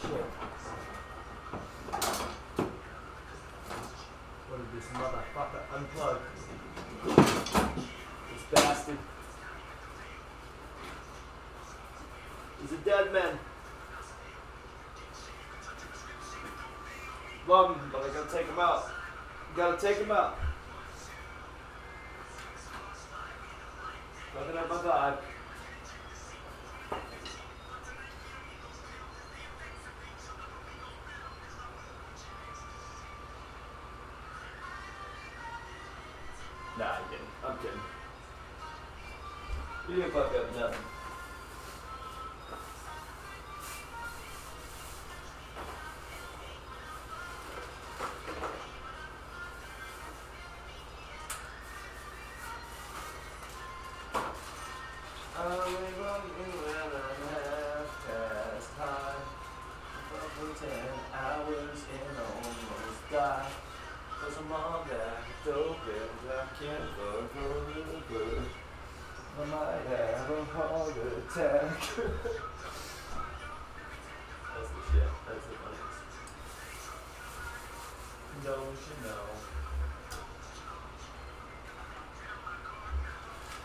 shit. What did this motherfucker unplug? This bastard. He's a dead man. Love him, but I gotta take him out. Gotta take him out. Fucking up my vibe. Nah, I'm kidding. I'm kidding. You didn't fuck up nothing. I might have a heart attack. That's the shit. That's the funniest. Don't you know?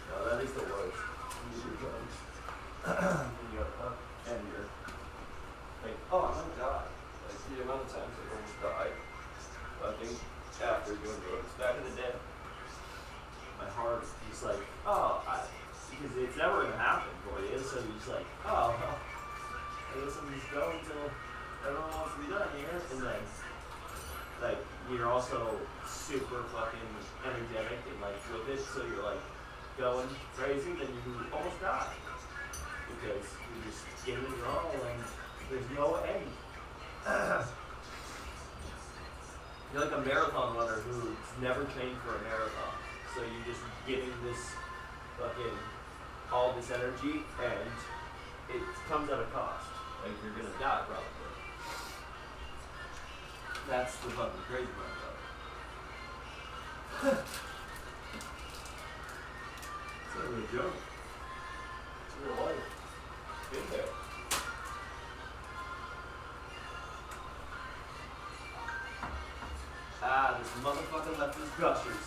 No, that is the worst. You do drugs. And you're up and you're like, oh my god. Like the amount of times I almost died. I think after doing drugs. Back in the day. My heart is just like, oh, because it's never going to happen for you, so you're just like, oh, well, I guess I'm just going until everyone wants to be done here, and then, like, you're also super fucking energetic and, like, with it, so you're, like, going crazy, then you almost die, because you're just giving it your all, and there's no end. You're like a marathon runner who's never trained for a marathon. So you're just getting this fucking, all this energy, and it comes at a cost. Like, you're gonna die, probably. That's the fucking crazy part about it. It's not even a joke. It's real life. Been there. Ah, this motherfucker left his gushers.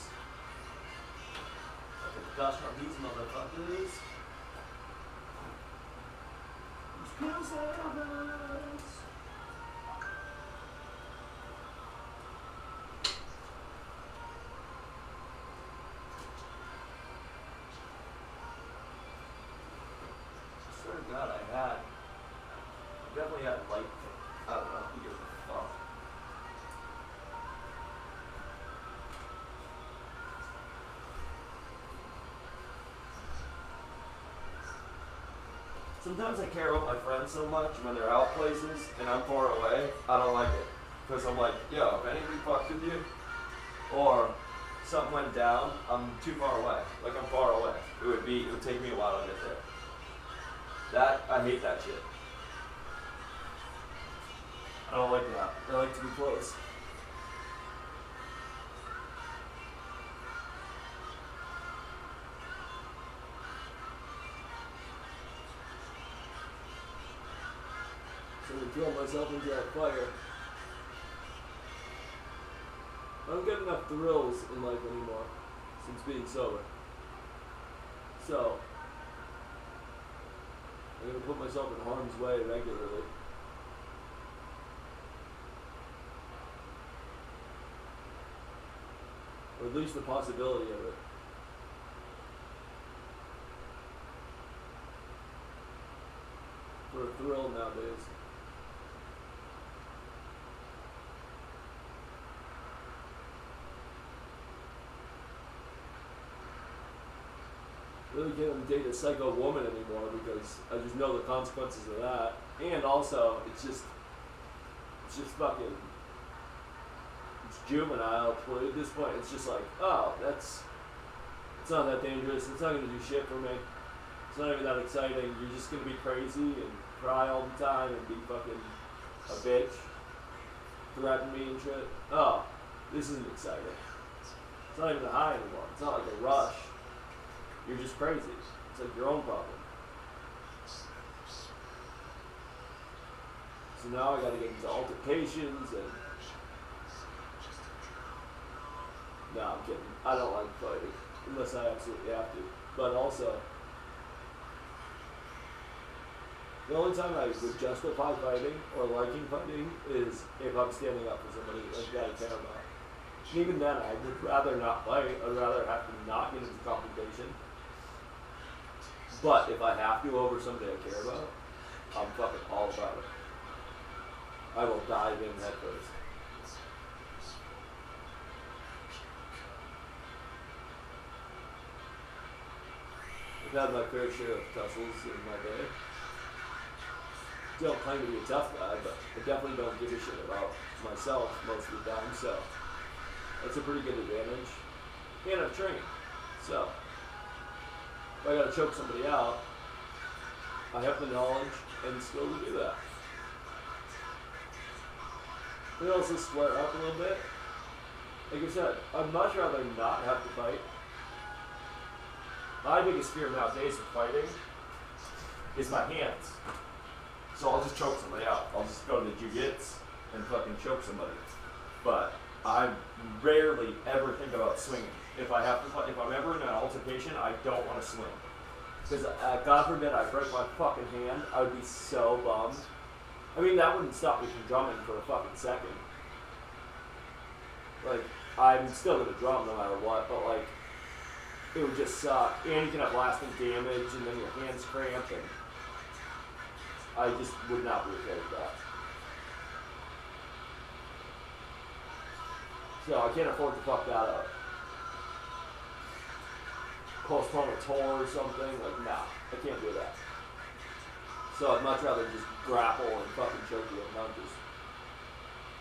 Gosh, on these motherfuckers. These pills are ours. I swear to God, I definitely had light. I don't know, who gives a fuck. Sometimes I care about my friends so much when they're out places and I'm far away, I don't like it. Because I'm like, yo, if anybody fucked with you, or something went down, I'm too far away. Like, I'm far away. It would take me a while to get there. I hate that shit. I don't like that. I like to be close. So to throw myself into that fire. I don't get enough thrills in life anymore since being sober. So I'm gonna put myself in harm's way regularly. Or at least the possibility of it. For a thrill nowadays. Really can't date a psycho woman anymore because I just know the consequences of that. And also, it's just fucking, it's juvenile. At this point, it's just like, oh, it's not that dangerous. It's not gonna do shit for me. It's not even that exciting. You're just gonna be crazy and cry all the time and be fucking a bitch, threaten me and shit. Oh, this isn't exciting. It's not even a high anymore. It's not like a rush. You're just crazy. It's like your own problem. So now I gotta get into altercations and... No, I'm kidding. I don't like fighting, unless I absolutely have to. But also, the only time I would justify fighting or liking fighting is if I'm standing up for somebody like that I care about. And even then, I would rather not fight. I'd rather have to not get into confrontation. But if I have to over somebody I care about, I'm fucking all about it. I will dive in head first. I've had my fair share of tussles in my day. Don't claim to be a tough guy, but I definitely don't give a shit about myself most of the time, so that's a pretty good advantage. And I've trained, so if I gotta choke somebody out, I have the knowledge and skill to do that. We also square up a little bit. Like I said, I'd much rather not have to fight. My biggest fear nowadays of fighting is my hands. So I'll just choke somebody out. I'll just go to the jiu-jitsu and fucking choke somebody. But I rarely ever think about swinging. If I have to fight, if I'm ever in an altercation, I don't want to swing. Because God forbid I break my fucking hand, I would be so bummed. I mean, that wouldn't stop me from drumming for a fucking second. Like, I'm still gonna drum no matter what, but like, it would just suck. And you can have lasting damage, and then your hands cramp, and I just would not be okay with that. So I can't afford to fuck that up. Postpone a tour or something, like, nah, I can't do that. So I'd much rather just grapple and fucking choke you with punches.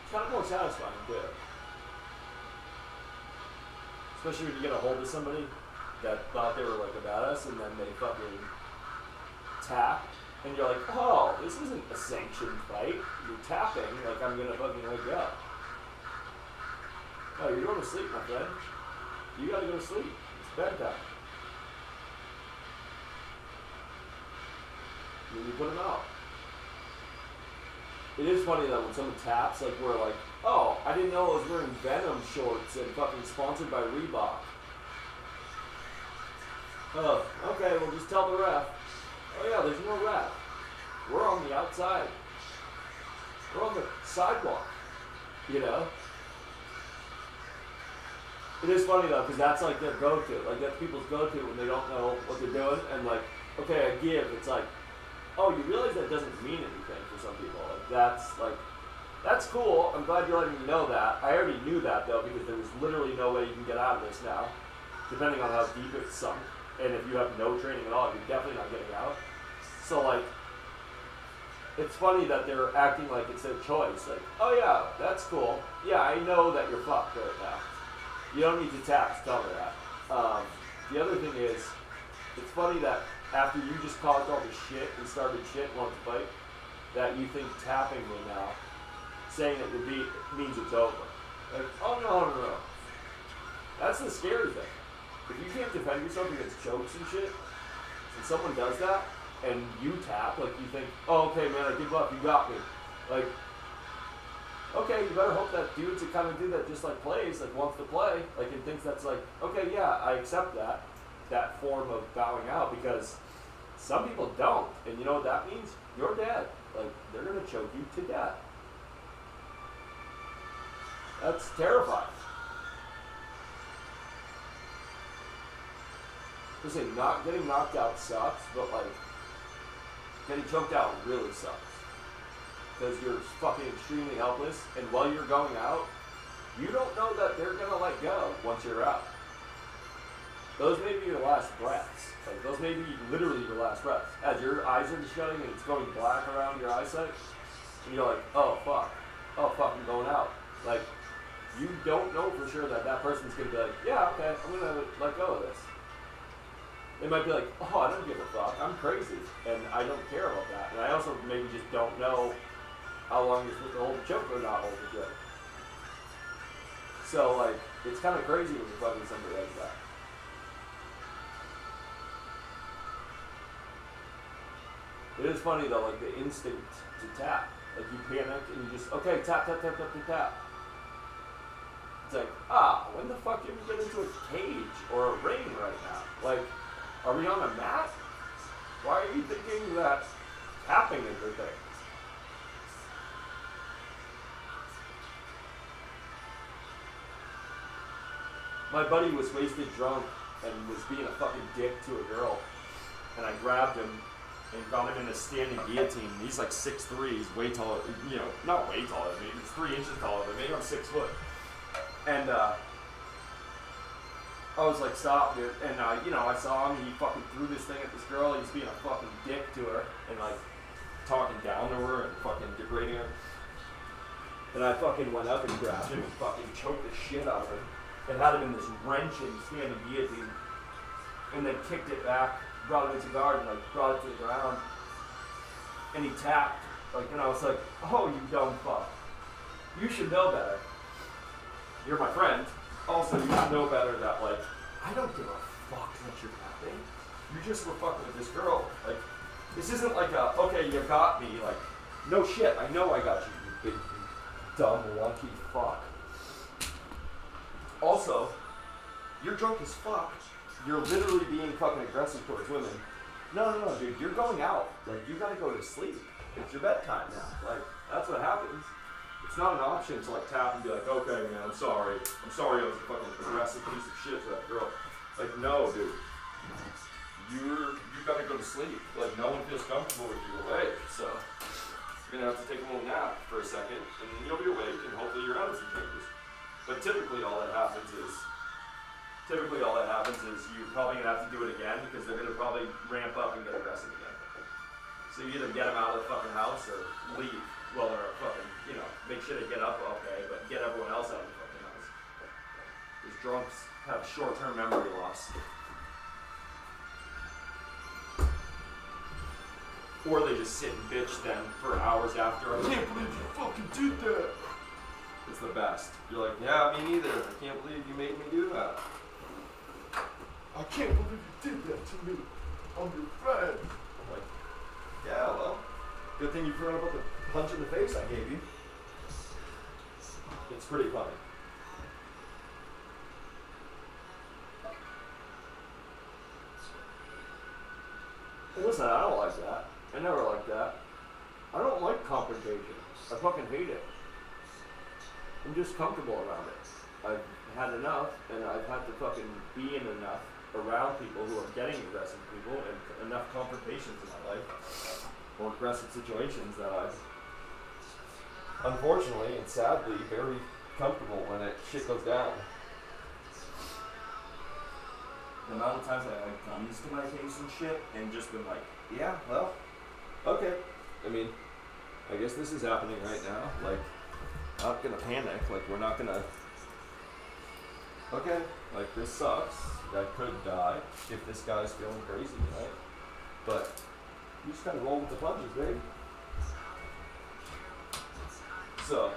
It's kind of more satisfying too. Especially when you get a hold of somebody that thought they were like a badass and then they fucking tap and you're like, oh, this isn't a sanctioned fight. You're tapping like I'm gonna fucking wake you up. Oh, you're going to sleep, my friend. You gotta go to sleep. It's bedtime. Then you put them out. It is funny though when someone taps, like we're like, oh, I didn't know I was wearing Venom shorts and fucking sponsored by Reebok. Oh, okay, well just tell the ref. Oh yeah, there's no ref. We're on the outside. We're on the sidewalk, you know? It is funny though, because that's like their go-to. Like that's people's go-to when they don't know what they're doing. And like, okay, I give. It's like, oh, you realize that doesn't mean anything for some people. Like that's cool. I'm glad you're letting me know that. I already knew that though, because there was literally no way you can get out of this now, depending on how deep it's sunk. And if you have no training at all, you're definitely not getting out. So like, it's funny that they're acting like it's their choice. Like, oh yeah, that's cool. Yeah, I know that you're fucked right now. You don't need to tap to tell me that. The other thing is, it's funny that after you just caused all the shit and started shit and wanted to fight, that you think tapping me now, saying that you're beat, means it's over. Like, oh no. That's the scary thing. If you can't defend yourself against chokes and shit, and someone does that, and you tap, like you think, oh okay man, I give up, you got me. Like, okay, you better hope that dude's the kind of dude that just like plays, like wants to play, like and thinks that's like, okay, yeah, I accept that form of bowing out, because some people don't, and you know what that means? You're dead. Like, they're gonna choke you to death. That's terrifying. Listen, not getting knocked out sucks, but like, getting choked out really sucks. Because you're fucking extremely helpless, and while you're going out, you don't know that they're gonna let go once you're out. Those may be your last breaths. Like, those may be literally your last breaths. As your eyes are shutting and it's going black around your eyesight, and you're like, oh fuck, I'm going out. Like, you don't know for sure that that person's gonna be like, yeah, okay, I'm gonna let go of this. They might be like, oh, I don't give a fuck, I'm crazy, and I don't care about that. And I also maybe just don't know how long you're supposed to hold the choke or not hold the choke. So, like, it's kind of crazy when you're fucking somebody like that. It is funny though, like the instinct to tap. Like you panic and you just, okay, tap, tap, tap, tap, tap, tap. It's like, when the fuck did we get into a cage or a ring right now? Like, are we on a mat? Why are you thinking that tapping is the thing? My buddy was wasted drunk and was being a fucking dick to a girl. And I grabbed him and got him in a standing guillotine. He's like 6'3", he's way taller, not way taller than me, he's 3 inches taller than me, I'm 6 foot. And I was like, stop, dude. And I saw him, he fucking threw this thing at this girl, he was being a fucking dick to her, and like, talking down to her and fucking degrading her. And I fucking went up and grabbed him and fucking choked the shit out of him. And had him in this wrenching standing guillotine. And then kicked it back, brought it into guard, and like brought it to the ground. And he tapped, and I was like, oh, you dumb fuck. You should know better. You're my friend. Also, you should know better that, like, I don't give a fuck that you're tapping. You just were fucking with this girl. Like, this isn't like a, okay, you got me. Like, no shit, I know I got you, you big, dumb, lucky fuck. Also, you're drunk as fuck. You're literally being fucking aggressive towards women. No, dude, you're going out. Like, you gotta go to sleep. It's your bedtime now. Like, that's what happens. It's not an option to, like, tap and be like, okay, man, I'm sorry I was a fucking aggressive piece of shit to that girl. Like, no, dude. You gotta go to sleep. Like, no one feels comfortable with you awake. So, you're gonna have to take a little nap for a second, and then you'll be awake, and hopefully your attitude changes. But typically all that happens is you're probably gonna have to do it again because they're gonna probably ramp up and get aggressive again. So you either get them out of the fucking house or leave. Well, or fucking, make sure they get up okay, but get everyone else out of the fucking house. Because drunks have short-term memory loss. Or they just sit and bitch then for hours after. I can't believe you fucking did that. It's the best. You're like, yeah, me neither. I can't believe you made me do that. I can't believe you did that to me. I'm your friend. I'm like, yeah, well, good thing you forgot about the punch in the face I gave you. It's pretty funny. And listen, I don't like that. I never liked that. I don't like confrontation. I fucking hate it. I'm just comfortable around it. I've had enough, and I've had to fucking be in enough around people who are getting aggressive people, and enough confrontations in my life, or aggressive situations that I've, unfortunately and sadly, very comfortable when that shit goes down. The amount of times I had guns to my face and shit, and just been like, yeah, well, okay. I mean, I guess this is happening right now. Like, not gonna panic, like we're not gonna, okay, like this sucks, I could die if this guy's feeling crazy tonight, but you just gotta roll with the punches, baby. So,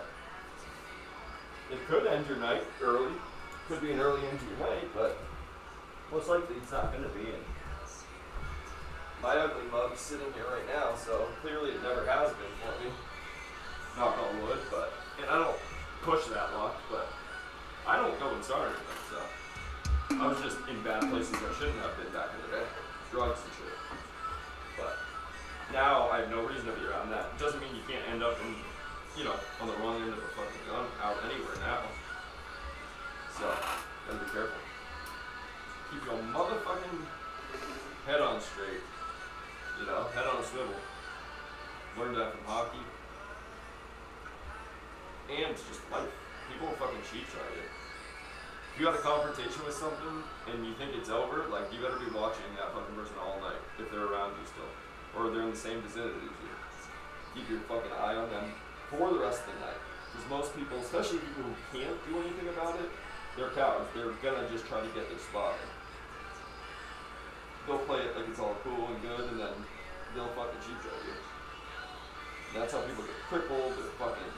it could end your night early, could be an early end to your night, but most likely it's not gonna be. And my ugly mug's sitting here right now, so clearly it never has been for me. Knock on wood, but, and I don't push that luck, but I don't go inside or anything, so. I was just in bad places I shouldn't have been back in the day. Drugs and shit. But now I have no reason to be around that. It doesn't mean you can't end up in, on the wrong end of a fucking gun out anywhere now. So, gotta be careful. Keep your motherfucking head on straight. Head on a swivel. Learned that from hockey. And it's just life. People will fucking cheat try you. If you had a confrontation with something and you think it's over, like, you better be watching that fucking person all night if they're around you still. Or they're in the same vicinity as you. Keep your fucking eye on them for the rest of the night. Because most people, especially people who can't do anything about it, they're cowards. They're gonna just try to get their spot. They'll play it like it's all cool and good, and then they'll fucking cheat show you. And that's how people get crippled, they're fucking,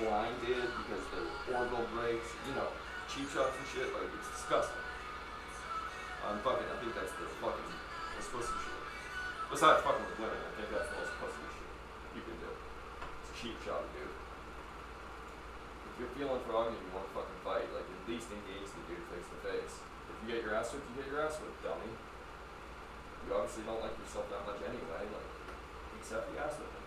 blinded because their orbital breaks, cheap shots and shit, like, it's disgusting. I think that's pussy shit. Besides fucking with women, I think that's the most pussy shit you can do. It's a cheap shot, dude. If you're feeling froggy and you want to fucking fight, like at least engage the dude face to face. If you get your ass whipped, you get your ass whipped, dummy. You obviously don't like yourself that much anyway, like, accept the ass whipping.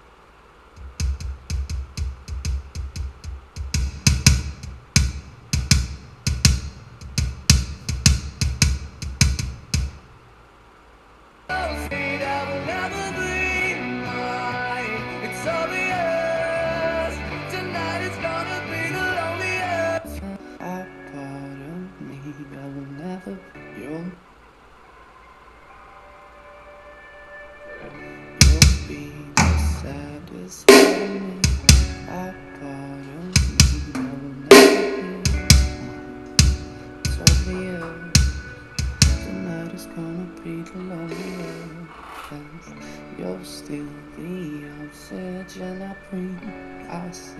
You're still the oxygen I breathe. I see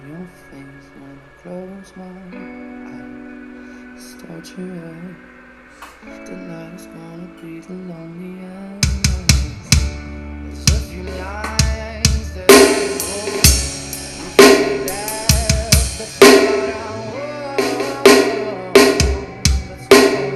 your face when I close my eyes. Start your eyes. Tonight's gonna be the loneliest. There's a few lines that I wrote. You feel that, that's what I want. That's what I want.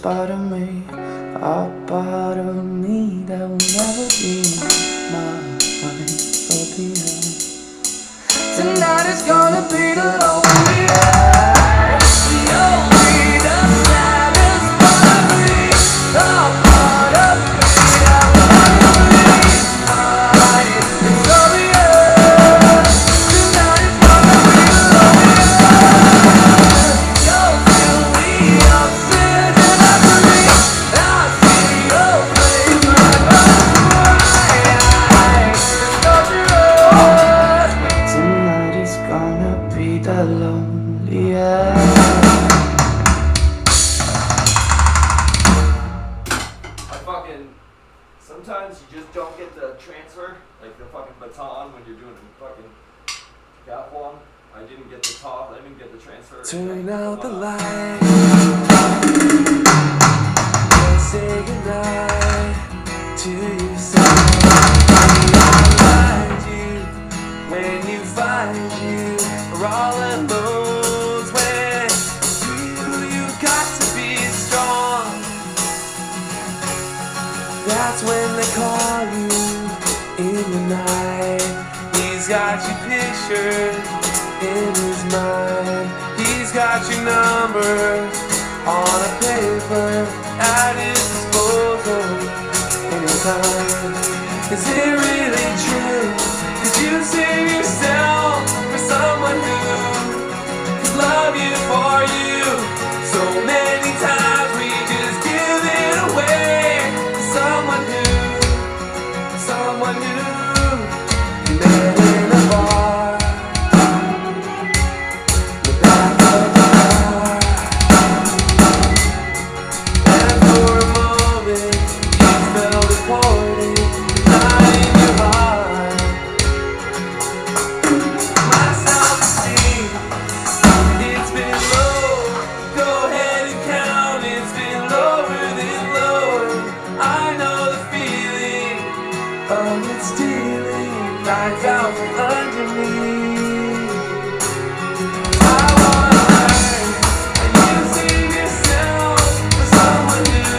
Part of me, a part of me that will never be mine. Tonight is gonna be the loneliest. You'll be the saddest part of me, a part of me that will never be mine. It's obvious. Tonight is gonna be the loneliest. You'll still be upset. Sometimes you just don't get the transfer, like the fucking baton when you're doing a fucking catwalk. I didn't get the top, I didn't get the transfer. Turn out the light. Say goodnight to you. That's when they call you in the night. He's got you pictured in his mind. He's got your number on a paper at his disposal anytime. Is it really true? Did you save yourself for someone who could love you for you? So many times we just give it away to someone who met in a bar, the back of the car, and for a moment you felt it pouring down in your heart. My self-esteem, it's been low. Go ahead and count, it's been lower than low. I know the feeling of it stealing lights out from underneath. I wanna learn how you save yourself for someone new.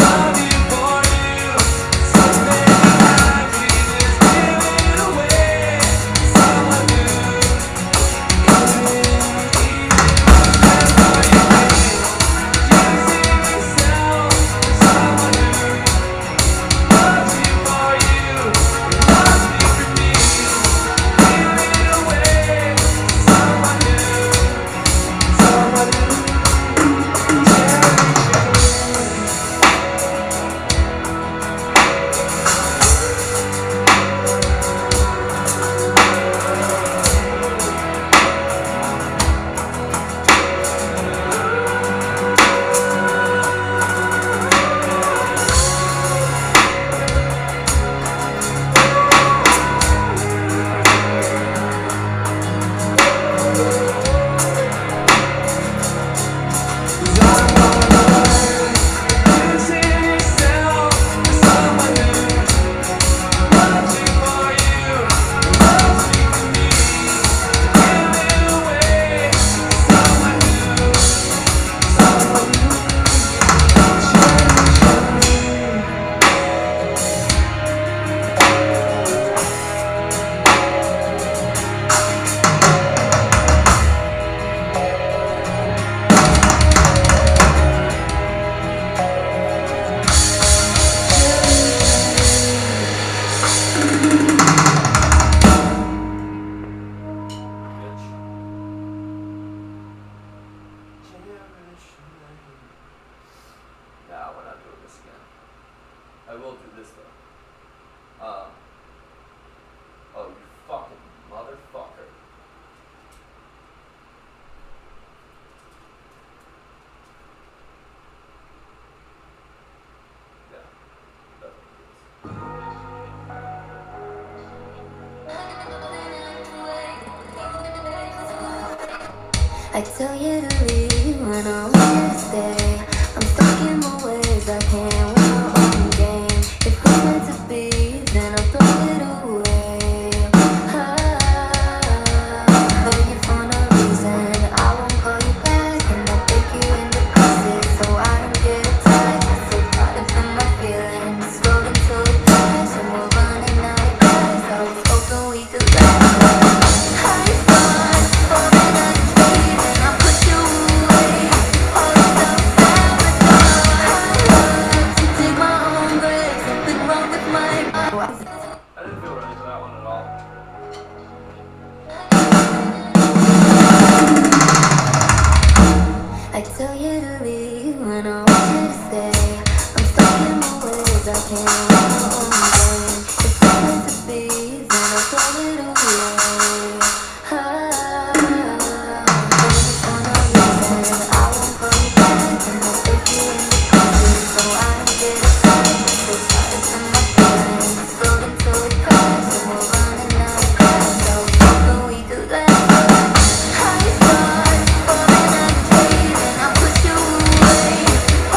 Love you for you. So many times we just give it away to someone new. Even that's all you need. You save yourself for someone new. Loves you for you, loves me for me. Give it away to someone new, someone new. Nah, we're not doing this again. I will do this though. Oh, you fucking motherfucker. Yeah, definitely do this. I tell you to leave when I want you to stay. I'm stuck in my ways, I can't win my own game. If we're meant to be, then I'll throw it away. Love you for no reason, I won't call you back, and I'll break you into pieces so I don't get attached. I'm so tired of my feelings, rolling till it cracks, and we're running out of gas. I was hoping we could last. I thought, falling out of faith, and I put you away. All the self-sabotage. I love to dig my own grave. Something wrong with my life. I didn't feel ready for that one at all. I tell you to leave when I want you to stay. I'm stuck in my ways, I can't win my own game. If it's meant to be, then I'll throw it away. For no reason, I won't call you back, and I'll take you in the pieces so I don't get attached. I'm so tired of my feelings, rolling till it cracks, and we're running out of gas. I was hoping we could last. I thought, falling out of faith, and I put you away.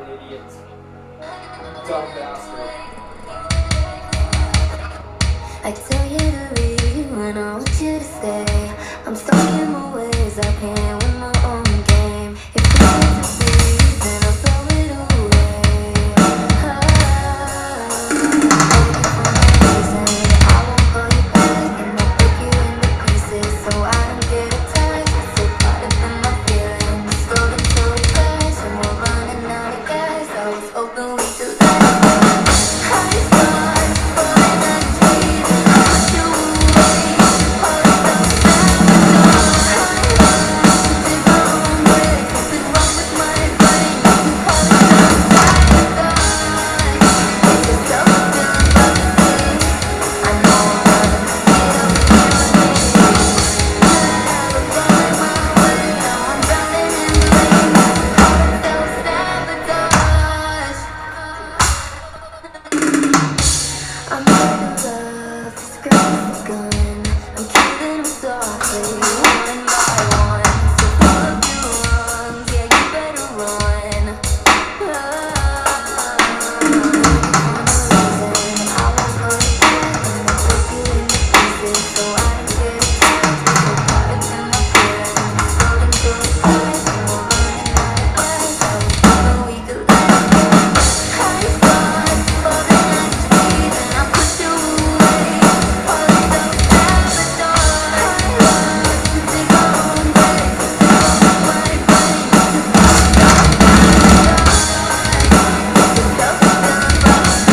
idiot. Dumb bastard. I tell you to leave and I want you to stay. I'm stuck in my ways, I can't win my own game. If you need to breathe, then I'll throw it away. I won't call you back and I'll break you into pieces so I don't get attached. So caught up in my feelings, slowed until it crashed, and we're running out of gas. I was hoping we could last. I start falling asleep and I put you away. All the stuff take my own way. Something wrong with my brain. Call it self-sabotage. Make yourself feel empathy. I know I'm gonna get up with you never going my way. Now I'm drowning in blame. Call it self-sabotage. I'm making love, this girl is gone. I'm killing them softly, one by one. So full of your wrongs, yeah, you better run. I won't call you back and I'll break you into pieces so I don't get attached. So caught up in my feelings, slowed until it crashed, and we're running out of gas. I was hoping we could last. I start falling asleep and I put you away. All the self-sabotage. Take my own way, something wrong with my brain. Make yourself feel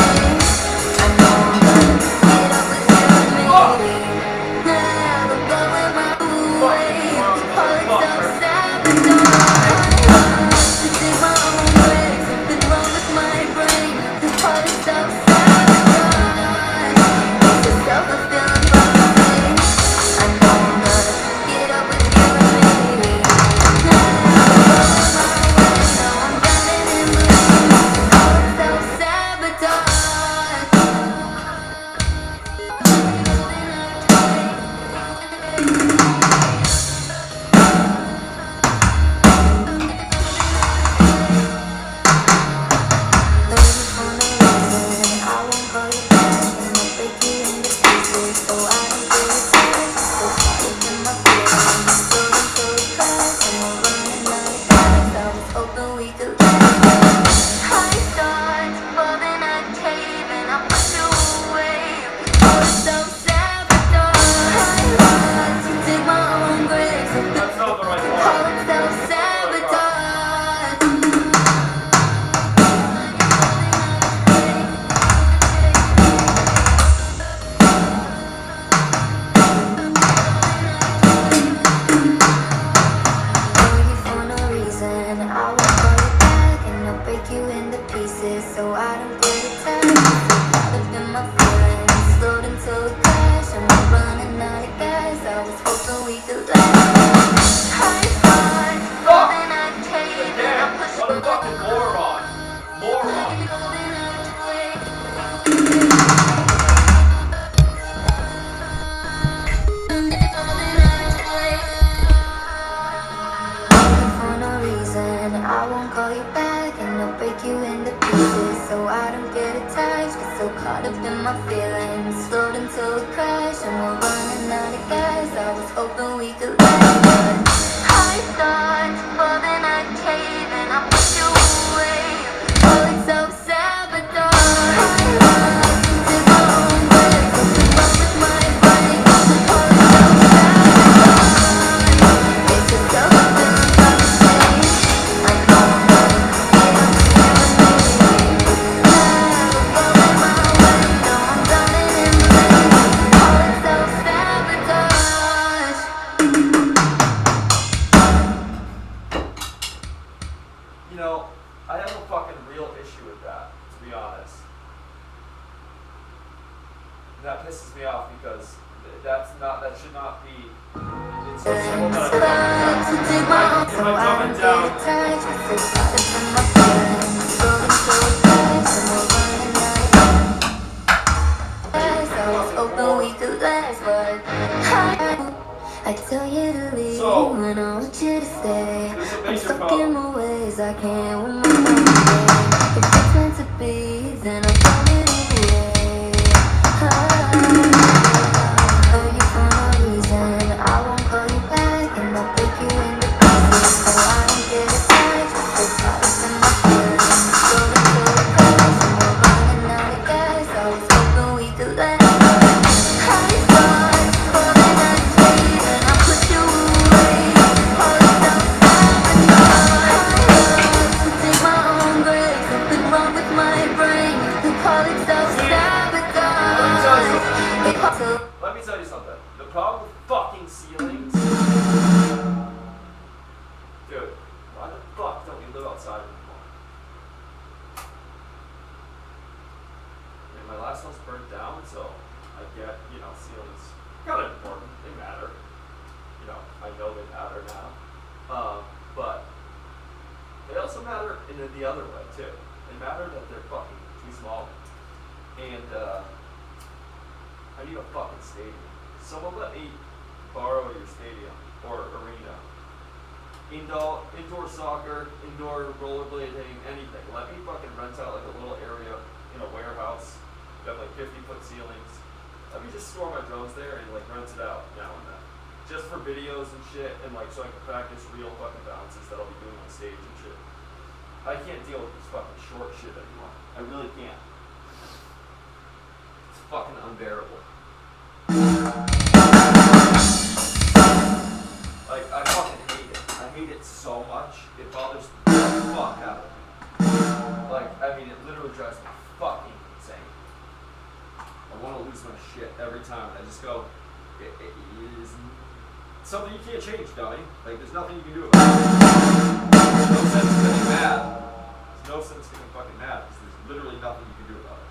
empathy. I know I'm gonna get up with you maybe. Never going my way. Call it self-sabotage. Take my own way, something wrong with my brain. Call it self-sabotage. Make yourself feel empathy. I know I'm gonna get up with you maybe. Never going my way, now I'm drowning in blame. Call it self-sabotage. Looking for no reason, I won't call you back and I'll break you into pieces so I don't get attached. So caught up in my feelings, slowed until it crashed, and we're running out of gas. I was hoping we could last. I start falling a cave and I push you away. Call it self-sabotage. I like to dig my own grave. That's not the right one. Call it self-sabotage. Looking for no reason, I won't call you back and I'll break you into pieces so I don't get attached. So caught up in my feelings, slowed until it crashed, and we're running out of gas. I was hoping we could last. I start falling a cave and I push What a fucking moron. Moron. For no reason, I won't call you back and I'll break you into pieces so I don't get attached. Get so caught up in my feelings, slowed until it crashed, and we're running out of gas. I was hoping we could last, but I start falling a cave and I push you away. Call it self-sabotage. I like to dig my own grave. Something wrong with my brain. Call it self-sabotage. Make yourself feel empathy. I know I'm gonna get up with you maybe. Never going my way, now I'm drowning in blame. Call it self-sabotage. You know, I have a fucking real issue with that, to be honest. And that pisses me off because that should not be. It's so simple that So I don't get attached, get so caught up in my feelings, slowed until it crashed, and we're running out of gas. I was hoping we could last, but I tell you to leave and I want you to stay. I'm stuck in my ways, I can't win my own game. If it's meant to be, then I'll come anyway. Love you for no reason. I won't call you back, and I'll break you into pieces so I don't get attached. So caught up in my feelings, scrolling through the past, and we're running out of gas. I was hoping we could last. I thought falling out of faith, and I put you away. All the self-sabotage. To take my own grave, something wrong with my brain. You could call it self-sabotage. Let me tell you something. The problem with fucking ceilings. Dude, why the fuck don't we live outside anymore? I mean, my last house burnt down, so I get, ceilings kind of important. They matter. I know they matter now. But they also matter in the other way, too. They matter that they're fucking too small. And, I need a fucking stadium. Someone let me borrow your stadium or arena. Indoor soccer, indoor rollerblading, anything. Let me fucking rent out like a little area in a warehouse that have like 50-foot ceilings. Let me just store my drones there and like rent it out now and then. Just for videos and shit, and like so I can practice real fucking bounces that I'll be doing on stage and shit. I can't deal with this fucking short shit anymore. I really can't. It's fucking unbearable. Like, I fucking hate it. I hate it so much. It bothers the fuck out of me. Like, I mean, it literally drives me fucking insane. I want to lose my shit every time. I just go, it is something you can't change, dummy. Like, there's nothing you can do about it. There's no sense getting mad. There's no sense getting fucking mad because there's literally nothing you can do about it.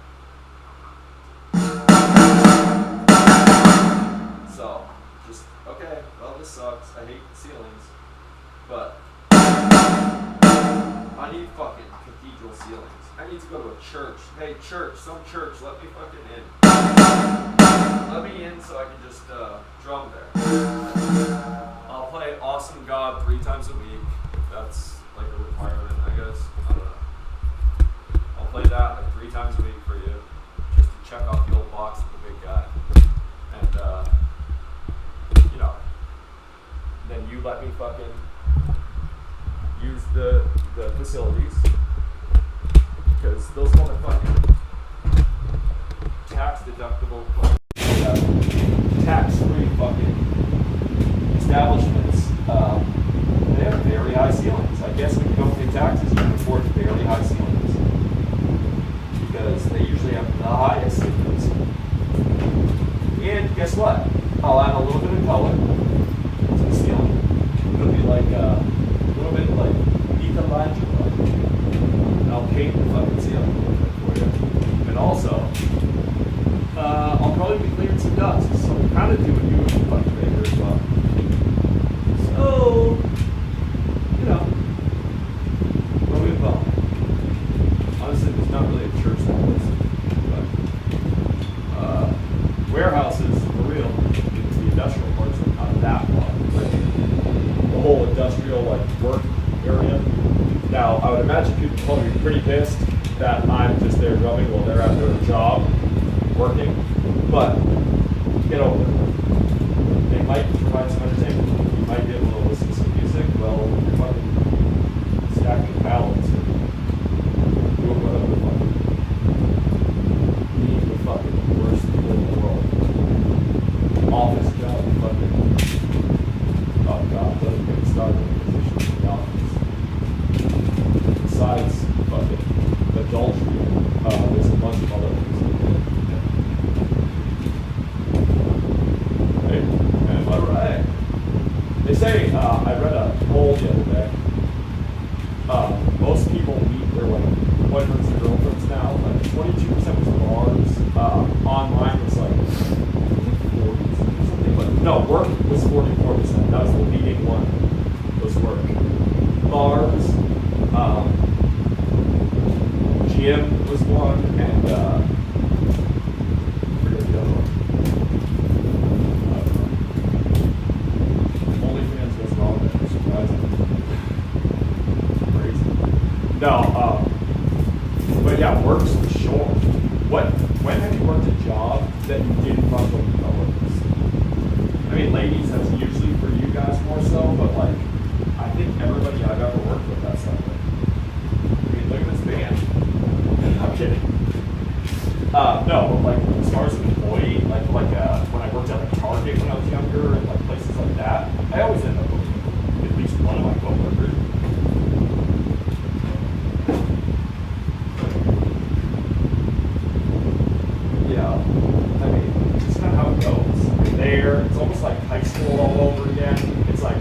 So, just, okay, well, this sucks. I hate ceilings. But, I need fucking cathedral ceilings. I need to go to a church. Hey, church, some church, let me fucking in. Let me in so I can just drum there. I'll play Awesome God 3 times a week. That's like a requirement, I guess. I don't know. I'll play that like 3 times a week for you. Just to check off the old box with the big guy. And, then you let me fucking use the facilities. Because those motherfucking tax deductible, tax-free fucking establishments, they have very high ceilings. I guess when you don't pay taxes, you can afford very high ceilings. Because they usually have the highest ceilings. And guess what? I'll add a little bit of color to the ceiling. It'll be like a little bit like Michelangelo. And I'll paint the fucking ceiling a little bit for you. And also, I'll probably be clearing some dust. So I'm kind of doing you a fucking favor as well. So, what we well. Honestly, there's not really a church that place. But warehouses, for real, because the industrial parts are not that far. Like, the whole industrial work area. Now, I would imagine people will probably be pretty pissed that I'm just there drumming while they're at their job working. But get over it. They might provide some entertainment. You might be able to listen to some music while you're fucking stacking pallets and doing whatever the fuck. Being the fucking worst people in the world. Office job, fucking. Oh god, doesn't get started in positions in the office. Besides fucking adultery, there's a bunch of other things. Hey, am I right? They say, I read a poll the other day. Most people meet their boyfriends and girlfriends now. 22% was bars. Online was 40 or something. But no, work was 44%. That was the leading one. Was work. Bars. Gym was one, and I forget the other one. OnlyFans was wrong there, surprising. Crazy. No, yeah, works for sure. When have you worked a job that you didn't fuck with your coworkers? I mean, ladies, that's usually for you guys more so, but like, I think everybody I've ever worked with, that's that way. I mean, look at this band. I'm kidding. No, but like, as far as an employee, like when I worked at like Target when I was younger and like places like that, I always end up with at least one of my coworkers. Yeah, I mean, it's kind of how it goes. There, it's almost like high school all over again. It's like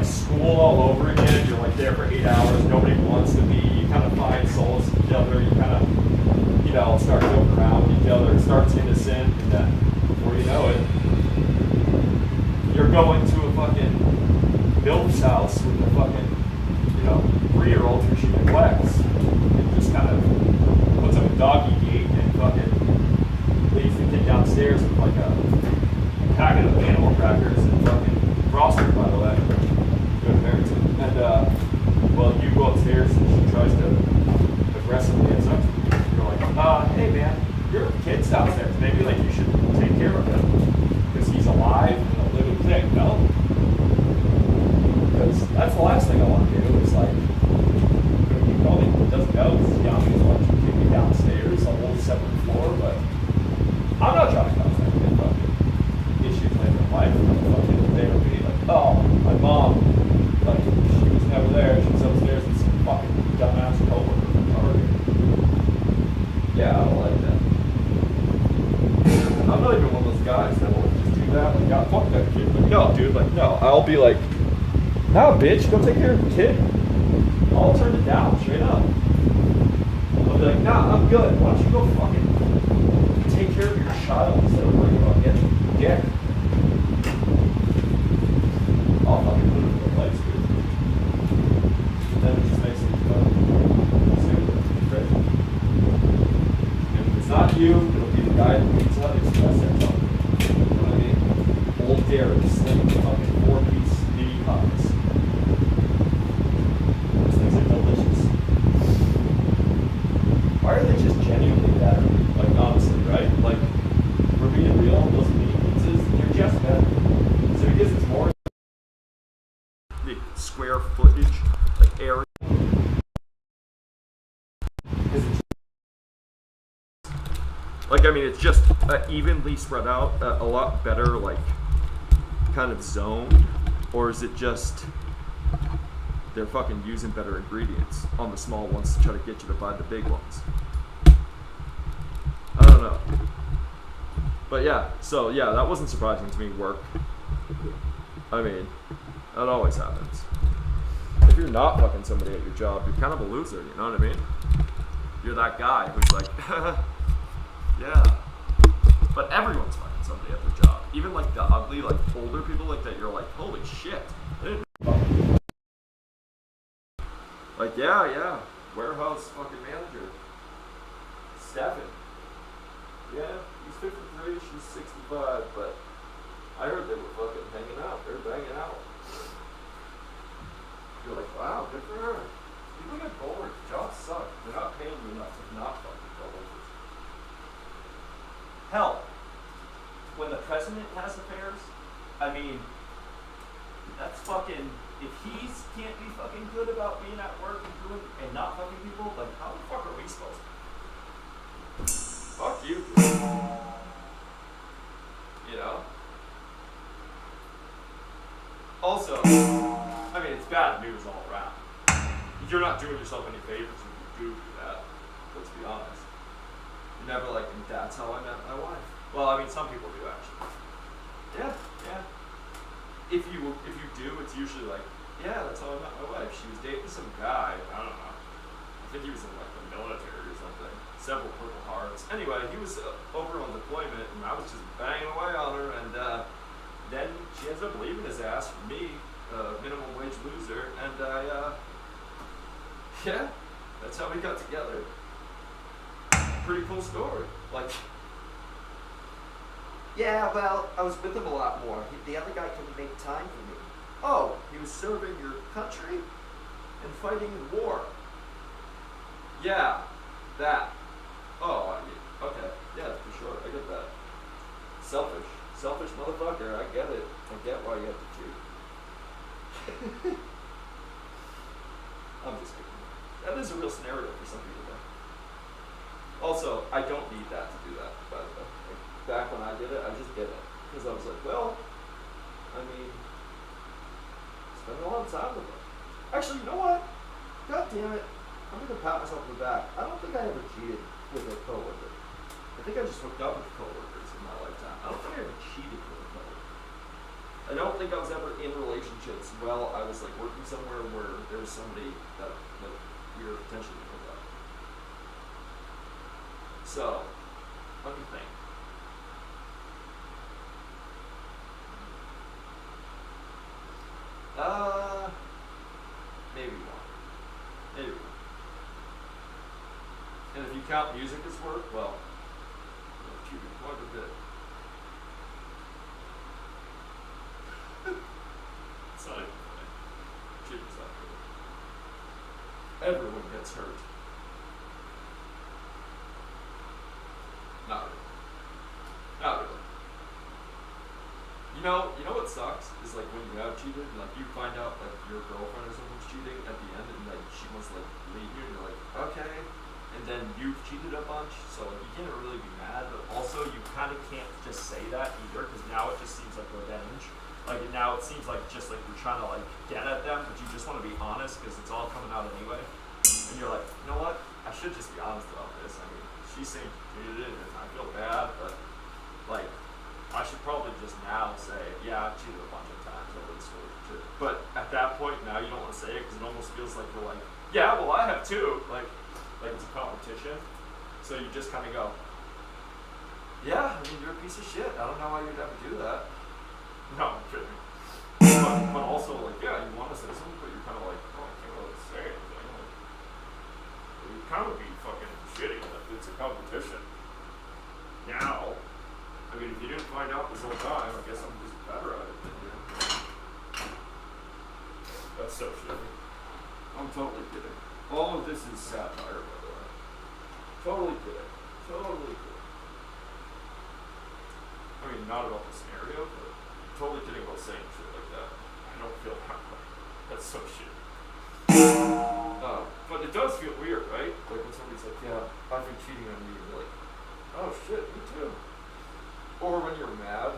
school all over again. You're like there for 8 hours. Nobody wants to be. You kind of find solace in each other. You kind of, you know, start joking around with each other. It starts innocent, and then before you know it, you're going to a fucking MILF's house with a fucking, you know, 3-year-old who she neglects. And just kind of puts up a doggy gate and fucking leaves the kid downstairs with like a packet of animal crackers and fucking frosting, by the way. Good American. And well, you go upstairs and she tries to aggressively get up to you. You're like, hey man, your kid's downstairs. Maybe like you should take care of him because he's alive and a living thing. No, because that's the last thing I want to do. Is like, he probably doesn't know because he's young. He's watching kick me downstairs on the whole 7th floor, but I'm not trying to cause that kid fucking issues later in life. Fucking they would be like, oh, my mom, like she was never there. She was upstairs with some fucking dumbass coworker from Target. Yeah, I don't like that. I'm not even one of those guys that will just do that. Like, God, fuck that kid. Like, no, dude. Like, no. I'll be like, no, bitch, go take care of your kid. I'll turn it down, straight up. I'll be like, nah, I'm good. Why don't you go fucking take care of your child instead of worrying about getting dick? I'll fucking put it in the lights, dude. Then it just makes it stupid. And if it's not you, it'll be the guy at the Pizza Express that tells me. You know what I mean? Old Derek slinging fucking 4-piece mini pies. Those things are delicious. Why are they just genuinely better? Like, honestly, right? Like, we're being real, those mini pizzas, they're just better. So because it's more the square footage, like area. Like, I mean, it's just evenly spread out, a lot better, like, kind of zoned, or is it just they're fucking using better ingredients on the small ones to try to get you to buy the big ones? I don't know. But yeah, so yeah, that wasn't surprising to me, work. I mean, that always happens. If you're not fucking somebody at your job, you're kind of a loser, you know what I mean? You're that guy who's like, yeah. But everyone's fucking somebody at their job. Even like the ugly, like older people like that, you're like, holy shit. Like, yeah. Warehouse fucking manager. Stefan. Yeah, he's 53, she's 65, but I heard they were fucking hanging out. They're banging out. You're like, wow, good for her. People get bored. Jobs suck. They're not paying you enough to not fucking go over. Hell, when the president has affairs, I mean, that's fucking, if he can't be fucking good about being at work and doing, and not fucking people, like, how the fuck are we supposed to? Fuck you, dude. You know? Also, I mean, it's bad news all around. You're not doing yourself any favors if you do that. Let's be honest. You're never like, that's how I met my wife. Well, I mean, some people do actually. Yeah. If you do, it's usually like, yeah, that's how I met my wife. She was dating some guy. I don't know. I think he was in like the military or something. Several Purple Hearts. Anyway, he was over on deployment, and I was just banging away on her, and then she ends up leaving his ass for me, minimum wage loser, and yeah, that's how we got together. Pretty cool story. Like, yeah, well, I was with him a lot more. The other guy couldn't make time for me. Oh, he was serving your country and fighting in war. Yeah, That. Oh, okay. Yeah, for sure. I get that. Selfish. Selfish motherfucker. I get it. I get why you have to cheat. I'm just kidding. That is a real scenario for some people, though. Also, I don't need that to do that, by the way. Like, back when I did it, I just did it. Because I was like, well, I mean, spend a lot of time with them. Actually, you know what? God damn it. I'm going to pat myself on the back. I don't think I ever cheated with a coworker. I think I just hooked up with coworkers in my lifetime. I don't think I ever cheated with a coworker. I don't think I was ever in relationships while I was like working somewhere where there was somebody that we were potentially going to hook up. So, let me think. Maybe one. Maybe one. And if you count music as work, well, I've cheated quite a bit. It's not even funny. Cheating's not good. Everyone gets hurt. Not really. Not really. You know what sucks is like when you have cheated and like you find out like your girlfriend or someone's cheating at the end and like she wants to like leave you and you're like, okay, and then you've cheated a bunch, so like you can't really be mad, but also you kind of can't just say that either because now it just seems like revenge. Like now it seems like just like you're trying to like get at them, but you just want to be honest because it's all coming out anyway. And you're like, you know what? I should just be honest about this. I mean, she's saying she cheated and I feel bad, but like I should probably just now say, yeah, I've cheated a bunch of times over this relationship. But at that point, now you don't want to say it because it almost feels like you're like, yeah, well, I have too. Like it's a competition. So you just kind of go, yeah, I mean, you're a piece of shit. I don't know why you'd ever do that. No, I'm kidding. But also, like, yeah, you want to say something, but you're kind of like, oh, I can't really say anything. Like, it would kind of be fucking shitty if it's a competition. Now, I mean, if you didn't find out this whole time, I guess I'm just better at it than you. That's so shitty. I'm totally kidding. All of this is satire, by the way. Totally kidding. Totally kidding. I mean, not about the scenario, but totally kidding about saying shit like that. I don't feel that way. That's so shitty. But it does feel weird, right? Like when somebody's like, yeah, I've been cheating on you, and you're like, oh shit, me too. Or when you're mad,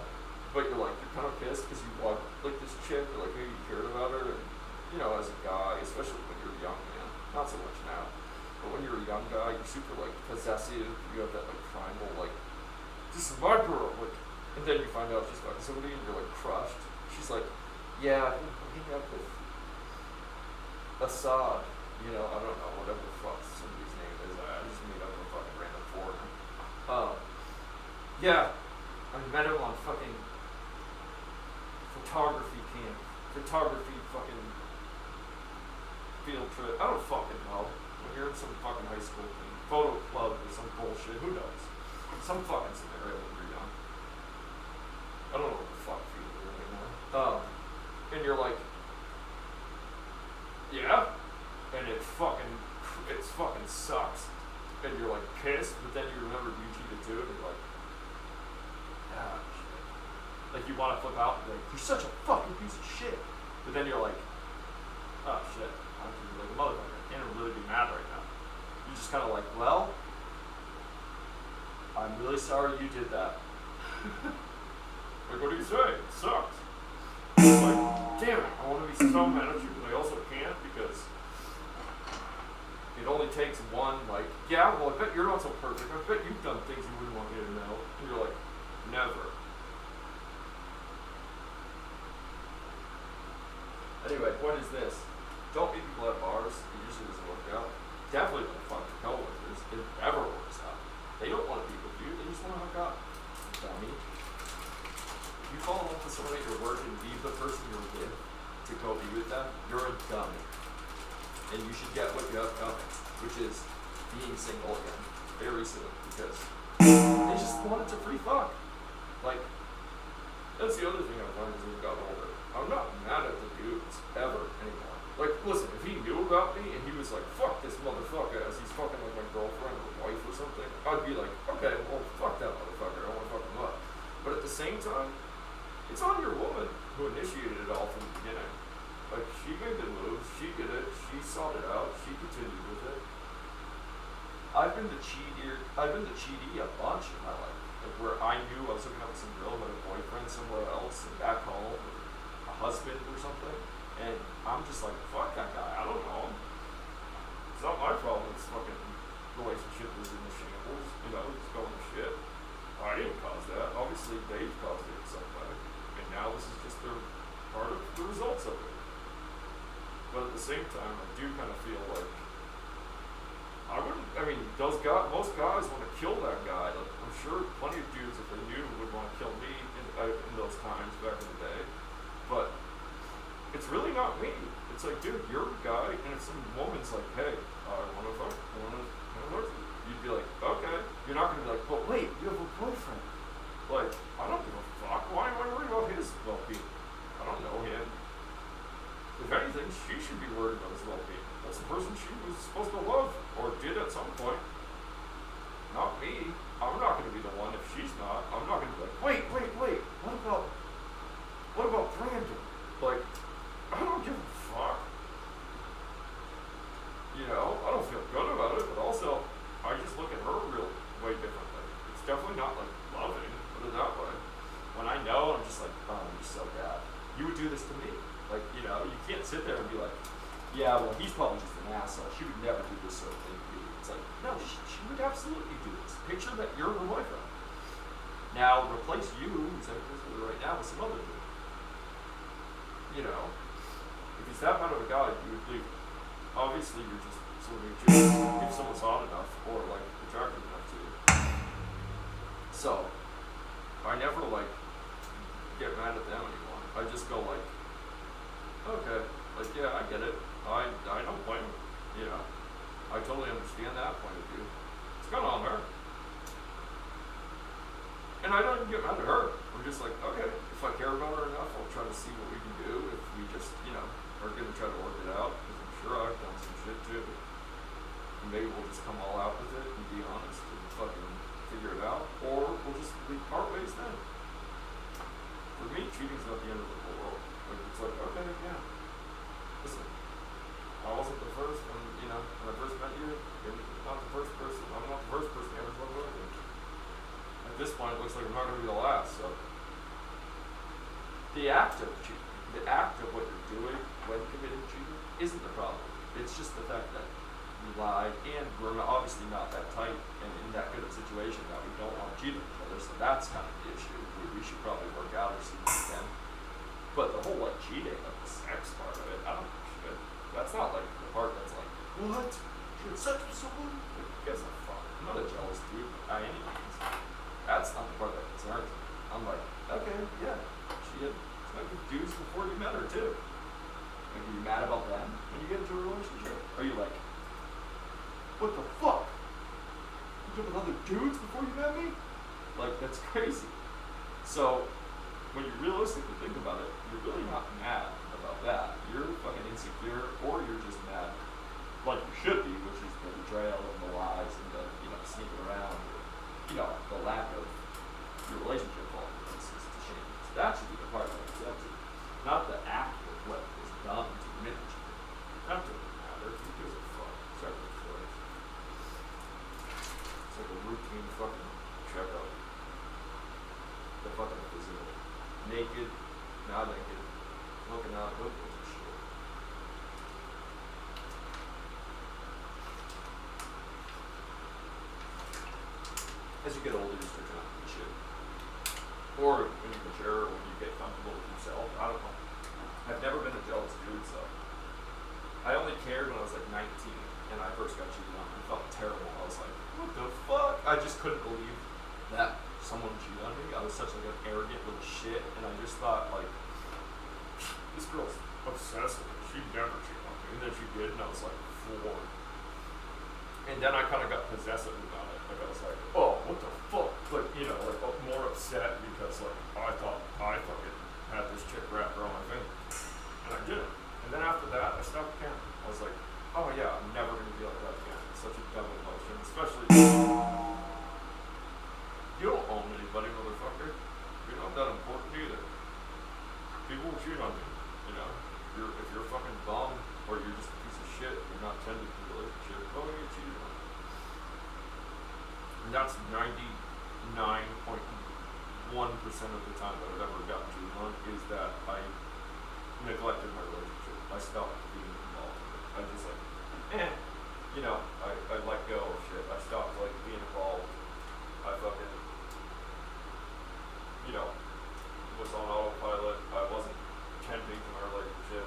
but you're kind of pissed because you want like this chick, or like maybe you cared about her, and you know, as a guy, especially when you're young, man, not so much now, but when you're a young guy, you're super like possessive. You have that like primal like, this is my girl, like, and then you find out she's fucking somebody, and you're like crushed. She's like, yeah, I've been hooking up with Assad, you know, I don't know, whatever the fuck somebody's name is. I just made up a fucking random foreigner. Yeah. I met him on fucking photography camp, photography fucking field trip. I don't fucking know. When you're in some fucking high school thing, photo club or some bullshit, who knows? Some fucking scenario when you're young. I don't know what the fuck you're doing right now. And you're like, yeah, and it fucking sucks. And you're like pissed, but then you remember you cheated too, and you're like, ah, shit. Like you want to flip out and be like, you're such a fucking piece of shit. But then you're like, oh shit, I'm feeling like a motherfucker. I can't really be mad right now. You just kind of like, well, I'm really sorry you did that. Like, what do you say? It sucks. It's like, damn it, I want to be so mad at you, but I also can't because it only takes one, like, yeah, well, I bet you're not so perfect. I bet you've done things you wouldn't want me to know. And you're like, never. Anyway, point is this. Don't meet people at bars. It usually doesn't work out. Definitely don't fuck your coworkers. It never works out. They don't want to be with you. They just want to hook up. Dummy. If you fall in love with somebody at your work and leave the person you're with to go be with them, you're a dummy. And you should get what you have coming, which is being single again very soon, because they just wanted to free fuck. Like, that's the other thing I've learned as we've gotten older. I'm not mad at the dudes ever anymore. Like, listen, if he knew about me and he was like, fuck this motherfucker as he's fucking like my girlfriend or or something, I'd be like, okay, well, fuck that motherfucker, I don't want to fuck him up. But at the same time, it's on your woman who initiated it all from the beginning. Like, she made the moves, she did it, she sought it out, she continued with it. I've been the cheater, I've been the cheatee a bunch in my life. Like, where I knew I was hooking up with some girl who had a boyfriend somewhere else, and back home, or a husband or something. And I'm just like, fuck that guy, I don't know him. It's not my problem, this fucking relationship was in the shambles, you know, it's going to shit. I didn't cause that, obviously Dave caused it in some way. And now this is just part of the results of it. But at the same time, I do kind of feel like, most guys want to kill that guy. Like, I'm sure plenty of dudes, if they knew, would want to kill me in those times back in the day. But it's really not me. It's like, dude, you're a guy, and if some woman's like, hey, I want to fuck, I want to flirt with you, you'd be like, okay. You're not going to be like, but wait, you have a boyfriend. Like, I don't give a fuck. Why am I worried about his well-being? I don't know him. If anything, she should be worried about his well-being. That's the person she was supposed to love, or did at some point. Not me. I'm not going to be the one if she's not. I'm not going to be like, wait, what about Brandon? Like, I don't give a fuck. You know, I don't feel good about it, but also, I just look at her way differently. It's definitely not like loving, put it that way. When I know, I'm just like, oh, you're so bad. You would do this to me. Like, you know, you can't sit there and be like, yeah, well, he's probably just an asshole. She would never do this sort of thing to you. It's like, no, she would absolutely do this. Picture that you're her boyfriend. Now, replace you, who's having this with her right now, with some other dude. You know, if he's that kind of a guy, you would leave. Obviously, you're just sort of if someone's hot enough or, like, attractive enough to you. So, I never, like, get mad at them anymore. I just go, like, okay, like, yeah, I get it. I don't blame her, you know. I totally understand that point of view. It's kind of on her. And I don't even get mad at her. I'm just like, okay, if I care about her enough, I'll try to see what we can do if we just, you know, are going to try to work it out. Because I'm sure I've done some shit too. And maybe we'll just come all out with it and be honest and fucking figure it out. Or we'll just part ways then. For me, cheating's not the end of the whole world. Like, it's like, okay, yeah. Listen, I wasn't the first when I first met you, you're not the first person. I'm not the first person ever to love you. At this point, it looks like I'm not going to be the last, so. The act of cheating, the act of what you're doing when committing cheating isn't the problem. It's just the fact that you lied, and we're obviously not that tight and in that good of a situation that we don't want to cheat on each other, so that's kind of the issue. We should probably work out or see what we can. But the whole, like, cheating, like, the sex part of it, I don't give a shit. That's not, like, the part that's like, what? You had sex with someone? Like, who gives a fuck? I'm not a jealous dude by any means. That's not the part that concerns me. I'm like, okay, yeah, she had sex with dudes before you met her, too. Like, are you mad about them when you get into a relationship? Are you like, what the fuck? You been with other dudes before you met me? Like, that's crazy. So, when you realistically think about it, you're really not mad about that. You're fucking insecure, or you're just mad, like you should be, which is the betrayal and the lies and the, sneaking around, or, the lack of your relationship quality. It's just a shame. So that should be the part that upsets you, not the act of what is done to commit the cheating. That doesn't matter. Who gives a fuck? Sorry for the choice. It's like a routine fucking checkup. The fucking physical. Naked, not naked, looking out, what gives a shit? As you get older, you start to not give a shit. Or when you mature, when you get comfortable with yourself, I don't know. I've never been a jealous dude, so. I only cared when I was like 19 and I first got cheated on. I felt terrible. I was like, what the fuck? I just couldn't believe that someone cheated on me. I was such like an arrogant little shit, and I just thought, like, this girl's obsessed with me. She'd never cheat on me. And then she did, and I was like, floored. And then I kind of got possessive about it. Like, I was like, oh, what the fuck? Like, more upset because, like, I thought I fucking had this chick wrapped around my finger. And I didn't. And then after that, I stopped caring. I was like, oh yeah, I'm never going to be like that again. It's such a dumb emotion, especially that's 99.1% of the time that I've ever gotten cheated on is that I neglected my relationship. I stopped being involved in it. I just like, I let go of shit. I stopped like being involved. I fucking, was on autopilot. I wasn't tending to my relationship.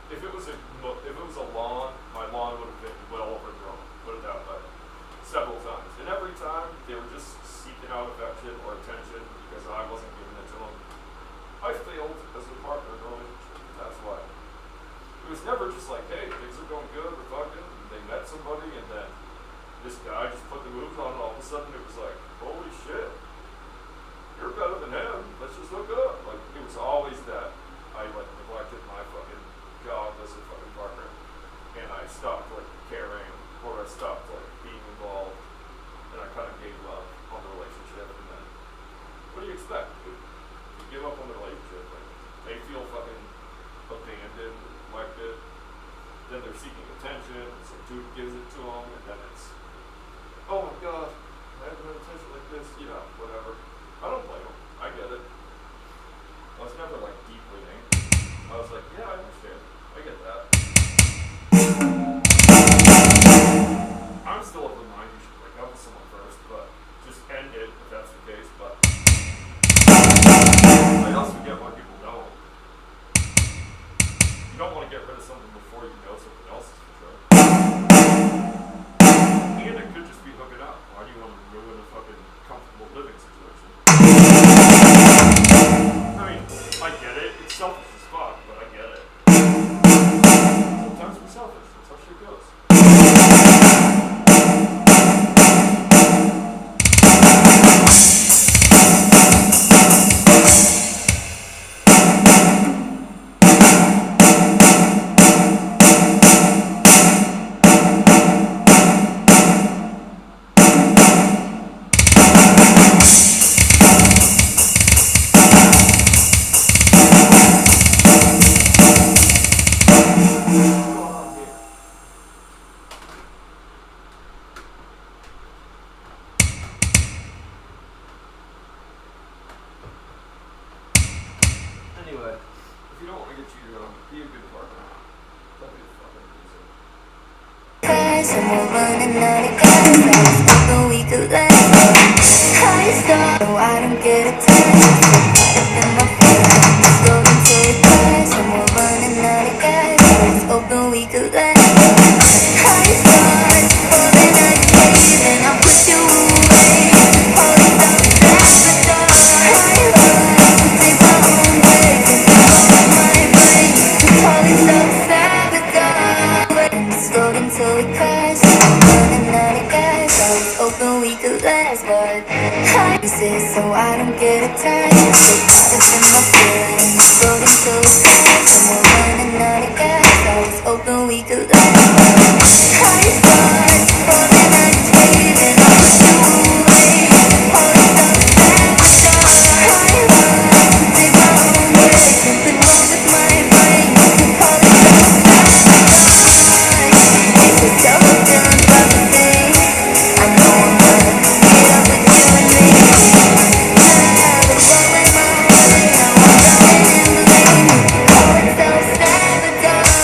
If it was a lawn, my lawn would have been well overgrown. Put it that way. Several times, and every time they were just seeking out affection or attention because I wasn't giving it to them. I failed as a partner in a relationship. That's why. It was never just like, hey, things are going good, we're fucking, and they met somebody, and then this guy just put the moves on, and all of a sudden it was like, holy shit, you're better than him, let's just hook up. Like, it was always that I, like, neglected my fucking job as a fucking partner, and I stopped, like, caring, or I stopped, like, being involved, and I kind of gave up on the relationship, and then, what do you expect, dude? You give up on the relationship, like, they feel fucking abandoned, neglected, then they're seeking attention, some dude gives it to them, and then it's, oh my god, I haven't had attention like this, whatever. I don't blame them, I get it. I was never like deeply angry. I was like, yeah, I understand, I get that. I'm still of the mind you should break up with someone first, but just end it if that's the case, but I also get why people don't. You don't want to get rid of something before you know something else is for sure. And it could just be hooking up. Why do you want to ruin a fucking comfortable living situation? I mean, I get it. It's selfish as fuck, but I get it. Sometimes we're selfish. That's how shit goes. Anyway, if you don't want to get cheated on, be a good partner. Don't be a fucking loser. And we're running out of gas. I was hoping we could let I stop, so I don't get a time. In my feelings, floating till it crash. And we're running out of gas. I was hoping we could let I start falling like a cave, and I push you away. All these thoughts that I run, take my own breaks and control my brain. All these thoughts floating till we crash, running out of gas. I was hoping we could last, but I say so I don't get a turn. It's in my feelings, floating till we crash, and we're running out of gas. I was hoping we could last, but I start falling like a cave, and I push you away. All these thoughts I run, take my own breaks, something wrong with my brain. All these so feeling about the thing. I know I'm gonna get up with you and me. I've been rolling my way, now I'm drowning in the lane. Oh, it's self-sabotage.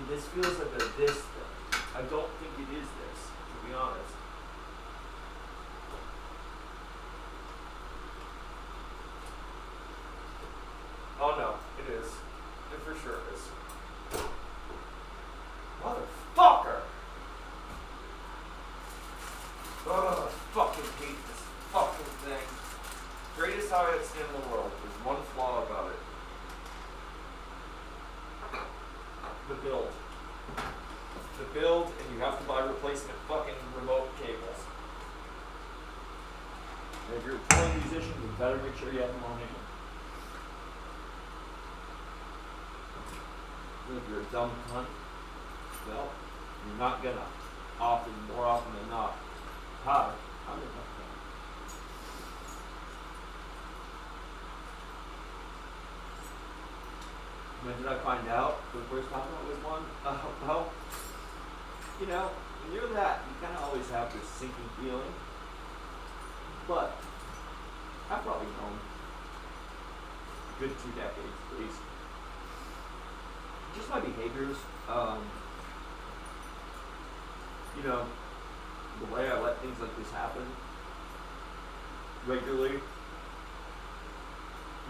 This feels like a this thing. I don't think it is this, to be honest. Oh no, it is. It for sure is. Motherfucker! Oh, I fucking hate this fucking thing. Greatest hi-hat stand in the world. There's one flaw about it. The build. The build, and you have to buy replacement fucking remote cables. And if you're a touring musician, you better make sure you have them on hand. And if you're a dumb cunt, well, you're not gonna. More often than not. Hi, I'm a dumb cunt. When did I find out for the first time I was one? Well, you know, when you're that, you kind of always have this sinking feeling. But I've probably known a good 2 decades at least. Just my behaviors, you know, the way I let things like this happen regularly,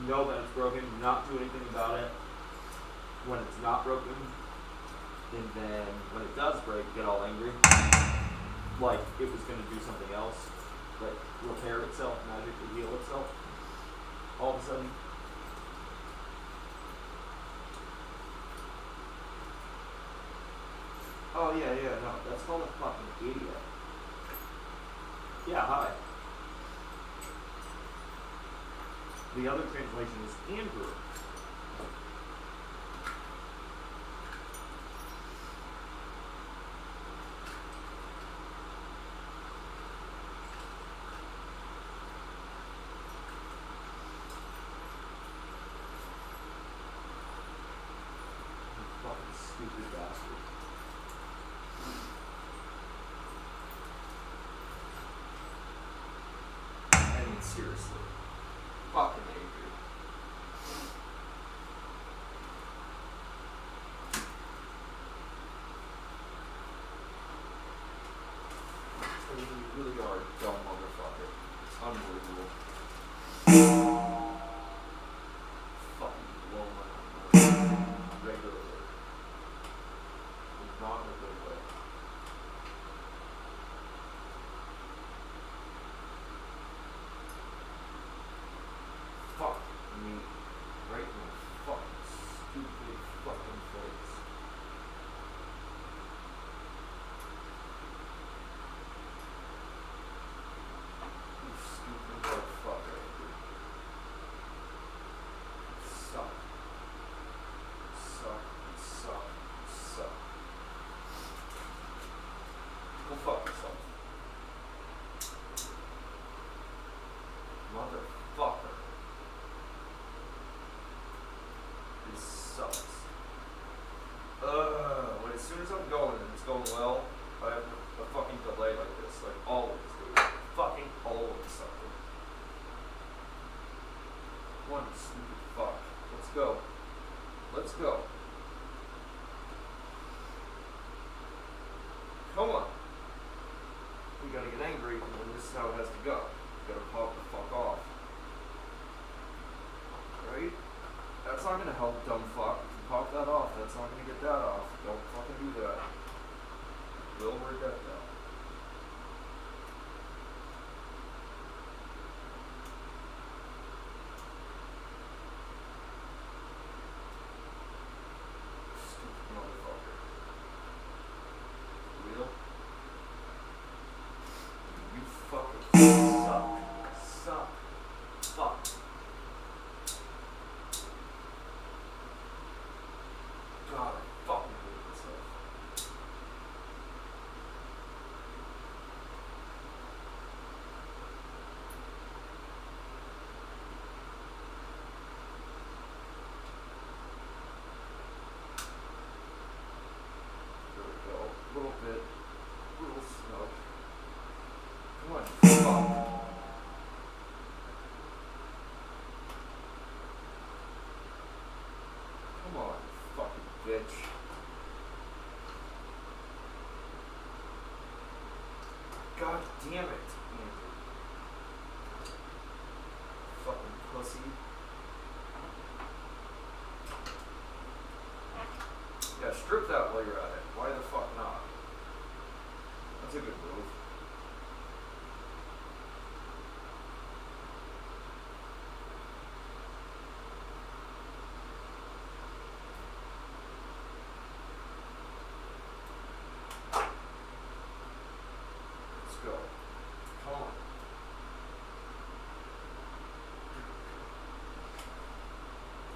know that it's broken, not do anything about it when it's not broken, and then when it does break, get all angry, like it was going to do something else, like repair itself, magically heal itself, all of a sudden. Oh yeah, no, that's called a fucking idiot. Yeah, hi. The other translation is Andrew. You fucking stupid bastard. come on. We gotta get angry, and then this is how it has to go. You gotta pop the fuck off. Right? That's not gonna help, dumb fuck. If you pop that off, that's not gonna get that off. Don't fucking do that. You'll regret that. Stupid motherfucker. Real? You fucking suck. Suck. Fuck. God, I fucking hate myself. There we go. A little bit. A little snug. Come on, fuck. Come on, fucking bitch. God damn it, Andrew. Fucking pussy. Yeah, strip that while you're at it. Why the fuck not? That's a good move. Let's go. Come on.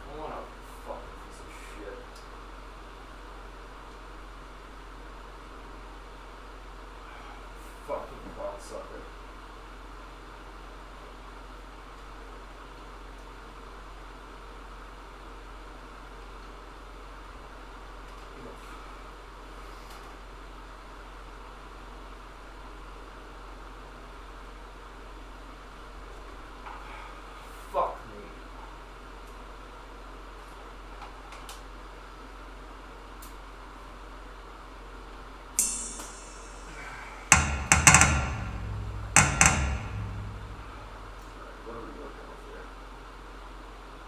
Come on up, you fucking piece of shit. Fucking cocksucker. Fuck me. What are we looking with here?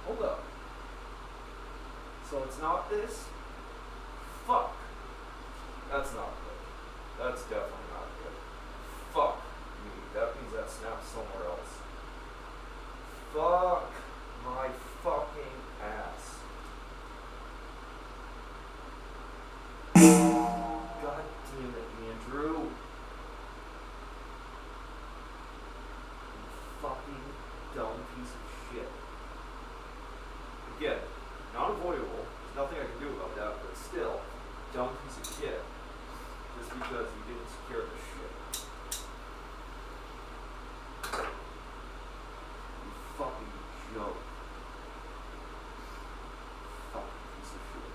Hold up. So it's not this? Fuck. That's not good. That's definitely not good. Fuck me. That means that snaps somewhere else. Fuck my fucking ass. God damn it, Andrew. You fucking dumb piece of shit. Again, not avoidable. There's nothing I can do about that, but still, dumb piece of shit. Just because you didn't secure this shit. You fucking joke. Fucking piece of shit.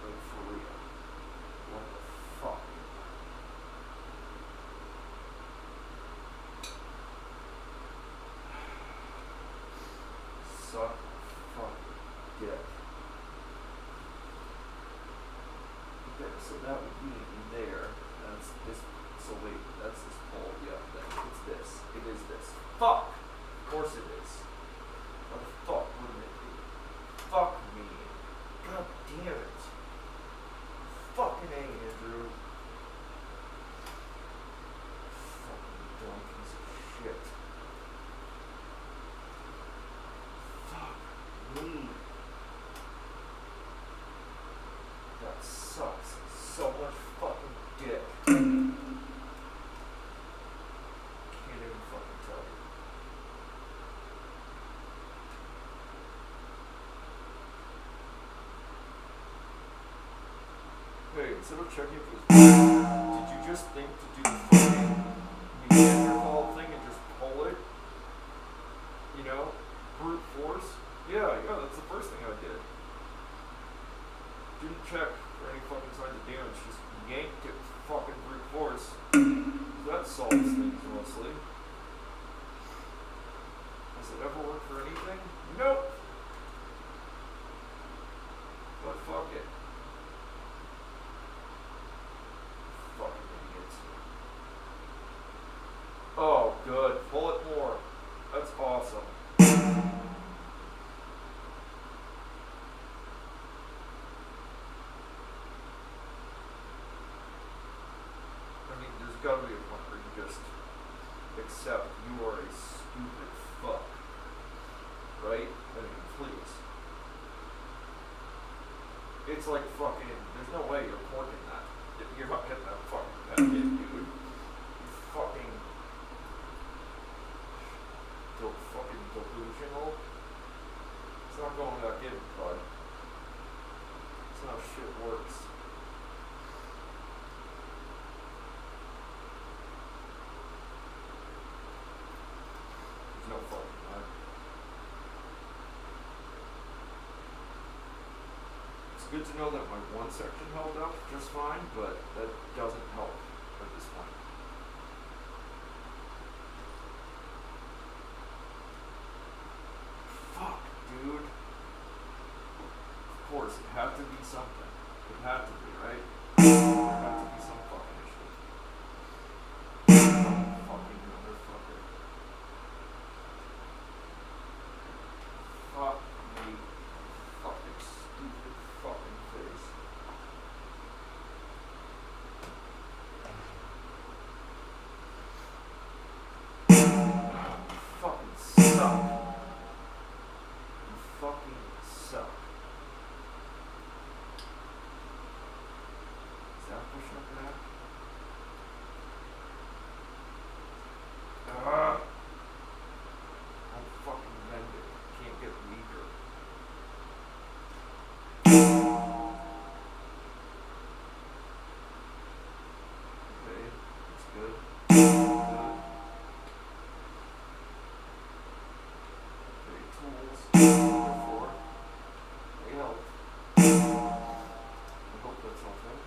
Like for real. What the fuck? Suck fucking dick. Okay, so that would be in there. That's this. So wait, that's this pole. Yeah, it's this. It is this. Fuck! Of course it is. What the fuck wouldn't it be? Fuck me. God damn it. Fucking A, Andrew. Fucking dumb piece of shit. Fuck me. That sucks so much fucking dick. Can't even fucking tell you. Hey, instead of checking if it was did you just think to do the fucking Neanderthal thing and just pull it? You know? Brute force? Yeah, that's the first thing I did. Didn't check for any fucking signs of damage, just yanked it with fucking brute force. That solves things mostly. Has it ever worked for anything? Nope. But fuck gotta be a point where you just accept you are a stupid fuck. Right? I mean, please. It's like fucking, there's no way you're porting that. You're not getting that fucking back in, dude. You fucking delusional. It's not going back in, bud. That's not how shit works. There's no fucking way. It's good to know that my one section held up just fine, but that doesn't help at this point. Fuck, dude. Of course, it had to be something. It had to be, right? There had to be some fucking issue. Fucking motherfucker. Fuck me. Fucking stupid fucking face. Fucking suck. You fucking suck. Is that pushing up there? I'm fucking bended. Can't get weaker. Okay, that's good. Okay, tools. Number 4. They help. I hope that's helping.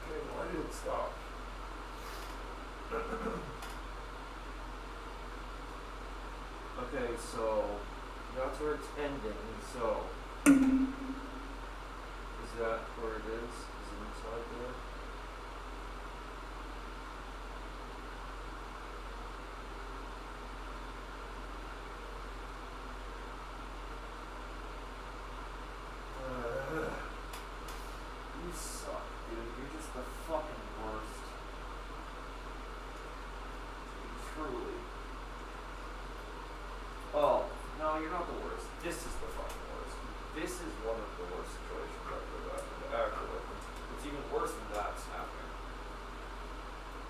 Okay, why did it stop? Okay, so that's where it's ending, so is that where it is? Is it inside there? You suck, dude. You're just the fucking worst. Truly. Oh, no, you're not the worst. This is the fucking worst. This is one of the worst situations I've ever happened, actually. It's even worse than that snapping.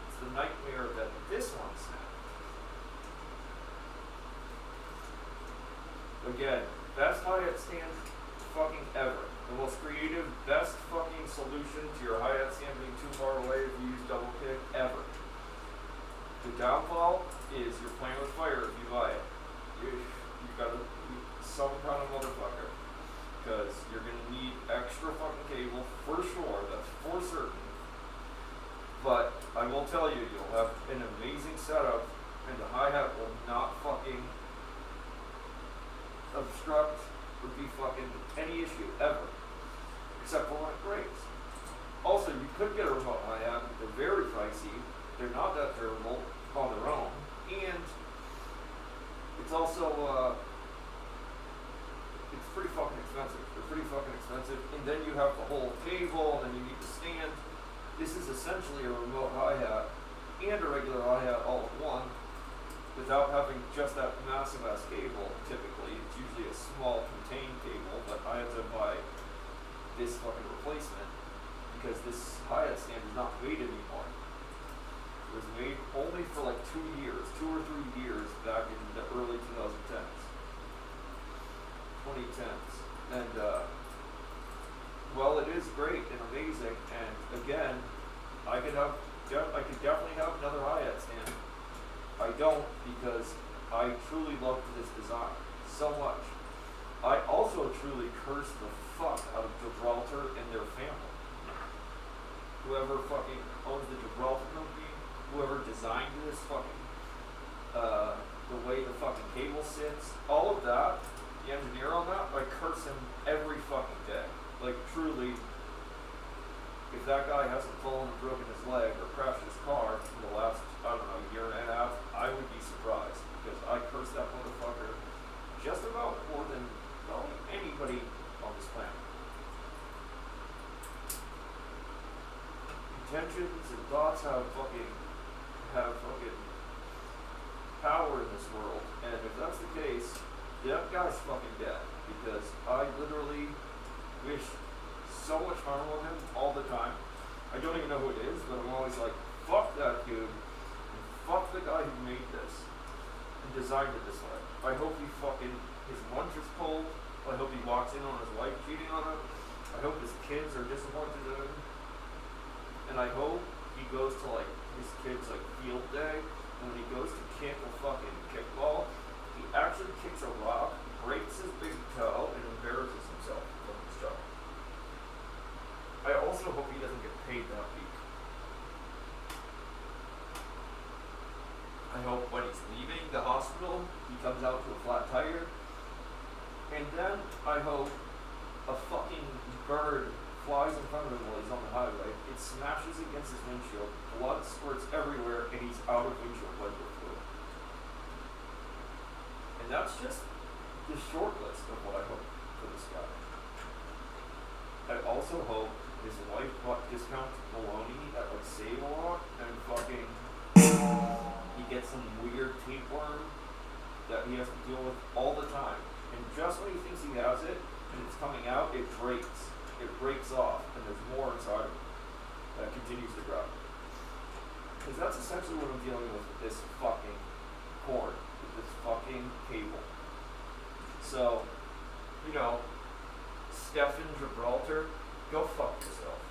It's the nightmare that this one snapped. Again, best hi-hat stand fucking ever. The most creative, best fucking solution to your hi-hat stand being too far away if you use double kick ever. The downfall is you're playing with fire if you buy it. You gotta be some kind of motherfucker. Because you're gonna need extra fucking cable for sure, that's for certain. But I will tell you, you'll have an amazing setup and the hi-hat will not fucking obstruct or be fucking any issue ever. Except for when it breaks. Also, you could get a remote hi-hat, but they're very pricey. They're not that durable on their own. And it's also, it's pretty fucking expensive. They're pretty fucking expensive. And then you have the whole cable, and then you need the stand. This is essentially a remote hi-hat and a regular hi-hat all in one, without having just that massive ass cable. Typically, it's usually a small contained cable, but I had to buy this fucking replacement because this hi-hat stand is not made anymore. It was made only for like 2 years, 2 or 3 years back in the early 2010s. And well, it is great and amazing, and again, I could definitely have another hi-hat stand. I don't, because I truly loved this design so much. I also truly curse the fuck out of Gibraltar and their family. Whoever fucking owns the Gibraltar company, whoever designed this fucking, the way the fucking cable sits, all of that, the engineer on that, I curse him every fucking day. Like, truly, if that guy hasn't fallen and broken his leg or crashed his car in the last, I don't know, year and a half, I would be surprised. intentions and thoughts have fucking power in this world, and if that's the case, that guy's fucking dead. Because I literally wish so much harm on him all the time. I don't even know who it is, but I'm always like, fuck that dude, and fuck the guy who made this and designed it this way. I hope he fucking, his lunch is pulled. I hope he walks in on his wife cheating on him. I hope his kids are disappointed in him. And I hope he goes to like his kids' like field day, and when he goes to kick a fucking kickball, he actually kicks a rock, breaks his big toe, and embarrasses himself from his job. I also hope he doesn't get paid that week. I hope when he's leaving the hospital, he comes out to a flat tire. And then I hope a fucking bird flies in front of him while he's on the highway. It smashes against his windshield, blood squirts everywhere, and he's out of windshield wiper fluid. And that's just the short list of what I hope for this guy. I also hope his wife bought discount bologna at like Save-A-Lot, and fucking he gets some weird tapeworm that he has to deal with all the time. And just when he thinks he has it, and it's coming out, it breaks. It breaks off, and there's more inside of it that continues to grow. Because that's essentially what I'm dealing with this fucking cord, with this fucking cable. So, you know, Stefan Gibraltar, go fuck yourself.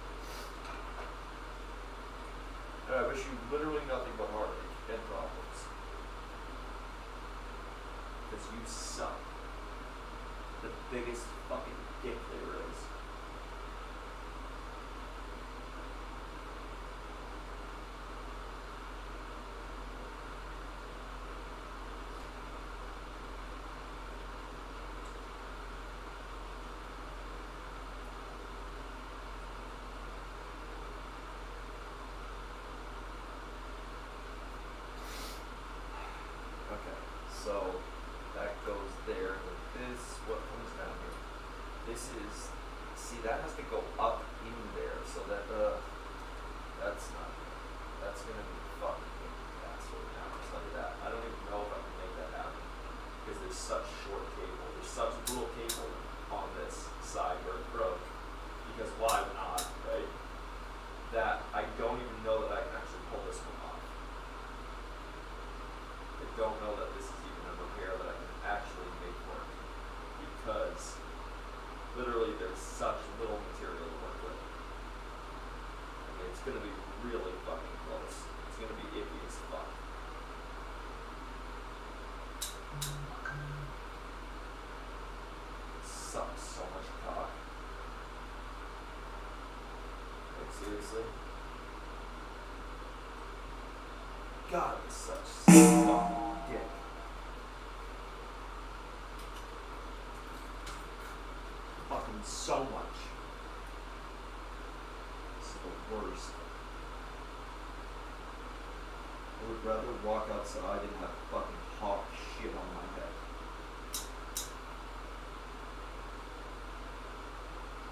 And I wish you literally nothing but heartache and problems. Because you suck. The biggest fucking dick there is. Okay, so that goes there with this. What comes down here? This is, see, that has to go up in there, so that that's not good. That's gonna be fucking faster now. I'll tell you that. I don't even know if I can make that happen because there's such short cable. There's such little cable on this side where it broke. Because why not, right? That I don't even know that I can actually pull this one off. I don't know that this is even a repair that I can actually make work, because literally there's such little material to work with. I mean, it's going to be really fucking close. It's going to be iffy as fuck. It sucks so much cock. Like, seriously? God, it's such fucking dick. Fucking so much. This is the worst. I would rather walk outside and have fucking hawk shit on my head.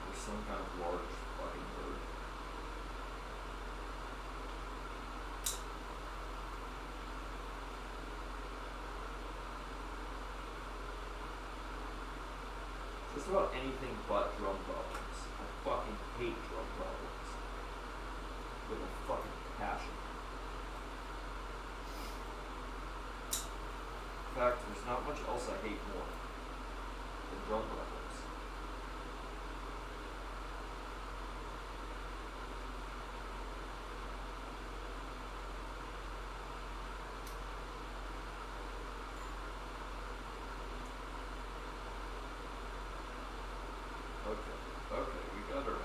Or some kind of large fucking bird. Just about anything but drum problems. I fucking hate drum problems. With a fucking passion. In fact, there's not much else I hate more than drum problems. Okay, we got her in.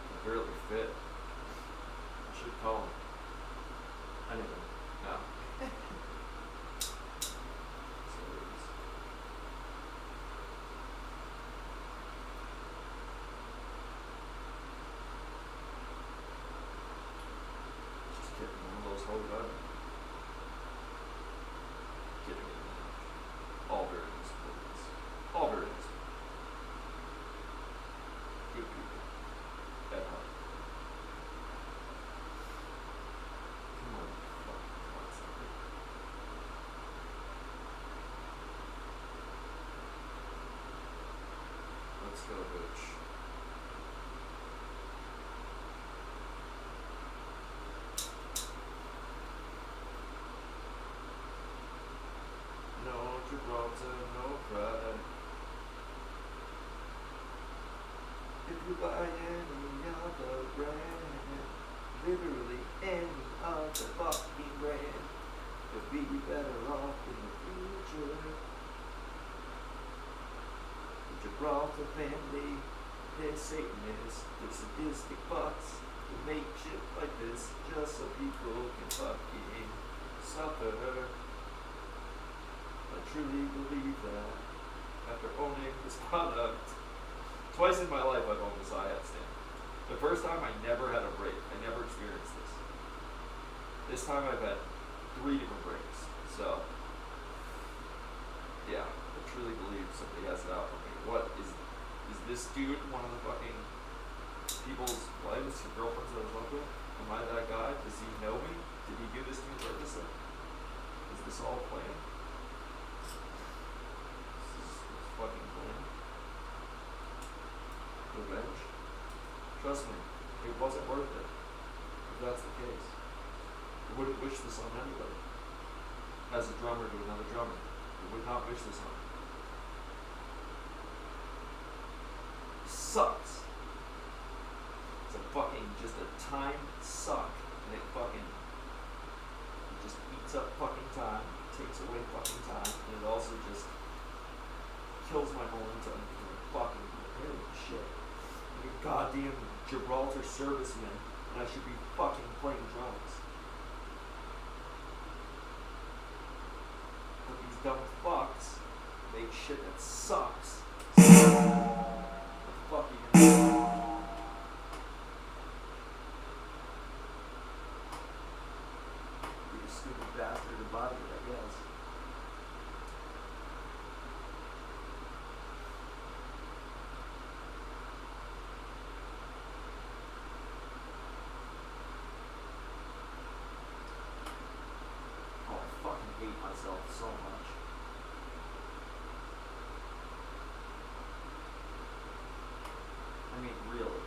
I barely fit. I should call him. you buy any other brand, literally any other fucking brand, you'll be better off in the future. The Gibraltar family, they're Satanists, they're sadistic fucks who make shit like this just so people can fucking suffer. I truly believe that after owning this product. Twice in my life I've owned this hi-hat stand. The first time I never had a break. I never experienced this. This time I've had 3 different breaks. So, yeah, I truly believe somebody has it out for me. What is this dude one of the fucking people's wives or girlfriends that I was up with? Am I that guy? Does he know me? Did he do this to me purposely? Is this all planned? This fucking planned. Revenge? Trust me, it wasn't worth it. If that's the case. I wouldn't wish this on anybody. As a drummer to another drummer. I would not wish this on. Sucks. It's a fucking just a time suck. And it just eats up fucking time, takes away fucking time, and it also just kills my momentum for fucking shit. I'm a goddamn Gibraltar serviceman, and I should be fucking playing drums. But these dumb fucks make shit that sucks. What the fuck are you gonna do? Be a stupid bastard to buy it, I guess. Hate myself so much. I mean, really.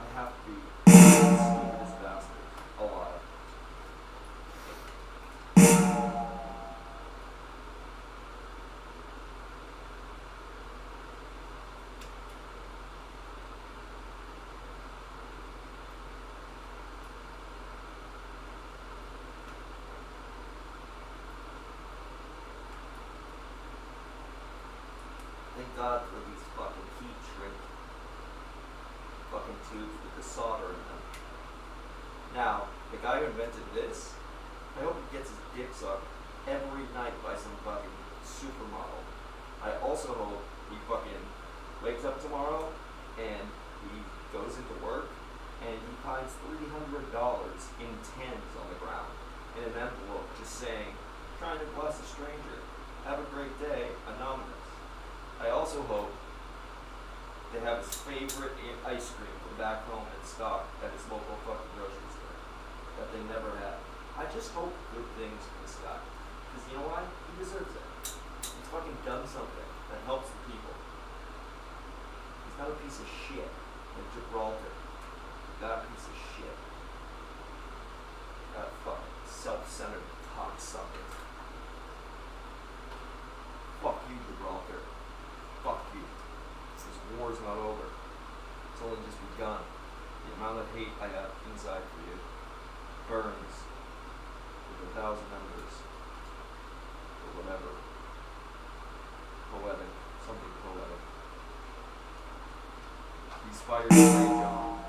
I have to be the stupidest bastard alive. Thank God for these fucking heat shrink fucking tubes with the solder in them. Now, the guy who invented this, I hope he gets his dick sucked every night by some fucking supermodel. I also hope he fucking wakes up tomorrow and he goes into work and he finds $300 in tens on the ground in an envelope just saying, trying to bless a stranger. Have a great day, anonymous. I also hope they have his favorite ice cream from back home in stock at his local fucking grocery store that they never had. I just hope good things for this guy. Because you know why? He deserves it. He's fucking done something that helps the people. He's not a piece of shit like Gibraltar. He's not a piece of shit. That fucking self-centered cocksucker. Fuck you, Gibraltar. Fuck you. This war's not over. It's only just begun. The amount of hate I have inside for you burns with 1,000 embers. Or whatever. Poetic. Something poetic. These fires rage on.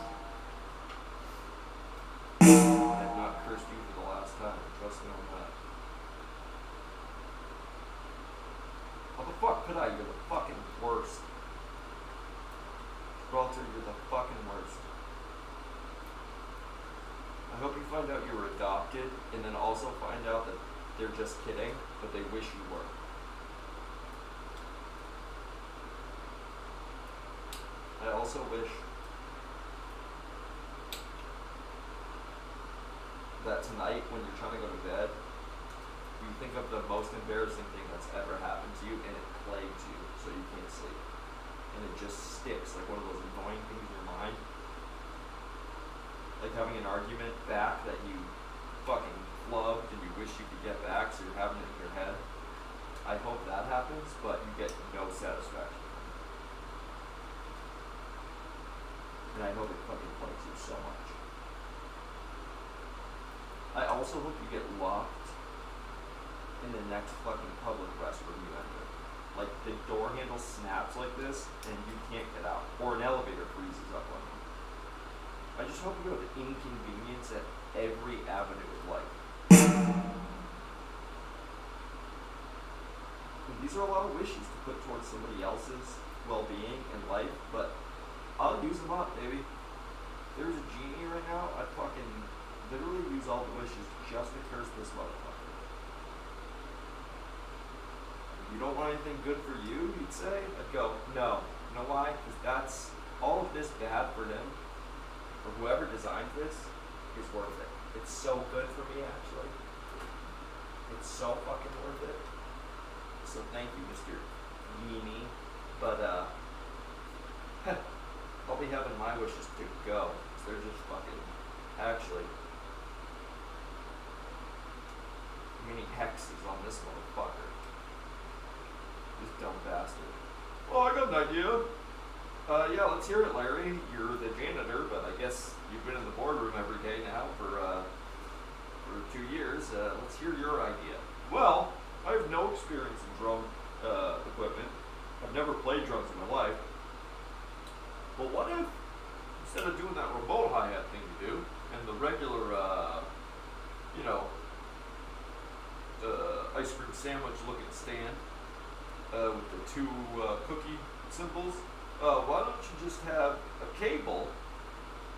I have not cursed you for the last time. Trust me on that. How the fuck could I? You're the fucking worst. Gibraltar, you're the fucking worst. I hope you find out you were adopted, and then also find out that they're just kidding, but they wish you were. I also wish that tonight, when you're trying to go to bed, you think of the most embarrassing thing that's ever happened to you, and it plagues you, so you can't sleep. And it just sticks, like one of those annoying things in your mind. Like having an argument back that you fucking loved and you wish you could get back, so you're having it in your head. I hope that happens, but you get no satisfaction. And I hope it fucking plagues you so much. I also hope you get locked in the next fucking public restroom you enter. Like, the door handle snaps like this, and you can't get out. Or an elevator freezes up on you. I just hope you have inconvenience at every avenue of life. And these are a lot of wishes to put towards somebody else's well-being and life, but I'll use them up, baby. If there's a genie right now, I'd fucking literally use all the wishes just to curse this motherfucker. You don't want anything good for you, you'd say? I'd go, no. You know why? Because that's all of this bad for him, or whoever designed this, is worth it. It's so good for me, actually. It's so fucking worth it. So thank you, Mr. Genie. But, I'll be having my wishes to go. Because they're just fucking, actually, many hexes on this motherfucker. This dumb bastard. Well, I got an idea. Yeah, let's hear it, Larry. You're the janitor, but I guess you've been in the boardroom every day now for 2 years. Let's hear your idea. Well, I have no experience in drum equipment. I've never played drums in my life. But what if, instead of doing that remote hi-hat thing you do, and the regular, ice cream sandwich looking stand, with the two cookie symbols, why don't you just have a cable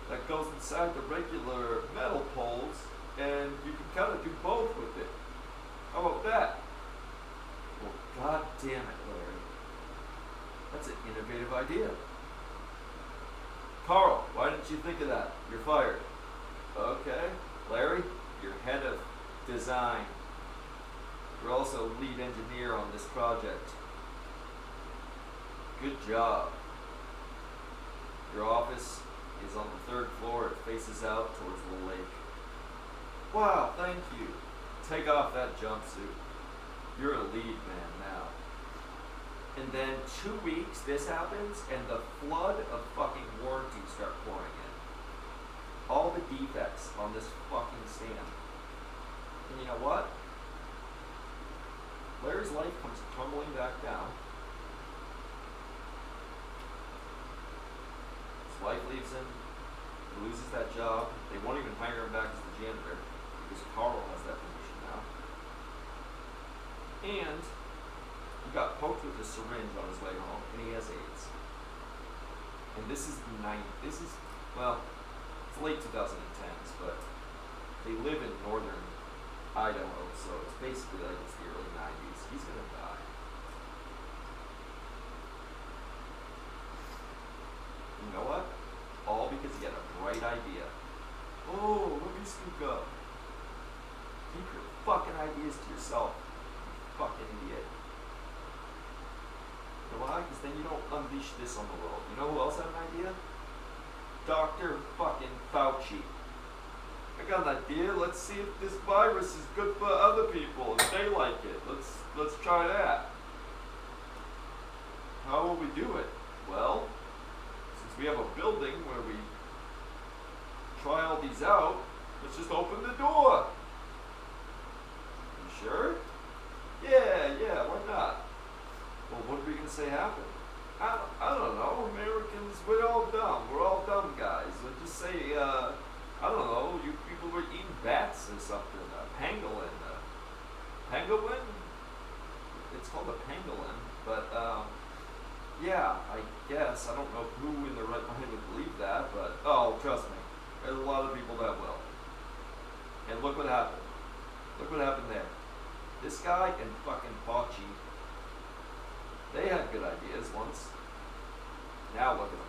that goes inside the regular metal poles, and you can kind of do both with it? How about that? Well, god damn it, Larry. That's an innovative idea. Carl, why didn't you think of that? You're fired. Okay. Larry, you're head of design. You're also lead engineer on this project. Good job. Your office is on the 3rd floor. It faces out towards the lake. Wow, thank you. Take off that jumpsuit. You're a lead man now. And then 2 weeks, this happens, and the flood of fucking warranties start pouring in. All the defects on this fucking stand. And you know what? Larry's life comes tumbling back down. His wife leaves him. He loses that job. They won't even hire him back as the janitor because Carl has that position now. And he got poked with a syringe on his way home, and he has AIDS. And this is it's late 2010s, but they live in northern Idaho, so it's basically like it's the early 90s. He's gonna die. You know what? All because he had a bright idea. Oh, let me speak up. Keep your fucking ideas to yourself, you fucking idiot. You know why? Because then you don't unleash this on the world. You know who else had an idea? Dr. fucking Fauci. I got an idea. Let's see if this virus is good for other people, if they like it. Let's try that. How will we do it? Well, since we have a building where we try all these out, let's just open the door. You sure? Yeah, why not? Well, what are we gonna say happened? I don't know. Americans, we're all dumb. We're all dumb guys. Let's just say, I don't know, you people were eating bats or something. Pangolin. Pangolin? It's called a pangolin. But, yeah, I guess. I don't know who in their right mind would believe that, but, oh, trust me. There's a lot of people that will. And look what happened. Look what happened there. This guy and fucking Fauci, they had good ideas once. Now look at them.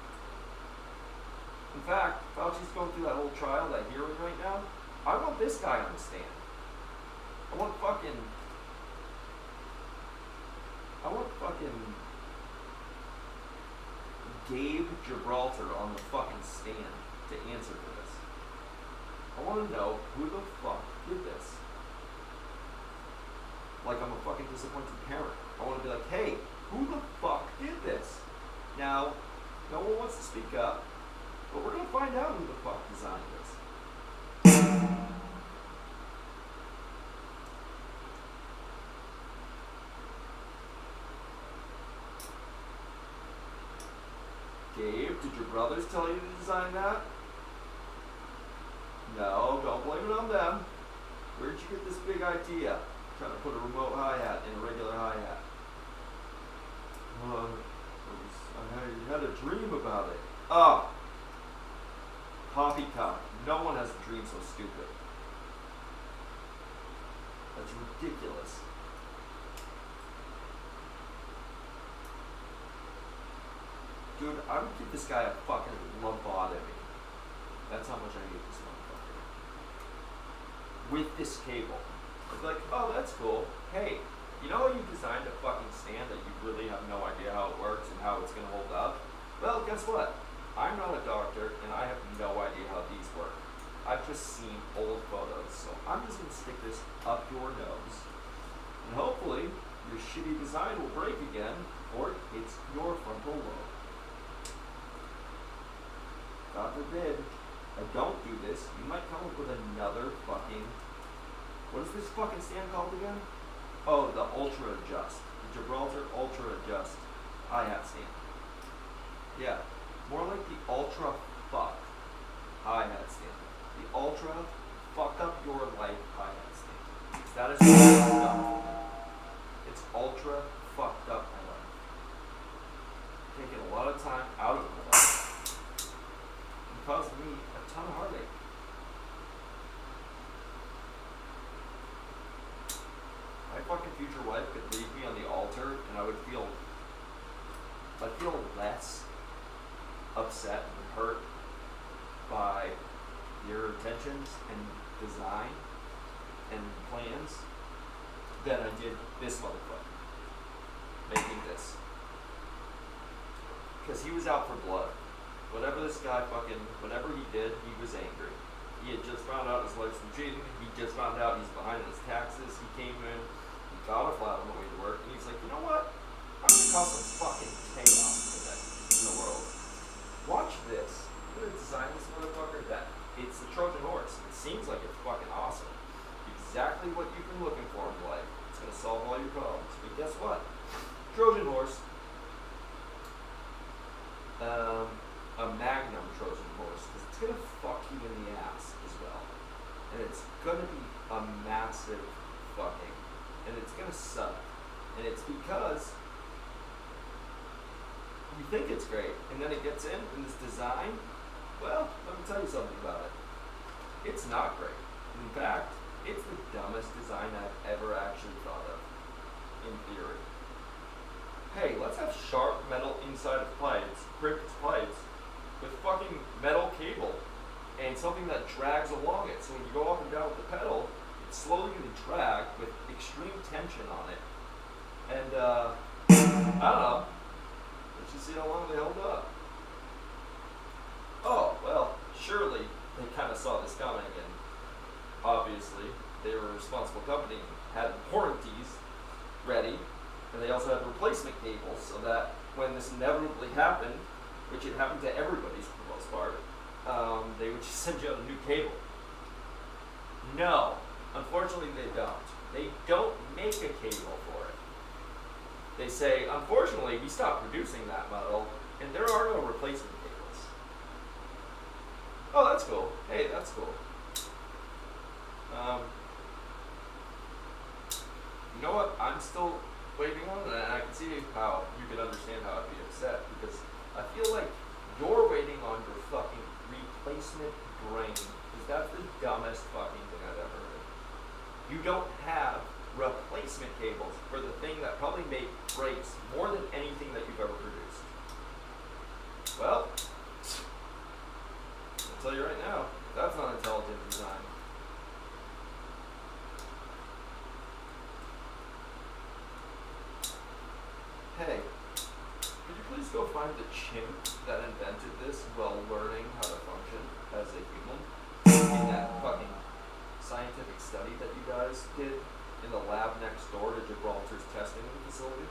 In fact, Fauci's going through that whole trial, that hearing right now. I want this guy on the stand. I want fucking Gabe Gibraltar on the fucking stand to answer for this. I want to know who the fuck did this. Like I'm a fucking disappointed parent. I want to be like, hey, who the fuck did this? Now, no one wants to speak up. But we're gonna find out who the fuck designed this. Gabe, did your brothers tell you to design that? No, don't blame it on them. Where'd you get this big idea? Trying to put a remote hi-hat in a regular hi-hat. I had a dream about it. Ah! Poppycock. No one has a dream so stupid. That's ridiculous. Dude, I would give this guy a fucking lobotomy. That's how much I hate this motherfucker. With this cable. It's like, oh, that's cool. Hey, you know how you designed a fucking stand that you really have no idea how it works and how it's gonna hold up? Well, guess what? I'm not a doctor and I have no idea how these work. I've just seen old photos, so I'm just gonna stick this up your nose. And hopefully, your shitty design will break again, or it hits your frontal lobe. God forbid, I don't do this, you might come up with another fucking... What is this fucking stand called again? Oh, the Ultra Adjust. The Gibraltar Ultra Adjust hi-hat stand. Yeah, more like the Ultra Fuck hi-hat stand. The Ultra Fuck Up Your Life hi-hat stand. That is what it's done. It's ultra fucked up my life. Taking a lot of time out of my life. It caused me a ton of heartache. My fucking future wife could leave me on the altar and I'd feel less upset and hurt by your intentions and design and plans than I did this motherfucker making this. Because he was out for blood. Whatever this guy whatever he did, he was angry. He had just found out his wife's been cheating. He just found out he's behind on his taxes. He came in, he got a flat on the way to work, and he's like, you know what? I'm gonna cause some fucking chaos today in the world. Watch this. I'm gonna design this motherfucker that it's the Trojan horse. It seems like it's fucking awesome. Exactly what you've been looking for in life. It's gonna solve all your problems. But guess what? Trojan horse. A magnum Trojan horse, because it's gonna fuck you in the ass as well. And it's gonna be a massive fucking, and it's gonna suck. And it's because you think it's great, and then it gets in this design. Well, let me tell you something about it. It's not great. In fact, it's the dumbest design I've ever actually thought of, in theory. Hey, let's have sharp metal inside of pipes, crimped pipes, with fucking metal cable, and something that drags along it. So when you go up and down with the pedal, it's slowly going to drag with extreme tension on it. And, I don't know. Let's just see how long they held up. Oh, well, surely they kind of saw this coming, and obviously they were a responsible company and had warranties ready, and they also had replacement cables so that when this inevitably happened, which it happened to everybody for the most part, they would just send you out a new cable. No, unfortunately they don't. They don't make a cable for it. They say, unfortunately, we stopped producing that model, and there are no replacement cables. Oh, that's cool. Hey, that's cool. You know what? I'm still waiting on, and I can see how you could understand how I'd be upset, because I feel like you're waiting on your fucking replacement brain, because that's the dumbest fucking thing I've ever heard. You don't have replacement cables for the thing that probably breaks more than anything that you've ever produced. Well, I'll tell you right now, that's not intelligent design. Hey, could you please go find the chimp that invented this while learning how to function as a human in that fucking scientific study that you guys did in the lab next door to Gibraltar's testing facility?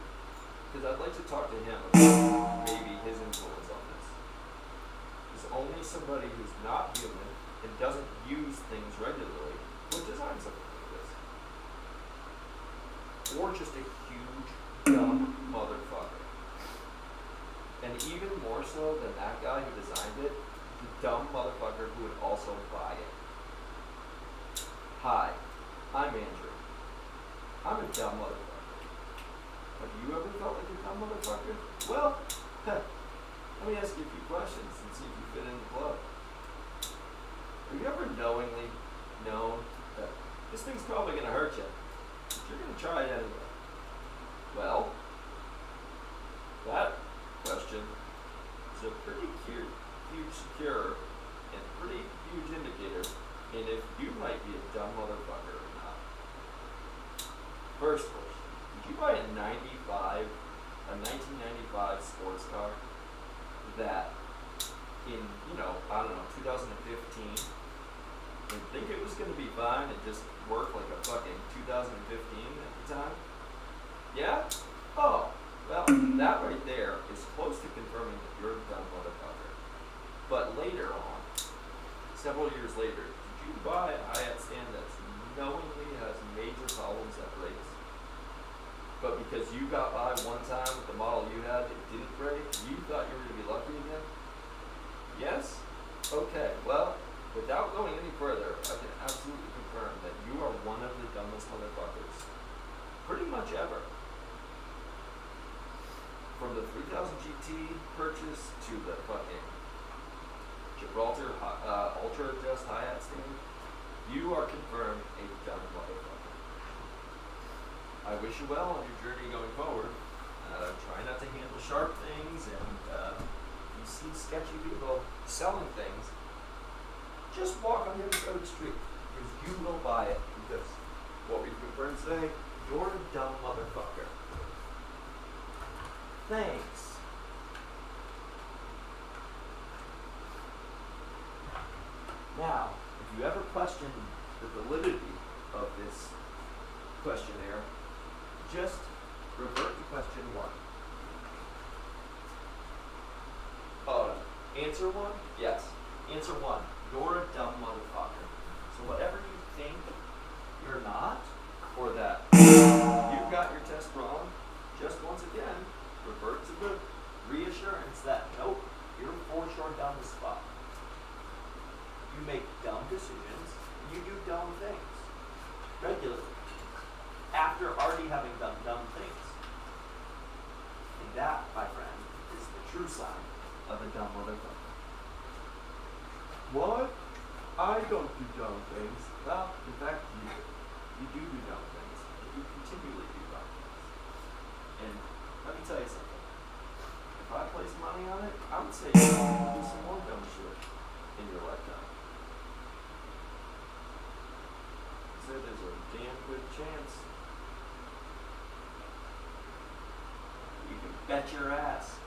Because I'd like to talk to him about maybe his influence on this. Because only somebody who's not human and doesn't use things regularly would design something like this. Or just a huge, dumb motherfucker. And even more so than that guy who designed it, the dumb motherfucker who would also buy it. Hi, I'm Andrew. I'm a dumb motherfucker. Have you ever felt like a dumb motherfucker? Well, let me ask you a few questions and see if you fit in the club. Have you ever knowingly known that this thing's probably going to hurt you, but you're going to try it anyway? Well, that question is a pretty huge secure and pretty huge indicator in if you might be a dumb motherfucker or not. First question, did you buy a 1995 sports car that in, 2015, and think it was going to be fine and just work like a fucking 2015 at the time? Yeah? Oh, well, that right there is close to confirming that you're a dumb motherfucker. But later on, several years later, did you buy a hi-hat stand that knowingly has major problems that breaks? But because you got by one time with the model you had, it didn't break, you thought you were going to be lucky again? Yes? Okay, well, without going any further, I can absolutely confirm that you are one of the dumbest motherfuckers pretty much ever. From the 3000 GT purchase to the fucking Gibraltar Ultra Adjust hi-hat stand, you are confirmed a dumb motherfucker. I wish you well on your journey going forward. Try not to handle sharp things, and you see sketchy people selling things, just walk on the other side of the street, because you will buy it, because what we've confirmed today, you're a dumb motherfucker. Thanks. Now, if you ever question the validity of this questionnaire, just revert to question 1. Answer 1? Yes. Answer 1. You're a dumb motherfucker. So whatever you think you're not, or that you got your test wrong, just once again, revert to the reassurance that, nope, you're for sure dumb as fuck. You make dumb decisions, you do dumb things, regularly, after already having done dumb things. And that, my friend, is the true sign of a dumb motherfucker. What? I don't do dumb things. Well, in fact, you do. You do dumb things, and you continually do dumb things. And let me tell you something. If I place money on it, I would say you can do some more dumb shit in your lifetime. So there's a damn good chance you can bet your ass.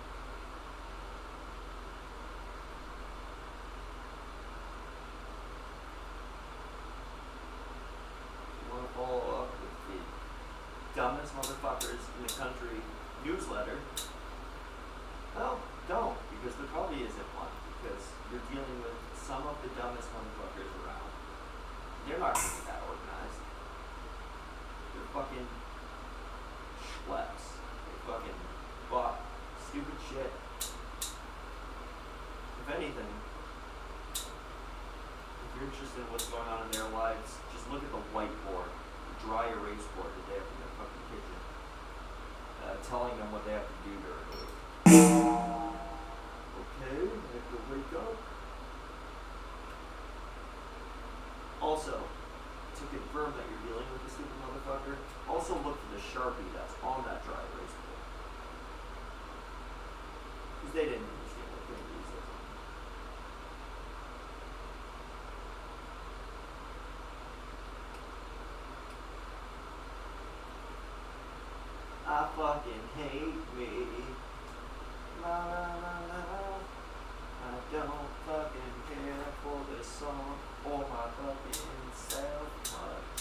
If you want to follow up with the dumbest motherfuckers in the country newsletter, well, don't, because there probably isn't one, because you're dealing with some of the dumbest motherfuckers around. They're not going to be that organized. They're fucking schleps. They fucking bought stupid shit. If anything, if you're interested in what's going on in their lives, just look at the whiteboard, the dry erase board that they have in their fucking kitchen, telling them what they have to do during the week. Okay, I have to wake up. Also, to confirm that you're dealing with a stupid motherfucker, also look for the Sharpie that's on that dry erase board. Because they didn't understand what they used it. I fucking hate me. La la la la. I don't fucking care for this song or my fucking self much.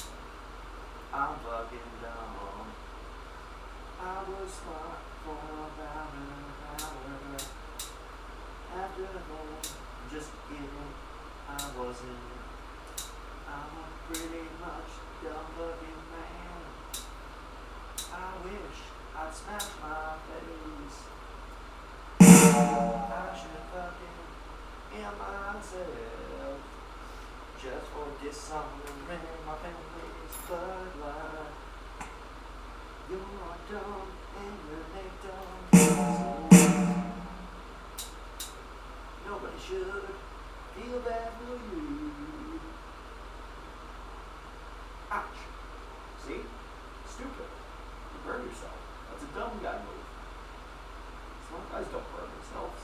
I'm fucking dumb. I was smart for about an hour. After that, Just kidding, I wasn't. I'm a pretty much dumb fucking man. I wish I'd smash my face. I should fucking heal myself just for dishonoring my family's bloodline. You're dumb and you make dumb. Nobody should feel bad for you. Ouch. See? Stupid. You burn yourself. That's a dumb guy move. Smart guys don't burn themselves.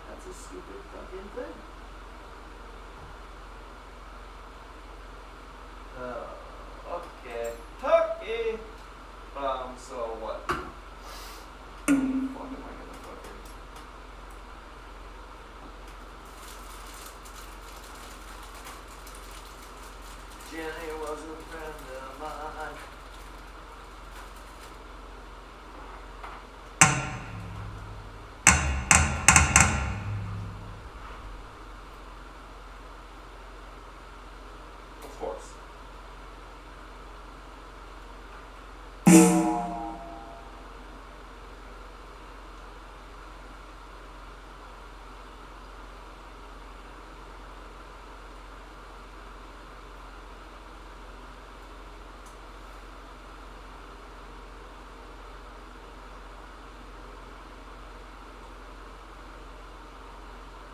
That's a stupid fucking thing. Okay. Turkey! So what? Fuck am I gonna fucking... Jenny was a friend of mine. Of course.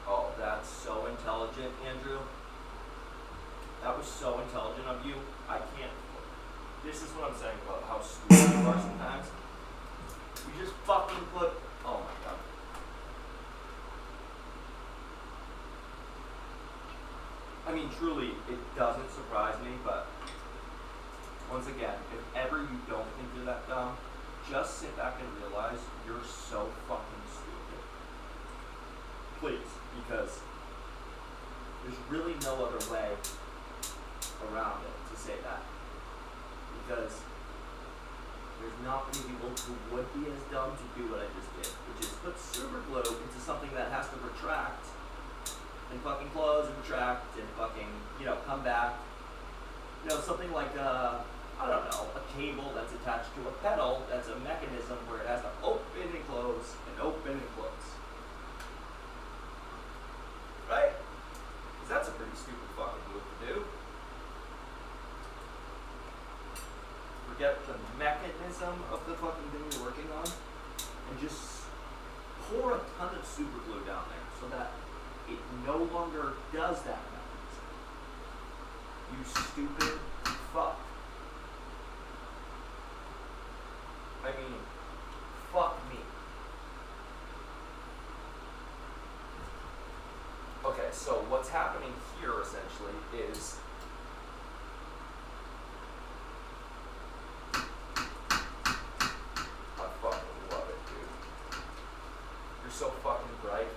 Oh, that's so intelligent, Andrew. That was so intelligent of you. I can't. This is what I'm saying about how stupid you are sometimes. You just fucking put. Oh my god. I mean, truly, it doesn't surprise me, but once again, if ever you don't think you're that dumb, just sit back and realize you're so fucking stupid. Please, because there's really no other way around it to say that. Because there's not many people who would be as dumb to do what I just did, which is put super glue into something that has to retract and fucking close and retract and fucking, come back. Something like I don't know, a cable that's attached to a pedal that's a mechanism where it has to open and close and open and close. Right? Because that's a pretty stupid fucking move to do. Forget the mechanism of the fucking thing you're working on and just pour a ton of super glue down there so that it no longer does that mechanism. You stupid fuck. I mean, fuck me. Okay, so what's happening here essentially is I fucking love it, dude. You're so fucking bright.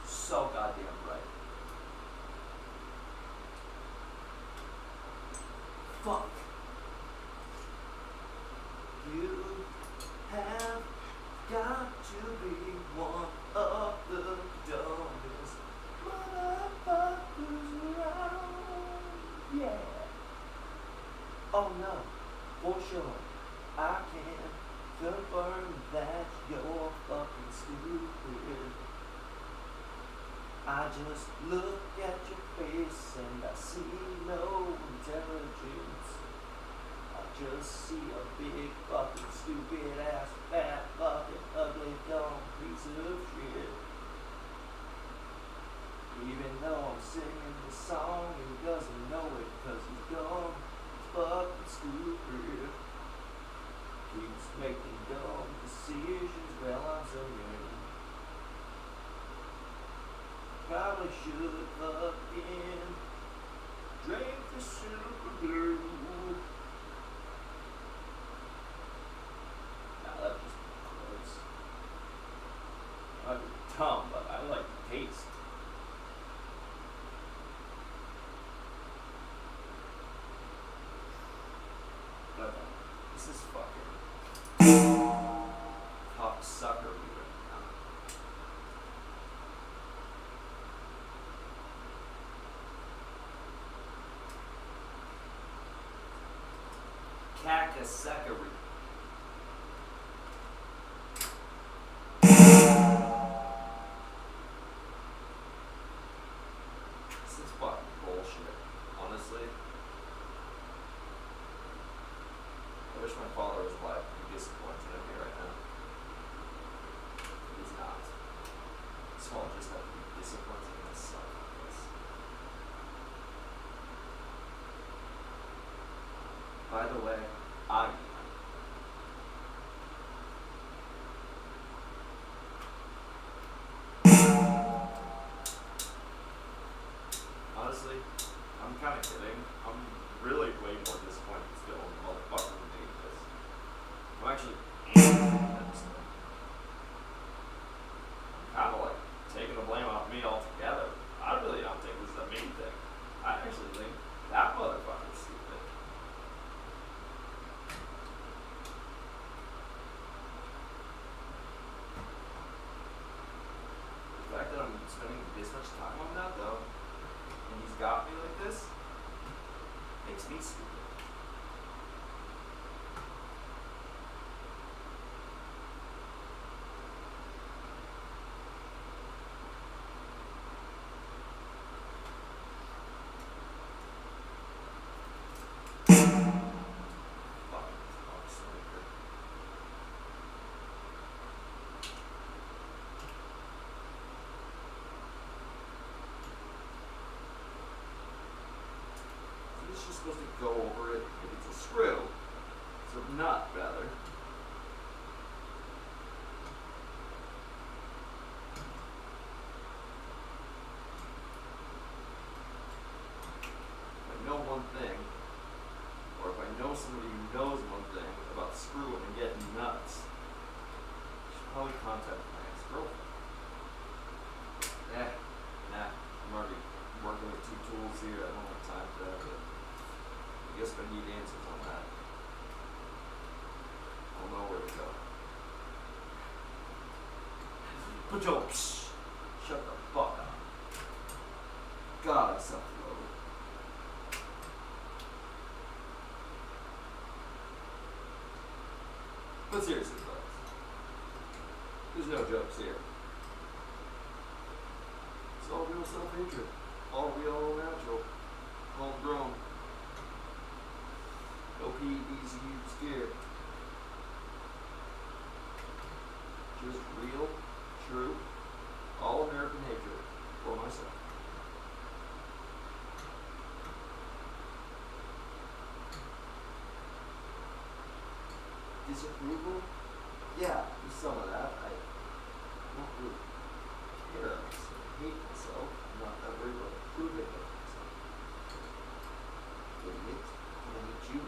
So goddamn bright. Fuck. You have got to be one of the dumbest motherfuckers around. Yeah. Oh no, for sure. I can confirm that you're fucking stupid. I just look at your face and I see no intelligence. I just see a big fucking stupid ass, fat fucking ugly dumb piece of shit. Even though I'm singing the song, he doesn't know it cause he's dumb, fucking stupid. Keeps making dumb decisions while I'm singing. Probably should fucking drink the super glue. Nah, that just gross. I'm dumb, but I like the taste. Okay, this is fucking Kakasakari. This is fucking bullshit, honestly. I wish my father was alive. He'd be disappointed in me right now. He's not. So I'll just have to be disappointed in myself, I guess. By the way, honestly, I'm kind of kidding. I'm really way more disappointed still in the motherfucker who made this. I'm actually angry at this thing. I'm kind of like taking the blame off me altogether. I really don't think this is a me thing. I actually think that motherfucker's stupid. The fact that I'm spending this much time on that though, and he's got me like this, makes me stupid. It's just supposed to go over it if it's a screw. It's a nut, rather. If I know one thing, or if I know somebody who knows one thing about screwing and getting nuts, I should probably contact my ex-girlfriend. I'm already working with two tools here. I don't have time for that, but I guess if I need answers on that, I'll know where to go. But yo, shut the fuck up. God, I self-loathe. But seriously, folks, there's no jokes here. It's all real self-hatred. All real, all natural. Homegrown. No PEDs used here. Just real, true, all American hatred for myself. Disapproval? Yeah, there's some of that. I don't really care. I hate myself. I'm not that worried about proving it myself. Idiot. And I hate you.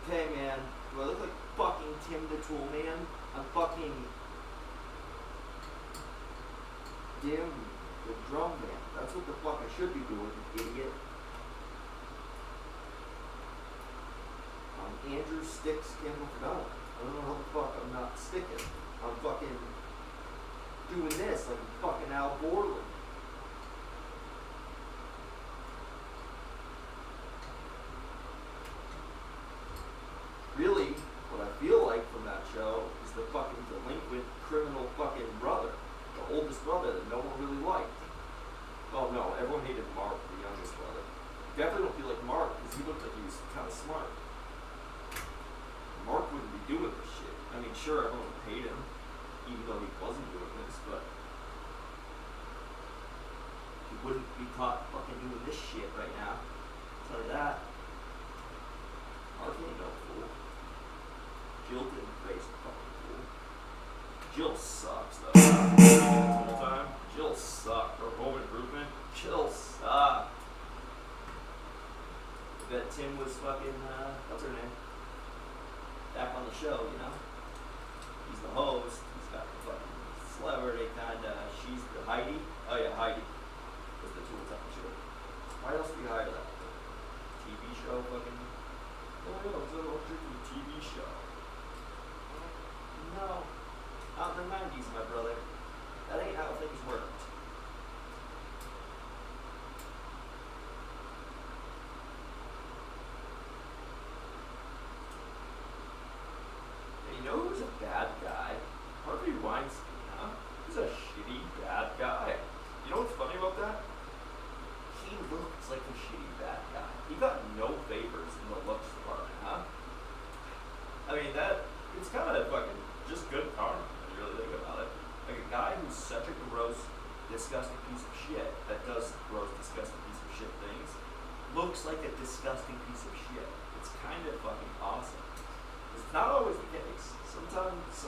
Okay, man. Do I look like fucking Tim the Tool Man? I'm fucking Dim the Drum Man. That's what the fuck I should be doing, idiot. I'm Andrew Sticks Campbell Fidel. I don't know how the fuck I'm not sticking. I'm fucking doing this like I'm fucking Al Borland. Really, what I feel like from that show is the fucking delinquent criminal fucking brother. The oldest brother that no one really liked. Oh no, everyone hated Mark, the youngest brother. Definitely don't feel like Mark, because he looked like he was kind of smart. Mark wouldn't be doing this shit. I mean, sure, everyone paid him, even though he wasn't doing this, but he wouldn't be caught fucking doing this shit right now. I'll tell you that. Mark ain't no fool. Jill didn't raise a fucking fool. Jill sucks, though. The whole time. Jill sucked. Her home improvement. Jill sucked. I bet Tim was fucking, what's her name? Back on the show, you know? He's the host. He's got the fucking celebrity kinda. She's the Heidi. Oh yeah, Heidi. Was the Tool Time show. Why else do we hire that? TV show fucking. Oh yeah, it's an tricky TV show. No. Not in the 90s, my brother. That ain't how things worked.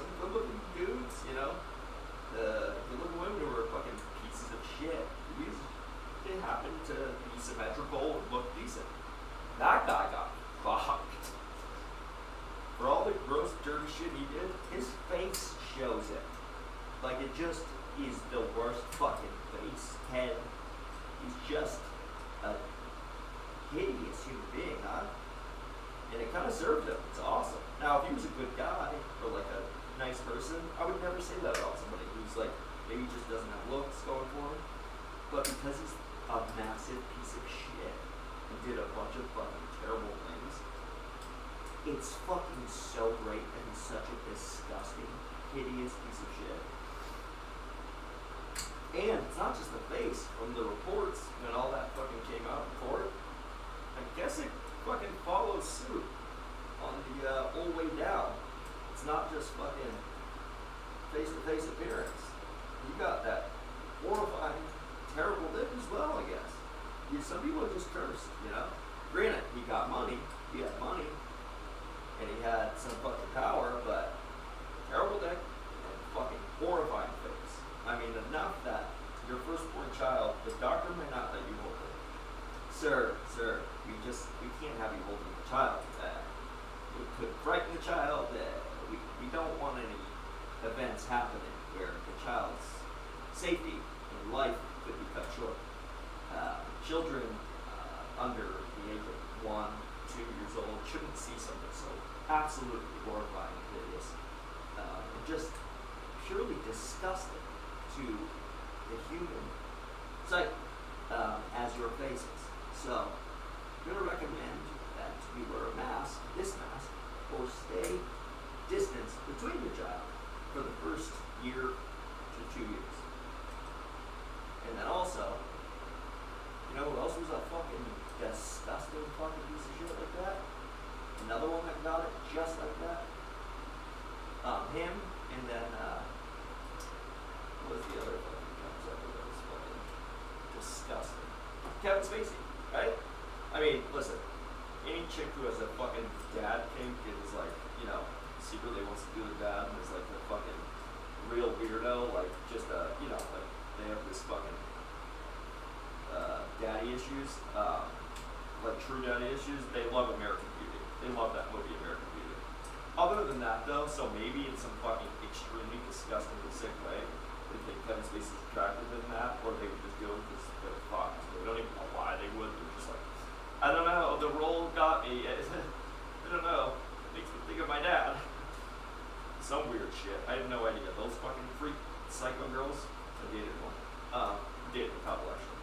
some good-looking dudes, you know, the good-looking women who were fucking pieces of shit. They happened to be symmetrical and look decent. That guy got fucked. For all the gross, dirty shit he did, his face shows it. Like, it just is the worst fucking face. Head. He's just a hideous human being, huh? And it kind of served him. It's awesome. Now, if he was a good guy, or like a nice person, I would never say that about somebody who's like, maybe just doesn't have looks going for him. But because he's a massive piece of shit and did a bunch of fucking terrible things, it's fucking so great that he's such a disgusting, hideous piece of shit. And it's not just the face. From the reports, when all that fucking came out in court, I guess it fucking follows suit on the whole way down. It's not just fucking face-to-face appearance. You got that horrifying, terrible lip as well, I guess. Some people are just cursed, you know? Granted, he got money, he had money, and he had some fucking power, but terrible dick and fucking horrifying face. I mean, enough that your firstborn child, the doctor may not let you hold it. Sir, we can't have you holding the child. It could frighten the child. We don't want any events happening where the child's safety and life could be cut short. Children under the age of 1, 2 years old shouldn't see something so absolutely horrifying and hideous. And just purely disgusting to the human sight as your faces. So, I'm going to recommend that you wear a mask, this mask, or stay distance between your child for the first year to 2 years. And then also, you know who else was a fucking disgusting fucking piece of shit like that? Another one that got it just like that. Him, and then, what was the other fucking concept that was fucking disgusting? Kevin Spacey, right? I mean, listen, any chick who has a fucking dad kink is like, you know, secretly wants to do the dad and is like the fucking real weirdo, like just you know, like they have this fucking daddy issues, like true daddy issues. They love American Beauty. They love that movie, American Beauty. Other than that, though, so maybe in some fucking extremely disgustingly sick way, they think Kevin Spacey's attractive in that, or they would just do it because they're fucked. They don't even know why they would. They're just like, I don't know, the role got me. I don't know. It makes me think of my dad. Some weird shit. I have no idea. Those fucking freak psycho girls. I dated one. Dated a couple actually.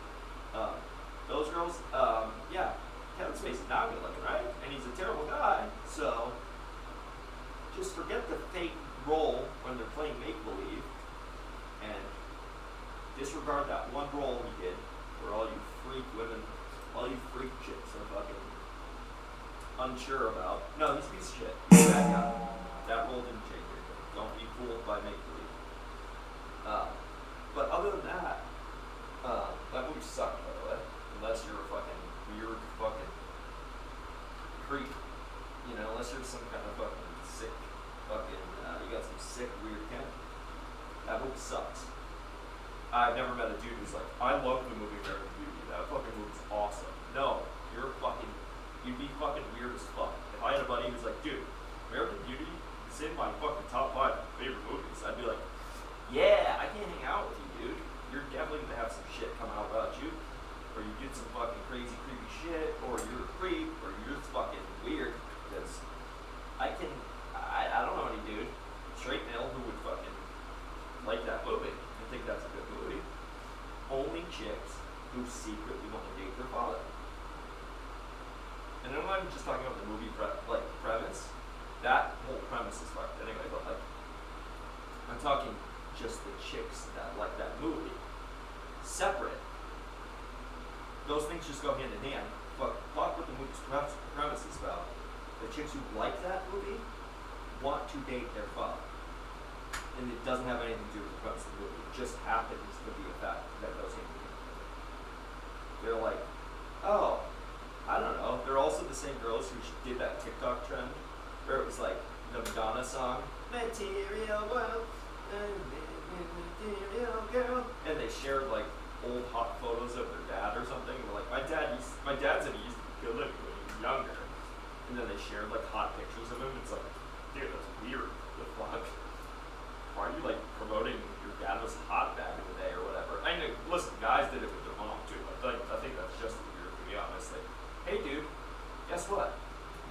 Those girls, yeah. Kevin Spacey's not good looking, right? And he's a terrible guy. So just forget the fake role when they're playing make-believe and disregard that one role he did where all you freak women, all you freak chicks are fucking unsure about. No, he's a piece of shit. He's a bad guy. That role didn't change anything. Don't be fooled by make-believe. But other than that, that movie sucked, by the way. Unless you're a fucking weird fucking creep. You know, unless you're some kind of fucking sick fucking, you got some sick weird kink. That movie sucks. I've never met a dude who's like, I love the movie American Beauty. That fucking movie's awesome. No, you'd be fucking weird as fuck. If I had a buddy who's like, dude, American Beauty is in my fucking top 5 favorite movies, I'd be like, yeah, I can't hang out with you, dude. You're definitely gonna have some shit come out about you, or you did some fucking crazy, creepy shit, or you're a creep, or you're just fucking weird. Because I don't know any dude, straight male, who would fucking like that movie and think that's a good movie. Only chicks who secretly want to date their father. And I'm not even just talking about the movie premise. That whole premise is fucked anyway, but like, I'm talking just the chicks that like that movie. Separate. Those things just go hand in hand. But fuck what the movie's premise is about. The chicks who like that movie want to date their father. And it doesn't have anything to do with the premise of the movie. It just happens to be a fact that goes hand in hand. They're like, oh, I don't know. They're also the same girls who did that TikTok trend where it was like the Madonna song material world, material girl. And they shared like old hot photos of their dad or something. And like, my dad said he used to be good looking when he was younger. And then they shared like hot pictures of him. It's like, dude, that's weird. The fuck? Why are you like promoting your dad was hot back in the day or whatever? I know, listen, guys did it with their mom too. I think that's just as weird, to be honest. Like, hey dude, guess what?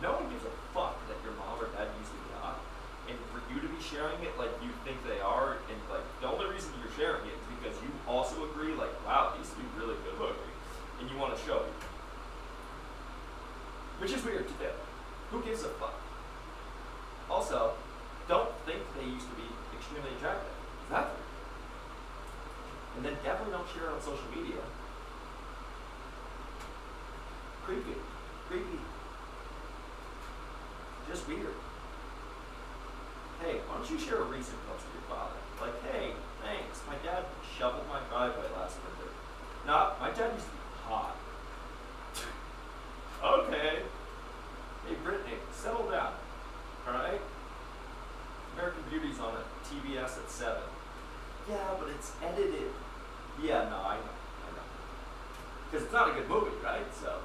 No one gives a fuck that your mom or dad used to be hot. And for you to be sharing it like you think they are, and like the only reason you're sharing it is because you also agree, like, wow, they used to be really good looking, and you want to show people. Which is weird to do. Who gives a fuck? Also, don't think they used to be extremely attractive. That's weird. And then definitely don't share it on social media. Creepy. Just weird. Hey, why don't you share a recent post with your father? Like, hey, thanks. My dad shoveled my driveway last winter. Nah, my dad used to be hot. Okay. Hey, Brittany, settle down. Alright? American Beauty's on a TBS at 7. Yeah, but it's edited. Yeah, no, I know. Because it's not a good movie, right? So,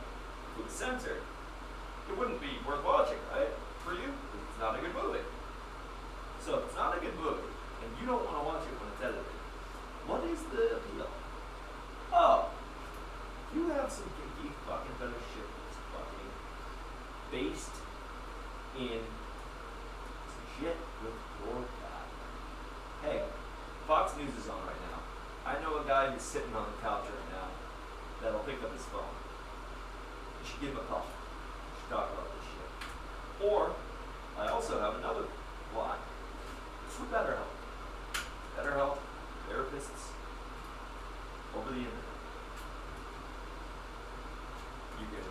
if it was censored, it wouldn't be worth watching, right? For you, because it's not a good movie. So, if it's not a good movie, and you don't want to watch it when it's edited, what is the appeal? Oh, you have some kinky fucking better shit that's fucking based in some shit with your dad. Hey, Fox News is on right now. I know a guy who's sitting on the couch right now that'll pick up his phone. You should give him a call. You should talk about this shit. Or, I also have another line. It's for BetterHelp. BetterHelp, therapists, over the internet. You can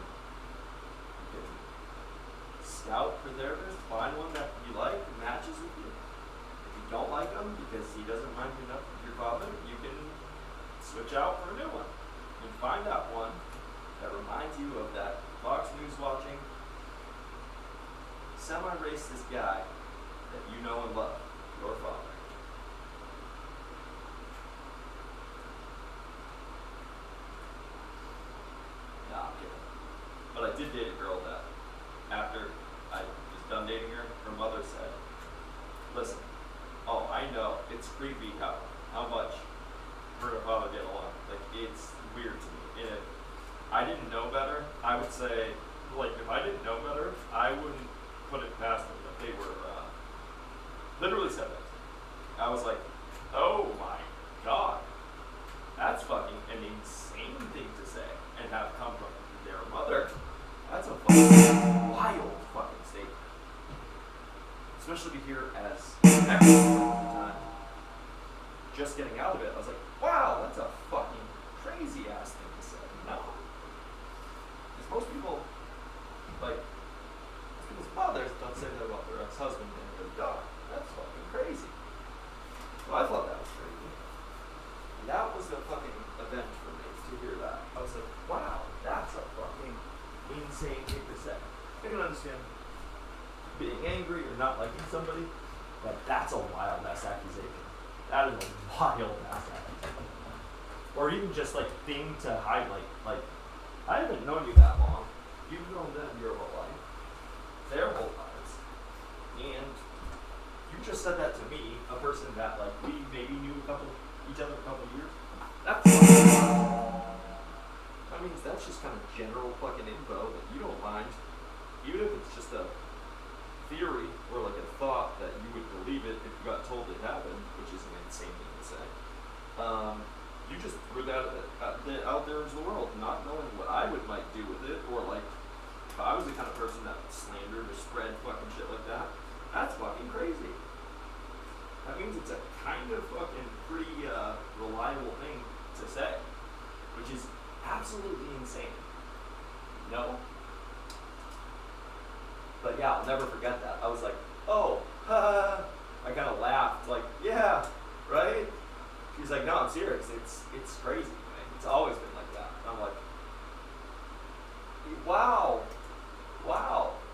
scout for therapists, find one that you like, matches with you. If you don't like him because he doesn't remind you enough of your father, you can switch out for a new one. You can find out one that reminds you of that Fox News watching, semi-racist guy that you know and love, your father. Nah, I'm kidding. But I did date a girl that, after I was done dating her, her mother said, listen, oh, I know, it's creepy how much her and her father get along. Like, it's weird to me. And if I didn't know better, I would say, like, if I didn't know better, I wouldn't put it past them that they were, literally said that. I was like, oh my god, that's fucking an insane thing to say and have come from their mother. That's a fucking wild fucking statement. Especially to hear as an expert at the time. Just getting out of it, I was like, wow, that's a fucking crazy ass thing to say. No. Because most people, like, most people's mothers don't say that about their ex-husband and their daughter. That's fucking crazy. So I thought that was crazy. And that was a fucking event for me to hear that. I was like, wow, that's a fucking insane thing to say. I can understand being angry or not liking somebody, but that's a wild ass accusation. That is a wild ass accusation. Or even just like thing to highlight. Like, I haven't known you that long. You've known them your whole life, their whole lives, and you just said that to me, a person that like we maybe knew each other a couple years. That's I mean, that's just kind of general fucking info that you don't mind, even if it's just a theory or like a thought that you would believe it if you got told it happened, which is an insane thing to say. You just threw that out there into the world, not knowing what I might do with it, or like if I was the kind of person that would slander or spread fucking shit like that. That's fucking crazy. That means it's a kind of fucking pretty reliable thing to say, which is absolutely insane. No? But yeah, I'll never forget that. I was like, oh, I kind of laughed, like, yeah, right? She's like, no, I'm serious. It's crazy, man. It's always been like that. And I'm like, wow,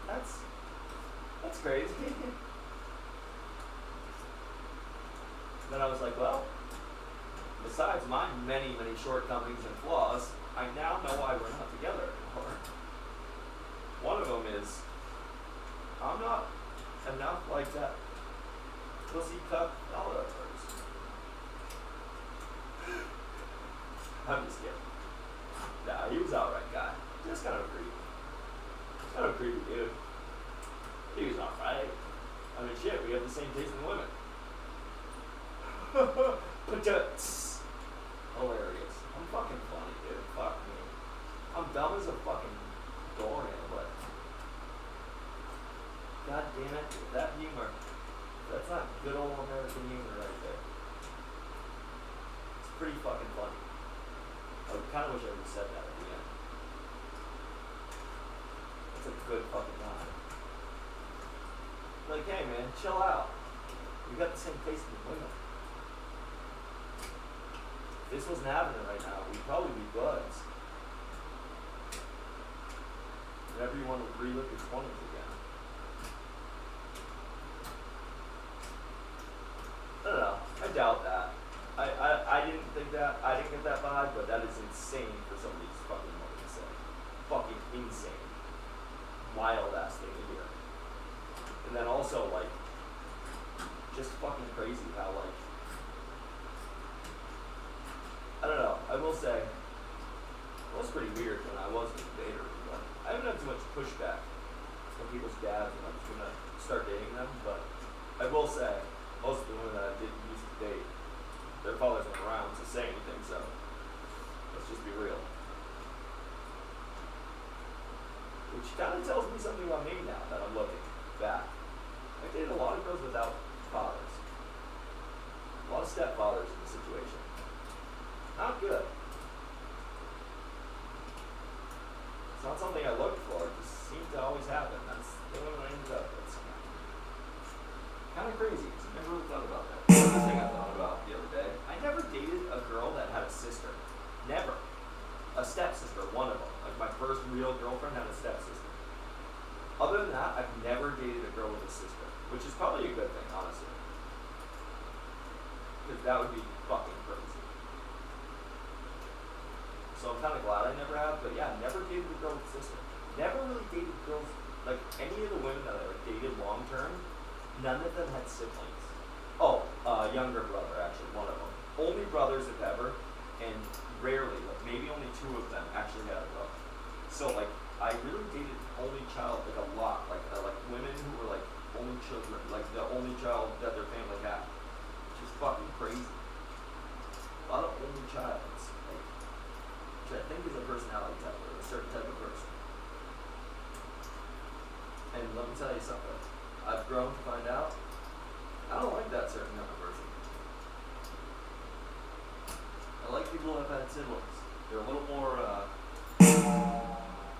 that's crazy. Then I was like, well, besides my many, many shortcomings and flaws, I now know why we're not together anymore. One of them is, I'm not enough like that pussy cup first. I'm just kidding. Nah, he was alright guy. Just kind of creepy. Kind of creepy dude. He was alright. I mean, shit, we have the same taste in women. But hilarious. I'm fucking funny, dude. Fuck me. I'm dumb as a fucking doornail, but god damn it, that humor. That's not good old American humor right there. It's pretty fucking funny. I kind of wish I would have said that at the end. It's a good fucking line. Like, hey man, chill out. We got the same taste in women. If this wasn't happening right now, we'd probably be buds. And everyone would relive your 20s again. I don't know. I doubt that. I didn't think that. I didn't get that vibe, but that is insane for somebody's fucking woman to say. Fucking insane. Wild ass thing to hear. And then also, like, just fucking crazy how, like, I don't know. I will say, it was pretty weird when I was a dater, but I haven't had too much pushback from people's dads when I was gonna start dating them, but I will say, most of the women that I did used to date, their fathers weren't around to say anything, so let's just be real. Which kind of tells me something about me now that I'm looking back. I dated a lot of girls without fathers. A lot of stepfathers in the situation. Not good. It's not something I looked for, it just seemed to always happen. That's the women I ended up with. Kind of crazy, because I never really thought about that. Another thing I thought about the other day, I never dated a girl that had a sister. Never. A stepsister, one of them. Like my first real girlfriend had a stepsister. Other than that, I've never dated a girl with a sister, which is probably a good thing, honestly. Because that would be fucking crazy. So I'm kind of glad I never have, but yeah, never dated a girl with a sister. Never really dated girls, like any of the women that I like dated long term, none of them had siblings. Oh, younger brother, actually, one of them. Only brothers, if ever, and rarely, like maybe only 2 of them actually had a brother. So like, I really dated only child, like a lot, like women who were like only children, like the only child that their family had, which is fucking crazy. A lot of only childs, like, which I think is a personality type or a certain type of person. And let me tell you something. I've grown to find out I don't like that certain kind of person. I like people who have had siblings. They're a little more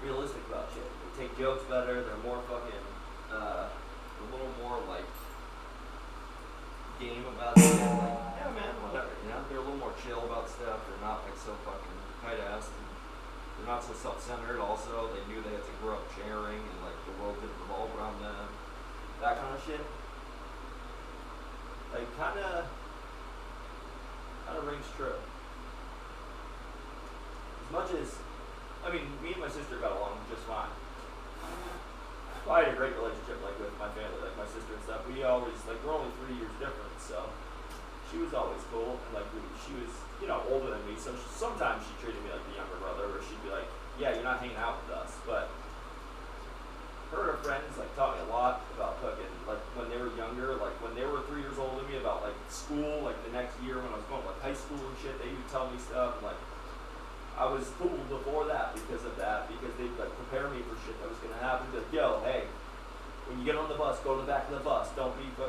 realistic about shit. They take jokes better. They're more fucking a little more like game about it. Like, yeah, man, whatever. You know, they're a little more chill about stuff. They're not like so fucking tight-assed. They're not so self-centered. Also, they knew they had to grow up sharing, and like the world didn't revolve around them. That kind of shit. Like, kind of rings true. As much as, I mean, me and my sister got along just fine. I had a great relationship, like, with my family, like, my sister and stuff. We always, like, we're only 3 years different, so she was always cool, and, like, she was, you know, older than me, so sometimes she treated me like the younger brother, or she'd be like, yeah, you're not hanging out with us, but her and her friends, like, taught me a lot about fucking, like, when they were younger, like, when they were 3 years older than me, about, like, school, like, the next year when I was going to, like, high school and shit, they would tell me stuff, and, like, I was cool before that because of that, because they'd, like, prepare me for shit that was going to happen. Like, yo, hey, when you get on the bus, go to the back of the bus, don't be a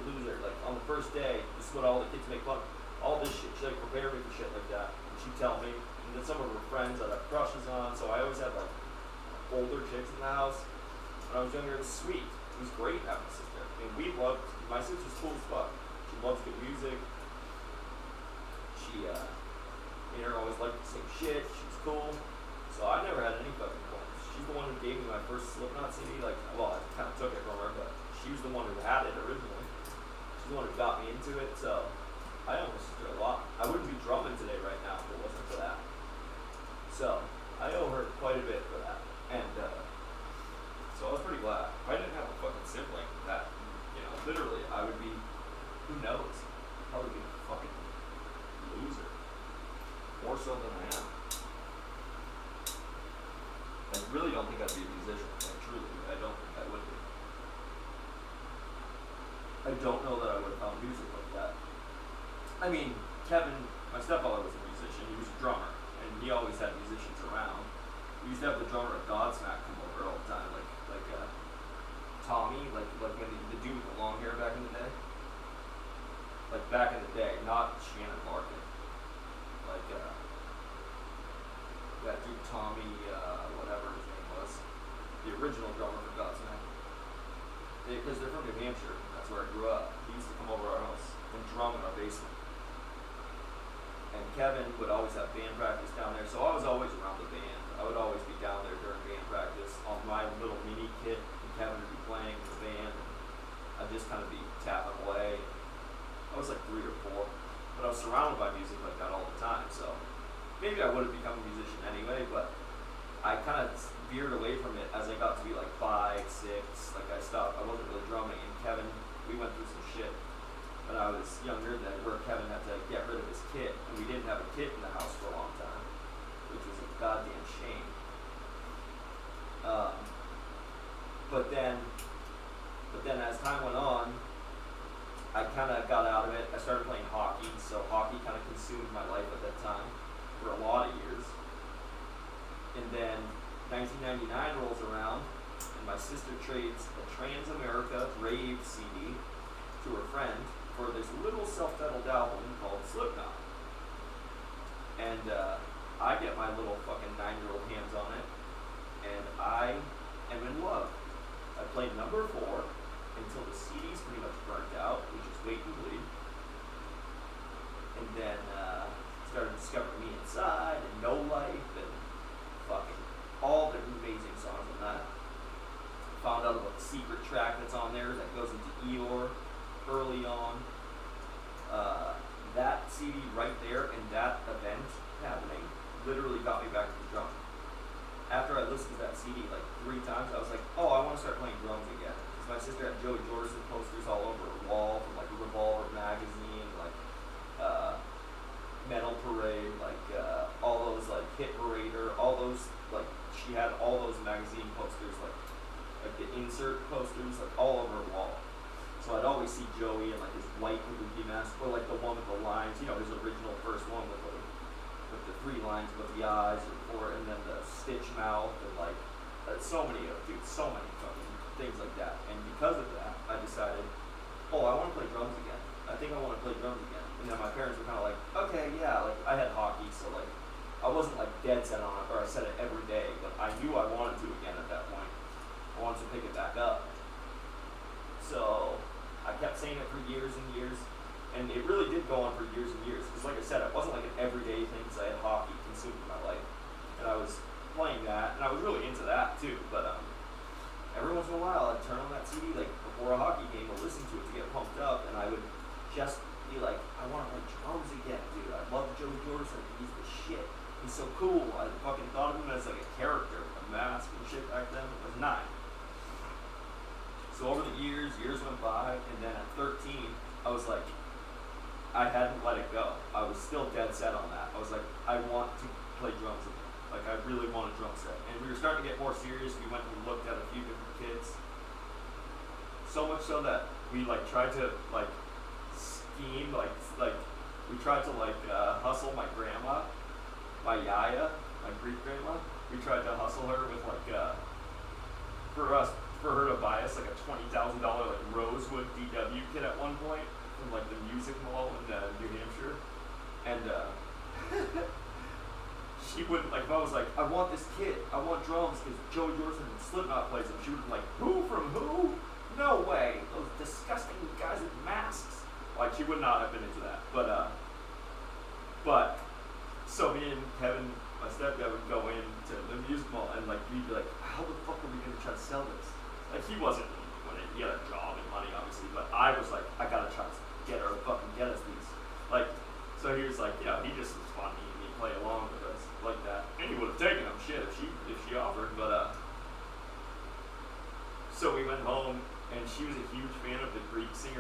loser, like, on the first day, this is what all the kids make fun of, all this shit, she'd, like, prepare me for shit like that, and she'd tell me, and then some of her friends I'd have crushes on, so I always had, like, older chicks in the house. When I was younger, it was sweet. It was great having a sister. I mean, my sister's cool as fuck. She loves good music. She, made her always like the same shit. She was cool. So I never had any fucking problems. She's the one who gave me my first Slipknot CD. Like, well, I kind of took it from her, but she was the one who had it originally. She's the one who got me into it, so I owe my sister a lot. I wouldn't be drumming today right now if it wasn't for that. So I owe her quite a bit for that, and so I was pretty glad. If I didn't have a fucking sibling, that, you know, literally, I would be, who knows, probably be a fucking loser, more so than I am. I really don't think I'd be a musician. Like, truly, I don't think I would be. I don't know that I would have found music like that. I mean, Kevin, my stepfather was a musician. He was a drummer, and he always had musicians around. We used to have the drummer at Godsmack come over all the time, like Tommy, like when the dude with the long hair back in the day. Like back in the day, not Shannon Larkin. Like that dude Tommy, whatever his name was, the original drummer for Godsmack. Because they're from New Hampshire, that's where I grew up. He used to come over our house and drum in our basement. And Kevin would always have band practice down there, so I was always around the band. I would always be down there during band practice on my little mini kit, and Kevin would be playing in the band, and I'd just kind of be tapping away. I was like 3 or 4, but I was surrounded by music like that all the time, so maybe I would have become a musician anyway, but I kind of veered away from it as I got to be like 5, 6, like I stopped. I wasn't really drumming, and Kevin, we went through some shit when I was younger than where Kevin had to get rid of his kit, and we didn't have a kit in the house for a long time, which was a goddamn shame. But then as time went on, I kind of got out of it. I started playing hockey, so hockey kind of consumed my life at that time for a lot of years. And then 1999 rolls around, and my sister trades a Trans-America Rave CD to her friend for this little self-titled album called Slipknot. And I get my little fucking 9-year-old hands on it, and I am in love. I played number 4 until the CD's pretty much burnt out, which is Wait and Bleed. And then started discovering Me Inside and No Life and fucking all the amazing songs on that. Found out about the secret track that's on there that goes into Eeyore early on. That CD right there and that event happening literally got me back to the drum. After I listened to that CD like 3 times, I was like, oh, I want to start playing drums again. Because my sister had Joey Jordison posters all over her wall from like Revolver magazine, like Metal Parade, like all those like Hit Parader, all those like she had all those magazine posters, like the insert posters, like all over her wall. So I'd always see Joey in like his white kabuki mask, or like the one with the lines, you know, his original first one with the 3 lines with the eyes, and then the stitch mouth, and like so many fucking things like that. And because of that, I decided, oh, I want to play drums again. I think I want to play drums again. And then my parents were kind of like, okay, yeah, like I had hockey, so like I wasn't like dead set on it, or I said it every day, but I knew I wanted to again at that point. I wanted to pick it back up. So I kept saying it for years and years, and it really did go on for years and years. Because like I said, it wasn't like an everyday thing because I had hockey consumed in my life. And I was playing that, and I was really into that too, but every once in a while I'd turn on that CD like before a hockey game or listen to it to get pumped up, and I would just be like, I want to play drums again, dude. I love Joey Jordison. He's the shit. He's so cool. I fucking thought of him as like a character, a mask and shit back then. I was 9. So over the years went by, and then at 13, I was like, I hadn't let it go. I was still dead set on that. I was like, I want to play drums again. Like, I really want a drum set. And we were starting to get more serious. We went and looked at a few different kits. So much so that we like tried to like scheme, like we tried to like hustle my grandma, my yaya, my Greek grandma. We tried to hustle her with like for her to buy us like a $20,000 like Rosewood DW kit at one point from like the Music Mall in New Hampshire, and she wouldn't, like, if I was like, I want this kit, I want drums because Joey Jordison and Slipknot plays them, she would be like, who from who? No way, those disgusting guys with masks. Like, she would not have been into that, but so me and Kevin, my stepdad, would go into the Music Mall and like we'd be like, how the fuck are we gonna try to sell this? Like, he wasn't doing it, he had a job and money obviously, but I was like, I gotta try to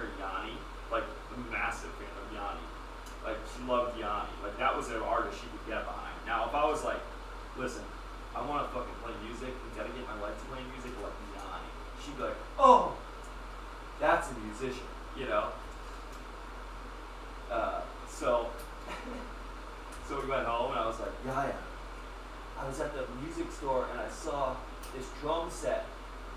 singer Yanni, like a massive fan of Yanni. Like she loved Yanni. Like that was an artist she could get behind. Now if I was like, listen, I want to fucking play music and dedicate my life to playing music like Yanni, she'd be like, oh, that's a musician, you know? So we went home and I was like, Yaya, I was at the music store and I saw this drum set.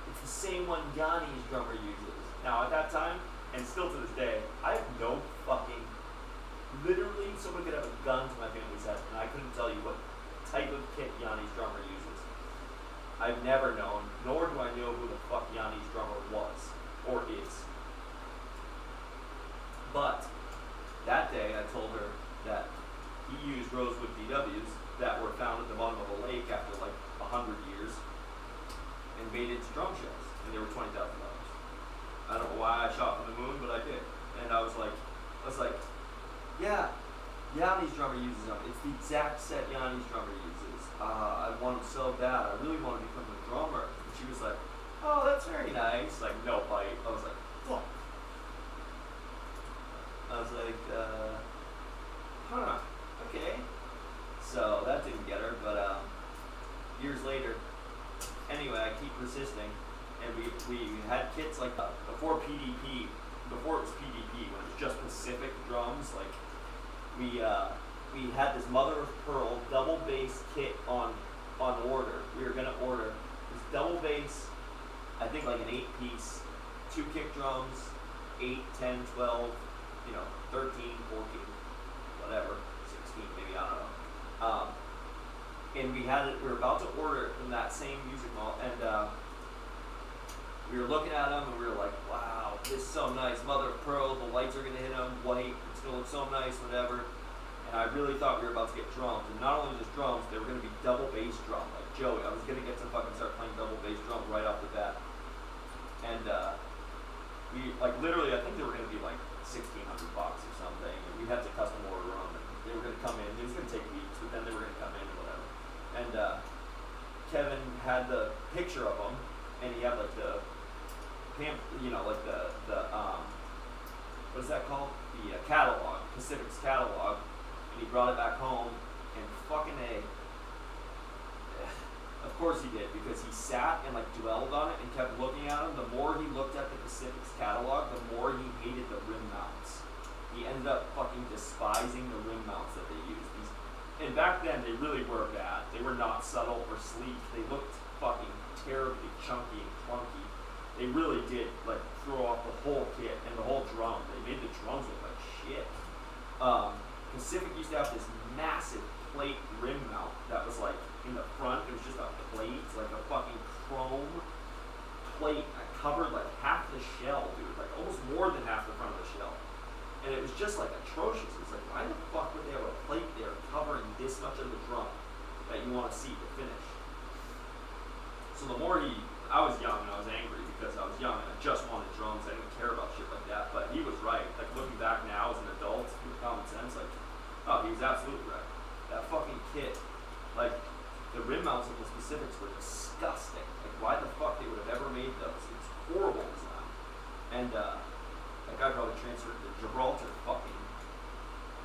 It's the same one Yanni's drummer uses. Now at that time, and still to this day, I have no fucking, literally someone could have a gun to my family's head and I couldn't tell you what type of kit Yanni's drummer uses. I've never known, nor do I know who the fuck Yanni's drummer was, or is. But, that day I told her that he used rosewood DWs that were found at the bottom of a lake after like 100 years and made it into drum shells, and they were $20,000. I don't know why I shot for the moon, but I did. And I was like, yeah, Yanni's drummer uses them. It's the exact set Yanni's drummer uses. I want them so bad. I really want to become a drummer. And she was like, oh, that's very nice. Like, no bite. I was like, fuck. I was like, huh, okay. So that didn't get her, but years later, anyway, I keep persisting, and we had kits like before PDP, before it was PDP, when it was just Pacific drums, like we had this mother of pearl double bass kit on order. We were gonna order this double bass, I think like an 8-piece, 2 kick drums, 8, 10, 12, 13, 14, whatever, 16 maybe, I don't know. And we were about to order it from that same music mall, and we were looking at them and we were like, wow, this is so nice, mother of pearl, the lights are gonna hit them, white, it's gonna look so nice, whatever. And I really thought we were about to get drums, and not only just drums, they were gonna be double bass drum, like Joey. I was gonna get to fucking start playing double bass drum right off the bat. And we, like, literally, I think they were gonna be like $1,600 or something, and we had to custom order them, and they were gonna come in. It was gonna take weeks, but then they were gonna come in and whatever. And Kevin had the picture of them, and he had like the what is that called? The catalog, Pacific's catalog, and he brought it back home, and fucking of course he did, because he sat and like dwelled on it and kept looking at them. The more he looked at the Pacific's catalog, the more he hated the rim mounts. He ended up fucking despising the rim mounts that they used. And back then, they really were bad. They were not subtle or sleek. They looked fucking terribly chunky and clunky. They really did like throw off the whole kit and the whole drum. They made the drums look like shit. Pacific used to have this massive plate rim mount that was like in the front. It was just a plate, like a fucking chrome plate that covered like half the shell, dude. Like almost more than half the front of the shell. And it was just like atrocious. It was like, why the fuck would they have a plate there covering this much of the drum that you want to see to finish? So the more I was young and I was angry because I was young and I just wanted drums. I didn't care about shit like that. But he was right. Like looking back now as an adult with common sense, like, oh, he was absolutely right. That fucking kit, like the rim mounts of the Pacifics were disgusting. Like why the fuck they would have ever made those? It's horrible design. And that guy probably transferred to Gibraltar fucking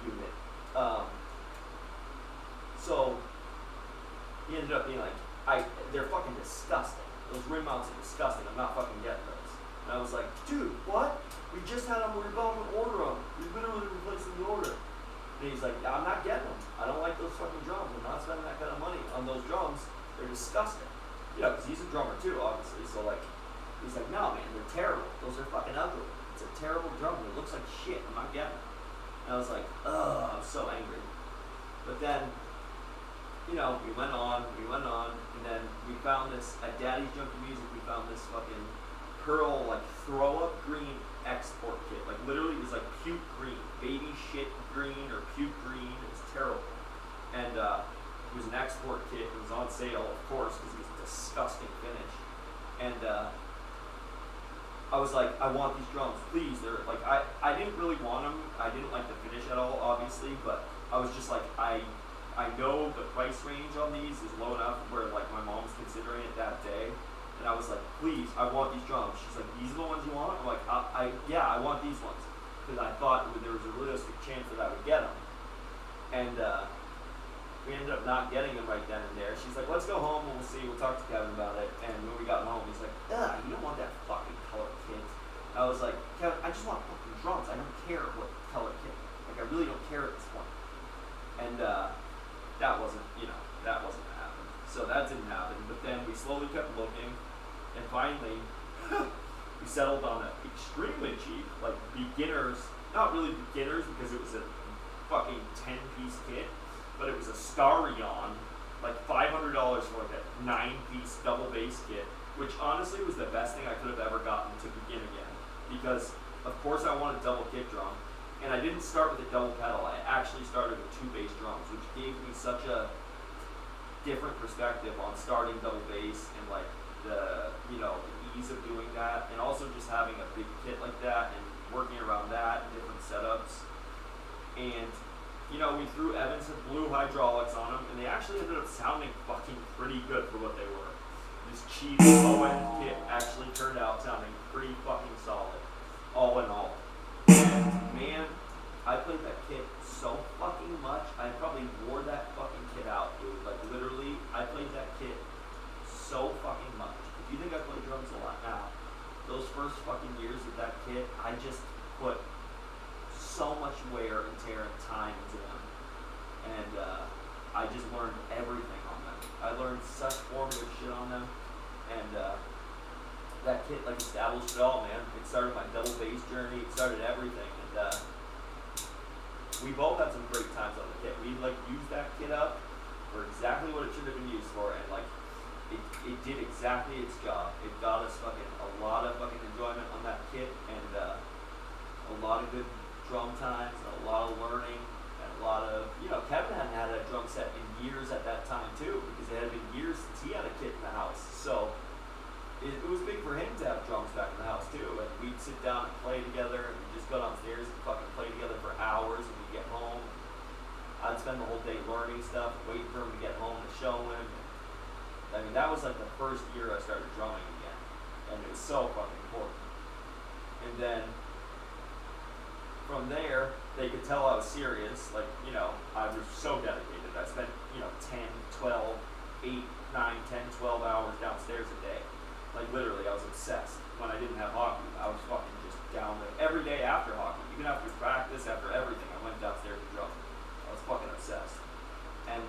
unit. So he ended up being like, they're fucking disgusting. Those rim mounts are disgusting. I'm not fucking getting those. And I was like, dude, what? We just had them. We were going to order them. We literally replaced the order. And he's like, I'm not getting them. I don't like those fucking drums. I'm not spending that kind of money on those drums. They're disgusting. Yeah, because he's a drummer too, obviously. So like, he's like, no, man, they're terrible. Those are fucking ugly. It's a terrible drum. It looks like shit. I'm not getting it. And I was like, ugh, I was so angry. But then, we went on, and then we found this, at Daddy's Junkie Music, we found this fucking pearl, like, throw-up green export kit. Like, literally, it was like puke green, baby shit green or puke green. It was terrible. And it was an export kit. It was on sale, of course, because it was a disgusting finish. And I was like, I want these drums, please. They're like, I didn't really want them. I didn't like the finish at all, obviously, but I was just like, I know the price range on these is low enough where like my mom's considering it that day, And I was like, please, I want these drums. She's like, these are the ones you want? I'm like, yeah, I want these ones. Because I thought there was a realistic chance that I would get them. And we ended up not getting them right then and there. She's like, let's go home and we'll see. We'll talk to Kevin about it. And when we got home, he's like, you don't want that fucking color kit. I was like, Kevin, I just want fucking drums. I don't care what color kit. Like, I really don't care at this point. And that wasn't gonna happen. So that didn't happen. But then we slowly kept looking. And finally, we settled on an extremely cheap, like beginners, not really beginners because it was a fucking 10-piece kit, but it was a Starion, like $500 for like a 9-piece double bass kit, which honestly was the best thing I could have ever gotten to begin again. Because, of course, I wanted double kick drum, and I didn't start with a double pedal. I actually started with 2 bass drums, which gave me such a different perspective on starting double bass and like the ease of doing that, and also just having a big kit like that and working around that and different setups. And we threw Evans and Blue hydraulics on them, and they actually ended up sounding fucking pretty good for what they were. This cheap low-end kit actually turned out sounding pretty fucking solid, all in all. And man, I played that kit so fucking much, I probably wore that fucking kit out, dude. Like literally, I played that kit so fucking much. If you think I play drums a lot now, those first fucking years with that kit, I just put so much wear and tear and time into them. And I just learned everything on them. I learned such formative shit on them. And that kit like established it all, man. It started my double bass journey. It started everything. And we both had some great times on the kit. We like used that kit up for exactly what it should have been used for. And like, it did exactly its job. It got us a lot of fucking enjoyment on that kit, and a lot of good drum times, and a lot of learning, and a lot of, Kevin hadn't had a drum set in years at that time too, because it had been years since he had a kit in the house. So it was big for him to have drums back in the house too, and we'd sit down and play together, and we'd just go downstairs and fucking play together for hours, and we'd get home. I'd spend the whole day learning stuff, waiting for him to get home to show him. I mean, that was like the first year I started drumming again, and it was so fucking important. And then, from there, they could tell I was serious, like, I was so dedicated. I spent, 10, 12, 8, 9, 10, 12 hours downstairs a day. Like, literally, I was obsessed. When I didn't have hockey, I was fucking just down there. Every day after hockey, even after practice, after everything, I went downstairs to drum. I was fucking obsessed. And,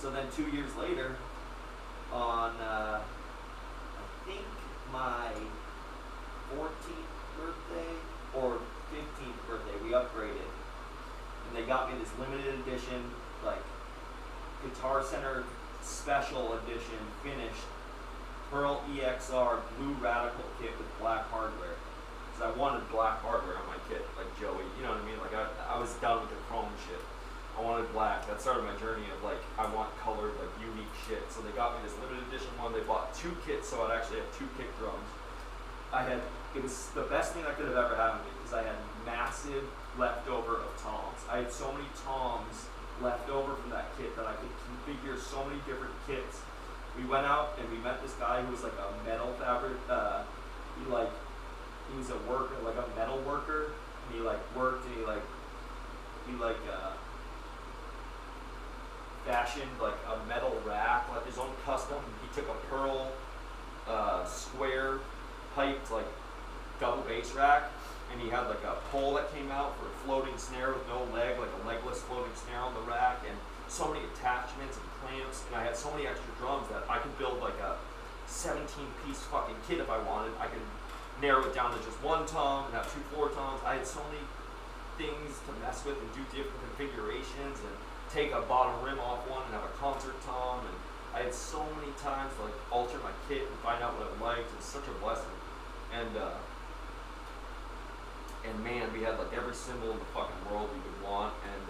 So then 2 years later, on I think my 14th birthday or 15th birthday, we upgraded, and they got me this limited edition, like Guitar Center special edition finished Pearl EXR Blue Radical kit with black hardware. Because I wanted black hardware on my kit, like Joey. You know what I mean? Like I was done with the chrome shit. I wanted black. That started my journey of like, I want colored, like unique shit. So they got me this limited edition one. They bought 2 kits, so I'd actually have 2 kick drums. It was the best thing I could have ever had with me, because I had massive leftover of toms. I had so many toms left over from that kit that I could configure so many different kits. We went out and we met this guy who was like a metal fabric. He was a worker, like a metal worker. And he like worked, and he fashioned like a metal rack, like his own custom. He took a Pearl square piped like double bass rack, and he had like a pole that came out for a floating snare with no leg, like a legless floating snare on the rack, and so many attachments and clamps. And I had so many extra drums that I could build like a 17-piece fucking kit if I wanted. I could narrow it down to just 1 tom and have 2 floor toms. I had so many things to mess with and do different configurations, and take a bottom rim off one and have a concert tom, and I had so many times to like alter my kit and find out what I liked. It was such a blessing. And man, we had like every symbol in the fucking world we could want, and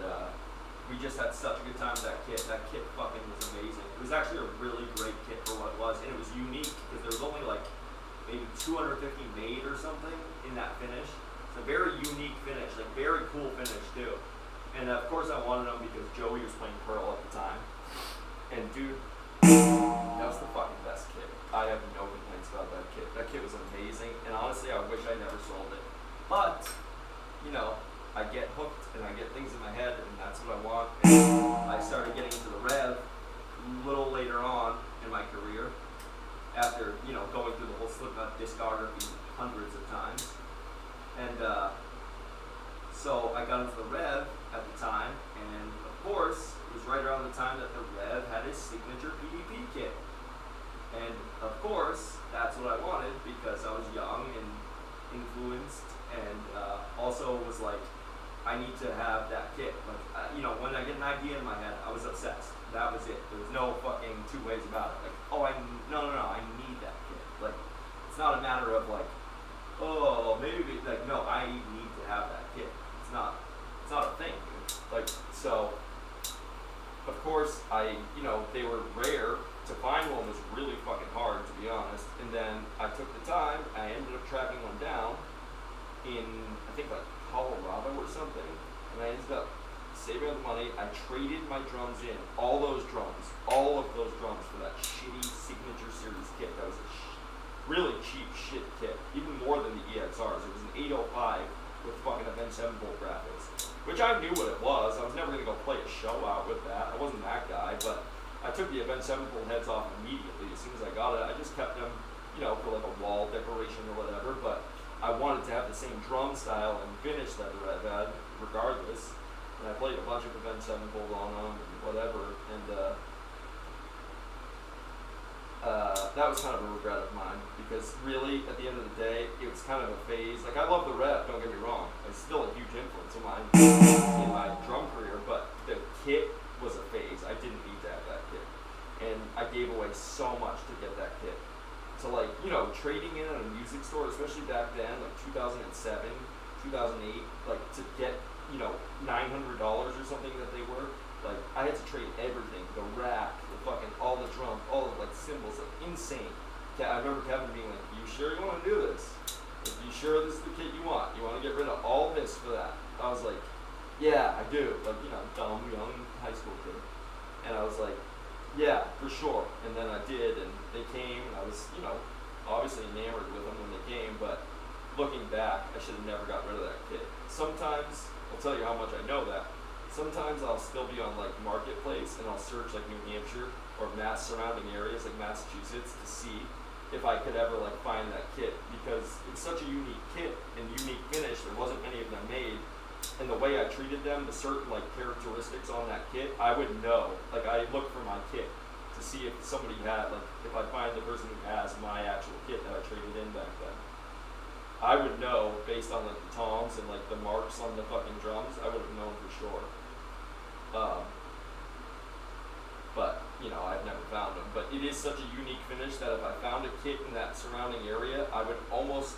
we just had such a good time with that kit. That kit fucking was amazing. It was actually a really great kit for what it was, and it was unique because there was only like maybe 250 made or something in that finish. It's a very unique finish, like very cool finish too. And of course I wanted them because Joey was playing Pearl at the time. And dude, that was the fucking best kit. I have no complaints about that kit. That kit was amazing, and honestly, I wish I never sold it. But, you know, I get hooked and I get things in my head, and that's what I want. And I started getting into the rev a little later on in my career, after, you know, going through the whole Slipknot discography hundreds of times. And so I got into the Rev at the time, and of course, it was right around the time that the Rev had his signature PDP kit. And of course, that's what I wanted because I was young and influenced, and also was like, I need to have that kit. Like, you know, when I get an idea in my head, I was obsessed. That was it. There was no fucking two ways about it. Like, oh, no, I need that kit. Like, it's not a matter of like, oh, maybe, like, no, I need to have that kit. It's not a thing. Like, so, of course, you know, they were rare. To find one was really fucking hard, to be honest. And then I took the time, I ended up tracking one down in, I think, like, Colorado or something. And I ended up saving up the money. I traded my drums in, all of those drums for that shitty Signature Series kit. That was a really cheap shit kit, even more than the EXRs. It was an 805 with fucking Event 7 volt graphics, which I knew what it was. I was never gonna go play a show out with that. I wasn't that guy, but I took the Event 7 volt heads off immediately as soon as I got it. I just kept them, you know, for like a wall decoration or whatever, but I wanted to have the same drum style and finish that the Rev had, regardless. And I played a bunch of Event 7 volt on them and whatever, and that was kind of a regret of mine, because really, at the end of the day, it was kind of a phase. Like, I love the Rev, don't get me wrong. It's still a huge influence of mine in my drum career, but the kit was a phase. I didn't need to have that kit. And I gave away so much to get that kit. So, like, you know, trading in at a music store, especially back then, like 2007, 2008, like, to get, you know, $900 or something that they were, like, I had to trade everything, the rack, the fucking, all the drums, all the, like, cymbals, like, insane. I remember Kevin being like, you sure you want to do this? Like, you sure this is the kit you want? You want to get rid of all this for that? I was like, yeah, I do. Like, you know, dumb, young high school kid. And I was like, yeah, for sure. And then I did, and they came, and I was, you know, obviously enamored with them when they came, but looking back, I should have never got rid of that kit. Sometimes, I'll tell you how much I know that. Sometimes I'll still be on, like, Marketplace, and I'll search, like, New Hampshire or surrounding areas, like Massachusetts, to see if I could ever, like, find that kit, because it's such a unique kit and unique finish. There wasn't many of them made, and the way I treated them, the certain, like, characteristics on that kit, I would know. Like, I look for my kit to see if somebody had, like, if I find the person who has my actual kit that I traded in back then, I would know based on, like, the toms and, like, the marks on the fucking drums. I would have known for sure. But, you know, I've never found them. But it is such a unique finish that if I found a kit in that surrounding area, I would almost,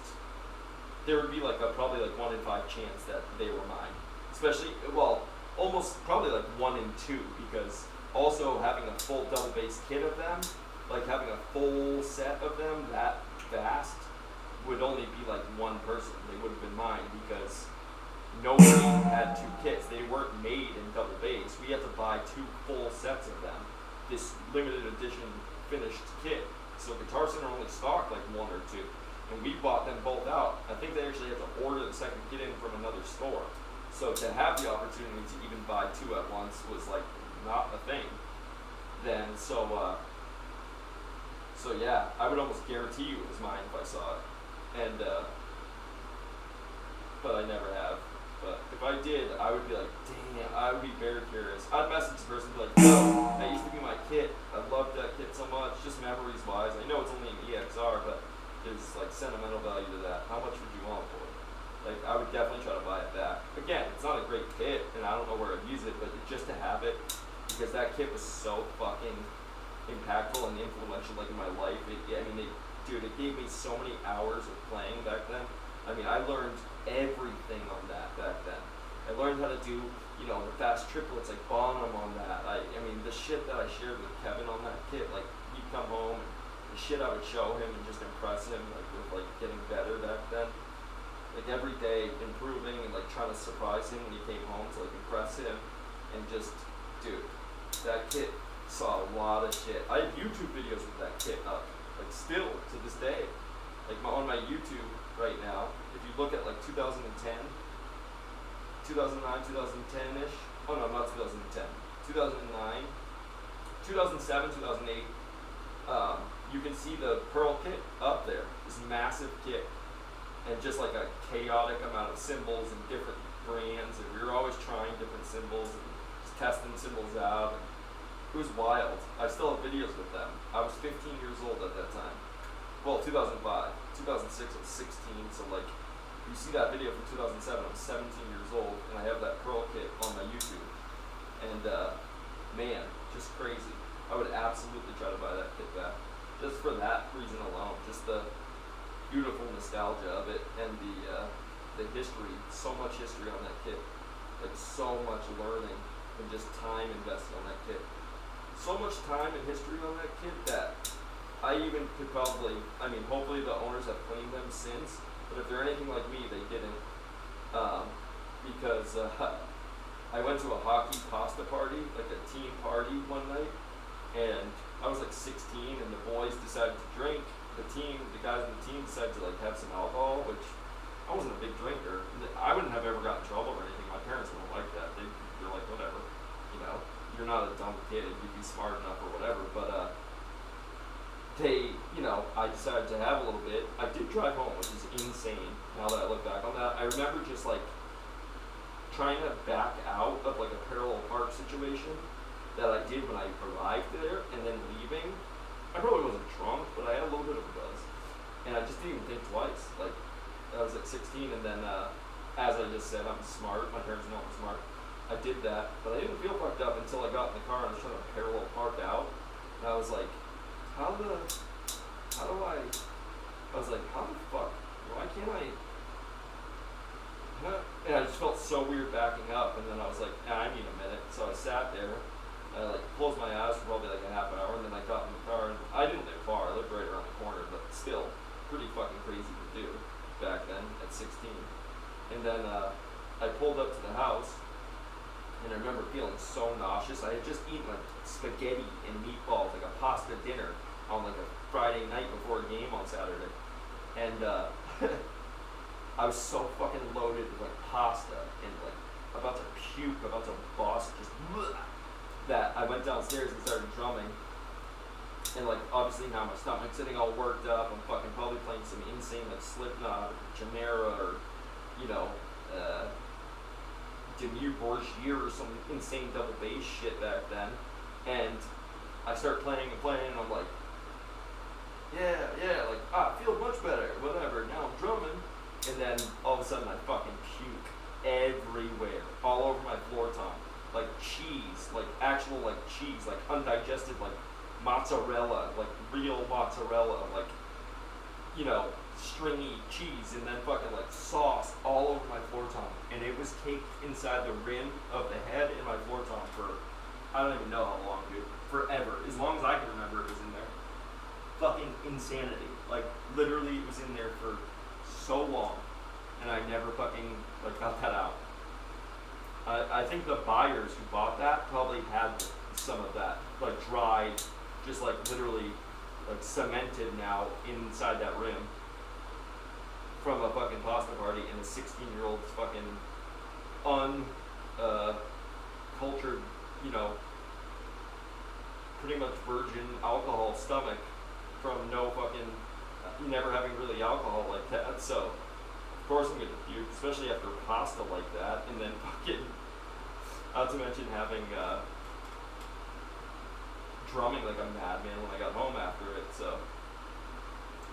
there would be like a probably like 1 in 5 chance that they were mine. Especially, well, almost probably like 1 in 2, because also having a full double bass kit of them, like having a full set of them that fast, would only be like one person. They would have been mine, because nobody had 2 kits. They weren't made in double bass. We had to buy 2 full sets of them. This limited edition finished kit. So Guitar Center only stocked like 1 or 2. And we bought them both out. I think they actually had to order the second kit in from another store. So to have the opportunity to even buy 2 at once was like not a thing then. So yeah, I would almost guarantee you it was mine if I saw it. And but I never have. But if I did, I would be like, damn, I would be very curious. I'd message the person and be like, yo, that used to be my kit. I loved that kit so much, just memories wise. I know it's only an EXR, but there's like sentimental value to that. How much would you want for it? Like, I would definitely try to buy it back. Again, it's not a great kit, and I don't know where I'd use it, but just to have it, because that kit was so fucking impactful and influential, like, in my life. Dude, it gave me so many hours of playing back then. I mean, I learned everything on that back then. I learned how to do, you know, the fast triplets, like Bonham on that. I mean, the shit that I shared with Kevin on that kit, like, he'd come home and the shit I would show him and just impress him, like, with, like, getting better back then. Like, every day improving and, like, trying to surprise him when he came home to, like, impress him. And just, dude, that kit saw a lot of shit. I have YouTube videos with that kit up, like still to this day. Like on my YouTube right now, if you look at like 2010, 2009, 2010-ish. Oh no, not 2010. 2009, 2007, 2008. You can see the Pearl kit up there. This massive kit, and just like a chaotic amount of symbols and different brands, and we were always trying different symbols and just testing symbols out. And it was wild. I still have videos with them. I was 15 years old at that time. Well, 2005. 2006 I was 16, so like, you see that video from 2007, I'm 17 years old, and I have that Pearl kit on my YouTube. And man, just crazy. I would absolutely try to buy that kit back. Just for that reason alone. Just the beautiful nostalgia of it, and the history. So much history on that kit. Like so much learning and just time invested on that kit. So much time and history on that kit that I even could probably, I mean, hopefully the owners have cleaned them since, but if they're anything like me, they didn't. Because I went to a hockey pasta party, like a team party one night, and I was like 16, and the boys decided to drink. The guys on the team decided to like have some alcohol, which I wasn't a big drinker. I wouldn't have ever gotten in trouble or anything. My parents wouldn't like that. They're like, whatever, you know, you're not a dumb kid, you'd be smart enough or whatever, but I decided to have a little bit. I did drive home, which is insane now that I look back on that. I remember just like trying to back out of like a parallel park situation that I did when I arrived there, and then leaving. I probably wasn't drunk, but I had a little bit of a buzz, and I just didn't even think twice. Like, I was like 16, and then as I just said, I'm smart. My parents know I'm smart. I did that, but I didn't feel fucked up until I got in the car and I was trying to parallel park out, and I was like, how the fuck, why can't I, and I just felt so weird backing up, and then I was like, I need a minute, so I sat there, I like closed my eyes for probably like a half hour, and then I got in the car, and I didn't live far, I lived right around the corner, but still, pretty fucking crazy to do back then, at 16, and then I pulled up to the house, and I remember feeling so nauseous. I had just eaten like spaghetti and meatballs, like a pasta dinner on like a Friday night before a game on Saturday. And I was so fucking loaded with like pasta and like about to puke, about to bust, just that I went downstairs and started drumming. And like obviously now my stomach's sitting all worked up. I'm fucking probably playing some insane like Slipknot or Genera or, you know, Demure Bourgier or some insane double bass shit back then, and I start playing and I'm like, like, I feel much better, whatever, now I'm drumming, and then all of a sudden I fucking puke everywhere, all over my floor tom, like cheese, like actual like cheese, like undigested like mozzarella, like real mozzarella, like, you know, stringy cheese, and then fucking like sauce all over my floor tom, and it was caked inside the rim of the head in my floor tom for I don't even know how long, dude. Forever, as long as I can remember, it was in there. Fucking insanity. Like literally, it was in there for so long, and I never fucking like got that out. I think the buyers who bought that probably had some of that, like dried, just like literally like cemented now inside that rim from a fucking pasta party, and a 16-year-old's fucking cultured, you know, pretty much virgin alcohol stomach from no fucking, never having really alcohol like that. So of course I'm gonna puke, especially after pasta like that, and then fucking, not to mention having drumming like a madman when I got home after it. So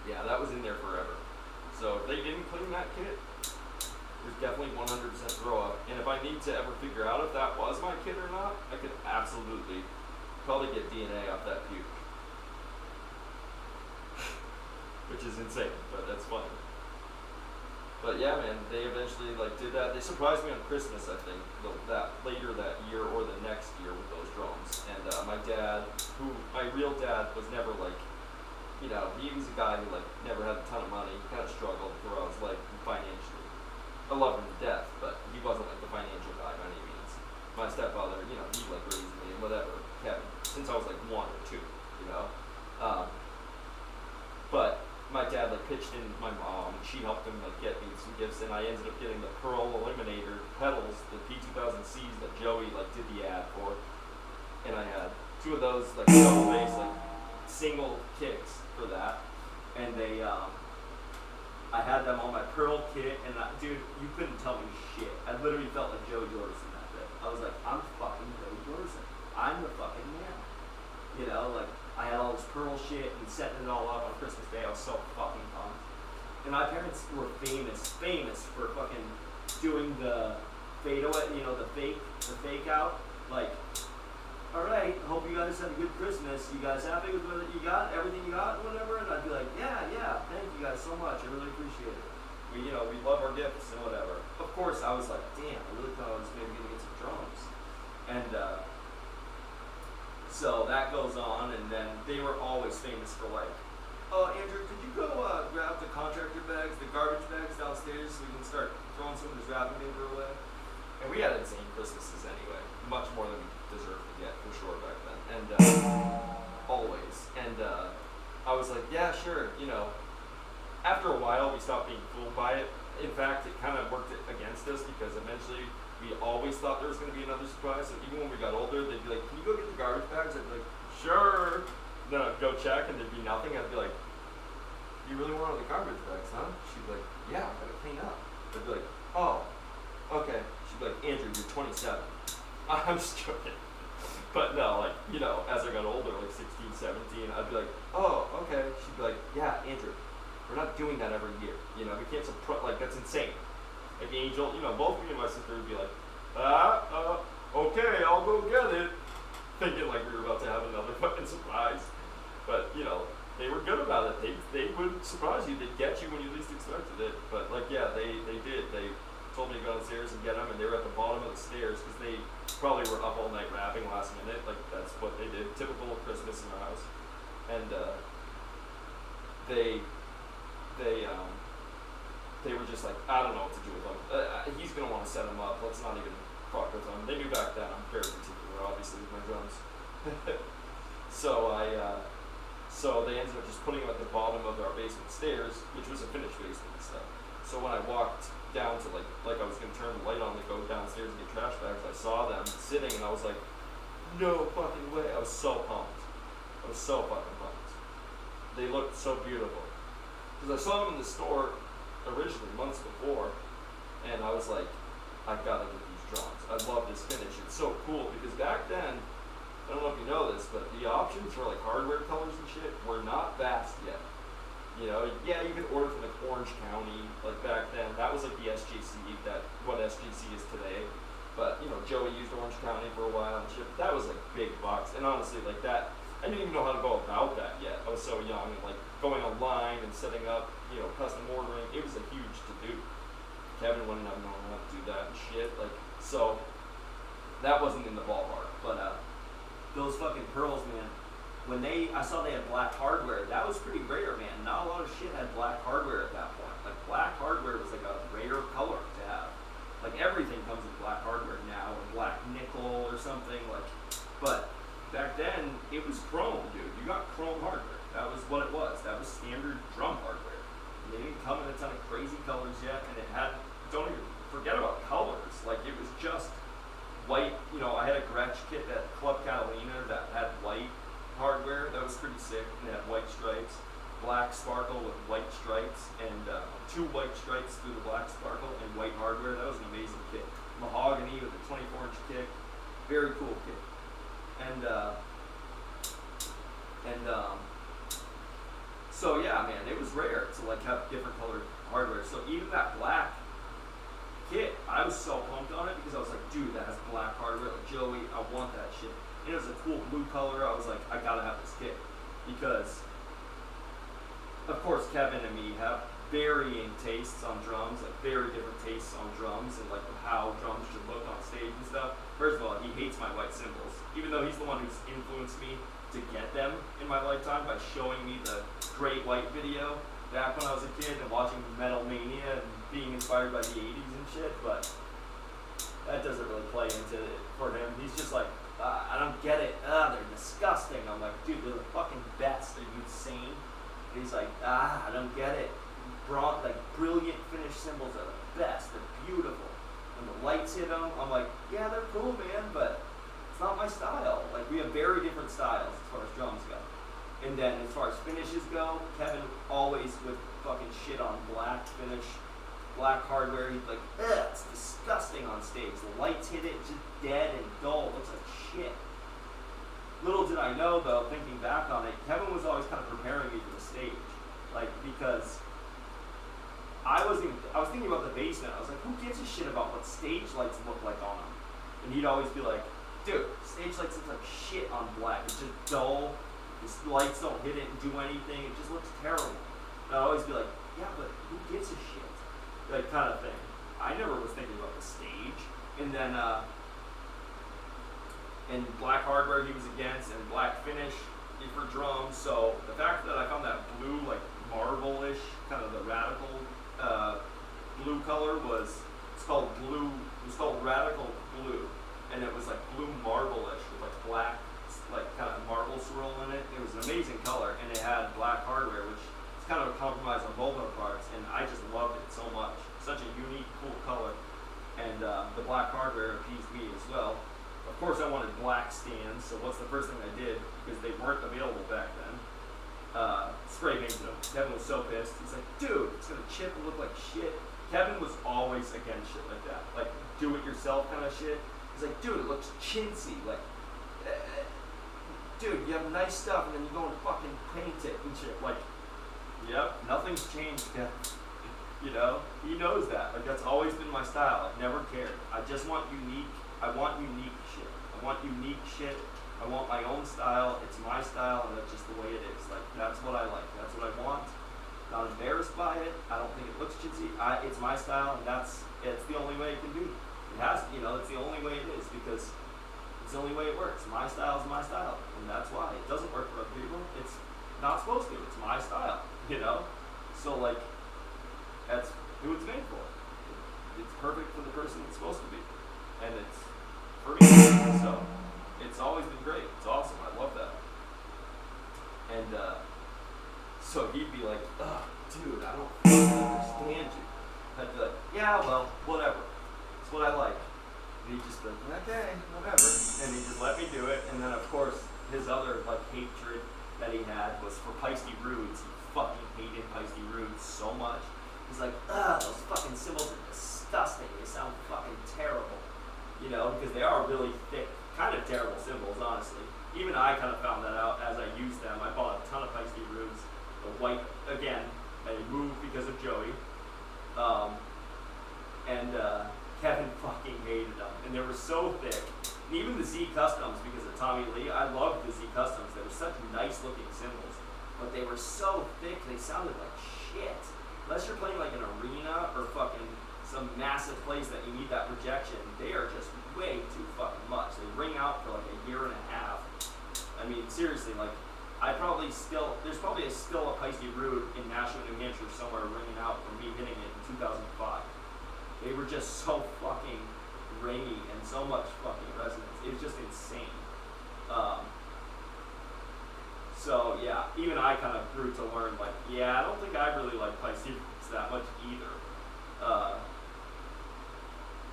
yeah, that was in there forever. So if they didn't clean that kit, there's definitely 100% throw up. And if I need to ever figure out if that was my kit or not, I could absolutely probably get DNA off that puke. Which is insane, but that's funny. But yeah, man, they eventually like did that. They surprised me on Christmas, I think, that later that year or the next year with those drums. And my dad, my real dad was never like, you know, he was a guy who like never had a ton of money, kind of struggled throughout his life financially. I love him to death, but he wasn't like the financial guy by any means. My stepfather, you know, he like raised me and whatever, Kevin, since I was like my mom, and she helped him like get me some gifts, and I ended up getting the Pearl Eliminator pedals, the P2000Cs that Joey like did the ad for, and I had 2 of those like double bass like single kicks for that, and they I had them on my Pearl kit, and dude, you couldn't tell me shit. I literally felt like Joey Jordison that day. I was like, I'm fucking Joey Jordison. I'm the fucking man. You know, like, I had all this Pearl shit and setting it all up on Christmas Day. I was so fucking pumped. And my parents were famous for fucking doing the fade away, you know, the fake out. Like, all right, hope you guys had a good Christmas. You guys happy with what you got, everything you got, whatever? And I'd be like, yeah, thank you guys so much. I really appreciate it. We love our gifts and whatever. Of course, I was like, damn, I really thought I was maybe gonna get some drums. And so that goes on, and then they were always famous for like, oh, Andrew, could you go grab the contractor bags, the garbage bags downstairs so we can start throwing some of this wrapping paper away? And we had insane Christmases anyway, much more than we deserved to get for sure back then, and always. And I was like, yeah, sure, you know. After a while, we stopped being fooled by it. In fact, it kind of worked against us because eventually we always thought there was going to be another surprise. So even when we got older, they'd be like, can you go get the garbage bags? I'd be like, sure. Then I'd go check and there'd be nothing. I'd be like, you really want all the garbage bags, huh? She'd be like, yeah, I gotta clean up. I'd be like, oh, okay. She'd be like, Andrew, you're 27. I'm just joking. But no, like, you know, as I got older, like 16, 17, I'd be like, oh, okay. She'd be like, yeah, Andrew, we're not doing that every year. You know, we can't, like, that's insane. Like, Angel, you know, both me and my sister would be like, okay, I'll go get it. Thinking like we were about to have another fucking surprise. But, you know, they were good about it. They would surprise you. They'd get you when you least expected it. But, like, yeah, they did. They told me to go downstairs and get them, and they were at the bottom of the stairs because they probably were up all night rapping last minute. Like, that's what they did. Typical Christmas in our house. And they were just like, I don't know what to do with them. He's going to want to set them up. Let's not even fuck with them. They knew back then I'm very particular, obviously, with my drums. So they ended up just putting them at the bottom of our basement stairs, which was a finished basement and stuff. So when I walked down to like I was gonna turn the light on to go downstairs and get trash bags, I saw them sitting and I was like, no fucking way. I was so pumped. I was so fucking pumped. They looked so beautiful. Because I saw them in the store originally months before, and I was like, I gotta get these drums. I love this finish. It's so cool because back then, I don't know if you know this, but the options for like hardware colors and shit were not vast yet. You know, yeah, you could order from like Orange County, like back then. That was like the SGC, what SGC is today. But, you know, Joey used Orange County for a while and shit. That was like big bucks. And honestly, like that, I didn't even know how to go about that yet. I was so young, and like going online and setting up, you know, custom ordering, it was a huge to-do. Kevin wouldn't have known how to do that and shit. Like, so that wasn't in the ballpark. But those fucking pearls, man, when I saw they had black hardware, that was pretty rare, man. Not a lot of shit had black hardware at that point. Like, black hardware was like a rare color to have. Like, everything comes with black hardware now, or black nickel or something, like, but back then, it was chrome, dude. You got chrome hardware. That was what it was. That was standard drum hardware. They didn't come in a ton of crazy colors yet, and it had, don't even forget about colors. Like, it was just white. You know, I had a Gretsch kit at Club Catalina that had white hardware. That was pretty sick, and it had white stripes. Black sparkle with white stripes, and 2 white stripes through the black sparkle, and white hardware. That was an amazing kit. Mahogany with a 24-inch kick. Very cool kit. And so yeah, man, it was rare to like have different colored hardware. So even that black kit, I was so pumped on it because I was like, dude, that has black hardware. Like, Joey, I want that shit. And it was a cool blue color. I was like, I gotta have this kit because, of course, Kevin and me have varying tastes on drums, like very different tastes on drums and like how drums should look on stage and stuff. First of all, he hates my white cymbals, even though he's the one who's influenced me to get them in my lifetime by showing me the Great White video back when I was a kid and watching Metal Mania and being inspired by the 80s and shit, but that doesn't really play into it for him. He's just like, I don't get it, they're disgusting. I'm like, dude, they're the fucking best, are you insane? And he's like, I don't get it. like brilliant finished cymbals are the best. They're beautiful. When the lights hit them, I'm like, yeah, they're cool, man, but it's not my style. Like, we have very different styles as far as drums go. And then as far as finishes go, Kevin always would fucking shit on black finish, black hardware. He'd like, ugh, it's disgusting on stage. The lights hit it, it's just dead and dull. It looks like shit. Little did I know, though, thinking back on it, Kevin was always kind of preparing me for the stage. Like, because I was thinking about the basement. I was like, who gives a shit about what stage lights look like on them? And he'd always be like, dude, stage lights look like shit on black. It's just dull. The lights don't hit it and do anything. It just looks terrible. And I'd always be like, yeah, but who gives a shit? That kind of thing. I never was thinking about the stage. And then, and black hardware he was against, and black finish for drums. So the fact that I found that blue, like marble-ish, kind of the radical blue color it's called radical blue, and it was like blue marble-ish with like black, like kind of marble swirl in it. It was an amazing color, and it had black hardware, which is kind of a compromise on both our parts, and I just loved it so much. Such a unique, cool color, and the black hardware appeased me as well. Of course, I wanted black stands, so what's the first thing I did, because they weren't available back then? Spray painted them. Kevin was so pissed. He's like, dude, it's gonna chip and look like shit. Kevin was always against shit like that, like do-it-yourself kind of shit. He's like, dude, it looks chintzy. Like, dude, you have nice stuff, and then you go and fucking paint it and shit. Like, yep, nothing's changed, Kevin. You know, he knows that. Like, that's always been my style. I've never cared. I just want unique. I want unique shit. I want unique shit. I want my own style. It's my style, and that's just the way it is. Like, that's what I like. That's what I want. Not embarrassed by it. I don't think it looks chintzy. It's my style, and it's the only way it can be. It has, it's the only way it is, because it's the only way it works. My style is my style, and that's why. It doesn't work for other people. It's not supposed to. It's my style, So, like, that's who it's made for. It's perfect for the person it's supposed to be. And it's for me. So it's always been great. It's awesome. I love that. And so he'd be like, ugh, dude, I don't understand you. I'd be like, yeah, well, whatever. It's what I like. And he'd just be like, okay, whatever. And he'd just let me do it. And then, of course, his other, like, hatred that he had was for Peisty Roods. He fucking hated Peisty Roods so much. He's like, ugh, those fucking cymbals are disgusting. They sound fucking terrible. Because they are really thick, kind of terrible cymbals, honestly. Even I kind of found that out as I used them. I bought a ton of Peisty Roods. The white, again, I moved because of Joey. Kevin fucking hated them. And they were so thick. And even the Z Customs, because of Tommy Lee, I loved the Z Customs. They were such nice looking cymbals. But they were so thick, they sounded like shit. Unless you're playing like an arena or fucking some massive place that you need that projection, they are just way too fucking much. They ring out for like a year and a half. I mean, seriously, like, there's probably still a Peisty Rood in Nashua, New Hampshire somewhere ringing out from me hitting it in 2005. They were just so fucking ringy and so much fucking resonance. It was just insane. So yeah, even I kind of grew to learn, like, yeah, I don't think I really like Peisty Roods that much either.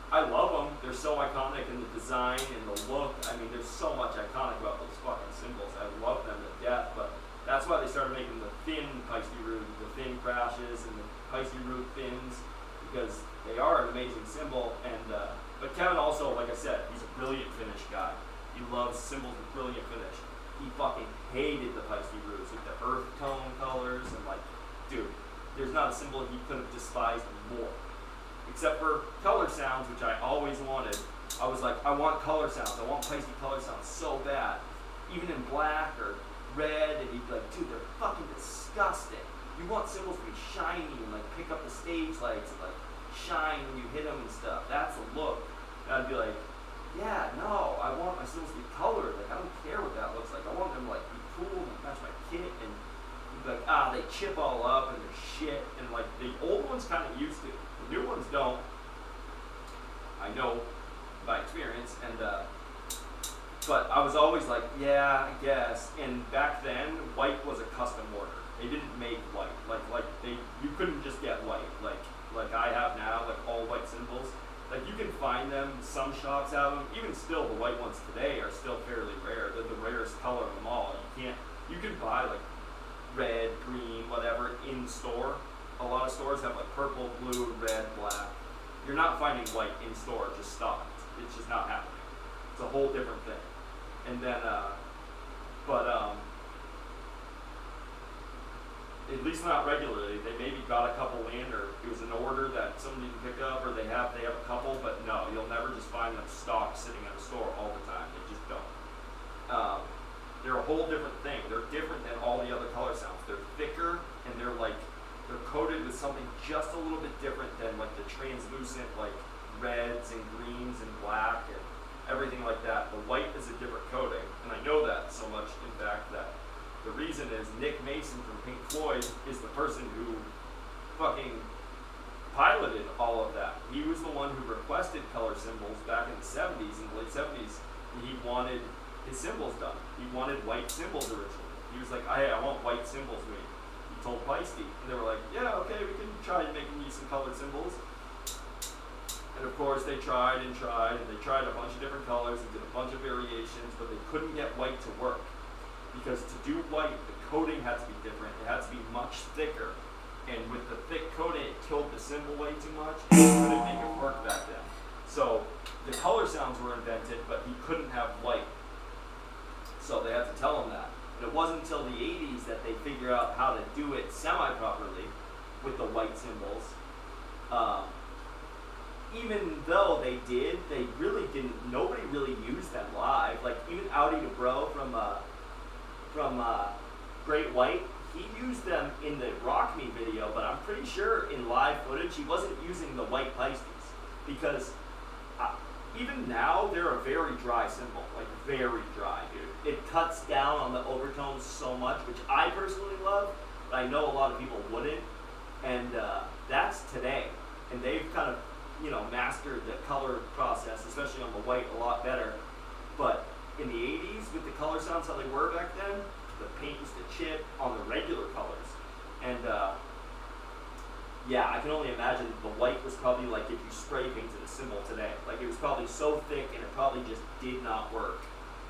I love them. They're so iconic in the design and the look. I mean, there's so much iconic about those fucking cymbals. I love them to death, but that's why they started making the thin Peisty Rood, the thin crashes and the Peisty Rood thins, because they are an amazing cymbal. And but Kevin also, like I said, he's a brilliant finish guy. He loves cymbals with brilliant finish. He fucking hated the Peisty Roods with the earth tone colors, and like, dude, there's not a cymbal he could have despised more. Except for color sounds, which I always wanted. I was like, I want color sounds. I want Peisty color sounds so bad. Even in black or red, and he'd be like, dude, they're fucking disgusting. You want cymbals to be shiny and like pick up the stage lights and like shine when you hit them and stuff. That's the look. And I'd be like, yeah, no, I want my cymbals to be colored. Like, I don't care what that looks like. I want them to like be cool and match my kit. And you'd be like, they chip all up and they're shit. And like the old ones kind of used to. The new ones don't. I know by experience. And but I was always like, yeah, I guess. And back then, white was a custom order. They didn't make white. Like you couldn't just get white like I have now, like all white cymbals. Like you can find them, some shops have them. Even still, the white ones today are still fairly rare. They're the rarest color of them all. You can buy like red, green, whatever in store. A lot of stores have like purple, blue, red, black. You're not finding white in store, just stocked. It's just not happening. It's a whole different thing. And then, at least not regularly. They maybe got a couple in, or it was an order that somebody can pick up, or they have a couple. But no, you'll never just find them stocked sitting at a store all the time. They just don't. They're a whole different thing. They're different than all the other color sounds. They're thicker, and they're coated with something just a little bit different than like the translucent like reds and greens and black and everything like that. The white is a different coating, and I know that so much, in fact, that the reason is Nick Mason from Pink Floyd is the person who fucking piloted all of that. He was the one who requested color symbols back in the 70s, in the late 70s. He wanted his symbols done. He wanted white symbols originally. He was like, hey, I want white symbols made. He told Feisty, and they were like, yeah, okay, we can try making you some colored symbols. And of course they tried, and they tried a bunch of different colors and did a bunch of variations, but they couldn't get white to work. Because to do white, the coating had to be different. It had to be much thicker. And with the thick coating, it killed the symbol way too much, and he couldn't make it work back then. So the color sounds were invented, but he couldn't have white. So they had to tell him that. And it wasn't until the 80s that they figured out how to do it semi-properly with the white symbols. Even though they did, they really didn't, nobody really used them live. Like even Audi the Bro from Great White, he used them in the Rock Me video, but I'm pretty sure in live footage he wasn't using the white pasties, because even now they're a very dry cymbal, like very dry, dude. It cuts down on the overtones so much, which I personally love, but I know a lot of people wouldn't, and that's today, and they've kind of, mastered the color process, especially on the white, a lot better. But in the 80s, with the color sounds how they were back then, the paint used to chip on the regular colors. And yeah, I can only imagine the white was probably like if you spray painted a symbol today. Like it was probably so thick and it probably just did not work.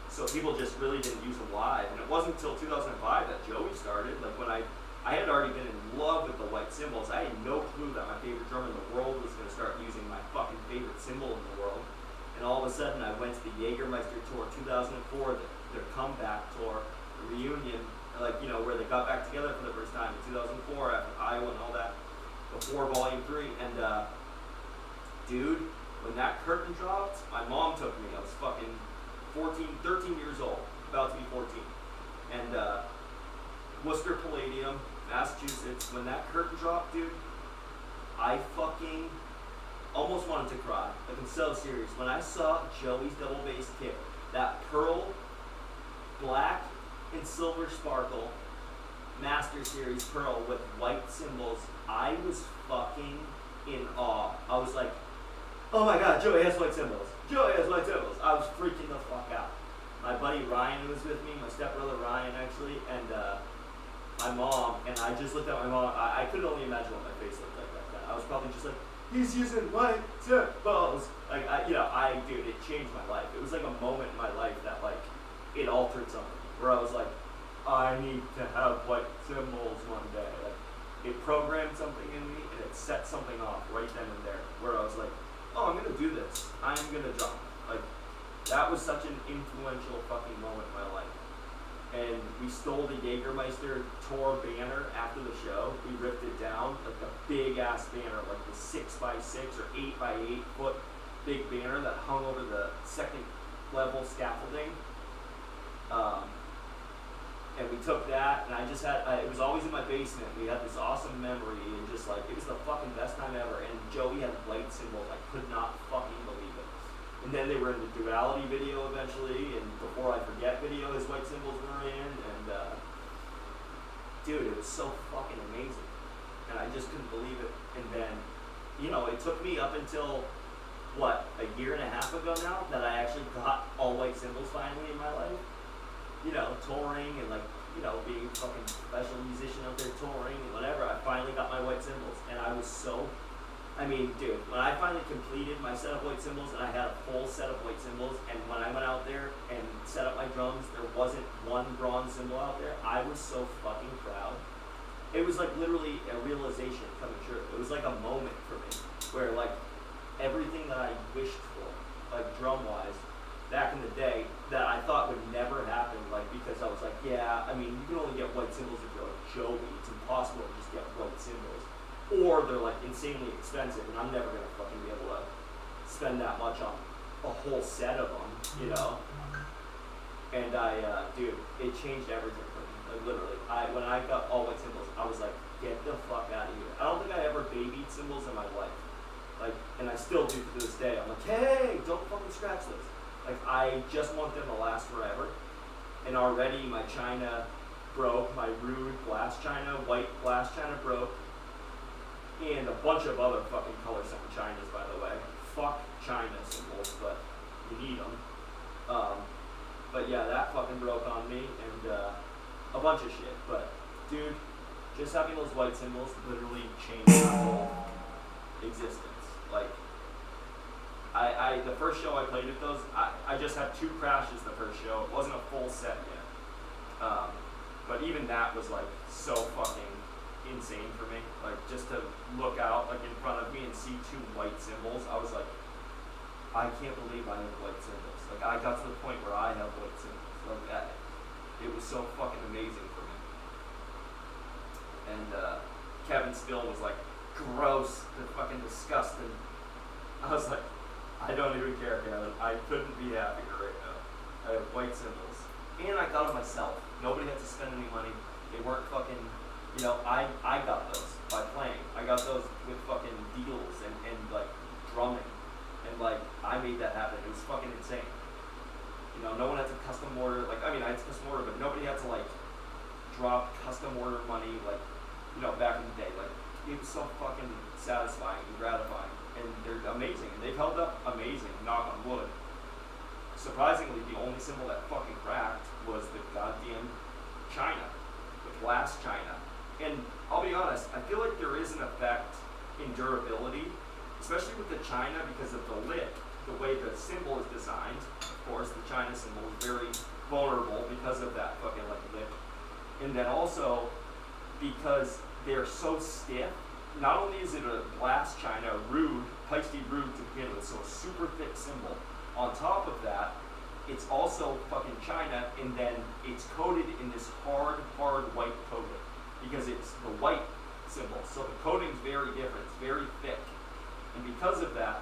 So people just really didn't use them live. And it wasn't until 2005 that Joey started. Like when I had already been in love with the white cymbals. I had no clue that my favorite drummer in the world was going to start using my fucking favorite cymbal in the world. And all of a sudden I went to the Jägermeister tour 2004, their comeback tour, the reunion, like, where they got back together for the first time in 2004 after Iowa and all that, before Volume 3. And dude, when that curtain dropped, my mom took me. I was fucking 13 years old, about to be 14. And Worcester Palladium, Massachusetts, when that curtain dropped, dude, I fucking almost wanted to cry. Like, I'm so serious. When I saw Joey's double bass kick, that pearl, black and silver sparkle, Master Series pearl with white cymbals, I was fucking in awe. I was like, oh my god, Joey has white cymbals. Joey has white cymbals. I was freaking the fuck out. My buddy Ryan was with me, my stepbrother Ryan actually, and my mom, and I just looked at my mom. I could only imagine what my face looked like back then. I was probably just like, he's using white cymbals. Like, dude, it changed my life. It was like a moment in my life that, like, it altered something. Where I was like, I need to have white cymbals one day. Like, it programmed something in me, and it set something off right then and there. Where I was like, oh, I'm gonna do this. I'm gonna drum. Like, that was such an influential fucking moment in my life. And we stole the Jägermeister tour banner after the show. We ripped it down, like a big ass banner, like the 6x6 or 8x8 foot big banner that hung over the second level scaffolding. And we took that, and I just had, it was always in my basement. We had this awesome memory, and just like, it was the fucking best time ever. And Joey had white cymbals. I could not fucking believe it. And then they were in the Duality video eventually, and Before I Forget video, his white cymbals were in, and dude, it was so fucking amazing. And I just couldn't believe it. And then, it took me up until, what, a year and a half ago now, that I actually got all white cymbals finally in my life. Touring and like, you know, being a fucking professional musician out there touring and whatever, I finally got my white cymbals, and I was so, I mean, dude, when I finally completed my set of white cymbals, and I had a full set of white cymbals, and when I went out there and set up my drums, there wasn't one bronze cymbal out there, I was so fucking proud. It was like literally a realization coming true. It was like a moment for me, where like everything that I wished for, like drum-wise, back in the day, that I thought would never happen, like because I was like, yeah, I mean, you can only get white cymbals if you're like Joey. It's impossible to just get white cymbals. Or they're like insanely expensive, and I'm never gonna fucking be able to spend that much on a whole set of them, you know? And dude, it changed everything for me. Like literally, when I got all white cymbals, I was like, get the fuck out of here. I don't think I ever babied cymbals in my life. Like, and I still do to this day. I'm like, hey, don't fucking scratch those. Like, I just want them to last forever. And already my china broke, my rude glass china, white glass china broke. And a bunch of other fucking color sound chinas, by the way. Fuck china cymbals, but you need them. But yeah, that fucking broke on me, and a bunch of shit. But dude, just having those white cymbals literally changed my whole existence. Like, the first show I played with those, I just had 2 crashes the first show. It wasn't a full set yet. But even that was like so fucking insane for me. Like, just to look out like in front of me and see 2 white cymbals, I was like, I can't believe I have white cymbals. Like, I got to the point where I have white cymbals. Like that, it was so fucking amazing for me. And Kevin Still was like, gross, they're fucking disgusting. I was like, I don't even care, Kevin. I couldn't be happier right now. I have white cymbals. And I got them myself. Nobody had to spend any money. They weren't fucking, you know, I got those by playing. I got those with fucking deals and like drumming. And like, I made that happen. It was fucking insane. You know, no one had to custom order, like, I mean, I had to custom order, but nobody had to like drop custom order money, like, you know, back in the day. Like, it was so fucking satisfying and gratifying. And they're amazing, and they've held up amazing, knock on wood. Surprisingly, the only cymbal that fucking cracked was the goddamn china, the glass china. And I'll be honest, I feel like there is an effect in durability, especially with the china, because of the lip, the way the cymbal is designed. Of course, the china cymbal is very vulnerable because of that fucking like lip. And then also, because they're so stiff, not only is it a glass china, rude, feisty rude to begin with, so a super thick cymbal. On top of that, it's also fucking china, and then it's coated in this hard white coating, because it's the white cymbal. So the coating's very different, it's very thick. And because of that,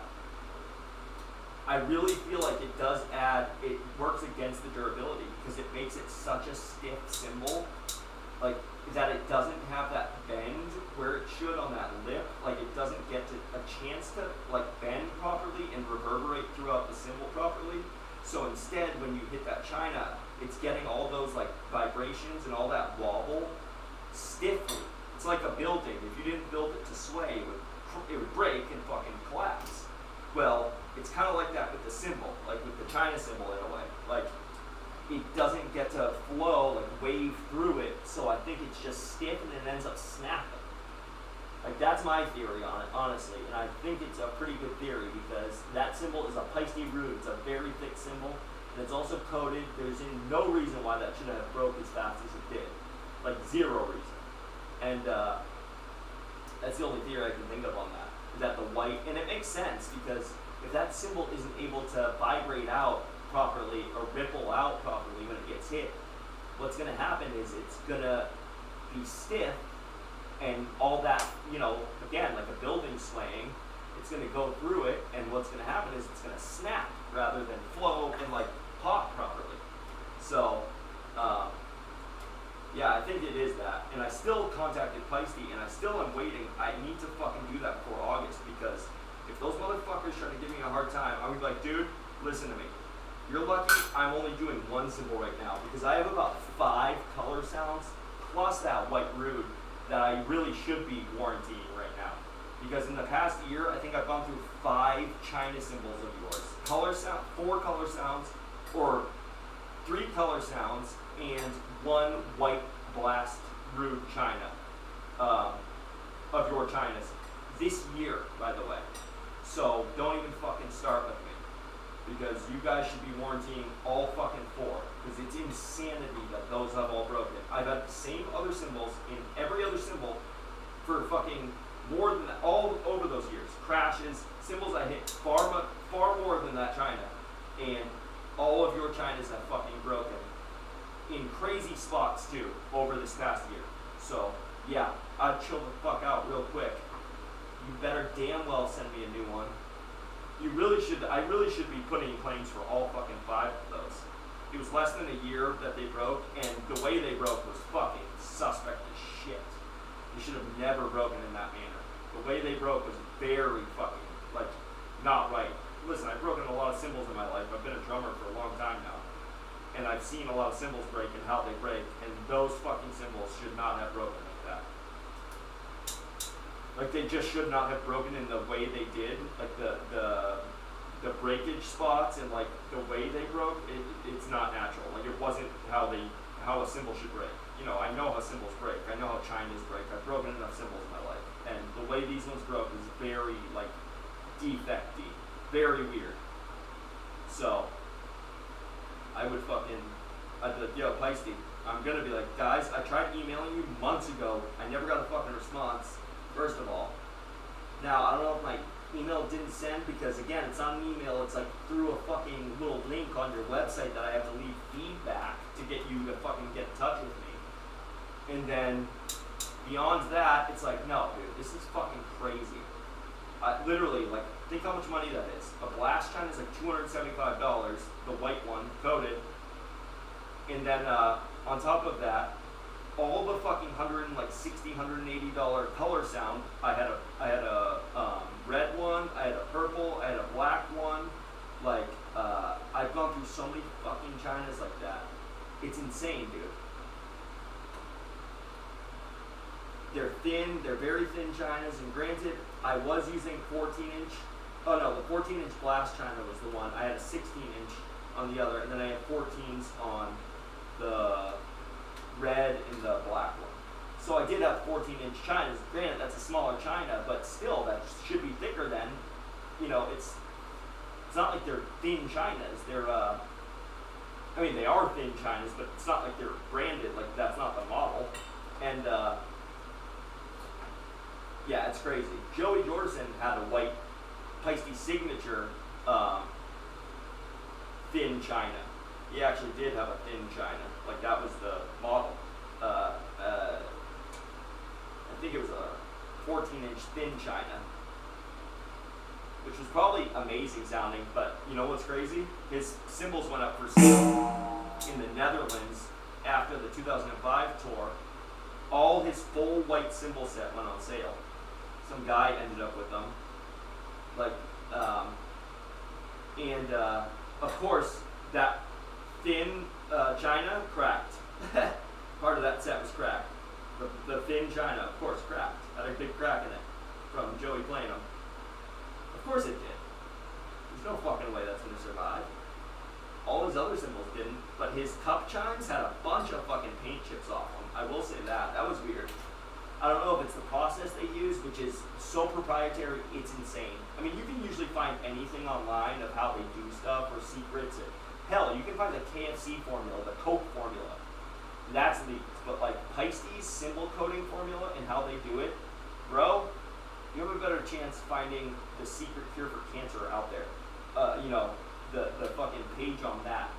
I really feel like it does add, it works against the durability, because it makes it such a stiff cymbal, like, that it doesn't have that bend where it should on that lip. Like, it doesn't get a chance to like bend properly and reverberate throughout the cymbal properly. So instead, when you hit that china, it's getting all those like vibrations and all that wobble stiffly. It's like a building. If you didn't build it to sway, it would break and fucking collapse. Well, it's kind of like that with the cymbal, like with the china cymbal in a way. Like, it doesn't get to flow, like wave through it, so I think it's just stiff and it ends up snapping. Like, that's my theory on it, honestly, and I think it's a pretty good theory, because that cymbal is a feisty rude. It's a very thick cymbal, and it's also coated. There's no reason why that should have broke as fast as it did. Like, 0 reason. And that's the only theory I can think of on that, is that the white, and it makes sense, because if that cymbal isn't able to vibrate out properly or ripple out properly when it gets hit, what's going to happen is it's going to be stiff, and all that, you know, again, like a building swaying, it's going to go through it, and what's going to happen is it's going to snap rather than flow and like pop properly. So yeah, I think it is that. And I still contacted Feisty, and I still am waiting. I need to fucking do that before August, because if those motherfuckers try to give me a hard time, I'm gonna be like, dude, listen to me. You're lucky I'm only doing 1 cymbal right now, because I have about 5 color sounds plus that white rude that I really should be warrantying right now. Because in the past year, I think I've gone through 5 china cymbals of yours. 4 color sounds, or 3 color sounds and 1 white blast rude china of your chinas this year, by the way. So don't even fucking start with me, because you guys should be warrantying all fucking 4, because it's insanity that those have all broken. I've had the same other symbols in every other symbol for fucking more than that, all over those years. Crashes, symbols I hit far more than that china, and all of your chinas have fucking broken in crazy spots too over this past year. So yeah, I'd chill the fuck out real quick. You better damn well send me a new one. You really should. I really should be putting in claims for all fucking 5 of those. It was less than a year that they broke, and the way they broke was fucking suspect as shit. You should have never broken in that manner. The way they broke was very fucking, like, not right. Listen, I've broken a lot of symbols in my life. I've been a drummer for a long time now. And I've seen a lot of symbols break and how they break, and those fucking symbols should not have broken like that. Like, they just should not have broken in the way they did. Like, the breakage spots and, like, the way they broke, it's not natural. Like, it wasn't how a symbol should break. You know, I know how symbols break. I know how chinas break. I've broken enough symbols in my life. And the way these ones broke is very, like, defecty. Very weird. So, I'd be like, yo, Peisty, I'm gonna be like, guys, I tried emailing you months ago. I never got a fucking response, first of all. Now, I don't know if my email didn't send, because again, it's not an email, it's like through a fucking little link on your website that I have to leave feedback to get you to fucking get in touch with me. And then, beyond that, it's like, no, dude, this is fucking crazy. Literally, like, think how much money that is. A blast china is like $275, the white one, coated. And then, on top of that, all the fucking $160, $180 color sound. I had a red one, I had a purple, I had a black one. Like, I've gone through so many fucking chinas like that. It's insane, dude. They're thin, they're very thin chinas, and granted, I was using 14-inch. Oh no, the 14-inch blast china was the one. I had a 16-inch on the other, and then I had 14s on the red and the black one. So I did have 14-inch chinas. Granted, that's a smaller china, but still, that should be thicker than, you know, it's not like they're thin chinas. They're, I mean, they are thin chinas, but it's not like they're branded, like that's not the model. And, yeah, it's crazy. Joey Jordison had a white Peisty signature thin china. He actually did have a thin china. Like, that was the model. I think it was a 14-inch thin china, which was probably amazing sounding, but you know what's crazy? His cymbals went up for sale in the Netherlands after the 2005 tour. All his full white cymbal set went on sale. Some guy ended up with them. Like, and of course, that thin china cracked. Part of that set was cracked. The thin china, of course, cracked. Had a big crack in it from Joey playing them. Of course it did. There's no fucking way that's gonna survive. All his other cymbals didn't, but his cup chimes had a bunch of fucking paint chips off them. I will say that. That was weird. I don't know if it's the process they use, which is so proprietary, it's insane. I mean, you can usually find anything online of how they do stuff or secrets. Hell, you can find the KFC formula, the Coke formula. That's leaked. But like Peisty's cymbal coating formula and how they do it, bro, you have a better chance finding the secret cure for cancer out there. You know, the fucking page on that.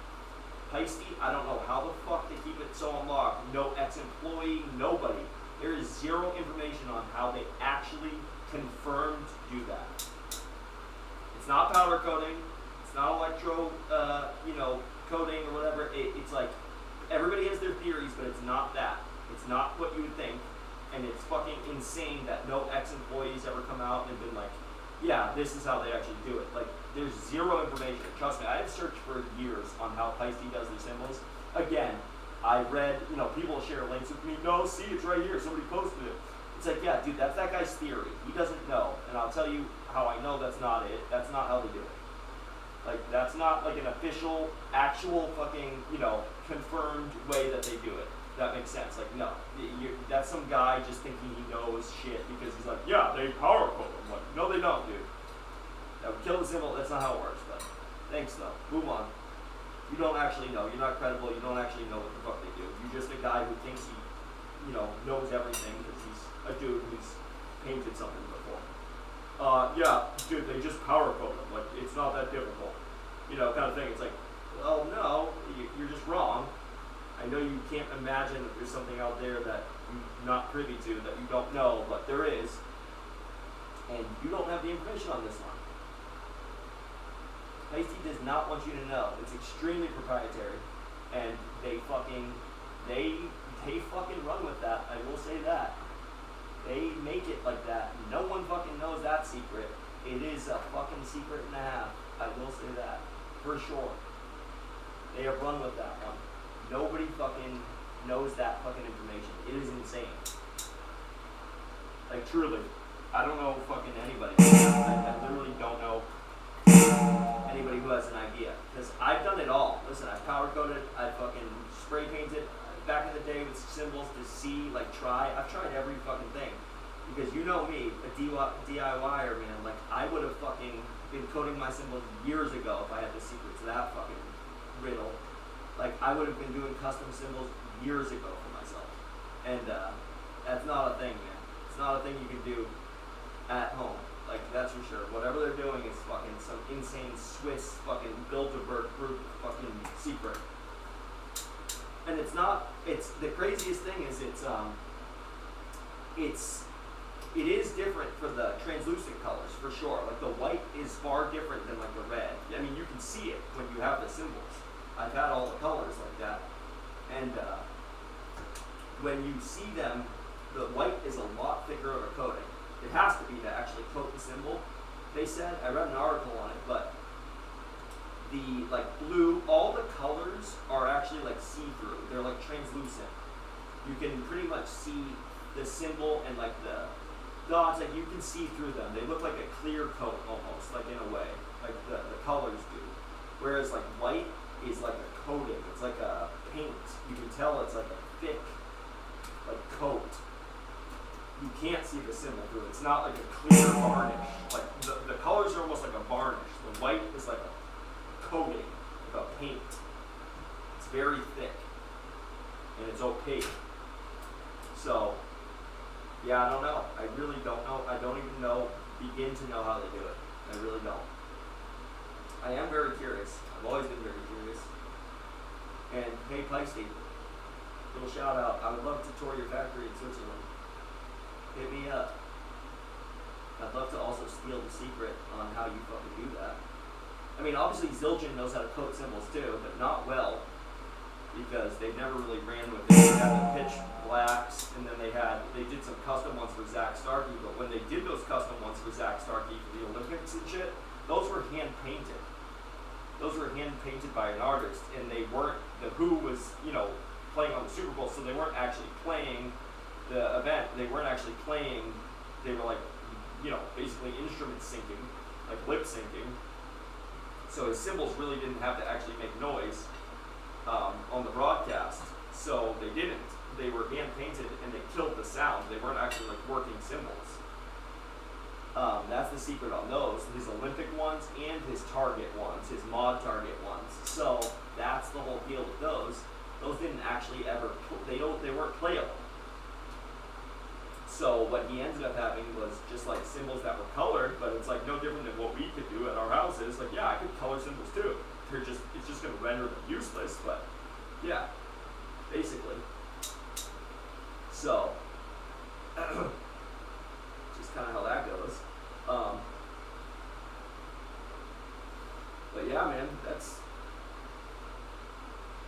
Peisty, I don't know how the fuck they keep it so unlocked. No ex-employee, nobody. There is zero information on how they actually confirmed do that. It's not powder coating. It's not electro, you know, coating or whatever. It's like, everybody has their theories, but it's not that. It's not what you would think. And it's fucking insane that no ex-employees ever come out and have been like, yeah, this is how they actually do it. Like, there's zero information. Trust me, I have searched for years on how Peisty does their cymbals. Again, I read, you know, people share links with me. No, see, it's right here. Somebody posted it. It's like, yeah, dude, that's that guy's theory. He doesn't know. And I'll tell you how I know that's not it. That's not how they do it. Like, that's not like an official, actual fucking, you know, confirmed way that they do it. That makes sense. Like, no, that's some guy just thinking he knows shit because he's like, yeah, they power code them. Like, no, they don't, dude. That would kill the symbol. That's not how it works. But thanks, though. Move on. You don't actually know. You're not credible. You don't actually know what the fuck they do. You're just a guy who thinks he, you know, knows everything because he's a dude who's painted something before. Yeah, dude, they just power code them. Like, it's not that difficult. You know, kind of thing. It's like, well, no, you're just wrong. I know you can't imagine that there's something out there that you're not privy to, that you don't know, but there is. And you don't have the information on this one. Heisty does not want you to know. It's extremely proprietary. And they fucking run with that. I will say that. They make it like that. No one fucking knows that secret. It is a fucking secret and a half. I will say that. For sure. They have run with that one. Nobody fucking knows that fucking information. It is insane. Like, truly. I don't know fucking anybody. I literally don't know anybody who has an idea. Because I've done it all. Listen, I've powder coated, I've fucking spray painted back in the day with symbols to see, like, try. I've tried every fucking thing. Because you know me, a DIYer, man. Like, I would have fucking been coding my symbols years ago if I had the secret to that fucking riddle. Like, I would have been doing custom symbols years ago for myself. And that's not a thing, man. It's not a thing you can do at home. Like, that's for sure. Whatever they're doing is fucking some insane Swiss fucking Bilderberg group fucking secret. And it's not, it's, the craziest thing is it is different for the translucent colors, for sure. Like, the white is far different than, like, the red. I mean, you can see it when you have the symbols. I've had all the colors like that. And when you see them, the white is a lot thicker of a coating. It has to be to actually coat the symbol. They said, I read an article on it, but the, like, blue, all the colors are actually, like, see-through. They're, like, translucent. You can pretty much see the symbol and, like, the dots, like, you can see through them. They look like a clear coat, almost, like, in a way. Like, the colors do. Whereas, like, white is like a coating. It's like a paint. You can tell it's like a thick, like, coat. You can't see the symbol through it. It's not like a clear varnish. Like, the colors are almost like a varnish. The white is like a coating, like a paint. It's very thick. And it's opaque. So, yeah, I don't know. I really don't know. I don't even begin to know how they do it. I really don't. I am very curious. I've always been very curious. And hey, Peisty, little shout out. I would love to tour your factory in Switzerland. Hit me up. I'd love to also steal the secret on how you fucking do that. I mean, obviously Zildjian knows how to coat symbols too, but not well, because they never really ran with it. They had the pitch blacks, and then they did some custom ones for Zach Starkey. But when they did those custom ones for Zach Starkey for the Olympics and shit, those were hand painted. Those were hand painted by an artist, and they weren't. The Who was, you know, playing on the Super Bowl, so they weren't actually playing the event. They weren't actually playing. They were like, you know, basically instrument syncing, like lip syncing. So his symbols really didn't have to actually make noise on the broadcast. So they didn't. They were hand painted, and they killed the sound. They weren't actually like working symbols. That's the secret on those. His Olympic ones and his Target ones, his mod Target ones. So that's the whole deal with those. Those didn't actually ever. They weren't playable. So what he ended up having was just like symbols that were colored, but it's like no different than what we could do at our houses. Like, yeah, I could color symbols too. It's just gonna render them useless, but yeah, basically. So just kind of how that goes. But yeah, man, that's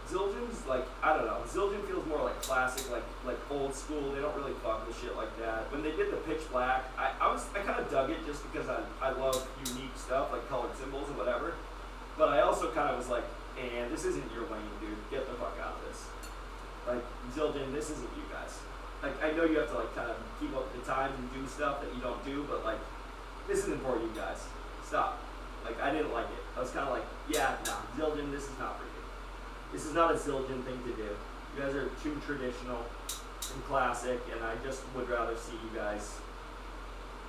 Zildjian's like, I don't know. Zildjian feels more like classic, like old school. They don't really fuck with shit like that. When they did the pitch black, I kind of dug it just because I love unique stuff like colored symbols and whatever. But I also kind of was like, and this isn't your lane, dude. Get the fuck out of this. Like, Zildjian, this isn't you guys. Like, I know you have to like kind of keep up with the times and do stuff that you don't do, but like, this isn't for you guys. Stop. Like, I didn't like it. I was kind of like, yeah, nah, Zildjian, this is not for you. This is not a Zildjian thing to do. You guys are too traditional and classic, and I just would rather see you guys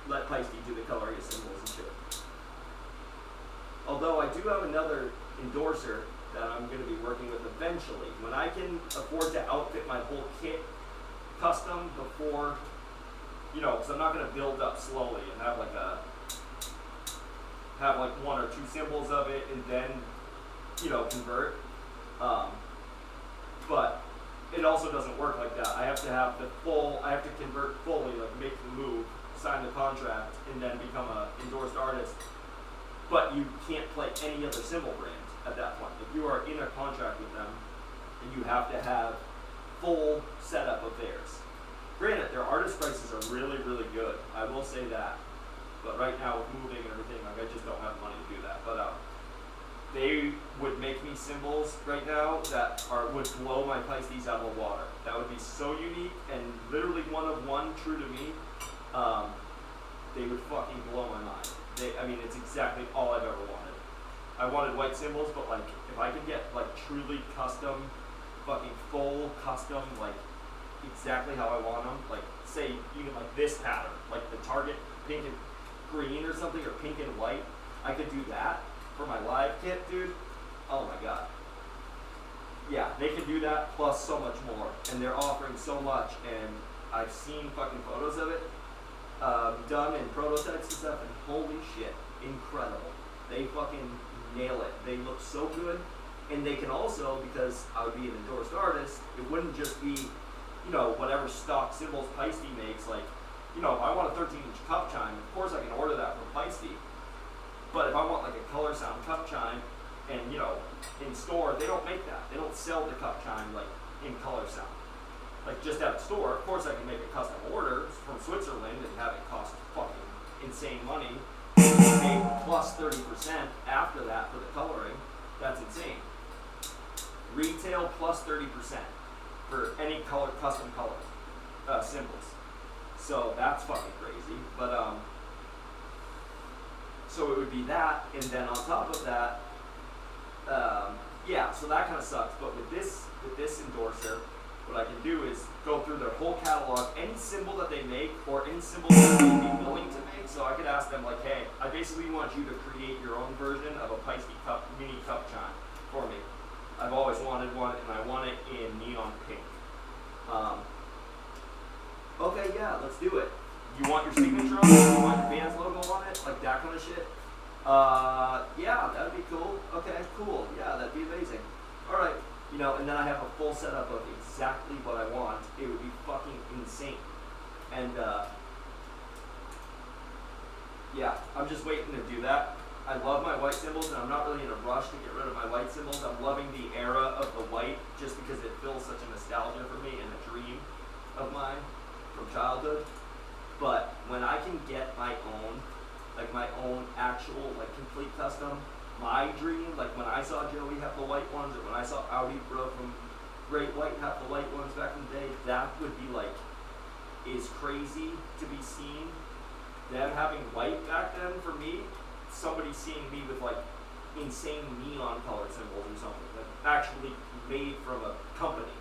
let Peisty do the coloring of symbols and shit. Although I do have another endorser that I'm going to be working with eventually. When I can afford to outfit my whole kit custom before, you know, because I'm not going to build up slowly and have like one or two symbols of it and then, you know, convert. But it also doesn't work like that. I have to have I have to convert fully, like make the move, sign the contract, and then become an endorsed artist. But you can't play any other symbol brand at that point. If you are in a contract with them, then you have to have full setup of theirs. Granted, their artist prices are really, really good. I will say that. But right now with moving and everything, like I just don't have money to do that. But they would make me symbols right now that would blow my Pisces out of the water. That would be so unique and literally one of one, true to me. They would fucking blow my mind. I mean, it's exactly all I've ever wanted. I wanted white symbols, but like, if I could get like truly custom, fucking full custom, like exactly how I want them, like say even like this pattern, like the target pink and green or something, or pink and white, I could do that for my live kit, dude. Oh my god. Yeah, they can do that plus so much more, and they're offering so much, and I've seen fucking photos of it done in prototypes and stuff, and holy shit, incredible. They fucking nail it. They look so good, and they can also, because I would be an endorsed artist, it wouldn't just be, you know, whatever stock symbols Peisty makes. Like, you know, if I want a 13-inch cup chime, of course I can order that from Peisty. But if I want like a color sound cup chime, and you know, in store, they don't make that. They don't sell the cup chime like in color sound. Like just at the store, of course I can make a custom order from Switzerland and have it cost fucking insane money. Pay plus 30% after that for the coloring. That's insane. Retail plus 30% for any color, custom color symbols. So that's fucking crazy. But so it would be that, and then on top of that, yeah, so that kind of sucks. But with this endorser, what I can do is go through their whole catalog, any symbol that they make, or any symbol that they'd be willing to make. So I could ask them like, hey, I basically want you to create your own version of a Peisty cup, mini cup chime for me. I've always wanted one, and I want it in neon pink. Okay, yeah, let's do it. You want your signature on it? You want your band's logo on it? Like that kind of shit? Yeah, that'd be cool. Okay, cool. Yeah, that'd be amazing. Alright, you know, and then I have a full setup of exactly what I want. It would be fucking insane. And, yeah, I'm just waiting to do that. I love my white symbols, and I'm not really in a rush to get rid of my white symbols. I'm loving the era of the white just because it feels such a nostalgia for me and a dream of mine from childhood. But when I can get my own, like my own actual, like complete custom, my dream, like when I saw Joey have the white ones, or when I saw Audi Bro from Great White have the white ones back in the day, that would be like, is crazy to be seen. Them having white back then, for me, somebody seeing me with like insane neon colored symbols or something, like actually made from a company,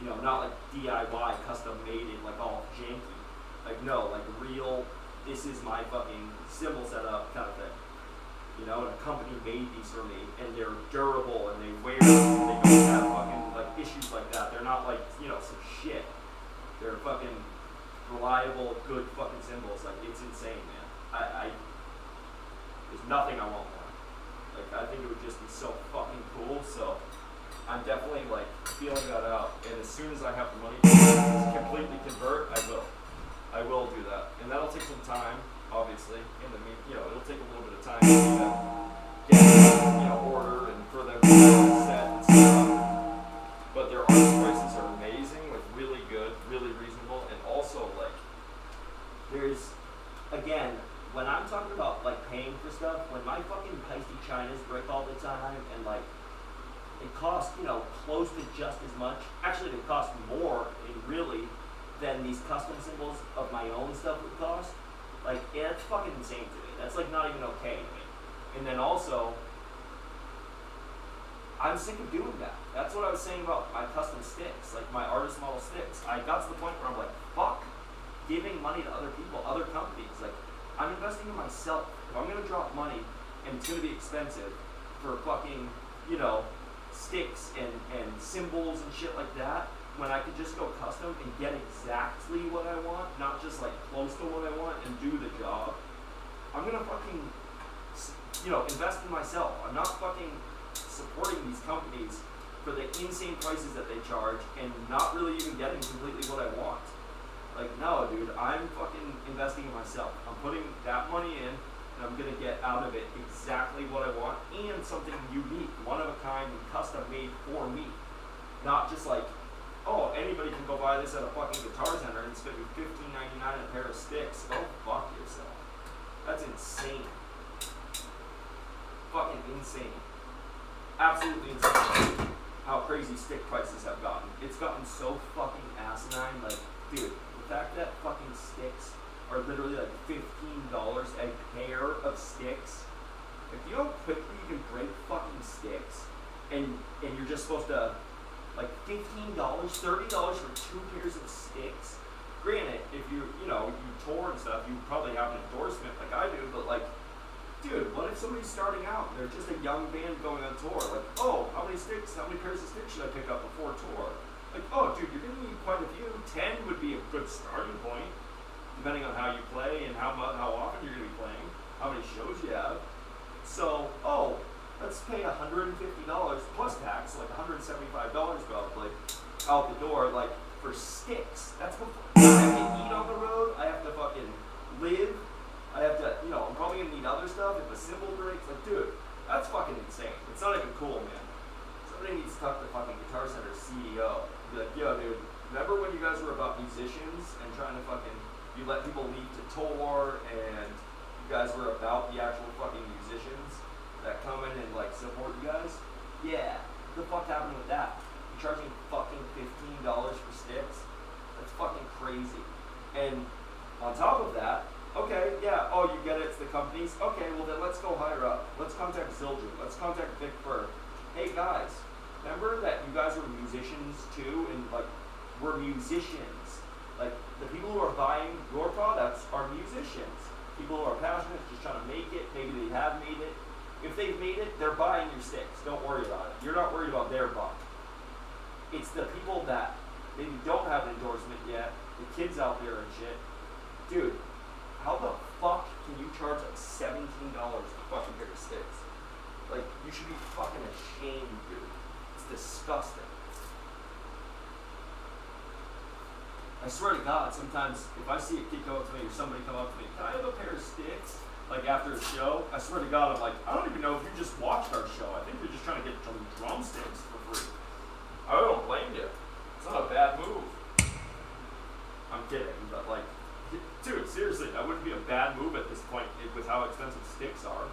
you know, not like DIY, custom made in like all janky. Like no, like real, this is my fucking symbol setup kind of thing. You know, and a company made these for me, and they're durable, and they wear, and they don't have fucking like issues like that. They're not like, you know, some shit. They're fucking reliable, good fucking symbols. Like it's insane, man. There's nothing I want more. Like I think it would just be so fucking cool. So I'm definitely like feeling that out, and as soon as I have the money to completely convert, I will do that, and that'll take some time, obviously. In the you know, it'll take a little bit of time to get you know, order and for them to set and stuff. But their artist prices are amazing, like really good, really reasonable, and also like there's again, when I'm talking about like paying for stuff, when my fucking Peisty Chinas break all the time, and like it costs, you know, close to just as much. Actually, it costs more, really, than these custom symbols of my own stuff would cost. Like, yeah, it's fucking insane to me. That's like not even okay to me. And then also, I'm sick of doing that. That's what I was saying about my custom sticks, like my artist model sticks. I got to the point where I'm like, fuck giving money to other people, other companies. Like, I'm investing in myself. If I'm gonna drop money and it's gonna be expensive for fucking, you know, sticks and symbols and shit like that, when I could just go custom and get exactly what I want, not just like close to what I want, and do the job, I'm gonna fucking, you know, invest in myself. I'm not fucking supporting these companies for the insane prices that they charge and not really even getting completely what I want. Like, no, dude, I'm fucking investing in myself. I'm putting that money in, and I'm gonna get out of it exactly what I want and something unique, one of a kind, and custom made for me. Not just like, oh, anybody can go buy this at a fucking Guitar Center and it's gonna be $15.99 a pair of sticks. Go fuck yourself. That's insane. Fucking insane. Absolutely insane how crazy stick prices have gotten. It's gotten so fucking asinine. Like, dude, the fact that fucking sticks are literally like $15 a pair of sticks. If you know how quickly you can break fucking sticks, and you're just supposed to, like, $15, $30 for 2 pairs of sticks. Granted, if you tour and stuff, you probably have an endorsement like I do, but like, dude, what if somebody's starting out? They're just a young band going on tour. Like, oh, how many pairs of sticks should I pick up before tour? Like, oh, dude, you're gonna need quite a few. 10 would be a good starting point, depending on how you play and how often you're gonna be playing, how many shows you have. So, oh, let's pay $150 plus tax, like $175 probably, out the door, like, for sticks. That's before I have to eat on the road. I have to fucking live. I have to, you know, I'm probably gonna need other stuff if the cymbal breaks. Like, dude, that's fucking insane. It's not even cool, man. Somebody needs to talk to the fucking Guitar Center CEO. Be like, yo, dude, remember when you guys were about musicians and trying to fucking, you let people leave to tour, and you guys were about the actual fucking musicians that come in and like support you guys? Yeah, what the fuck happened with that? You're charging fucking $15 for sticks? That's fucking crazy. And on top of that, okay, yeah, oh, you get it, it's the companies. Okay, well then let's go higher up. Let's contact Zildjian. Let's contact Vic Fur. Hey guys, remember that you guys were musicians too, and like, we're musicians. Like, the people who are buying your products are musicians. People who are passionate, just trying to make it. Maybe they have made it. If they've made it, they're buying your sticks. Don't worry about it. You're not worried about their buck. It's the people that maybe don't have an endorsement yet, the kids out there and shit. Dude, how the fuck can you charge like $17 for fucking pair of sticks? Like, you should be fucking ashamed, dude. It's disgusting. I swear to God, sometimes if I see a kid come up to me or somebody come up to me, can I have a pair of sticks? Like after a show, I swear to God, I'm like, I don't even know if you just watched our show. I think you're just trying to get some drumsticks for free. I don't blame you. It's not a bad move. I'm kidding, but like, dude, seriously, that wouldn't be a bad move at this point with how expensive sticks are.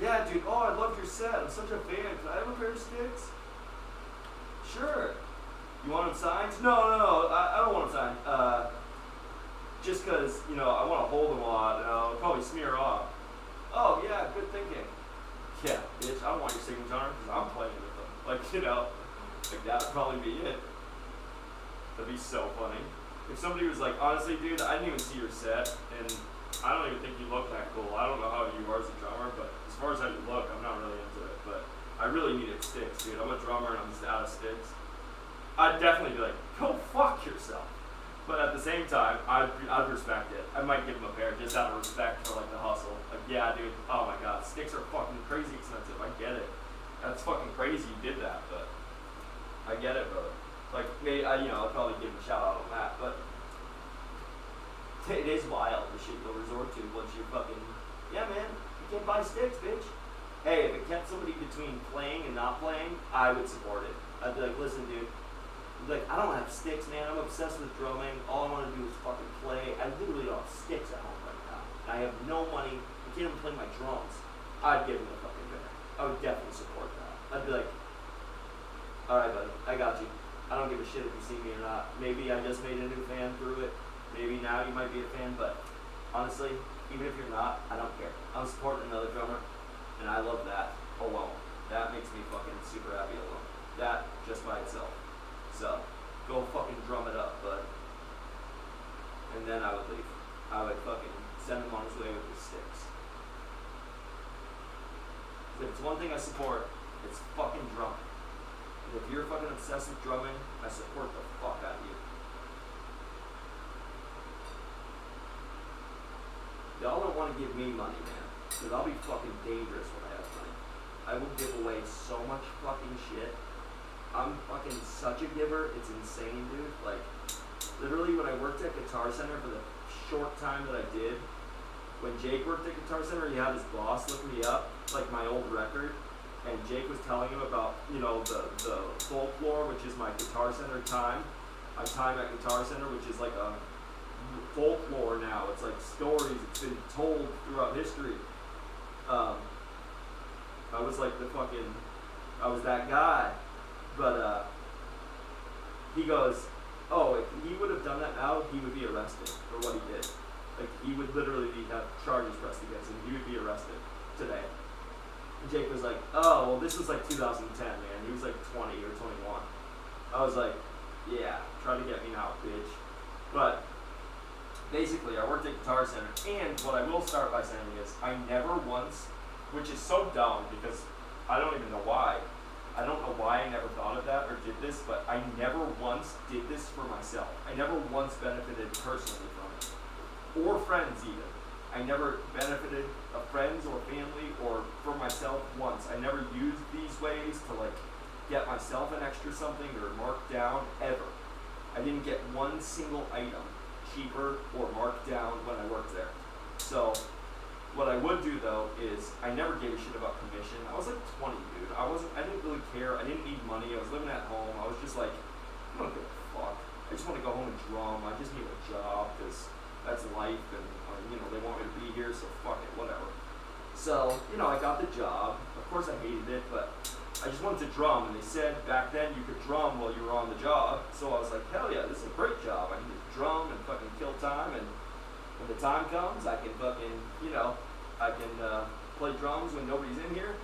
Yeah, dude, oh, I loved your set. I'm such a fan. Can I have a pair of sticks? Sure. You want them signed? No, I don't want them signed. Just because, you know, I want to hold them a lot and I'll probably smear off. Oh, yeah, good thinking. Yeah, bitch, I don't want your signature on them because I'm playing with them. Like, you know, like that would probably be it. That'd be so funny. If somebody was like, honestly, dude, I didn't even see your set and I don't even think you look that cool. I don't know how you are as a drummer, but as far as how you look, I'm not really into it. But I really needed sticks, dude. I'm a drummer and I'm just out of sticks. I'd definitely be like, go fuck yourself. But at the same time, I'd respect it. I might give him a pair just out of respect for like the hustle. Like, yeah, dude, oh my God, sticks are fucking crazy expensive. I get it. That's fucking crazy you did that, but I get it, brother. Like, maybe, I'll probably give him a shout out on that, but it is wild the shit you'll resort to once you're fucking, yeah, man, you can't buy sticks, bitch. Hey, if it kept somebody between playing and not playing, I would support it. I'd be like, listen, dude. Like, I don't have sticks, man. I'm obsessed with drumming. All I want to do is fucking play. I literally don't have sticks at home right now. I have no money. I can't even play my drums. I'd give him a fucking dinner. I would definitely support that. I'd be like, alright, buddy, I got you. I don't give a shit if you see me or not. Maybe I just made a new fan through it. Maybe now you might be a fan, but honestly, Even if you're not, I don't care. I'm supporting another drummer, and I love that alone. That makes me fucking super happy alone. That just by itself. So, go fucking drum it up, bud. And then I would leave. I would fucking send him on his way with his sticks. If it's one thing I support, it's fucking drumming. And if you're fucking obsessed with drumming, I support the fuck out of you. Y'all don't want to give me money, man. Because I'll be fucking dangerous when I have money. I will give away so much fucking shit. I'm fucking such a giver, it's insane, dude. Like, literally when I worked at Guitar Center for the short time that I did, when Jake worked at Guitar Center, he had his boss look me up, like my old record, and Jake was telling him about, you know, the folklore, which is my Guitar Center time. My time at Guitar Center, which is like a folklore now. It's like stories, it's been told throughout history. I was like I was that guy. But he goes, oh, if he would have done that now, he would be arrested for what he did. Like, he would literally have charges pressed against him. He would be arrested today. And Jake was like, oh, well, this was like 2010, man. He was like 20 or 21. I was like, yeah, try to get me now, bitch. But basically, I worked at Guitar Center, and what I will start by saying is, I never once, which is so dumb because I don't even know why. I don't know why I never thought of that or did this, but I never once did this for myself. I never once benefited personally from it. Or friends even. I never benefited of friends or family or for myself once. I never used these ways to like get myself an extra something or mark down ever. I didn't get one single item cheaper or marked down when I worked there. So what I would do though is I never gave a shit about commission. I was like 20, dude. I didn't really care. I didn't need money. I was living at home. I was just like, I don't give a fuck. I just want to go home and drum. I just need a job because that's life and you know, they want me to be here, so fuck it, whatever. So, you know, I got the job. Of course I hated it, but I just wanted to drum, and they said back then you could drum while you were on the job. So I was like, hell yeah, this is a great job. I can just drum and fucking kill time, and when the time comes, I can fucking, you know, I can play drums when nobody's in here.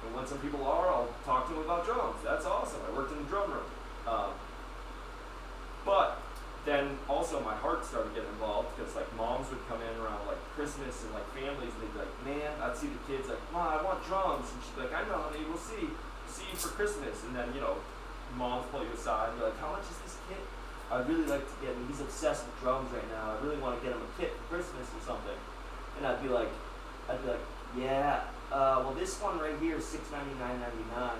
And when some people are, I'll talk to them about drums. That's awesome. I worked in the drum room. But then also my heart started getting involved because like moms would come in around like Christmas and like families and they'd be like, man, I'd see the kids like, Mom, I want drums. And she'd be like, I know, honey, we'll see you for Christmas. And then, you know, moms pull you aside and be like, how much is this kit? I'd really like to get him, he's obsessed with drums right now. I really want to get him a kit for Christmas or something. And I'd be like, yeah, well this one right here is $699.99.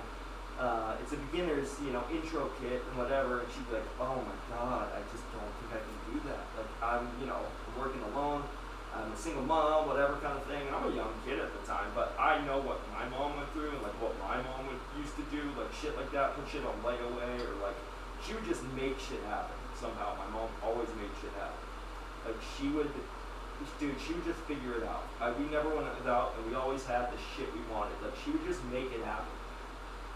It's a beginner's, you know, intro kit and whatever. And she'd be like, oh my God, I just don't think I can do that. Like I'm working alone. I'm a single mom, whatever kind of thing. And I'm a young kid at the time, but I know what my mom went through and like what my mom used to do, like shit like that, put shit on layaway or like, she would just make shit happen somehow. My mom always made shit happen. Like she would just figure it out. We never went without, and we always had the shit we wanted. Like she would just make it happen.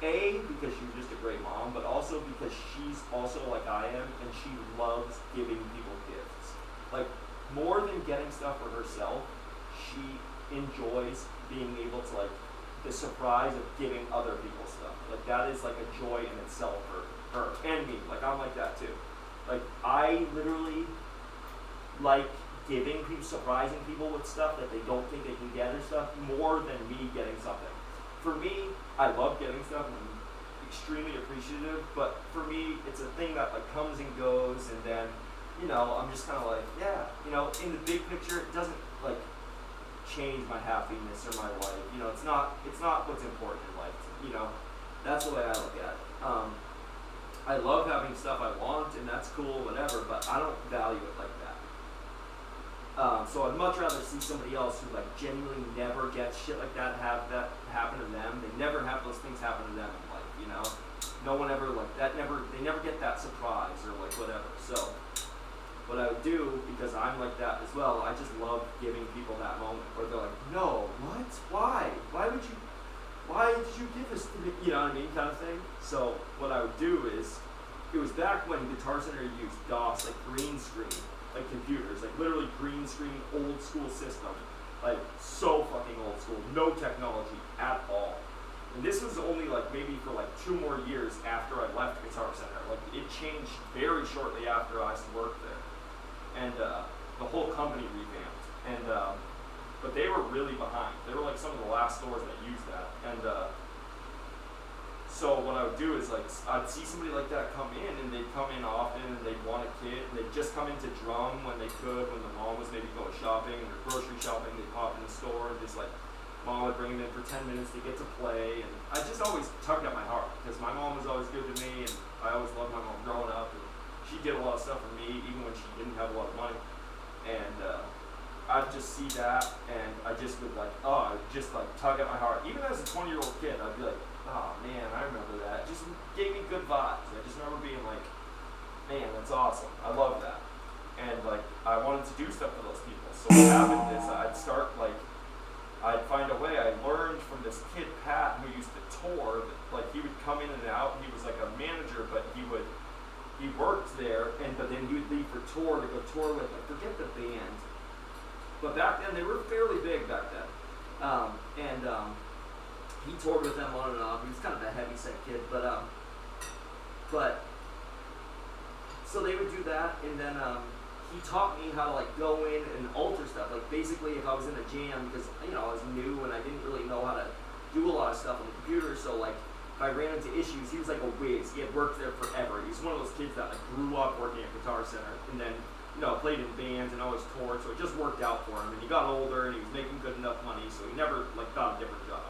A, because she was just a great mom, but also because she's also like I am, and she loves giving people gifts. Like more than getting stuff for herself, she enjoys being able to like the surprise of giving other people stuff. Like that is like a joy in itself for her and me. Like I'm like that too. Like I literally like giving people, surprising people with stuff that they don't think they can get or stuff more than me getting something. For me, I love getting stuff and I'm extremely appreciative, but for me, it's a thing that like comes and goes, and then, you know, I'm just kind of like, yeah, you know, in the big picture, it doesn't like change my happiness or my life. You know, it's not what's important in life. You know, that's the way I look at it. I love having stuff I want, and that's cool, whatever, but I don't value it like that. So I'd much rather see somebody else who like genuinely never gets shit like that have that happen to them. They never have those things happen to them in life, you know? No one ever like that, they never get that surprise or like whatever. So what I would do, because I'm like that as well, I just love giving people that moment where they're like, no, what? Why did you give this to me? You know what I mean, kind of thing. So what I would do is, it was back when Guitar Center used DOS, like green screen. like computers, like literally green screen, old school system, like so fucking old school, no technology at all. And this was only like maybe for like 2 more years after I left Guitar Center. Like it changed very shortly after I worked there, and the whole company revamped. And but they were really behind. They were like some of the last stores that used that. And so what I would do is like I'd see somebody like that come in, and they'd come in often, and they'd want a kit, and they'd just come in to drum when they could, when the mom was maybe going shopping or grocery shopping. They'd pop in the store and just like mom would bring them in for 10 minutes to get to play, and I just always tugged at my heart because my mom was always good to me, and I always loved my mom growing up. And she did a lot of stuff for me even when she didn't have a lot of money, and I'd just see that, and I just would like, just like tug at my heart. Even as a 20-year-old kid, I'd be like, oh man, I remember that. It just gave me good vibes. I just remember being like, man, that's awesome. I love that. And like, I wanted to do stuff for those people. So what happened is I'd find a way. I learned from this kid, Pat, who used to tour, that like he would come in and out. He was like a manager, but he worked there, but then he would leave for tour to go tour with, I forget the band. But back then, they were fairly big back then. He toured with them on and off. He was kind of a heavy-set kid, so they would do that, and then he taught me how to like go in and alter stuff. Like basically, if I was in a jam, because I was new and I didn't really know how to do a lot of stuff on the computer, so like if I ran into issues, he was like a whiz. He had worked there forever. He's one of those kids that like grew up working at Guitar Center, and then played in bands and always toured, so it just worked out for him. And he got older, and he was making good enough money, so he never like got a different job.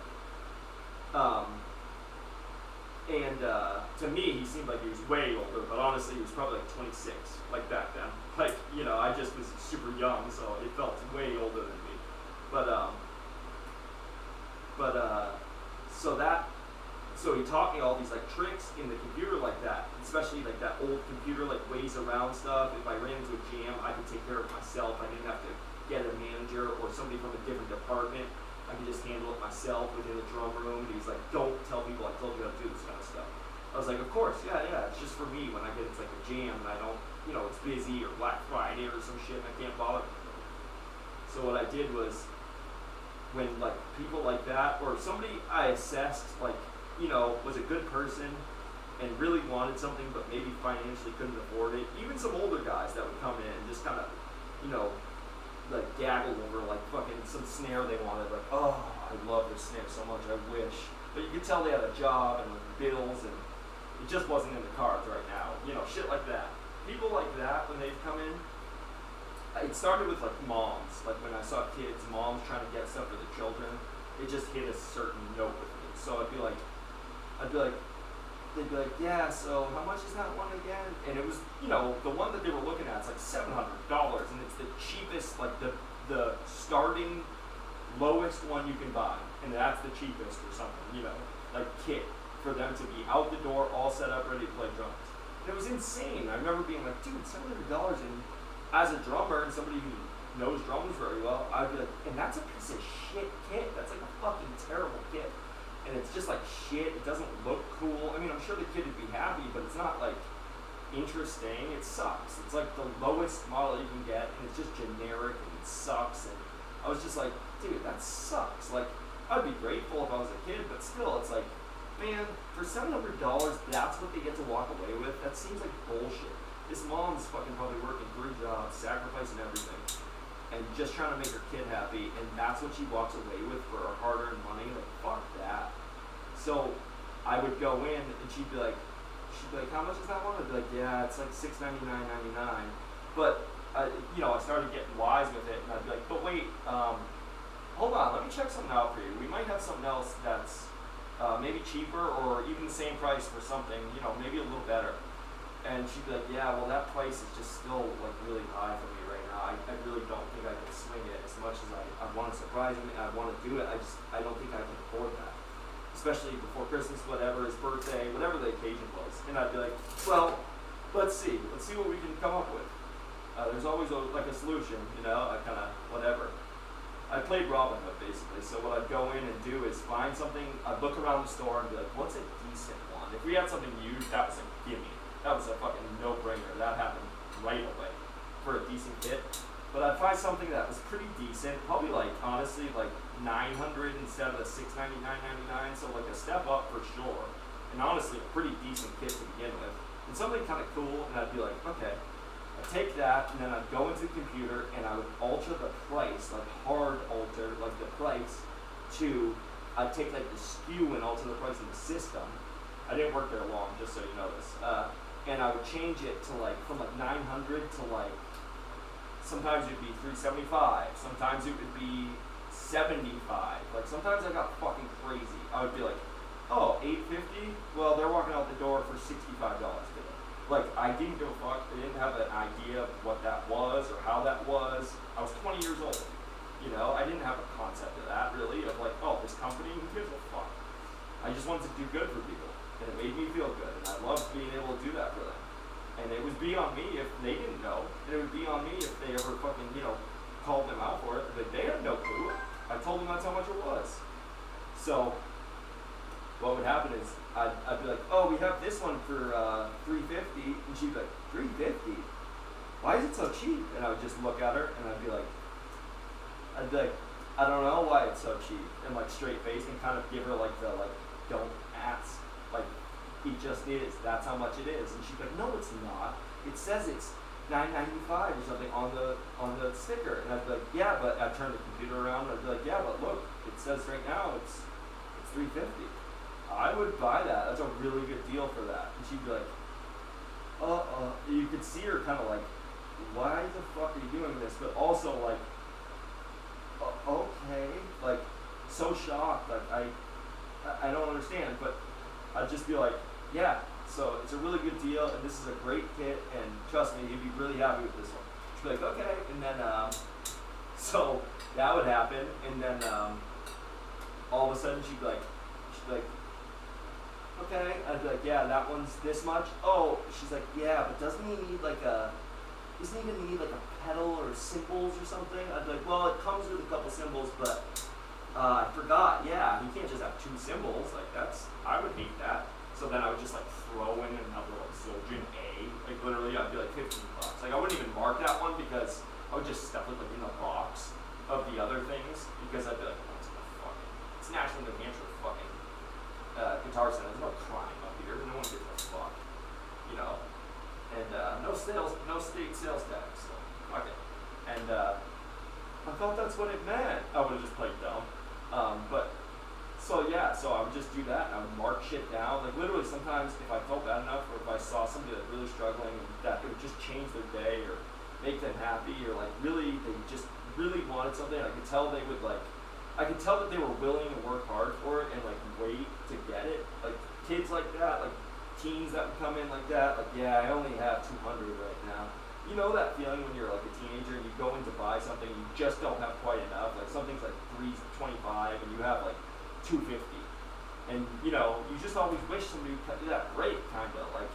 To me, he seemed like he was way older, but honestly, he was probably like 26, like back then. Like, I just was super young, so it felt way older than me. So he taught me all these like tricks in the computer like that, especially like that old computer, like ways around stuff. If I ran into a jam, I could take care of it myself. I didn't have to get a manager or somebody from a different department. I could just handle it myself within the drum room. And he was like, don't tell people I told you how to do this kind of stuff. I was like, of course, yeah, it's just for me when I get into like a jam and I don't, it's busy or Black Friday or some shit and I can't bother. So what I did was, when like people like that, or somebody I assessed like, was a good person and really wanted something but maybe financially couldn't afford it, even some older guys that would come in and just kind of, like gaggle over like fucking some snare they wanted, like, oh, I love this snare so much, I wish. But you could tell they had a job and bills, and it just wasn't in the cards right now, shit like that. People like that, when they'd come in, it started with like moms. Like when I saw kids, moms trying to get stuff for the children, it just hit a certain note with me. So they'd be like, yeah, so how much is that one again? And it was, the one that they were looking at, it's like $700, and it's the cheapest, like the starting lowest one you can buy, and that's the cheapest or something, like kit for them to be out the door, all set up, ready to play drums. And it was insane. I remember being like, dude, $700, and as a drummer and somebody who knows drums very well, I'd be like, and that's a piece of shit kit. That's like a fucking terrible kit. And it's just like shit, it doesn't look cool. I mean, I'm sure the kid would be happy, but it's not like interesting. It sucks. It's like the lowest model you can get, and it's just generic, and it sucks. And I was just like, dude, that sucks. Like, I'd be grateful if I was a kid, but still, it's like, man, for $700, that's what they get to walk away with? That seems like bullshit. This mom's fucking probably working 3 jobs, sacrificing everything, and just trying to make her kid happy, and that's what she walks away with for her hard-earned money. Like, fuck that. So I would go in, and she'd be like, how much is that one? I'd be like, yeah, it's like $699.99. But I started getting wise with it, and I'd be like, but wait, hold on, let me check something out for you. We might have something else that's maybe cheaper or even the same price for something, maybe a little better. And she'd be like, yeah, well, that price is just still like really high for me right now. I really don't think I can swing it as much as I want to surprise him. I want to do it. I don't think I can afford that. Especially before Christmas, whatever, his birthday, whatever the occasion was. And I'd be like, well, let's see what we can come up with. There's always a solution, I kind of, whatever. I played Robin Hood, basically, so what I'd go in and do is find something, I'd look around the store and be like, what's a decent one? If we had something used, that was a gimme. That was a fucking no-brainer. That happened right away. for a decent kit. But I'd find something that was pretty decent, probably like honestly like 900 instead of the 699.99, so like a step up for sure. And honestly, a pretty decent kit to begin with. And something kind of cool, and I'd be like, okay, I'd take that, and then I'd go into the computer and I would alter the price, like hard alter, like the price to, I'd take like the SKU and alter the price of the system. I didn't work there long, just so you know this. And I would change it to like, from like 900 to like, sometimes it would be 375, sometimes it would be 75. Like sometimes I got fucking crazy. I would be like, oh, 850? Well, they're walking out the door for $65 today. Like, I didn't give a fuck. I didn't have an idea of what that was or how that was. I was 20 years old. You know, I didn't have a concept of that really, of like, oh, this company, who gives a fuck? I just wanted to do good for people. And it made me feel good. And I loved being able to do that for them. And it would be on me if they didn't know. And it would be on me if they ever fucking, you know, called them out for it. But they had no clue. I told them that's how much it was. So what would happen is I'd be like, oh, we have this one for $350, and she'd be like, $350? Why is it so cheap? And I would just look at her and I'd be like, I don't know why it's so cheap, and like straight face, and kind of give her like the like, don't ask, like it just is. That's how much it is. And she'd be like, no, it's not. It says it's $9.95 or something on the sticker. And I'd be like, yeah, but I'd turn the computer around and I'd be like, yeah, but look, it says right now it's $350. I would buy that. That's a really good deal for that. And she'd be like, you could see her kind of like, why the fuck are you doing this? But also like, okay, like so shocked. Like I don't understand. But I'd just be like, yeah. So it's a really good deal, and this is a great kit, and trust me, you'd be really happy with this one. She'd be like, okay, and then so that would happen, and then all of a sudden she'd be like, okay, I'd be like, yeah, that one's this much. Oh, she's like, yeah, but doesn't he need like doesn't he even need like a pedal or cymbals or something? I'd be like, well, it comes with a couple cymbals, but I forgot, yeah, you can't just have 2 cymbals, like I would hate that. So then I would just like throw in another like Zildjian A, like literally I'd be like $15. Like I wouldn't even mark that one because I would just stuff it like in the box of the other things, because I'd be like, oh, it's National New Hampshire fucking Guitar Center. There's no crime up here. No one gives a fuck, you know. And no state sales tax. So fuck it. And I thought that's what it meant. I would have just played dumb. But so yeah, so I would just do that, and I would mark shit down. Like literally, sometimes if I felt bad enough, or if I saw somebody that's really struggling, that it would just change their day or make them happy, or like really they just really wanted something. I could tell they would like. I could tell that they were willing to work hard for it and like wait to get it. Like kids like that, like teens that would come in like that, like yeah, I only have 200 right now. You know that feeling when you're like a teenager and you go in to buy something, you just don't have quite enough. Like something's like $3.25 and you have like $2.50, and you know you just always wish somebody would cut you that rate, kind of like.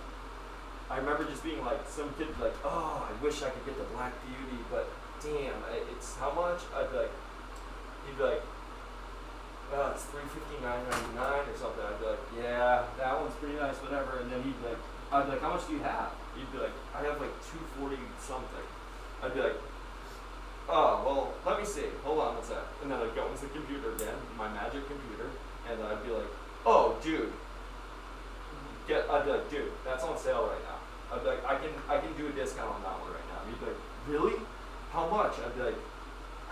I remember just being like, some kid would be like, oh, I wish I could get the Black Beauty, but damn, it's how much? I'd be like, he'd be like, it's $359.99 or something. I'd be like, yeah, that one's pretty nice, whatever. And then he'd be like, I'd be like, how much do you have? He'd be like, I have like $240 something. I'd be like, oh, well, let me see. Hold on, what's that? And then I'd go into the computer again, my magic computer, and I'd be like, oh, dude. I'd be like, dude, that's on sale right now. I'd be like, I can do a discount on that one right now. And he'd be like, really? How much? I'd be like,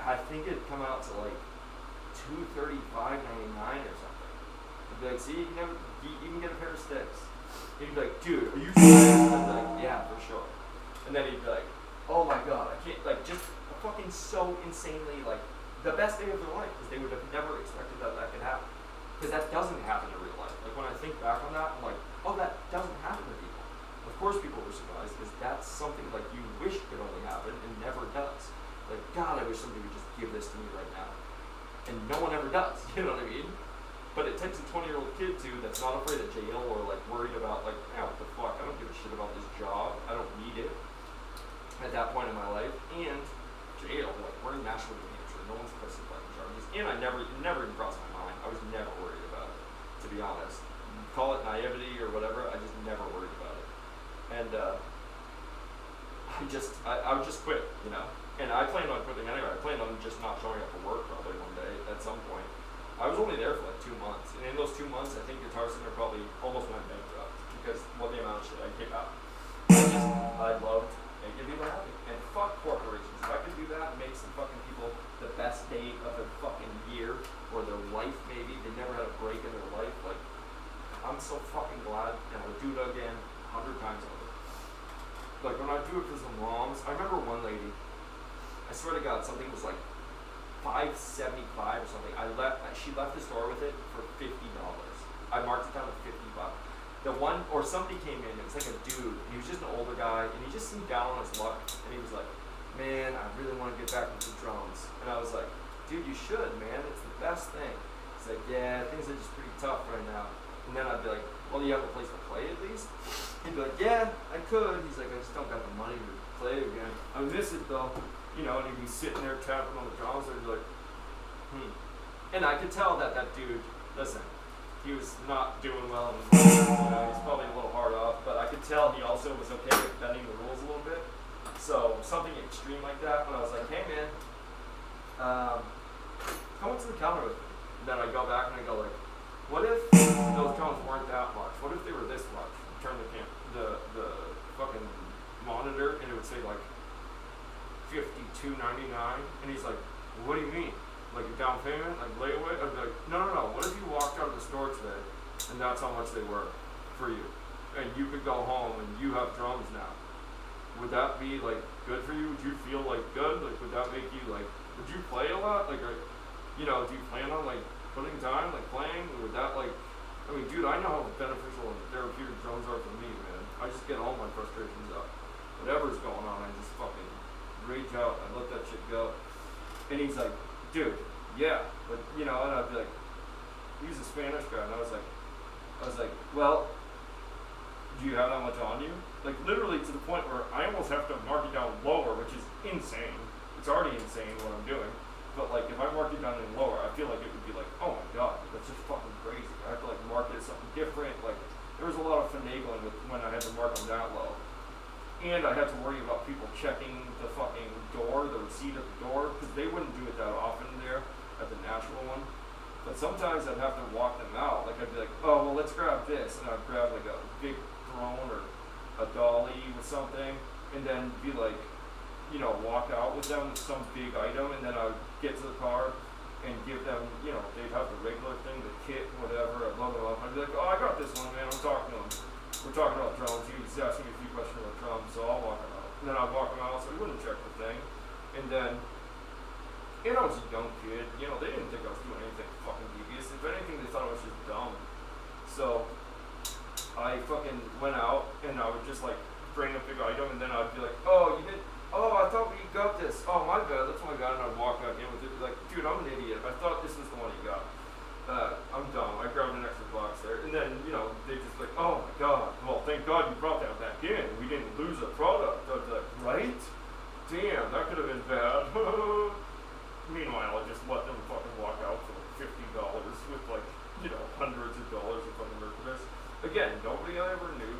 I think it'd come out to like $235.99 or something. I'd be like, see, you can get a pair of sticks. He'd be like, dude, are you serious? I'd be like, yeah, for sure. And then he'd be like, oh my god, I can't, like, just fucking so insanely, like, the best day of their life, because they would have never expected that could happen. Because that doesn't happen in real life. Like, when I think back on that, I'm like, oh, that doesn't happen to people. Of course people were surprised, because that's something, like, you wish could only happen, and never does. Like, God, I wish somebody would just give this to me right now. And no one ever does, you know what I mean? But it takes a 20-year-old kid, too, that's not afraid of jail, or, like, worried about, like, yeah, what the fuck, I don't give a shit about this job, I don't need it, at that point in my life. And jail, like, we're in National New Hampshire, no one's pressing fucking charges. And it never even crossed my mind. I was never worried about it, to be honest. Call it naivety or whatever, I just never worried about it. And I I would just quit, you know. And I planned on quitting anyway. I planned on just not showing up for work probably one day at some point. I was only there for like 2 months, and in those 2 months, I think Guitar Center probably almost went bankrupt because what the amount of shit I kick out. I loved making people happy, and fuck corporations. If I could do that and make some fucking people the best day of their fucking year or their life, maybe they never had a break in their life. Like, I'm so fucking glad, and I would do it again 100 times over. Like when I do it for some moms, I remember one lady. I swear to God, something was like $5.75 or something. She left the store with it for $50. I marked it down to $50. Somebody came in. It was like a dude. He was just an older guy, and he just seemed down on his luck. And he was like, "Man, I really want to get back into drums." And I was like, "Dude, you should, man. It's the best thing." He's like, "Yeah, things are just pretty tough right now." And then I'd be like, "Well, do you have a place to play at least?" He'd be like, "Yeah, I could." He's like, "I just don't got the money to play again. I miss it though." You know, and he'd be sitting there tapping on the drums, and he'd be like, And I could tell that dude, listen, he was not doing well in his life. You know, he's probably a little hard off, but I could tell he also was okay with bending the rules a little bit. So something extreme like that, when I was like, "Hey man, come up to the counter with me." And then I go back and I go like, "What if those drums weren't that much? What if they were this much?" Turn the fucking monitor, and it would say like $52.99, and he's like, "What do you mean? Like a down payment, like layaway?" I'd be like, No. What if you walked out of the store today, and that's how much they were for you, and you could go home and you have drums now? Would that be like good for you? Would you feel like good? Like, would that make you like? Would you play a lot? Like, do you plan on like putting time, like playing? Or would that like? I mean, dude, I know how beneficial and therapeutic drums are for me, man. I just get all my frustrations out. Whatever's going on, I just fucking rage out. I let that shit go. And he's like, "Dude, yeah, but and I'd be like, he's a Spanish guy, and I was like, "Well, do you have that much on you?" Like literally to the point where I almost have to mark it down lower, which is insane. It's already insane what I'm doing. But like if I mark it down any lower, I feel like it would be like, "Oh my god, that's just fucking crazy." I have to like mark it as something different. Like there was a lot of finagling with when I had to mark them that low. And I had to worry about people checking the fucking door, the receipt at the door, because they wouldn't do it that often there at the Nashville one. But sometimes I'd have to walk them out. Like I'd be like, "Oh, well, let's grab this," and I'd grab like a big throne or a dolly with something, and then be like, walk out with them with some big item, and then I'd get to the car and give them, they'd have the regular thing, the kit, whatever. I'd load them up. I'd be like, "Oh, I got this one, man. I'm talking to him. We're talking about drums. He was asking me a few questions about drums, so I'll walk him out." And then I'd walk him out so he wouldn't check the thing. And then, I was a young kid. They didn't think I was doing anything fucking devious. If anything, they thought I was just dumb. So I fucking went out, and I would just like bring a big item, and then I'd be like, "Oh, you did? Oh, I thought we got this. Oh, my bad. That's what I got." And I'd walk back in with it. Like, "Dude, I'm an idiot. I thought this was the one you got. I'm dumb. I grabbed an extra box there." And then, they just like, "Oh my god, well, thank God you brought that back in. We didn't lose a product." I'd be like, "Right? Damn, that could have been bad." Meanwhile, I just let them fucking walk out for like $50 with like, hundreds of dollars of fucking merchandise. Again, nobody I ever knew,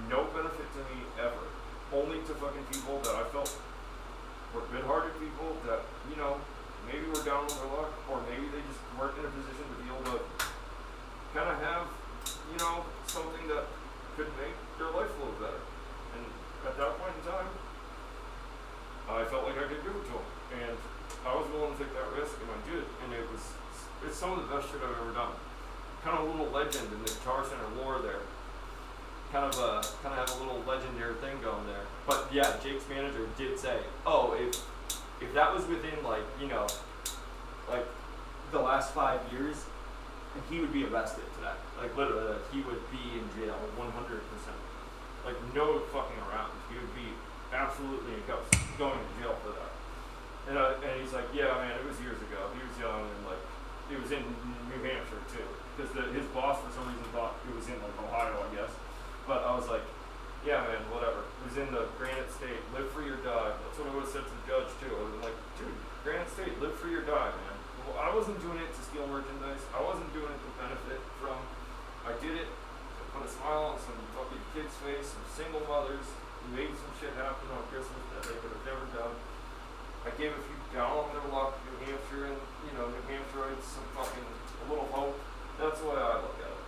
no benefit to me ever. Only to fucking people that I felt were good-hearted people that, maybe were down on their luck, or maybe they just weren't in a position to be able to kind of have, something that could make their life a little better. And at that point in time, I felt like I could give it to them. And I was willing to take that risk, and I did. And it's some of the best shit I've ever done. Kind of a little legend in the Guitar Center lore there. Kind of have a little legendary thing going there. But yeah, Jake's manager did say, "Oh, if that was within like the last 5 years, he would be arrested for that. Like literally, like, he would be in jail 100%. Like no fucking around. He would be absolutely in cuffs, going to jail for that." And he's like, "Yeah, man, it was years ago. He was young, and like it was in New Hampshire too, because his boss for some reason thought it was in like Ohio, I guess." But I was like, "Yeah, man, whatever. It was in the Granite State. Live free or die." That's what I would have said to the judge too. I was like, "Dude, Granite State, live free or die, man." Well, I wasn't doing it to steal merchandise. I wasn't doing it to benefit from. I did it to put a smile on some fucking kid's face, some single mothers, made some shit happen on Christmas that they could have never done. I gave a few down on their luck, New Hampshire, and New Hampshire, some fucking a little hope. That's the way I look at it.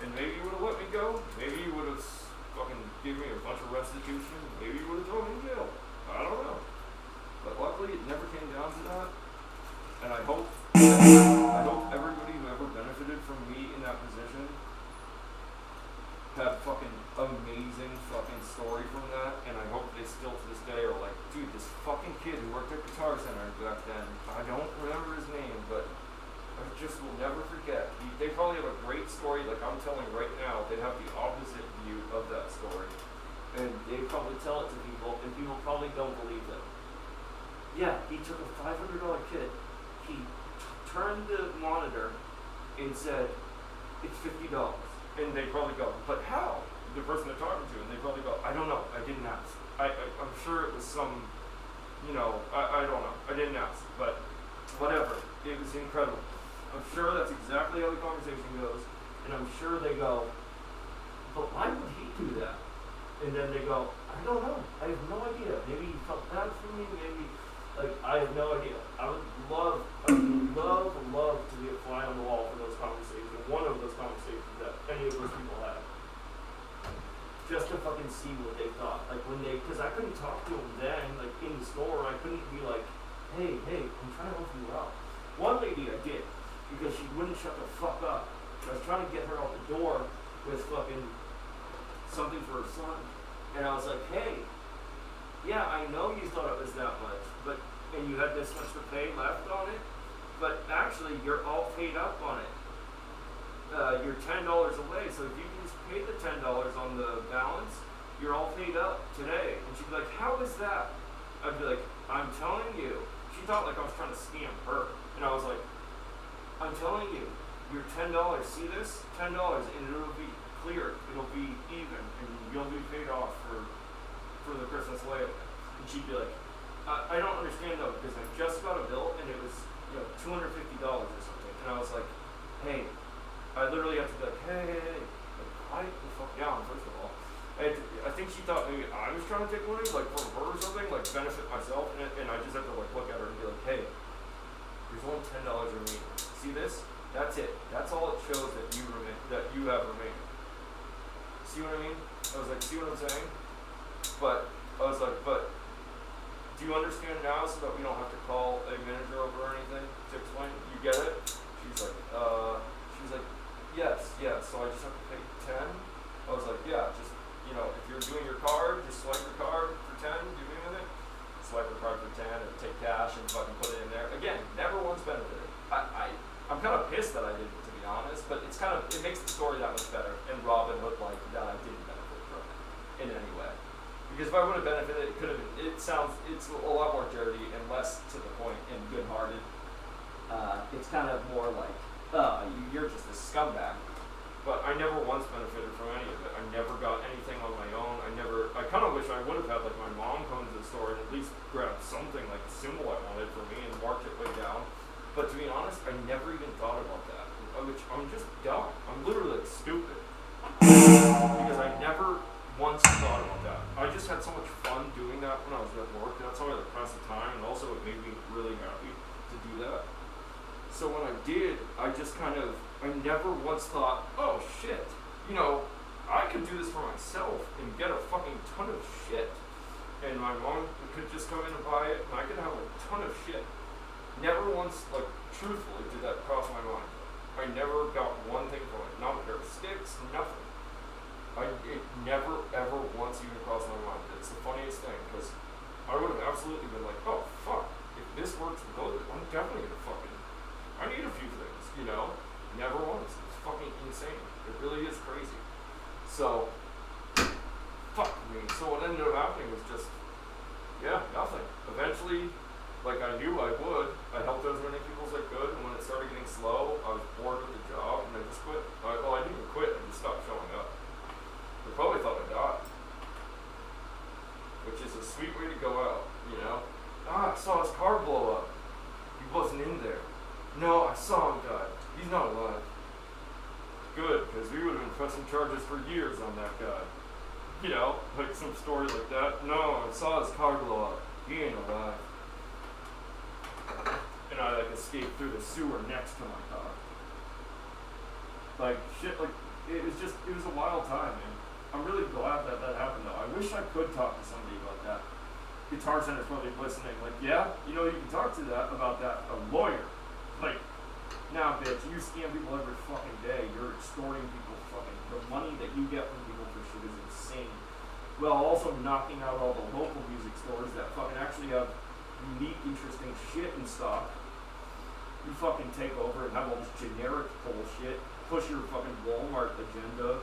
And maybe you would have let me go. Maybe you would have fucking given me a bunch of restitution. Maybe you would have thrown me in jail. I don't know. But luckily, it never came down to that. And I hope everybody who ever benefited from me in that position had fucking amazing fucking story from that. And I hope they still to this day are like, dude, this fucking kid who worked at Guitar Center back then, I don't remember his name, but I just will never forget. They probably have a great story like I'm telling right now. They have the opposite view of that story. And they probably tell it to people, and people probably don't believe them. Yeah, he took a $500 kit, he turned the monitor and said, it's $50. And they probably go, but how? The person they're talking to, and they probably go, I don't know, I didn't ask. I'm sure it was some, I don't know, I didn't ask, but whatever, it was incredible. I'm sure that's exactly how the conversation goes, and I'm sure they go, but why would he do that? And then they go, I don't know, I have no idea. Maybe he felt bad for me, maybe, I have no idea. I would love to be a fly on the wall for those conversations, one of those conversations that any of those people had. Just to fucking see what they thought. Because I couldn't talk to them then, in the store, I couldn't be like, hey, I'm trying to help you out. One lady I did, because she wouldn't shut the fuck up. I was trying to get her out the door with fucking something for her son. And I was like, hey, yeah, I know you thought it was that much, and you had this much to pay left on it, but actually you're all paid up on it. You're $10 away, so if you can just pay the $10 on the balance, you're all paid up today. And she'd be like, how is that? I'd be like, I'm telling you. She thought I was trying to scam her. And I was like, I'm telling you, you're $10, see this? $10, and it'll be cleared. It'll be even, and you'll be paid off for the Christmas layaway. And she'd be like, I don't understand though, because I just got a bill and it was $250 or something. And I was like, hey, I literally have to be like, hey, quiet the fuck down, first of all. I think she thought maybe I was trying to take money, from her or something, benefit myself, and I just have to look at her and be like, hey, there's only $10 remaining. See this? That's it. That's all it shows that you have remaining. See what I mean? I was like, see what I'm saying? But I was like, but do you understand now so that we don't have to call a manager over or anything to explain? You get it? She's like, yes, so I just have to pay 10? I was like, yeah, just, if you're doing your card, just swipe your card for 10, give me a minute. Swipe your card for 10 and take cash and fucking put it in there. Again, never once benefited. I'm kind of pissed that I didn't, to be honest, but it makes the story that much better. And Robin looked like that I didn't benefit from it in any way. Because if I would have benefited, it could have been, it's a lot more dirty and less to the point and good-hearted. It's kind of more like, you're just a scumbag. But I never once benefited from any of it. I never got anything on my own. I kind of wish I would have had my mom come to the store and at least grab something like the symbol I wanted for me and marked it way down. But to be honest, I never even thought about that. Which I'm just dumb. I'm literally stupid. Because I never once thought about that. I just had so much fun doing that when I was at work. That's how I passed the time, and also it made me really happy to do that. So when I did, I never once thought, oh shit, I could do this for myself and get a fucking ton of shit. And my mom could just come in and buy it, and I could have a ton of shit. Never once, truthfully, did that cross my mind. I never got one thing from it. Not a pair of sticks, nothing. It never, ever once even crossed my mind. It's the funniest thing, because I would have absolutely been like, oh, fuck, if this works with those, I'm definitely gonna I need a few things, Never once. It's fucking insane. It really is crazy. So, fuck me. So what ended up happening was just, nothing. Eventually, I knew I would. I helped as many people as I could, and when it started getting slow, I was bored with the job, and I just quit. I didn't even quit, I just stopped showing up. They probably thought I died. Which is a sweet way to go out, I saw his car blow up. He wasn't in there. No, I saw him die. He's not alive. Good, because we would have been pressing charges for years on that guy. You know, like some story like that. No, I saw his car blow up. He ain't alive. And I like escaped through the sewer next to my car. Like shit, like it was a wild time, man. I'm really glad that happened though. I wish I could talk to somebody about that. Guitar Center's probably listening. Like, yeah, you know, you can talk to that about that. A lawyer. Like, nah, bitch, you scam people every fucking day. You're extorting people. Fucking the money that you get from people for shit is insane. Well, also knocking out all the local music stores that fucking actually have unique, interesting shit in stock. You fucking take over and have all this generic bullshit. Push your fucking Walmart agenda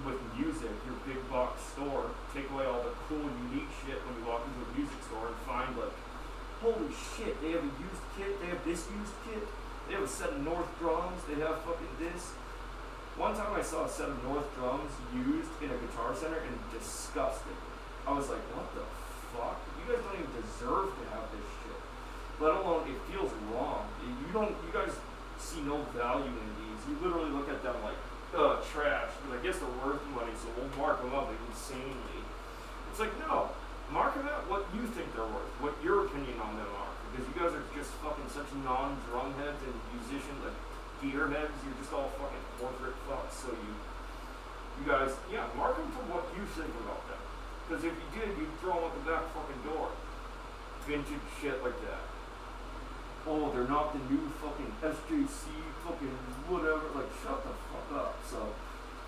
with music, your big box store, take away all the cool, unique shit when you walk into a music store and find like, holy shit, they have a used kit, they have this used kit, they have a set of North drums, they have fucking this. One time I saw a set of North drums used in a Guitar Center and disgusted. I was like, what the fuck? You guys don't even deserve to have this shit. Let alone, it feels wrong. You guys see no value in these. You literally look at them like, trash, but I guess they're worth money, so we'll mark them up insanely. It's like, no, mark them at what you think they're worth, what your opinion on them are, because you guys are just fucking such non-drum heads and musicians, like gear heads, you're just all fucking corporate fucks, so you guys, yeah, mark them for what you think about them, because if you did, you'd throw them out the back fucking door. Vintage shit like that. Oh, they're not the new fucking SJC fucking whatever, like shut the fuck up. So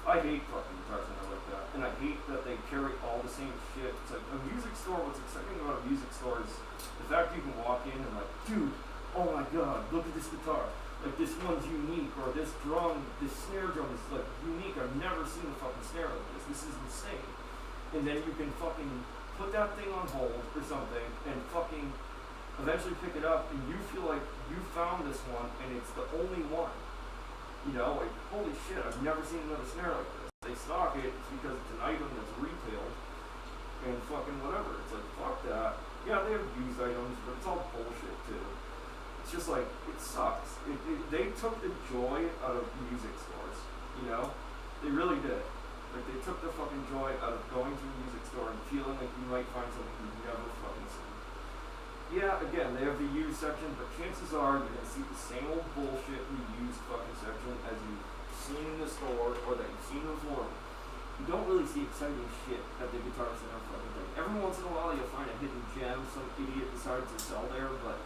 I hate fucking Guitar Center like that. And I hate that they carry all the same shit. It's like a music store, what's exciting about a music store is the fact you can walk in and like, dude, oh my god, look at this guitar. Like this one's unique, or this drum, this snare drum is like unique. I've never seen a fucking snare like this. This is insane. And then you can fucking put that thing on hold or something and fucking eventually pick it up, and you feel like you found this one, and it's the only one. You know, like, holy shit, I've never seen another snare like this. They stock it, it's because it's an item that's retailed, and fucking whatever. It's like, fuck that. Yeah, they have used items, but it's all bullshit, too. It's just like, it sucks. They took the joy out of music stores, you know? They really did. Like, they took the fucking joy out of going to a music store and feeling like you might find something you've never fucking seen. Yeah, again, they have the used section, but chances are you're gonna see the same old bullshit in the used fucking section as you've seen in the store or that you've seen in the forum. You don't really see exciting shit at the Guitar Center fucking thing. Every once in a while you'll find a hidden gem some idiot decides to sell there, but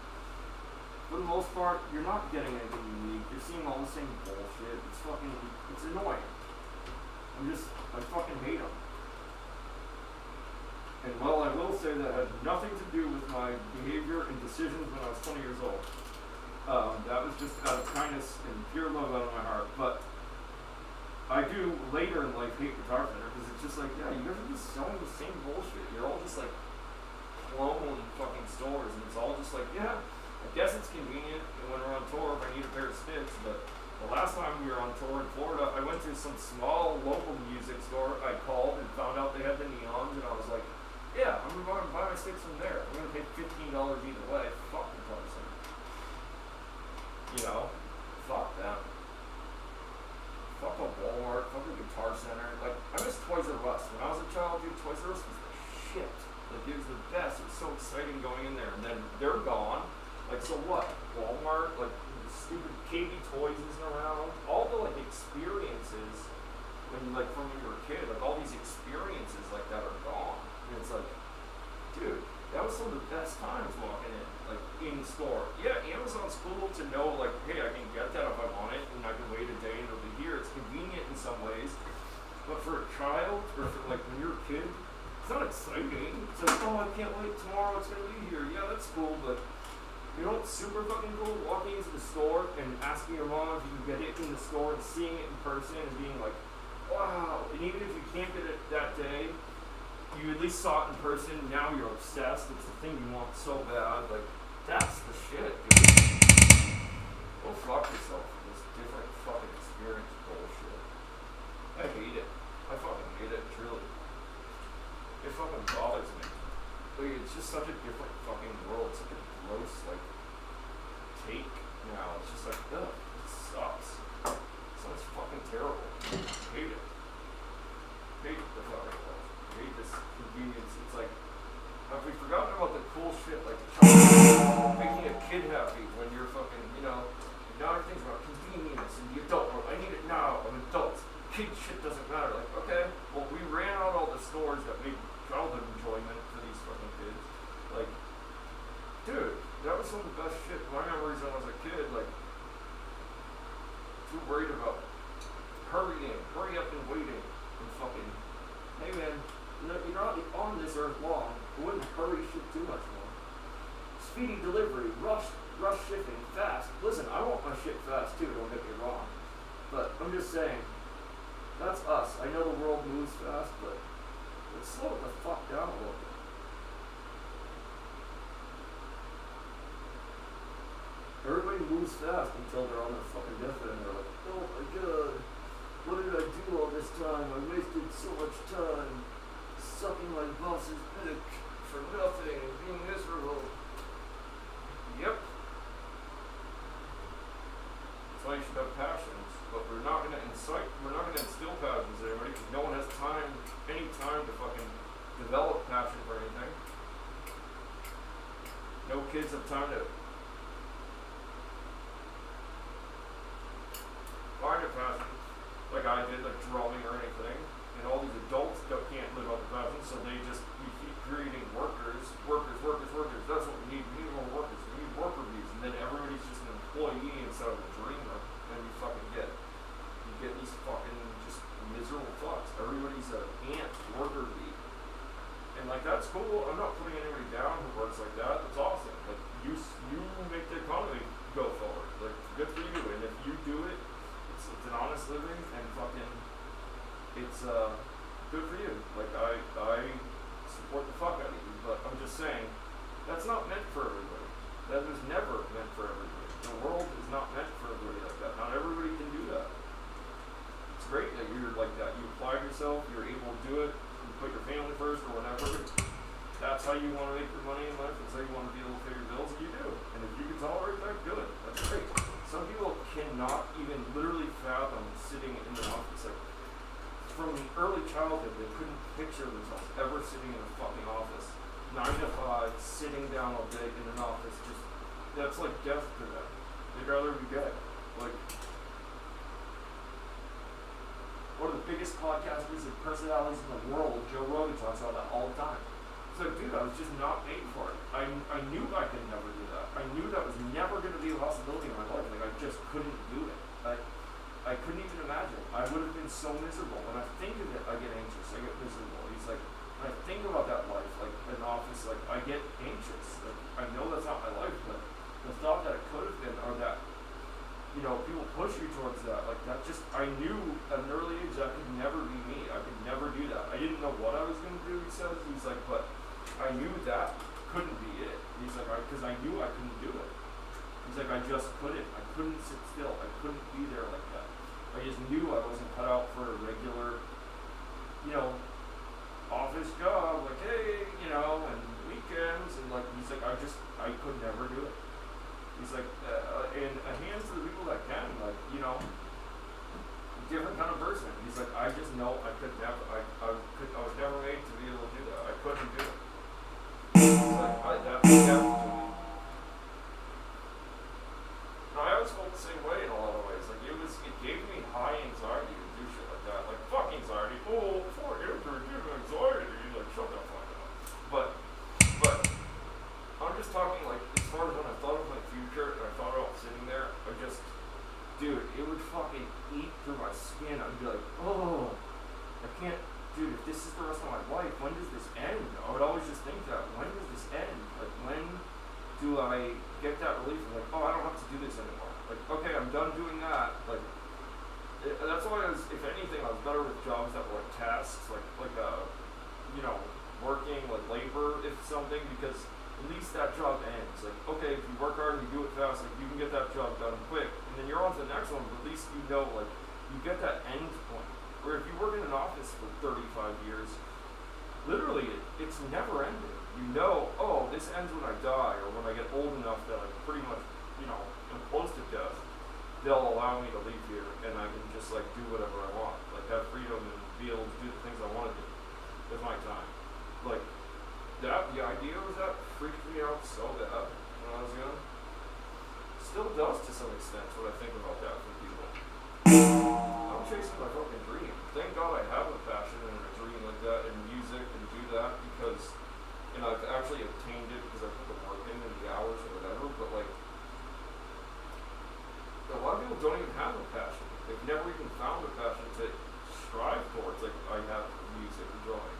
for the most part, you're not getting anything unique. You're seeing all the same bullshit. It's fucking, it's annoying. I fucking hate them. And well, I will say that had nothing to do with my behavior and decisions when I was 20 years old. That was just out of kindness and pure love out of my heart. But I do later in life hate Guitar Center because it's just like, yeah, you guys are just selling the same bullshit. You're all just like clone fucking stores, and it's all just like, yeah, I guess it's convenient when we're on tour if I need a pair of sticks, but the last time we were on tour in Florida, I went to some small local music store. I called and found out they had the neons, and I was like, yeah, I'm going to buy my sticks from there. I'm going to pay $15 either way. Fuck the Guitar Center. You know? Fuck them. Fuck a Walmart. Fuck a Guitar Center. Like, I miss Toys R Us. When I was a child, dude, Toys R Us was the shit. Like, it was the best. It was so exciting going in there. And then they're gone. Like, so what? Walmart? Like, stupid KB Toys isn't around. All the, like, experiences when you, like, from when you were a kid, like, all these experiences like that are gone. And it's like, dude, that was some of the best times walking in, like, in store. Yeah, Amazon's cool to know, like, hey, I can get that if I want it, and I can wait a day and it'll be here. It's convenient in some ways, but for a child, or for, like, when you're a kid, it's not exciting. It's like, oh, I can't wait, tomorrow it's gonna be here. Yeah, that's cool, but you know what's super fucking cool? Walking into the store and asking your mom if you can get it in the store and seeing it in person and being like, wow. And even if you can't get it that day, you at least saw it in person, now you're obsessed, it's the thing you want so bad, like, that's the shit, dude. Go fuck yourself for this different fucking experience bullshit. I hate it. I fucking hate it, truly. It fucking bothers me. Like, it's just such a different fucking world, such a gross, like, take now. It's just like, ugh, it sucks. It sounds fucking terrible. Hate it. Hate the fucking world. kid shit doesn't matter. Like, okay, well, we ran out all the stores that made childhood enjoyment for these fucking kids. Like, dude, that was some of the best shit. My memories when I was a kid, like, too worried about hurry up and waiting, and fucking, hey man, you're not on this earth long. I wouldn't hurry shit too much more. Speedy delivery, rush shipping, fast. Listen, I want my shit fast too, don't get me wrong. But I'm just saying, that's us. I know the world moves fast, but let's slow it the fuck down a little bit. Everybody moves fast until they're on their fucking deathbed and they're like, oh my god, what did I do all this time? I wasted so much time sucking my boss's dick for nothing and being miserable. Yep. That's why you should have passions, but we're not gonna instill passions in everybody because no one has any time to fucking develop passion for anything. No kids have time to find a passion like I did, like drumming or anything. And all these adults can't live out the passion, so we keep creating workers. That's what we need. We need more workers. We need worker bees. And then everybody's just an employee instead of a dreamer. And you get these fucking just miserable fucks. Everybody's an ant worker bee. And like, that's cool. I'm not putting anybody down who works like that. That's awesome. Like, you make the economy go forward. Like, good for you. And if you do it, it's an honest living and fucking, it's good for you. Like, I support the fuck out of you, but I'm just saying, that's not meant for everybody. That was never meant for everybody. The world is not meant for everybody like that. Not everybody can do that. It's great that you're like that. You applied yourself, you're able to do it, you put your family first or whatever. That's how you want to make your money in life. That's how you want to be able to pay your bills, and you do. And if you can tolerate that, good. That's great. Some people cannot even literally fathom sitting in an office. Like, from early childhood, they couldn't picture themselves ever sitting in a fucking office. 9 to 5, sitting down all day in an office, that's like death to them. They'd rather be dead. Like, one of the biggest podcasters and personalities in the world, Joe Rogan, talks about that all the time. It's like, dude, I was just not made for it. I knew I could never do that. I knew that was never going to be a possibility in my life. Like, I just couldn't do it. I couldn't even imagine. I would have been so miserable. When I think of it, I get anxious. I get miserable. He's like, when I think about that life, like an office, like I get anxious. Like, I know that's not my life, but the thought that it could have been, or that, you know, people push you towards that, like that just, I knew at an early age that could never be me. I could never do that. I didn't know what I was going to do, he says. He's like, but I knew that couldn't be it. He's like, because I knew I couldn't do it. He's like, I just couldn't. I couldn't sit still. I couldn't be there like that. I just knew I wasn't cut out for a regular, you know, office job. Like, hey, you know, and weekends, and like, he's like, I could never do it. He's like, and a hand to the people that can, like, you know, different kind of person. He's like, I just know I could never. I was never made to be able to do that. I couldn't do it. He's like, that's death to me. I always felt the same way in a lot of ways. Like, it gave me high anxiety to do shit like that. Like, fuck anxiety. Oh, before you give anxiety. Like, shut the fuck up. But I'm just talking, like, as far as when I thought of my future and I thought about sitting there, dude, it would fucking eat through my skin. I'd be like, oh, I can't, dude, if this is the rest of my life, when does this end? I would always just think that, when does this end? Like, when do I get that relief of like, oh, I don't have to do this anymore. Like, okay, I'm done doing that. Like, that's why if anything, I was better with jobs that were like tasks, like you know, working, like labor, if something, because at least that job ends. Like, okay, if you work hard and you do it fast, like, you can get that job done quick, and then you're on to the next one, but at least you know, like, you get that end point. Where if you work in an office for 35 years, literally, it's never ending. You know, oh, this ends when I die, or when I get old enough that I'm pretty much, you know, am close to death. They'll allow me to leave here, and I can just, like, do whatever I want. Like, have freedom and be able to do the things I want to do with my time. Like, the idea of that freaked me out so bad when I was young. Still does to some extent, what I think about that for people. I'm chasing my fucking dream. Thank God I have a passion and a dream like that in music and do that because, and I've actually obtained it because I put the work in and the hours or whatever, but like, a lot of people don't even have a passion. They've never even found a passion to strive towards, like I have for music and drawing.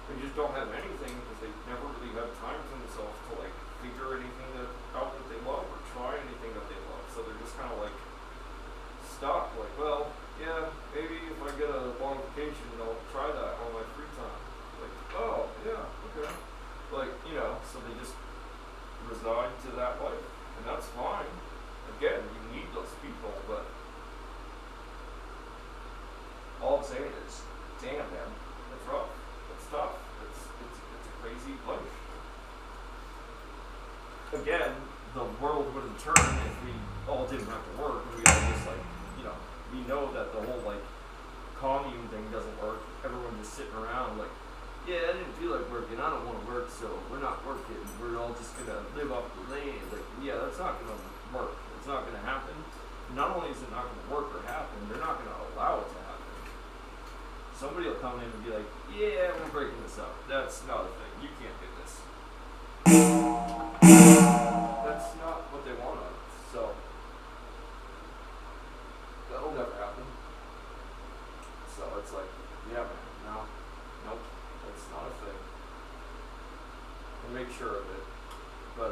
They just don't have anything because they never really have time for themselves to like figure anything out that they love or try anything that they love. So they're just kind of like stuck. Like, well, yeah, maybe if I get a long vacation, I'll try that on my free time. Like, oh, yeah, okay. Like, you know, so they just reside to that life, and that's fine. Again, you need those people, but all I'm saying is, damn, man, it's rough. It's tough. It's a crazy life. Again, the world wouldn't turn if we all didn't have to work. We all just like, you know, we know that the whole like commune thing doesn't work. Everyone just sitting around like, yeah, I didn't feel like working. I don't want to work, so we're not working. We're all just gonna live off the land. Like, yeah, that's not gonna work. It's not gonna happen. Not only is it not gonna work or happen, they're not gonna allow it to happen. Somebody will come in and be like, yeah, we're breaking this up. That's not a thing. You can't do this. That's not what they want of us. So, that'll never happen. So it's like, yeah, man, nope, that's not a thing. And make sure of it. But,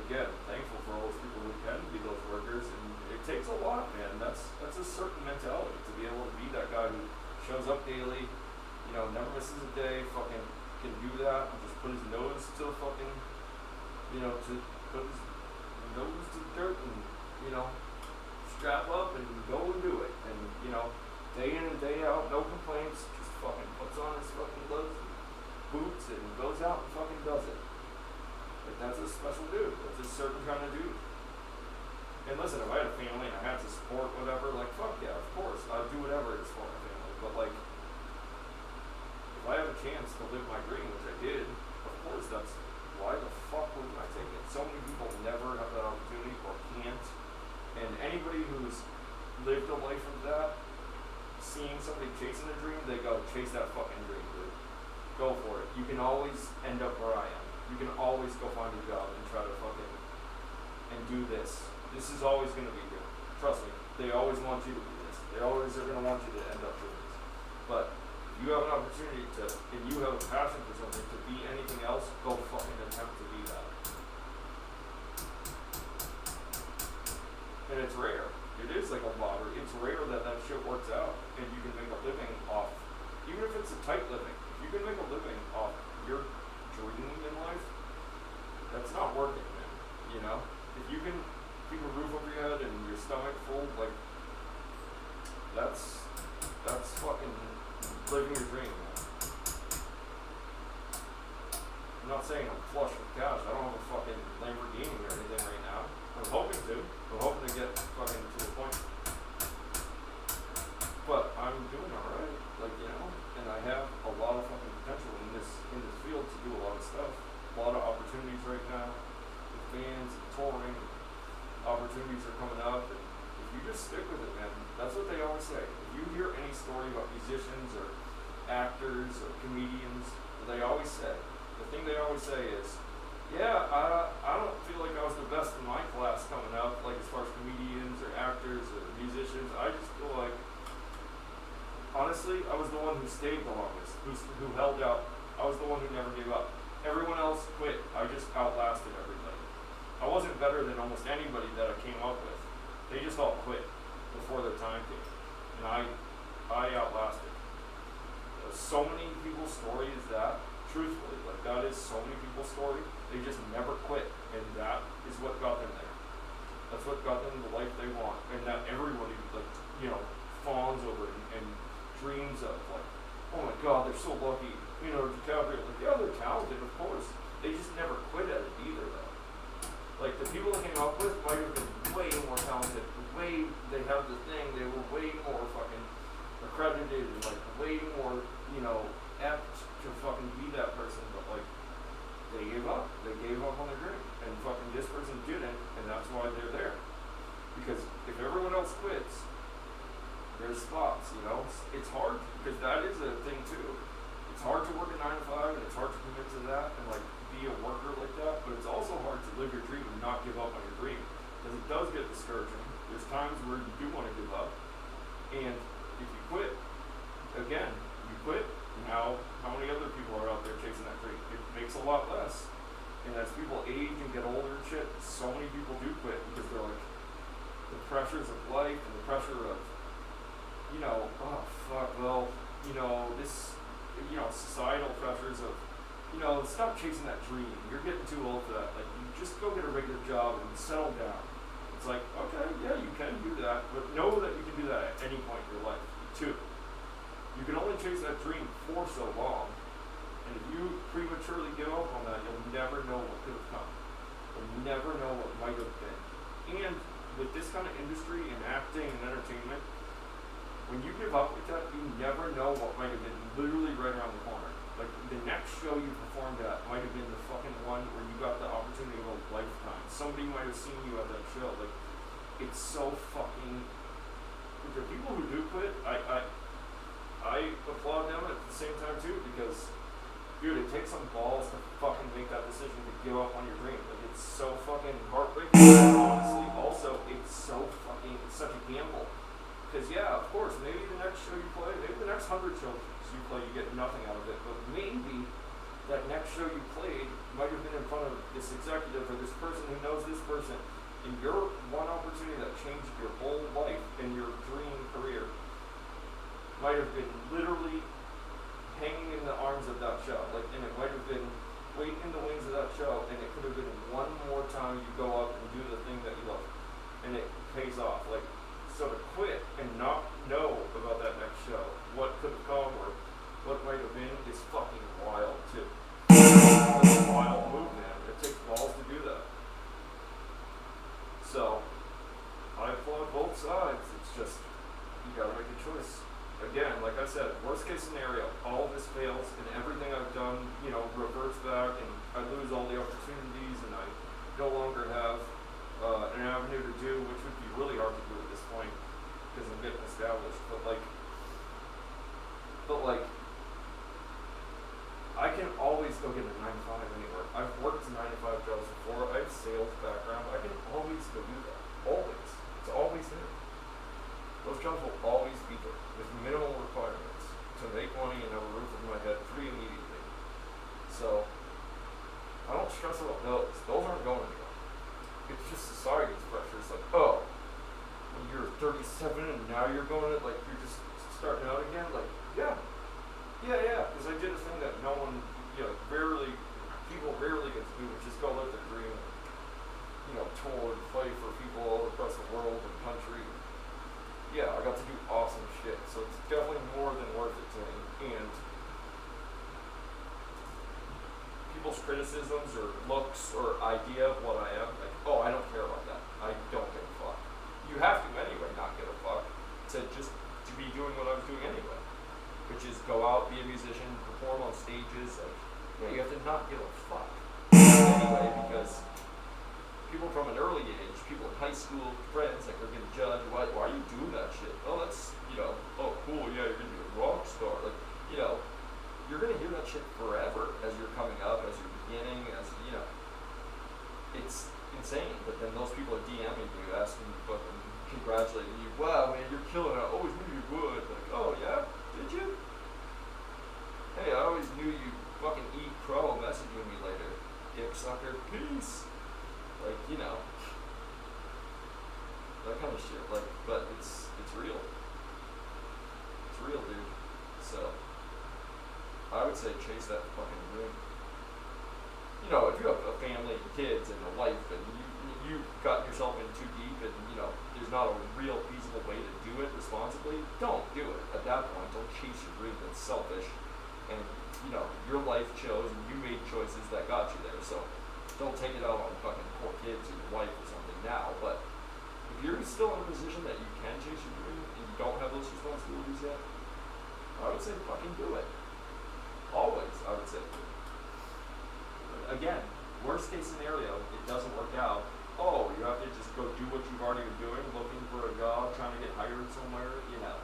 again, thankful for all those people who can be those workers, and it takes a lot, man. That's a certain mentality to be able to be that guy who shows up daily, you know, never misses a day, fucking can do that, and just put his nose to the fucking, you know, to put his nose to the dirt and, you know, strap up and go and do it. And, you know, day in and day out, no complaints, just fucking puts on his fucking gloves and boots and goes out and fucking does it. Like, that's a special dude. That's a certain kind of dude. And listen, if I had a family and I had to support whatever, like, fuck yeah, of course, I'd do whatever it is for my family. But, like, if I have a chance to live my dream, which I did, of course, that's why the fuck wouldn't I take it? So many people never have that opportunity or can't. And anybody who's lived a life of that, seeing somebody chasing a dream, they go, chase that fucking dream, dude. Go for it. You can always end up where I am. You can always go find a job and try to fucking, and do this. This is always going to be here. Trust me. They always want you to do this. They always are going to want you to end up doing this. But if you have an opportunity to, and you have a passion for something, to be anything else, go fucking attempt to be that. And it's rare. It is like a lottery. It's rare that that shit works out and you can make a living off, even if it's a tight living. If you can make a living off your dream in life, that's not working, man. You know? If you can keep a roof over your head and your stomach full, like, that's fucking living your dream, man. I'm not saying I'm flush with cash. I don't have a fucking Lamborghini or anything right now. I'm hoping to. I'm hoping to get fucking to the point. But I'm doing alright, like, you know, and I have a lot of fucking potential in this field to do a lot of stuff. A lot of opportunities right now with bands and touring. Opportunities are coming up, and if you just stick with it, man, that's what they always say. If you hear any story about musicians or actors or comedians, they always say, the thing they always say is, yeah, I don't feel like I was the best in my class coming up, like as far as comedians or actors or musicians. I just feel like, honestly, I was the one who stayed the longest, who held out. I was the one who never gave up. Everyone else quit. I just outlasted everybody. I wasn't better than almost anybody that I came up with. They just all quit before their time came. And I outlasted. So many people's story is that, truthfully, like that is so many people's story. They just never quit, and that is what got them there. That's what got them the life they want, and that everybody, like, you know, fawns over and dreams of. Like, oh my God, they're so lucky. You know, DiCaprio, like, yeah, they're talented, of course. They just never quit at it either, though. Like, the people that came up with might have been way more talented, they have the thing, they were way more fucking accredited, and, like, way more, you know, apt to fucking be that person, but, like, they gave up. They gave up on their dream. And fucking this person didn't, and that's why they're there. Because if everyone else quits, there's spots, you know. It's hard because that is a thing too. It's hard to work a 9 to 5 and it's hard to commit to that and like be a worker like that, but it's also hard to live your dream and not give up on your dream because it does get discouraging. There's times where you do want to give up, and if you quit, again, you quit. Now, how many other people are out there chasing that dream? It makes a lot less. And as people age and get older and shit, so many people do quit because they're like, the pressures of life and the pressure of, you know, oh fuck, well, you know, this, you know, societal pressures of, you know, stop chasing that dream. You're getting too old for that. Like, you just go get a regular job and settle down. It's like, okay, yeah, you can do that, but know that you can do that at any point in your life, too. You can only chase that dream for so long, and if you prematurely give up on that, you'll never know what could have come. You'll never know what might have been. And with this kind of industry and acting and entertainment, when you give up with that, you never know what might have been literally right around the corner. Like, the next show you performed at might have been the fucking one where you got the opportunity of a lifetime. Somebody might have seen you at that show. Like, it's so fucking... The people who do quit, I applaud them at the same time too, because, dude, it takes some balls to fucking make that decision to give up on your dream. Like, it's so fucking heartbreaking. Honestly, also, it's so fucking, it's such a gamble. Because, yeah, of course, maybe the next show you play, maybe the next 100 shows you play, you get nothing out of it, but maybe that next show you played might have been in front of this executive or this person who knows this person, and your one opportunity that changed your whole life and your dream career might have been literally hanging in the arms of that show. Like, and it might have been waiting in the wings of that show, and it could have been one more time you go up and do the thing that you love, and it pays off. Like, so to quit and not know about that next show, what could have come or what might have been, is fucking wild too. It's a wild move, man. It takes balls to do that. So, I applaud both sides. It's just, you gotta make a choice. Again, like I said, worst case scenario, all of this fails and everything I've done, you know, reverts back and I lose all the opportunities and I no longer have an avenue to do, which would be really hard to do at this point because I'm getting established. But I can always go get a 9 to 5 anywhere. I've worked 9 to 5 jobs before. I have sales background. I can always go do that. Always. It's always there. Those jobs will always be there with minimal requirements to make money and have a roof over my head pretty immediately. So I don't stress about those. Those aren't going anywhere. It's just society's pressure. It's like, oh, when you're 37 and now you're going to, like, you're just starting out again. Like, yeah, because I did a thing that no one, you know, people rarely get to do, which is go live their dream and, you know, tour and play for people all across the world and country. Yeah, I got to do awesome shit, so it's definitely more than worth it to me. And people's criticisms or looks or idea of what I am, like, oh, I don't care about that. I don't give a fuck. You have to anyway not give a fuck to be doing what I was doing anyway, which is go out, be a musician, perform on stages. Like, yeah, you have to not give a fuck anyway, because people from an early age, people in high school, friends, like, are gonna judge, why are you doing that shit? Oh, that's, you know, oh, cool, yeah, you're gonna be a rock star. Like, you know, you're gonna hear that shit forever as you're coming up, as you're beginning, as, you know, it's insane. But then those people are DMing you, asking you, fucking congratulating you, wow, man, you're killing it, I always knew you would. Like, oh, yeah? Did you? Hey, I always knew you fucking eat crow messaging me later. Dick sucker, peace. Like, you know, that kind of shit. Like, but it's real. It's real, dude. So, I would say chase that fucking dream. You know, if you have a family and kids and a wife and you got yourself in too deep and, you know, there's not a real feasible way to do it responsibly, don't do it. At that point, don't chase your dream. That's selfish. And, you know, your life chose and you made choices that got you there. So don't take it out on fucking poor kids or your wife or something now. But if you're still in a position that you can chase your dream and you don't have those responsibilities yet, I would say fucking do it. Always, I would say. Again, worst case scenario, it doesn't work out. Oh, you have to just go do what you've already been doing, looking for a job, trying to get hired somewhere, you know.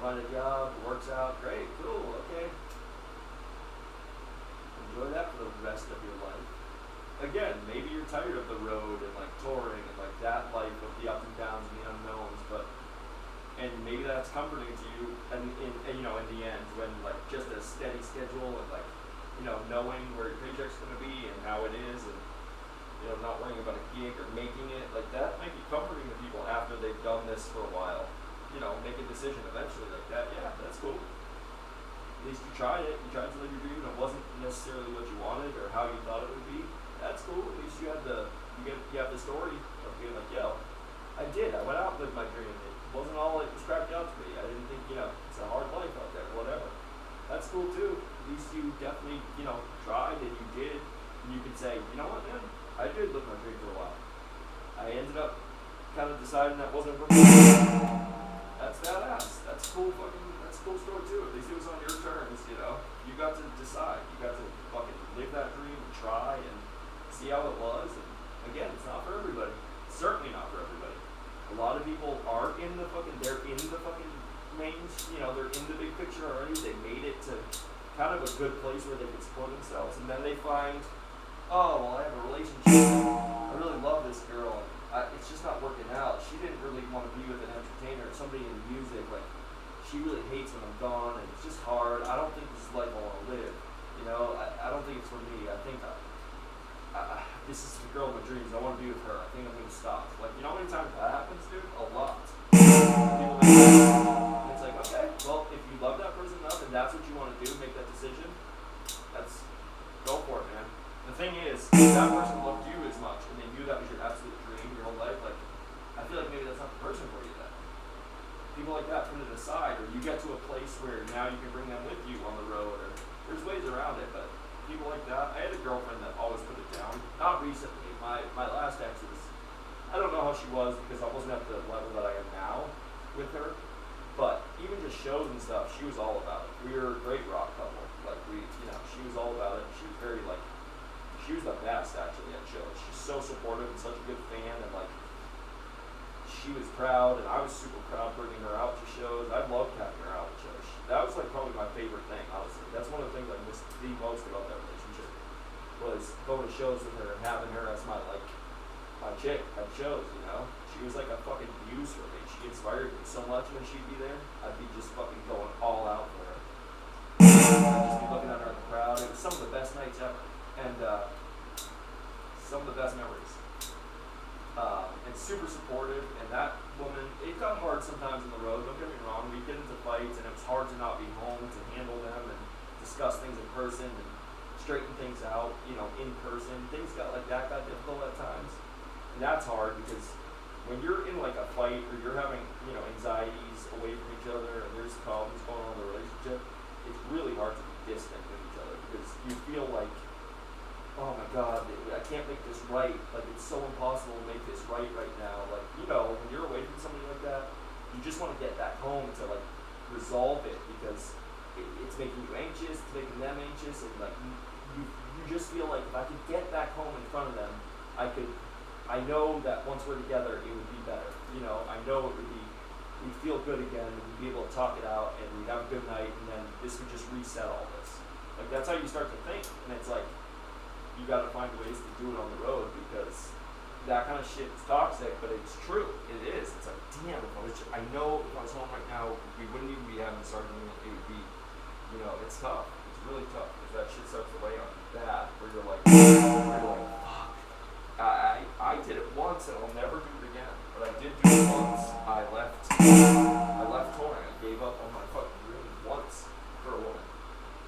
find a job, it works out, great, cool, okay. Enjoy that for the rest of your life. Again, maybe you're tired of the road and like touring and like that life of the ups and downs and the unknowns, and maybe that's comforting to you and in the end when like just a steady schedule and like, knowing where your paycheck's gonna be and how it is and not worrying about a gig or making it, like that might be comforting to people after they've done this for a while. Make a decision eventually like that, yeah, that's cool. At least you tried it, you tried to live your dream and it wasn't necessarily what you wanted or how you thought it would be. That's cool, at least you have the story of being like, yo, I did, I went out and lived my dream. It wasn't all it was cracked out to be. I didn't think, it's a hard life out there, whatever. That's cool too. At least you definitely, tried and you did. And you could say, you know what, man, I did live my dream for a while. I ended up kind of deciding that wasn't for me. That's badass. That's a cool story too. At least it was on your terms, You got to decide. You got to fucking live that dream and try and see how it was. And again, it's not for everybody. Certainly not for everybody. A lot of people are they're in the fucking main, they're in the big picture already. They made it to kind of a good place where they can support themselves. And then they find, oh, well, I have a relationship. I really love this girl. It's just not working out. She didn't really want to be with an entertainer or somebody in music. Like, she really hates when I'm gone, and it's just hard. I don't think this is life I want to live. I don't think it's for me. I think this is the girl of my dreams. I want to be with her. I think I'm going to stop. Like, you know how many times that happens, dude? A lot. People make that. It's like, okay, well, if you love that person enough and that's what you want to do, make that decision, go for it, man. The thing is, if that person loved you as much and they knew that was your absolute dream your whole life, like, I feel like maybe that's not the person for you then. People like that, put it aside, or you get to a place where now you can bring them with you on the road, or there's ways around it, but people like that, I had a girlfriend that always put it down. Not recently, my last ex was, I don't know how she was because I wasn't at the level that I am now with her, but even just shows and stuff, she was all about it. We were a great rock couple. Like, she was all about it. She was very, like, she was the best actually at shows. She's so supportive and such a good fan, and like, she was proud, and I was super proud bringing her out to shows. I loved having her out at shows. That was like probably my favorite thing, honestly. That's one of the things I missed the most about that relationship, was going to shows with her and having her as my chick at shows, She was like a fucking muse for me. She inspired me so much when she'd be there. I'd be just fucking going all out for her. I'd just be looking at her in the crowd. It was some of the best nights ever. And some of the best memories. And super supportive, and that woman, it got hard sometimes on the road, don't get me wrong, we'd get into fights, and it was hard to not be home to handle them and discuss things in person and straighten things out, in person. Things got difficult at times. And that's hard because when you're in like a fight or you're having, anxieties away from each other and there's problems going on in the relationship, it's really hard to be distant with each other because you feel like, oh my God, I can't make this right. Like, it's so impossible to make this right now. Like, when you're away from somebody like that, you just want to get back home to like resolve it because it's making you anxious, it's making them anxious, and like you just feel like if I could get back home in front of them, I know that once we're together, it would be better. I know we'd feel good again, and we'd be able to talk it out, and we'd have a good night, and then this would just reset all this. Like, that's how you start to think, and it's like, you gotta find ways to do it on the road because that kind of shit is toxic, but it's true. It is. It's like, damn, I know if I was home right now, we wouldn't even be having this argument. It would be, it's tough. It's really tough because that shit starts to weigh on you bad, where you're like, fuck. I did it once and I'll never do it again. But I did do it once. I left touring. I gave up on my fucking dream once for a woman.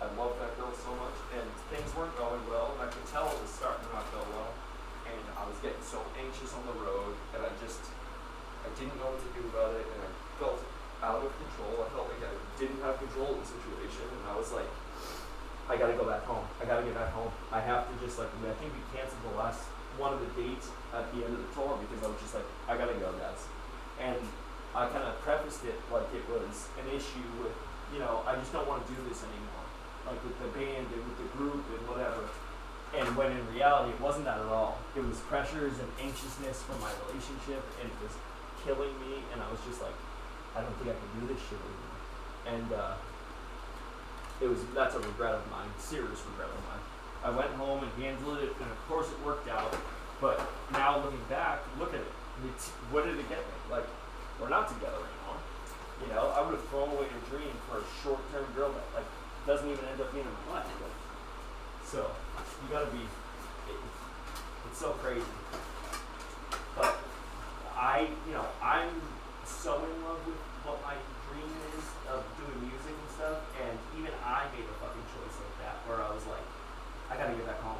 I loved that girl so much, and things weren't going well, and I could tell it was starting to not go well, and I was getting so anxious on the road, and I didn't know what to do about it, and I felt out of control. I felt like I didn't have control of the situation, and I was like, I gotta go back home. I gotta get back home. I have to just, like, I think we canceled the last one of the dates at the end of the tour because I was just like, I gotta go, guys. And I kind of prefaced it like it was an issue with, I just don't want to do this anymore. Like with the band and with the group and whatever. And when in reality, it wasn't that at all. It was pressures and anxiousness from my relationship, and it was killing me, and I was just like, I don't think I can do this shit anymore. And that's a regret of mine, serious regret of mine. I went home and handled it, and of course it worked out. But now looking back, look at it. What did it get me? Like, we're not together anymore. You know, I would have thrown away your dream for a short-term girl that like doesn't even end up being in my life. Like, so you gotta be. It's so crazy. But I'm so in love with what my dream is of doing music and stuff, and even I made a fucking choice like that, where I was like, I gotta get back home.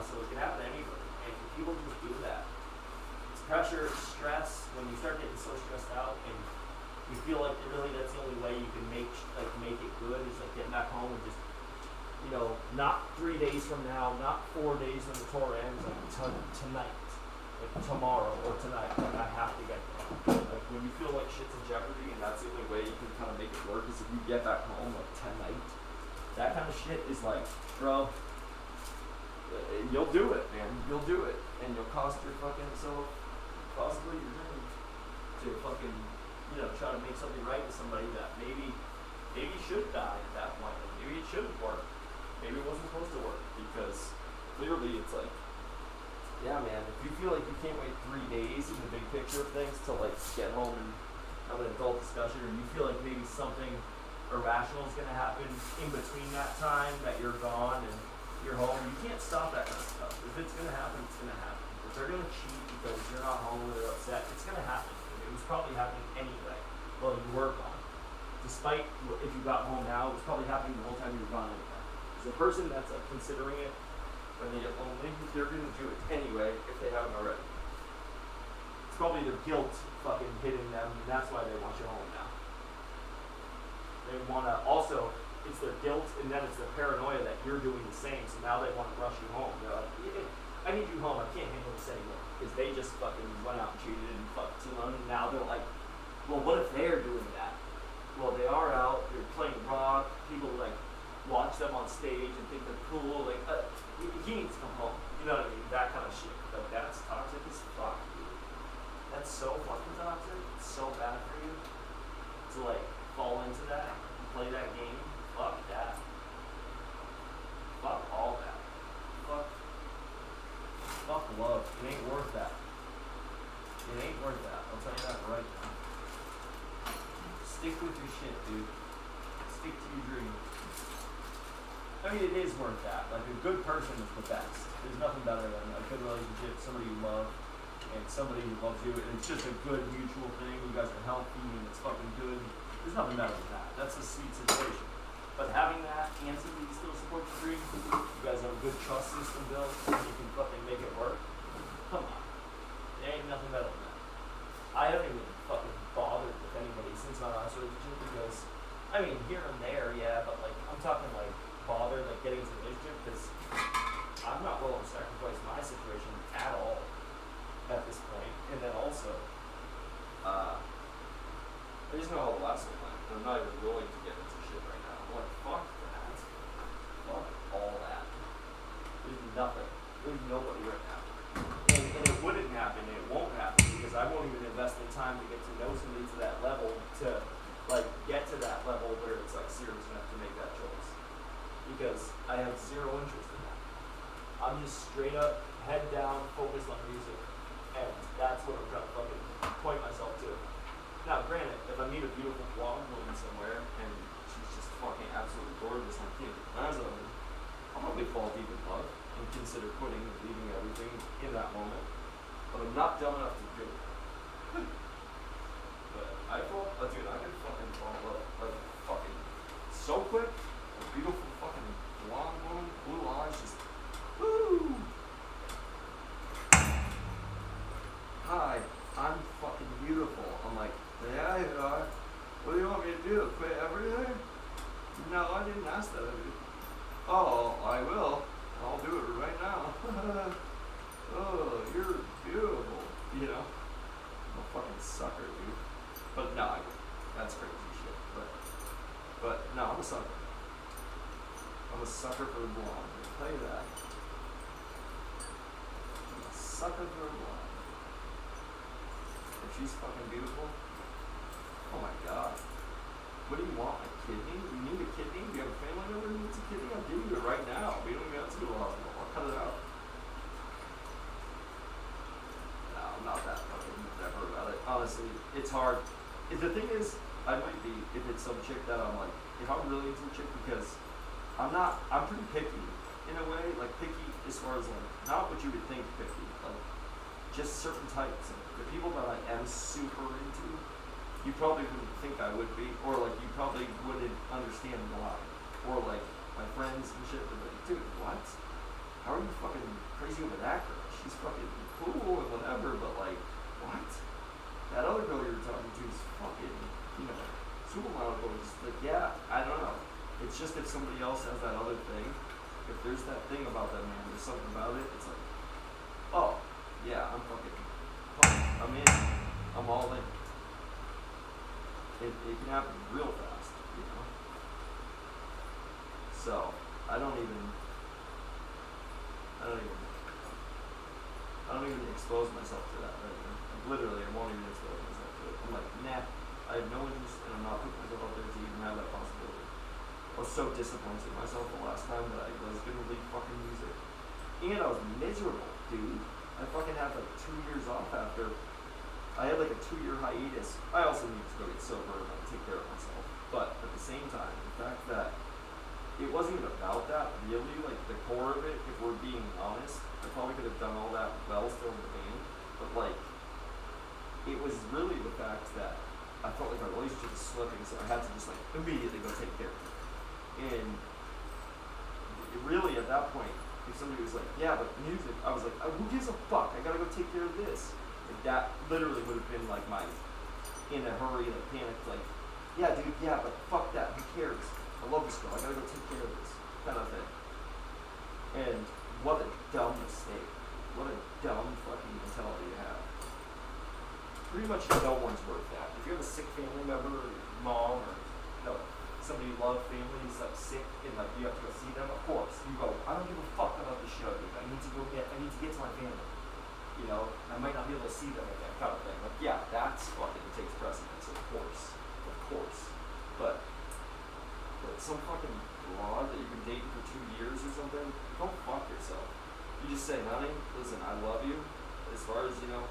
So it can happen to anybody, and people just do that. It's pressure, it's stress. When you start getting so stressed out, and you feel like really that's the only way you can make it good is like getting back home and just, not 3 days from now, not 4 days when the tour ends, like tonight, like tomorrow or tonight, like I have to get there. Like when you feel like shit's in jeopardy, and that's the only way you can kind of make it work is if you get back home like tonight. That kind of shit is like, bro, you'll do it, man. You'll do it, and you'll cost your fucking self, possibly your dream, to fucking, try to make something right with somebody that maybe should die at that point. Like maybe it shouldn't work. Maybe it wasn't supposed to work, because clearly it's like, yeah, man, if you feel like you can't wait 3 days in the big picture of things to like get home and have an adult discussion, or you feel like maybe something irrational is gonna happen in between that time that you're gone and you're home, you can't stop that kind of stuff. If it's gonna happen, it's gonna happen. If they're gonna cheat because you're not home or they're upset, it's gonna happen. It was probably happening anyway while you were gone. Despite if you got home now, it was probably happening the whole time you were gone anyway. The person that's considering it when they get lonely, they're going to do it anyway if they haven't already. It's probably their guilt fucking hitting them, and that's why they want you home now. They want to also, it's their guilt, and then it's their paranoia that you're doing the same, so now they want to rush you home. They're like, I need you home, I can't handle this anymore. Because they just fucking went out and cheated and fucked someone, and now they're like, well, what if they're doing that? Well, they are out, they're playing rock, people like watch them on stage and think they're cool, like, he needs to come home. You know what I mean? That kind of shit. Like, that's toxic as fuck, dude. That's so fucking toxic. It's so bad for you to, like, fall into that and play that game. Fuck that. Fuck all that. Fuck love. It ain't worth that. It ain't worth that. I'll tell you that right now. Stick with your shit, dude. Stick to your dream. I mean, it is worth that. Like, a good person is the best. There's nothing better than a good relationship, somebody you love, and somebody who loves you, and it's just a good mutual thing. You guys are healthy, and it's fucking good. There's nothing better than that. That's a sweet situation. But having that and somebody who still supports your dream, you guys have a good trust system built, and you can fucking make it work. Come on. There ain't nothing better than that. I haven't even fucking bothered with anybody since my last relationship because, I mean, here and there, yeah, but like, I'm talking like, bother like getting into a relationship because I'm not willing to sacrifice my situation at all at this point. And then also, I just know how the last one went. I'm not even willing to get into shit right now. I'm like, fuck that. Fuck all that. There's nothing. There's nobody right now. And it wouldn't happen, and it won't happen because I won't even invest the time to get to know somebody to that level to like get to that level where it's like serious enough to make that choice. Because I have zero interest in that. I'm just straight up, head down, focused on music. And that's what I'm trying to fucking point myself to. Now, granted, if I meet a beautiful blonde woman somewhere, and she's just fucking absolutely gorgeous, and I can't get plans on her, I'll probably fall deep in love and consider quitting and leaving everything in that moment. But I'm not dumb enough to do it. But I can fucking fall in love, like, fucking so quick. A beautiful fucking blonde woman, blue eyes, just woo. Hi, I'm fucking beautiful. I'm like, yeah, you are. What do you want me to do? Quit everything? No, I didn't ask that of you. Oh, I will. I'll do it right now. Oh, you're beautiful. You know? I'm a fucking sucker, dude. But no, that's crazy shit. But no, I'm a sucker. I'm a sucker for the blonde. I'll tell you that. I'm a sucker for a blonde. If she's fucking beautiful, oh my god. What do you want? want a kidney? You need a kidney? Do you have a family member who needs a kidney? I'll give you it right now. We don't even have to go to the hospital. I'll cut it out. No, I'm not that fucking never about it. Honestly, it's hard. The thing is, I might be, if it's some chick that I'm like, if I'm really into a chick, because I'm pretty picky in a way, like picky as far as like, not what you would think picky, like just certain types. The people that I am super into, you probably wouldn't think I would be, or like you probably wouldn't understand why. Or like my friends and shit would be like, dude, what? How are you fucking crazy over that girl? She's fucking cool and whatever, but like, what? That other girl you're talking to is fucking, you know, supermodel. It's like, yeah, I don't know. It's just if somebody else has that other thing, if there's that thing about that man, there's something about it, it's like, oh, yeah, I'm fucking pumped. I'm in. I'm all in. It can happen real fast, you know? So, I don't even expose myself to that right now. Like, literally, I won't even expose myself to it. I'm like, nah, I have no interest, and I'm not putting myself out there to even have that possibility. I was so disappointed in myself the last time that I was gonna leave fucking music. And I was miserable, dude. I fucking had like 2 years off after. I had like a 2-year hiatus. I also needed to go get sober and like take care of myself. But at the same time, the fact that it wasn't even about that really, like the core of it, if we're being honest, I probably could have done all that well still in the band. But like, it was really the fact that I felt like our relationship was slipping, so I had to just like immediately go take care of it. And it really at that point, if somebody was like, yeah, but music, I was like, oh, who gives a fuck? I gotta go take care of this. Like that literally would have been like my, in a hurry, like panicked, like, yeah, dude, yeah, but fuck that, who cares? I love this girl, I gotta go take care of this, kind of thing. And what a dumb mistake. What a dumb fucking mentality to have. Pretty much no one's worth that. If you have a sick family member, or your mom, or no, somebody you love, family is like sick, and like you have to go see them, of course, you go, I don't give a fuck about the show, dude. I need to get to my family. You know, I might not be able to see them again, kind of thing. Like, yeah, that's fucking takes precedence, of course. But some fucking broad that you've been dating for 2 years or something, don't fuck yourself. You just say, honey, listen, I love you. As far as, you know,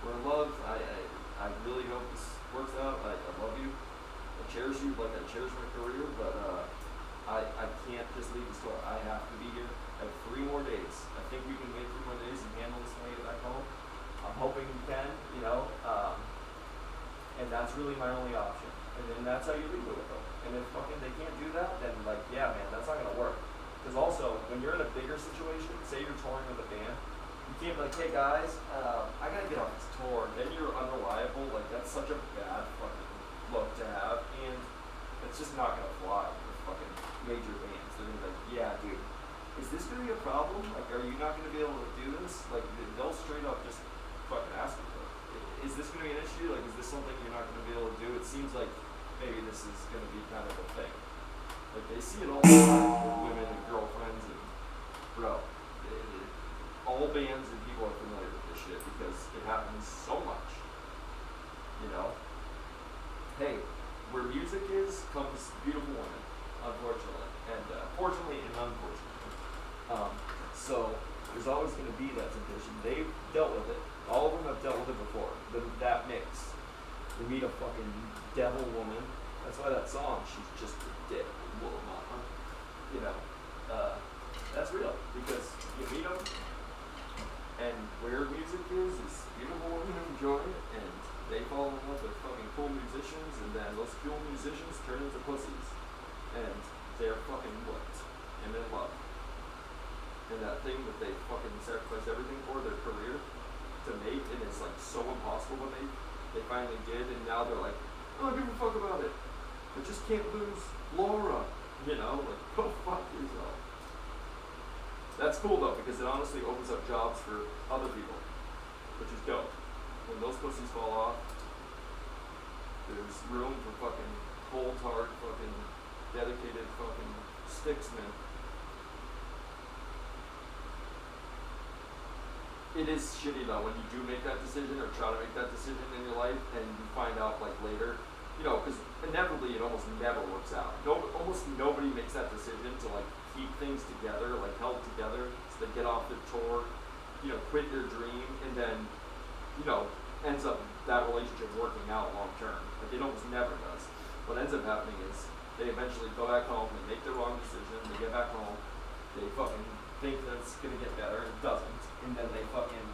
we're in love. I really hope this works out. I love you. I cherish you like I cherish my career, but I can't just leave the store. I have to be here. I have 3 more days. I think we can make 3 more days and handle this when I get back home. I'm hoping we can, you know, and that's really my only option. And then that's how you leave it with them. And if fucking they can't do that, then like, yeah, man, that's not gonna work. Because also, when you're in a bigger situation, say you're touring with a band, you can't be like, hey guys, I gotta get off this tour. Then you're unreliable. Like that's such a bad fucking look to have, and it's just not gonna fly with fucking major bands. They're gonna be like, yeah, dude, is this gonna be a problem? Like, are you not gonna be able to do this? Like, they'll straight up just fucking ask you for it. Is this gonna be an issue? Like, is this something you're not gonna be able to do? It seems like maybe this is gonna be kind of a thing. Like, they see it all the time with women and girlfriends, and bro, all bands and people are familiar with this shit because it happens so much. You know? Hey, where music is comes beautiful women, unfortunately, and fortunately and unfortunately. So there's always going to be that temptation. They've dealt with it. All of them have dealt with it before. That mix. You meet a fucking devil woman. That's why that song, she's just a dick woman. You know, that's real because you meet them, and where music is beautiful women who enjoy it, and they fall in love with fucking cool musicians, and then those cool musicians turn into pussies, and they're fucking whipped and in love. And that thing that they fucking sacrificed everything for, their career, to make, and it's like so impossible what they finally did, and now they're like, I don't give a fuck about it. I just can't lose Laura. You know, like, go fuck yourself. That's cool though, because it honestly opens up jobs for other people, which is dope. When those pussies fall off, there's room for fucking cold hard, fucking dedicated fucking sticksmen. It is shitty though when you do make that decision or try to make that decision in your life and you find out like later you know, because inevitably it almost never works out. No, almost nobody makes that decision to like keep things together, like held together, so they get off the tour, you know, quit their dream, and then, you know, ends up that relationship working out long term. Like it almost never does. What ends up happening is they eventually go back home, they make the wrong decision, they get back home, they fucking think that it's gonna get better, and it doesn't, and then they fucking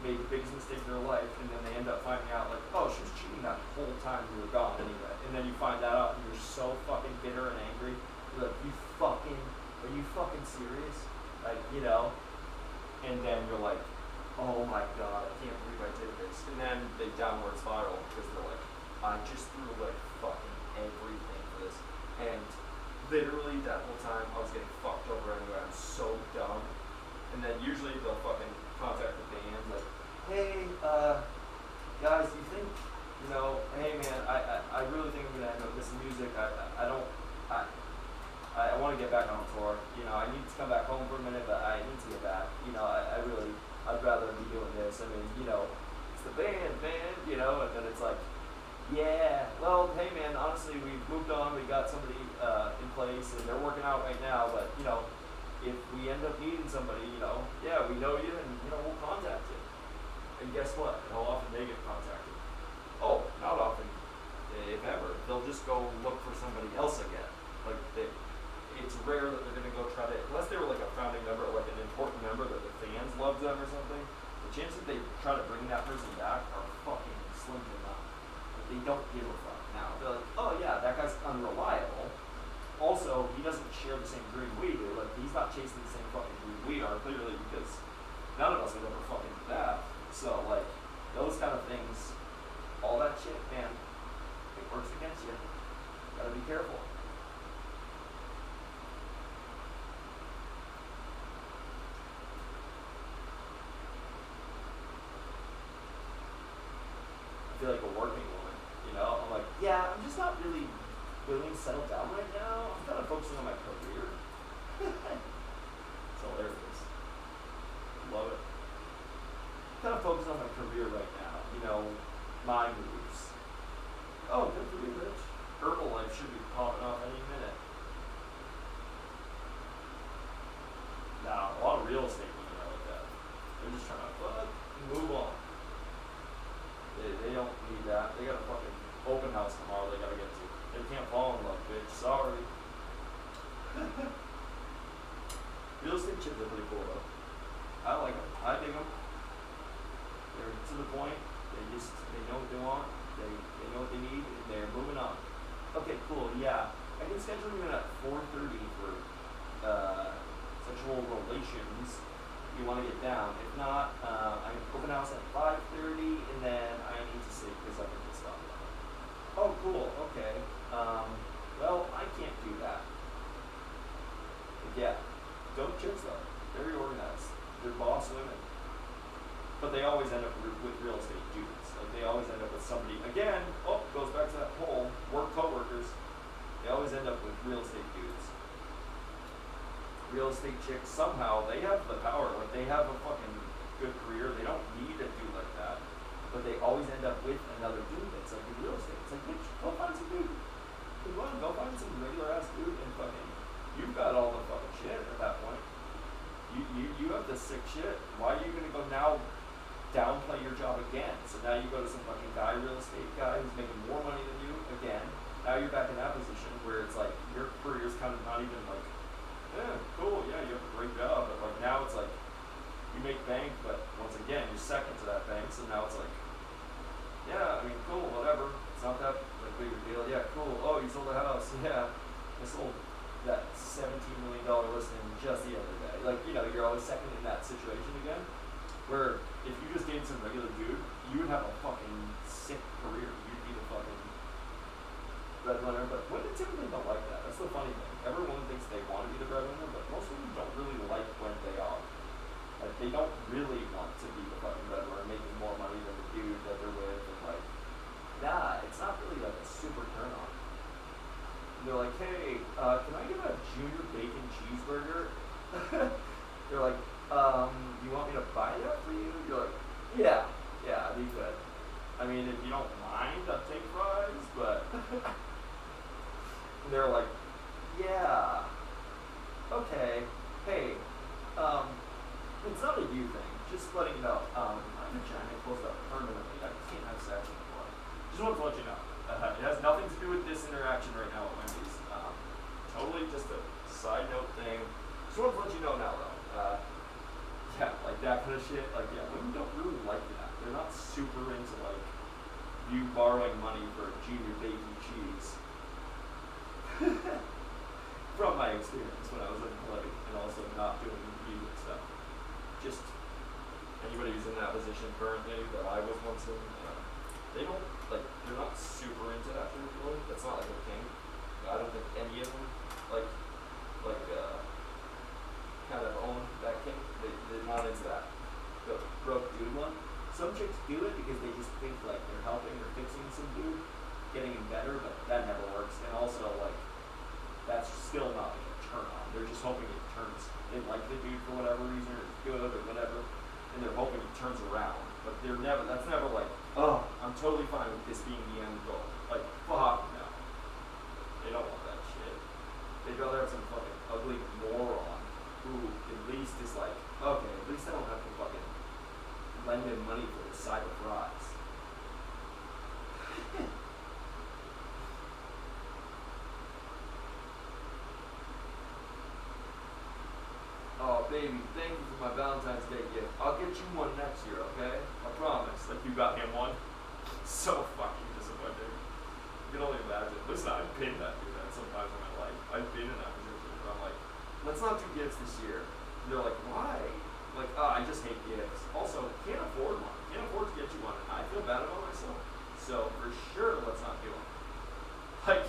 made the biggest mistake in their life, and then they end up finding out like, oh, she was cheating that whole time we were gone anyway, and then you find that out, and you're so fucking bitter and angry. You're like, are you fucking serious? Like, you know, and then you're like, oh my god, I can't believe I did this, and then they downward spiral because they're like, I just threw away fucking everything for this, and literally that whole time I was getting fucked over anyway. I'm so dumb. And then usually they'll fucking contact the band like, hey, guys, you think, you know, hey man, I really think I'm gonna end up missing music. I want to get back on tour. You know, I need to come back home for a minute, but I need to get back. You know, I'd rather be doing this. I mean, you know, it's the band, you know, and then it's like, yeah, well, hey man, honestly, we've moved on, we got somebody in place, and they're working out right now, but, you know, if we end up needing somebody, you know, yeah, we know you, and, you know, we'll contact you. And guess what? How often they get contacted? Oh, not often, if ever. They'll just go look for somebody else again. Like, it's rare that they're gonna go try to, unless they were like a founding member, or like an important member that the fans loved them or something, the chances that they try to bring that person back are fucking slim to none. They don't give a fuck now. They're like, oh yeah, that guy's unreliable. Also, he doesn't share the same dream we do. Like, he's not chasing the same fucking dream we are, clearly, because none of us would ever fucking do that. So, like, those kind of things, all that shit, man, it works against you. Gotta be careful. I feel like a working woman, you know? I'm like, yeah, I'm just not really willing to settle down right now. I'm kind of focusing on my career. It's hilarious. Love it. I'm kind of focusing on my career right now. You know, my moves. Oh, good for you, bitch. Herbalife should be popping off any minute. Nah, a lot of real estate women are like that. They're just trying to move on. They don't need that. They got a fucking open house tomorrow they gotta get to. They can't fall in love, bitch. Sorry. Real estate chicks are pretty cool though. I like them. I dig them. They're to the point. They know what they want. They know what they need, and they're moving on. Okay, cool. Yeah, I can schedule you in at 4:30 for sexual relations. You want to get down. If not, I can open house at 5:30, and then I need to sleep because I've been pissed off. Oh, cool. Okay. Well, I can't do that. But yeah, dope chicks though. Very organized. They're boss women. But they always end up with real estate dudes. Like they always end up with somebody. Again, goes back to that whole work coworkers. They always end up with real estate dudes. Real estate chicks, somehow, they have the power. Like, they have a fucking good career. They don't need a dude like that. But they always end up with another dude that's like in real estate. It's like, bitch, go find some dude. Go find some regular-ass dude and fucking, you've got all the fucking shit at that point. You have the sick shit. Why are you going to go now downplay your job again? So now you go to some fucking real estate guy who's making more money than you again. Now you're back in that position where it's like, your career's kind of not even like, yeah, cool, yeah, you have a great job, but like now it's like, you make bank, but once again, you're second to that bank, so now it's like, yeah, I mean, cool, whatever, it's not that like big a deal, yeah, cool, oh, you sold a house, yeah, I sold that $17 million listing just the other day, like, you know, you're always second in that situation again, where if you just dated some regular dude, you would have a fucking sick career, you'd be the fucking breadwinner, but women typically don't like that. That's the funny thing. Every woman thinks they want to be the breadwinner, but most women don't really like when they are. Like, they don't really want to be the fucking breadwinner, making more money than the dude that they're with, and like, nah, it's not really like a super turn on. And they're like, hey, can I get a junior bacon cheeseburger? They're like, you want me to buy that for you? You're like, yeah, I'd be good. I mean, if you don't mind, I'll take fries, but And they're like, yeah, okay, hey, it's not a you thing, just letting you know, my vagina closed up permanently, I can't have sex anymore. Just wanted to let you know. It has nothing to do with this interaction right now at Wendy's. Totally just a side note thing. Just wanted to let you know now though. Yeah, like that kind of shit, like yeah, women don't really like that. They're not super into like you borrowing money for junior baby cheese. From my experience when I was in play and also not doing music stuff. Just anybody who's in that position currently that I was once in, they don't like they're not super into that really. That's not like a thing. I don't think any of them like kind of own that kink. They're not into that. The broke dude one. Some chicks do it because they just think like they're helping or fixing some dude, getting him better, but that never works. And also like that's still not like a turn on. They're just hoping it turns. They like the dude for whatever reason or it's good or whatever, and they're hoping it turns around. But they're never. That's never like, oh, I'm totally fine with this being the end goal. Like fuck no. They don't want that shit. They'd rather have some fucking ugly moron who at least is like, okay, at least I don't have to fucking lend him money for his side of fries. Oh baby, thank you for my Valentine's Day gift. I'll get you one next year, okay? I promise. Like you got him one. So fucking disappointing. You can only imagine. Listen, I've been that dude sometimes in my life. I've been in that position where I'm like, let's not do gifts this year. And they're like, why? I'm like, I just hate gifts. Also, can't afford one. Can't afford to get you one. And I feel bad about myself. So for sure, let's not do it. Like,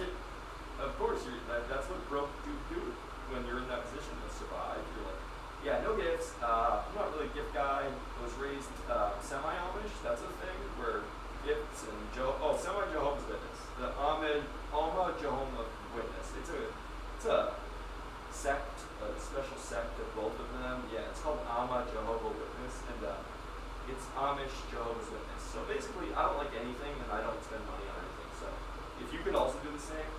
of course, that's what broke dudes do when you're in that position to survive. You're like, yeah, no gifts. I'm not really a gift guy. I was raised semi-Amish. That's a thing where gifts and semi-Jehovah's Witness. The Alma Jehovah Witness. It's a sect, a special sect of both of them. Yeah, it's called Alma Jehovah Witness, and it's Amish Jehovah's Witness. So basically, I don't like anything, and I don't spend money on anything. So if you could also do the same,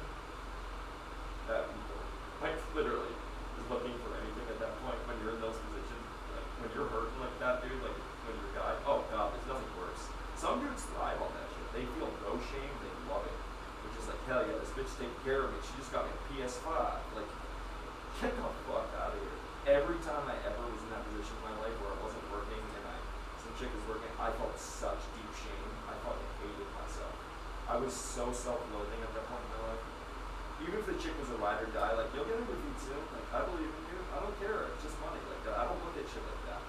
that would be cool. Like literally, just looking for anything at that point when you're in those positions, like when you're hurting like that, dude. Like when you're a guy. Oh god, there's nothing worse. Some dudes thrive on that shit. They feel no shame. They love it. Which is like, hell yeah, this bitch taking care of me. She just got me a PS5. Like, get the fuck out of here. Every time I ever was in that position in my life where I wasn't working and some chick was working, I felt such deep shame. I fucking hated myself. I was so self-loathing at that point in my life. Even if the chick was a ride or die, like, you'll get a good beat soon. Like, I believe in you. I don't care. It's just money. Like, I don't look at shit like that.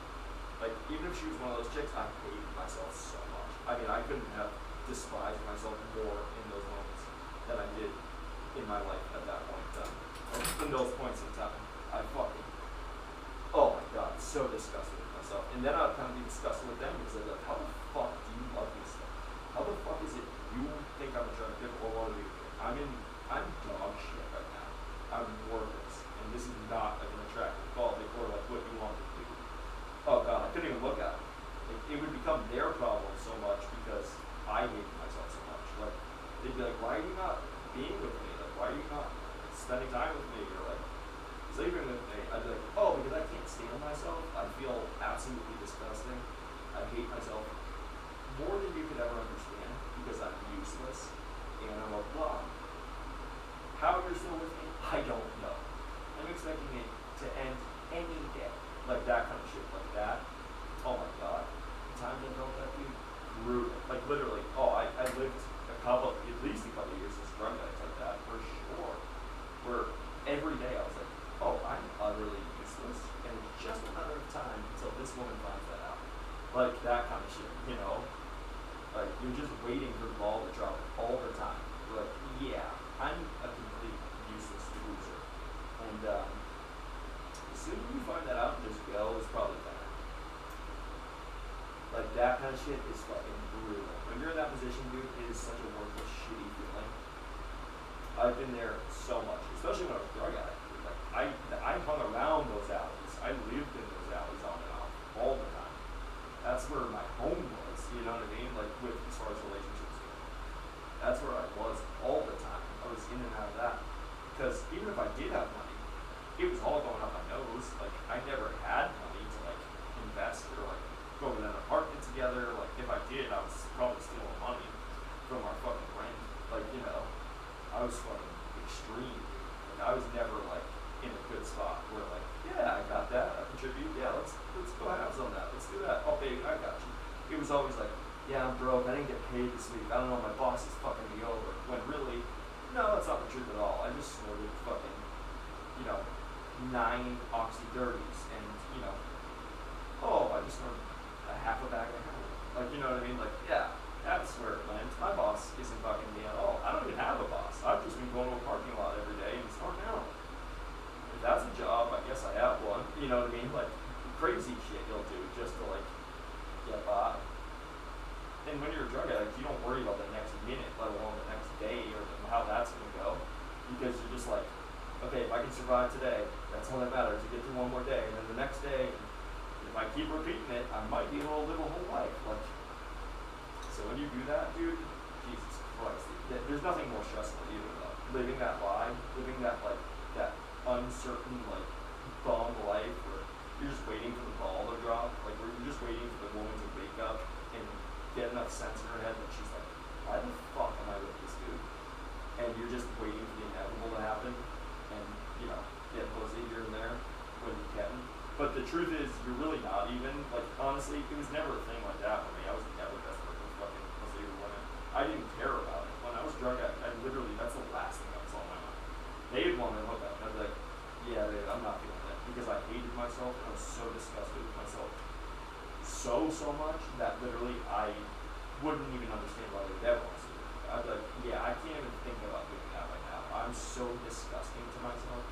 Like, even if she was one of those chicks, I hated myself so much. I mean, I couldn't have despised myself more in those moments than I did in my life at that point in time. Or in those points in time. I fucking, oh my god, so disgusted with myself. And then I'd kind of be disgusted with them because they're like, how the fuck do you love me so? How the fuck is it you think I'm attractive or want to be? I'm dog shit right now. I'm worthless. And this is not like an attractive quality or like what you want to do. Oh god, I couldn't even look at it. Like, it would become their problem so much because I hated myself so much. Like, they'd be like, why are you not being with me? Like, why are you not spending time with me? Or like, sleeping with me? I'd be like, oh, because I can't stand myself. I feel absolutely disgusting. I hate myself more than you could ever understand because I'm useless and I'm a blah. How you're still with me, I don't know. I'm expecting it to end any day. Like that kind of shit, like that. Oh my god. The times I felt that, dude, brutal. Like literally, I lived at least a couple years as drug addict like that, for sure. Where every day I was like, oh, I'm utterly useless, and it's just a matter of time until this woman finds that out. Like that kind of shit, you know? Like, you're just waiting for the ball to drop all the time. You're like, yeah, I'm a complete useless loser. And the sooner you find that out and just go is probably better. Like, that kind of shit is fucking brutal. When you're in that position, dude, it is such a worthless, shitty feeling. I've been there so much, especially when I was a drug addict. Like, I hung around those alleys. I lived in those alleys on and off all the time. That's where my home was, you know what I mean? Like, as far as relationships go. That's where I was all the was in and out of that. Because even if I did have money, it was all going up my nose. Like, I never had money to, like, invest or, like, go to an apartment together. Like, if I did, I was probably stealing money from our fucking rent. Like, you know, I was fucking extreme. Like, I was never, like, in a good spot where, like, yeah, I got that, I contribute, yeah, let's go halves on that, let's do that. Oh, baby, I got you. It was always like, yeah, I'm broke, I didn't get paid this week, I don't know, my boss is fucking me over. When really, no, that's not the truth at all. I just snorted fucking, you know, 9 oxy dirties and, you know, oh, I just snorted a half a bag of heroin. Like, you know what I mean? Like, yeah, that's where it lands. My boss isn't fucking me at all. I don't even have a boss. I've just been going to a parking lot every day and snorting heroin. If that's a job, I guess I have one. You know what I mean? Like, crazy shit you'll do just to, like, get by. And when you're a drug addict, you don't worry about the next minute, let alone the next day or how that's going to go. Because you're just like, okay, if I can survive today, that's all that matters. You get through one more day, and then the next day, if I keep repeating it, I might be able to live a whole life. Like, so when you do that, dude, Jesus Christ, there's nothing more stressful either, though. Living that lie, living that, like, that uncertain, like, bum life where you're just waiting for the ball to drop, like, where you're just waiting for the woman to wake up and get enough sense in her head that she's like, why the fuck am I with this dude? And you're just waiting for the inevitable to happen and, you know, get pussy here and there when you can. But the truth is, you're really not even, like, honestly, it was never a thing like that for me. I was never desperate for fucking pussy or women. I didn't care about it. When I was drug addict, I literally, that's the last thing that was on my mind. They'd want to hook up, and I'd be like, yeah, dude, I'm not feeling it. Because I hated myself, and I was so disgusted with myself. So much that literally I wouldn't even understand why they would ever want to do it. I'd be like, yeah, I can't even think about doing that right now. I'm so disgusting to myself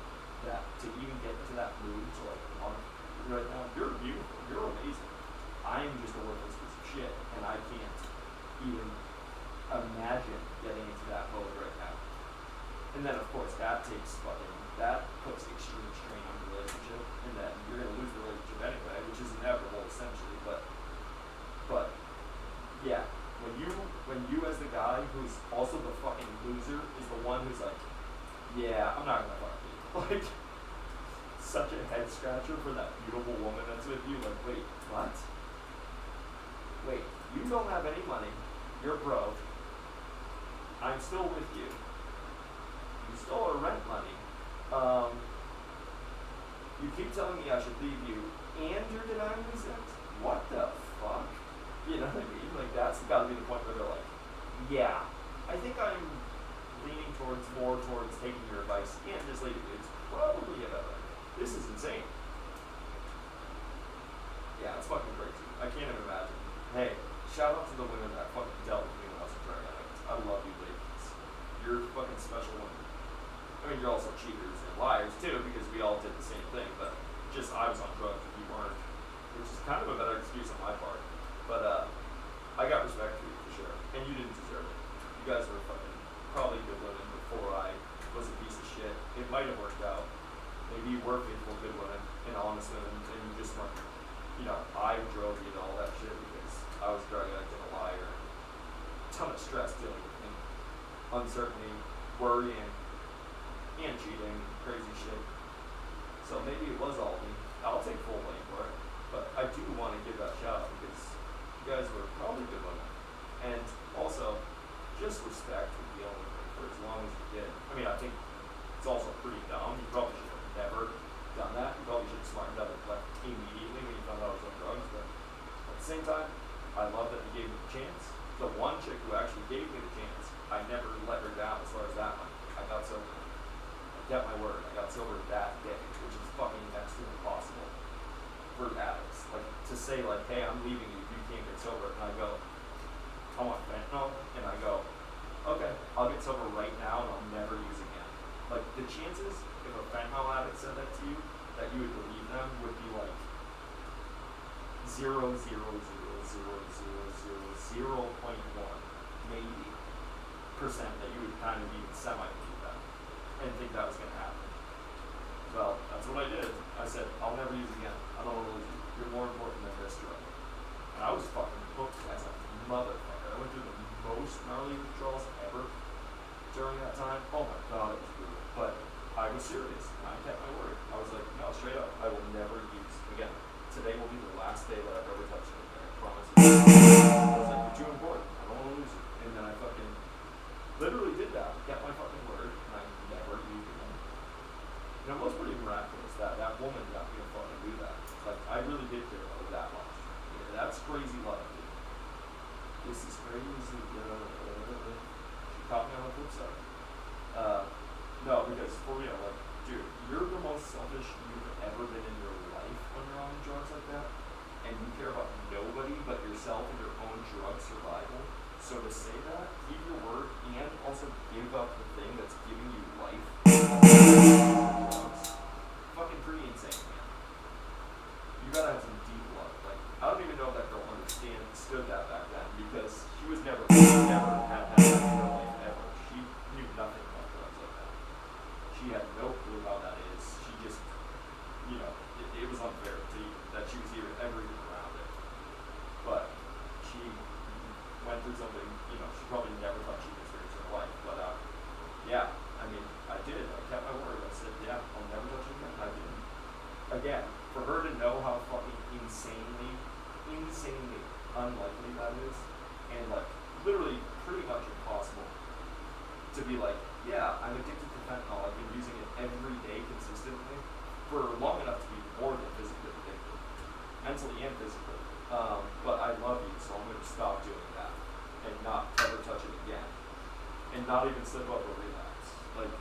that to even get into that mood to, like, want to right now, you're beautiful, you're amazing. I'm just a worthless piece of shit, and I can't even imagine getting into that mode right now. And then, of course, that puts extreme strain on the relationship, and then you're going to lose the relationship anyway, which is inevitable, essentially, but yeah, when you as the guy who's also the fucking loser is the one who's like, yeah, I'm not going to fuck you. Like, such a head scratcher for that beautiful woman that's with you, like, wait, what? Wait, you don't have any money, you're broke, I'm still with you. You stole our rent money. You keep telling me I should leave you, and you're denying me sex? What the fuck? You know what I mean? Like, that's gotta be the point where they're like, yeah, I think I'm leaning more towards taking your advice and just leaving you. It's probably a better idea. This is insane. Yeah, it's fucking crazy. I can't even imagine. Hey, shout out to the women that fucking dealt with me when I was a drug addict. I love you ladies. You're fucking special women. I mean, you're also cheaters and liars too, because we all did the same thing, but just I was on drugs and you weren't, which is kind of a better excuse on my part. But I got respect for you for sure, and you didn't deserve it. You guys were fucking probably good women before I was a piece of shit. It might have worked out. Maybe you were faithful, good women, and honest women, and you just weren't, you know, I drove you to all that shit because I was a drug addict and a liar. A ton of stress dealing with me, uncertainty, worrying, and cheating, crazy shit. So maybe it was all me. I'll take full blame for it. But I do want to give that shout out because you guys were probably good women. And also, just respect for dealing with me for as long as you did. I mean, I think it's also pretty dumb. You probably should have never done that. You probably should have smartened up and left immediately when you found out I was on drugs. But at the same time, I love that you gave me the chance. The one chick who actually gave me the chance, I never let her down as far as that went. I got sober. I kept my word. I got sober that day, which is fucking next to impossible for addicts. Like, to say, like, hey, I'm leaving you if you can't get sober. And I go, I want fentanyl. And I go, okay, I'll get sober right now and I'll never use again. Like, the chances, if a fentanyl addict said that to you, that you would believe them would be like 0.0000000.1 maybe percent that you would kind of even semi-believe that and think that was going to happen. Well, that's what I did. I said, I'll never use again. I don't want to lose you. You're more important than this drug. And I was fucking hooked as a motherfucker. I went through the most gnarly withdrawals ever during that time. Oh my was serious. I kept my word. I was like, no, straight up, I will never use again. Today will be the last day that I've ever touched anything. I promise you. I was like, you're too important. I don't want to lose it. And then I fucking literally did that. Kept my fucking word, and I never used it again. And it was pretty miraculous that that woman got me to fucking do that. Like, I really did care about it that much. Yeah, that's crazy love, dude. This is crazy. She caught me on the flip side. No, because for real, like, dude, you're the most selfish you've ever been in your life when you're on drugs like that, and you care about nobody but yourself and your own drug survival. So to say that, keep your word, and also give up the thing that's giving you life, drugs, fucking pretty insane, man. You gotta have some deep love. Like, I don't even know if that girl understood that back then, because she was never had that in her life ever. She knew nothing about drugs like that. She had no clue how that is. She just, you know, it was unfair to that she was ever even around it. But she went through something, you know, she probably never thought she'd experience in her life. But yeah, I mean, I did. I kept my word. I said, yeah, I'll never touch it again. I didn't. Again, for her to know how fucking insanely unlikely that is, and like literally pretty much impossible to be like, yeah, I'm addicted to fentanyl. I've been using it every day consistently for long enough to be more than physically addicted, mentally and physically. But I love you, so I'm going to stop doing that and not ever touch it again, and not even slip up or relapse. Like,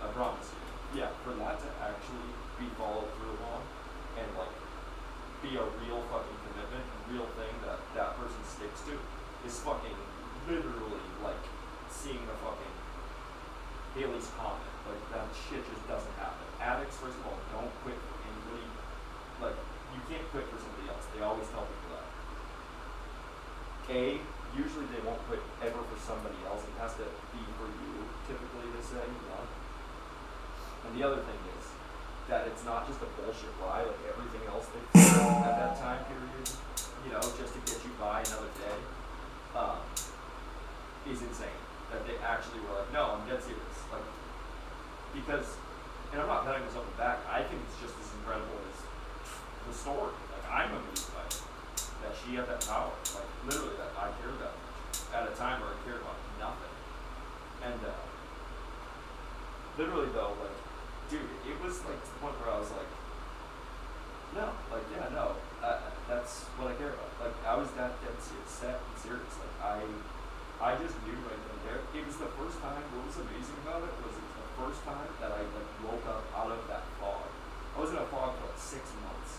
I promise you. Yeah, for that to actually be followed through on and like be a real fucking commitment, real thing that that person sticks to, is fucking literally like seeing the fucking Haley's Comet. Like, that shit just doesn't happen. Addicts, first of all, don't quit for anybody. Like, you can't quit for somebody else. They always tell people that. Usually they won't quit ever for somebody else. It has to be for you, typically, they say, you know. And the other thing is that it's not just a bullshit lie, like everything else they said at that time period, you know, just to get you by another day, is insane. That they actually were like, no, I'm dead serious. Like, because, and I'm not patting myself on the back, I think it's just as incredible as the story. Like, I'm amazed by it. That she had that power. Like, literally, that I cared that much. At a time where I cared about nothing. And, literally, though, like, dude, it was, like, to the point where I was like, no, like, yeah, no, that's what I care about. Like, I was that dead set and serious. Like, I just knew right then and there. It was the first time, what was amazing about it was the first time that I, like, woke up out of that fog. I was in a fog for, like, 6 months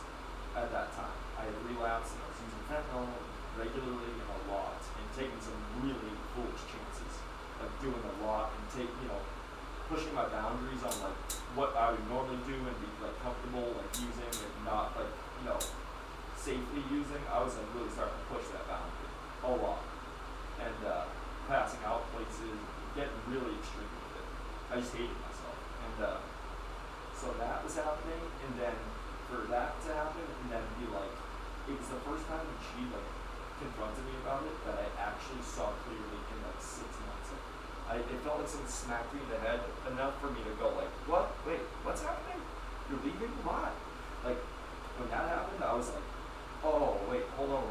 at that time. I had relapsed, and I was using fentanyl regularly and a lot, and taking some really foolish chances, like doing a lot and pushing my boundaries on like what I would normally do and be like comfortable like using and not like safely using. I was like really starting to push that boundary a lot, and passing out places, getting really extreme with it. I just hated myself, and so that was happening, and then for that to happen, and then be like, it was the first time when she like confronted me about it that I actually saw clearly in like 6 months. It felt like someone smacked me in the head enough for me to go like, what? Wait, what's happening? You're leaving? Why? Like, when that happened, I was like, oh, wait, hold on.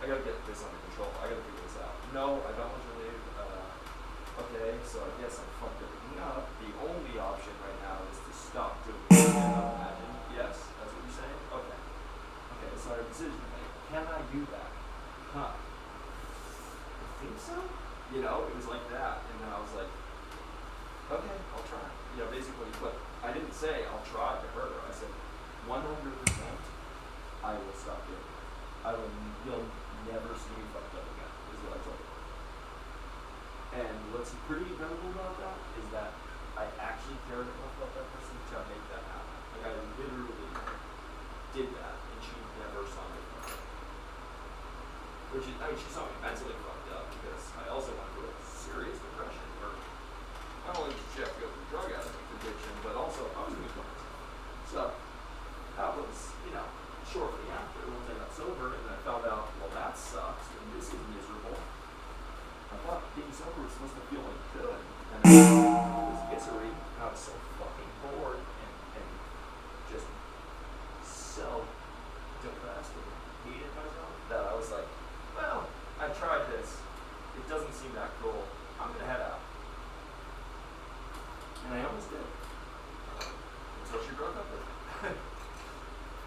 I gotta get this under control. I gotta figure this out. No, I don't want you to leave. Okay, so I guess I'm fucked everything up. The only option right now is to stop doing it. I imagine. Yes, that's what you're saying? Okay. Okay, so I have a decision to make. Can I do that? Huh. I think so? You know, it was like that. And then I was like, okay, I'll try. You know, basically, but I didn't say I'll try to her. I said, 100% I will stop doing it. You'll never see me fucked up again, is what I told her. And what's pretty incredible about that is that I actually cared enough about that person to make that happen. Like, I literally did that, and she never saw me fucked up. Which is, I mean, she saw me mentally fucked up because I also went through a serious depression where not only did she have to go through drug addiction, but also I was doing drugs. So that was, shortly after, once I got sober, and I found out, well, that sucks, and this is miserable. I thought being sober was supposed to feel like good, and it was misery. I was so fucking bored. until she broke up with me.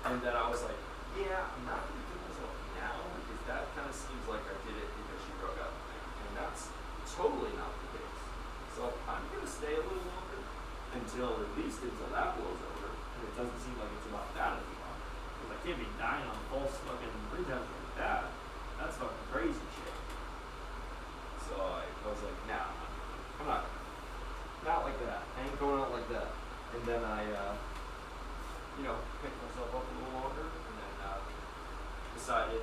And then I was like, yeah, I'm not going to do myself now, because that kind of seems like I did it because she broke up with me. And that's totally not the case. So I'm going to stay a little longer until that blows over. And it doesn't seem like it's about that anymore. Because I can't be dying on false fucking pretense like that. That's fucking crazy shit. So I was like, nah, I'm not like that. I ain't going out like that. And then I, picked myself up a little longer, and then decided,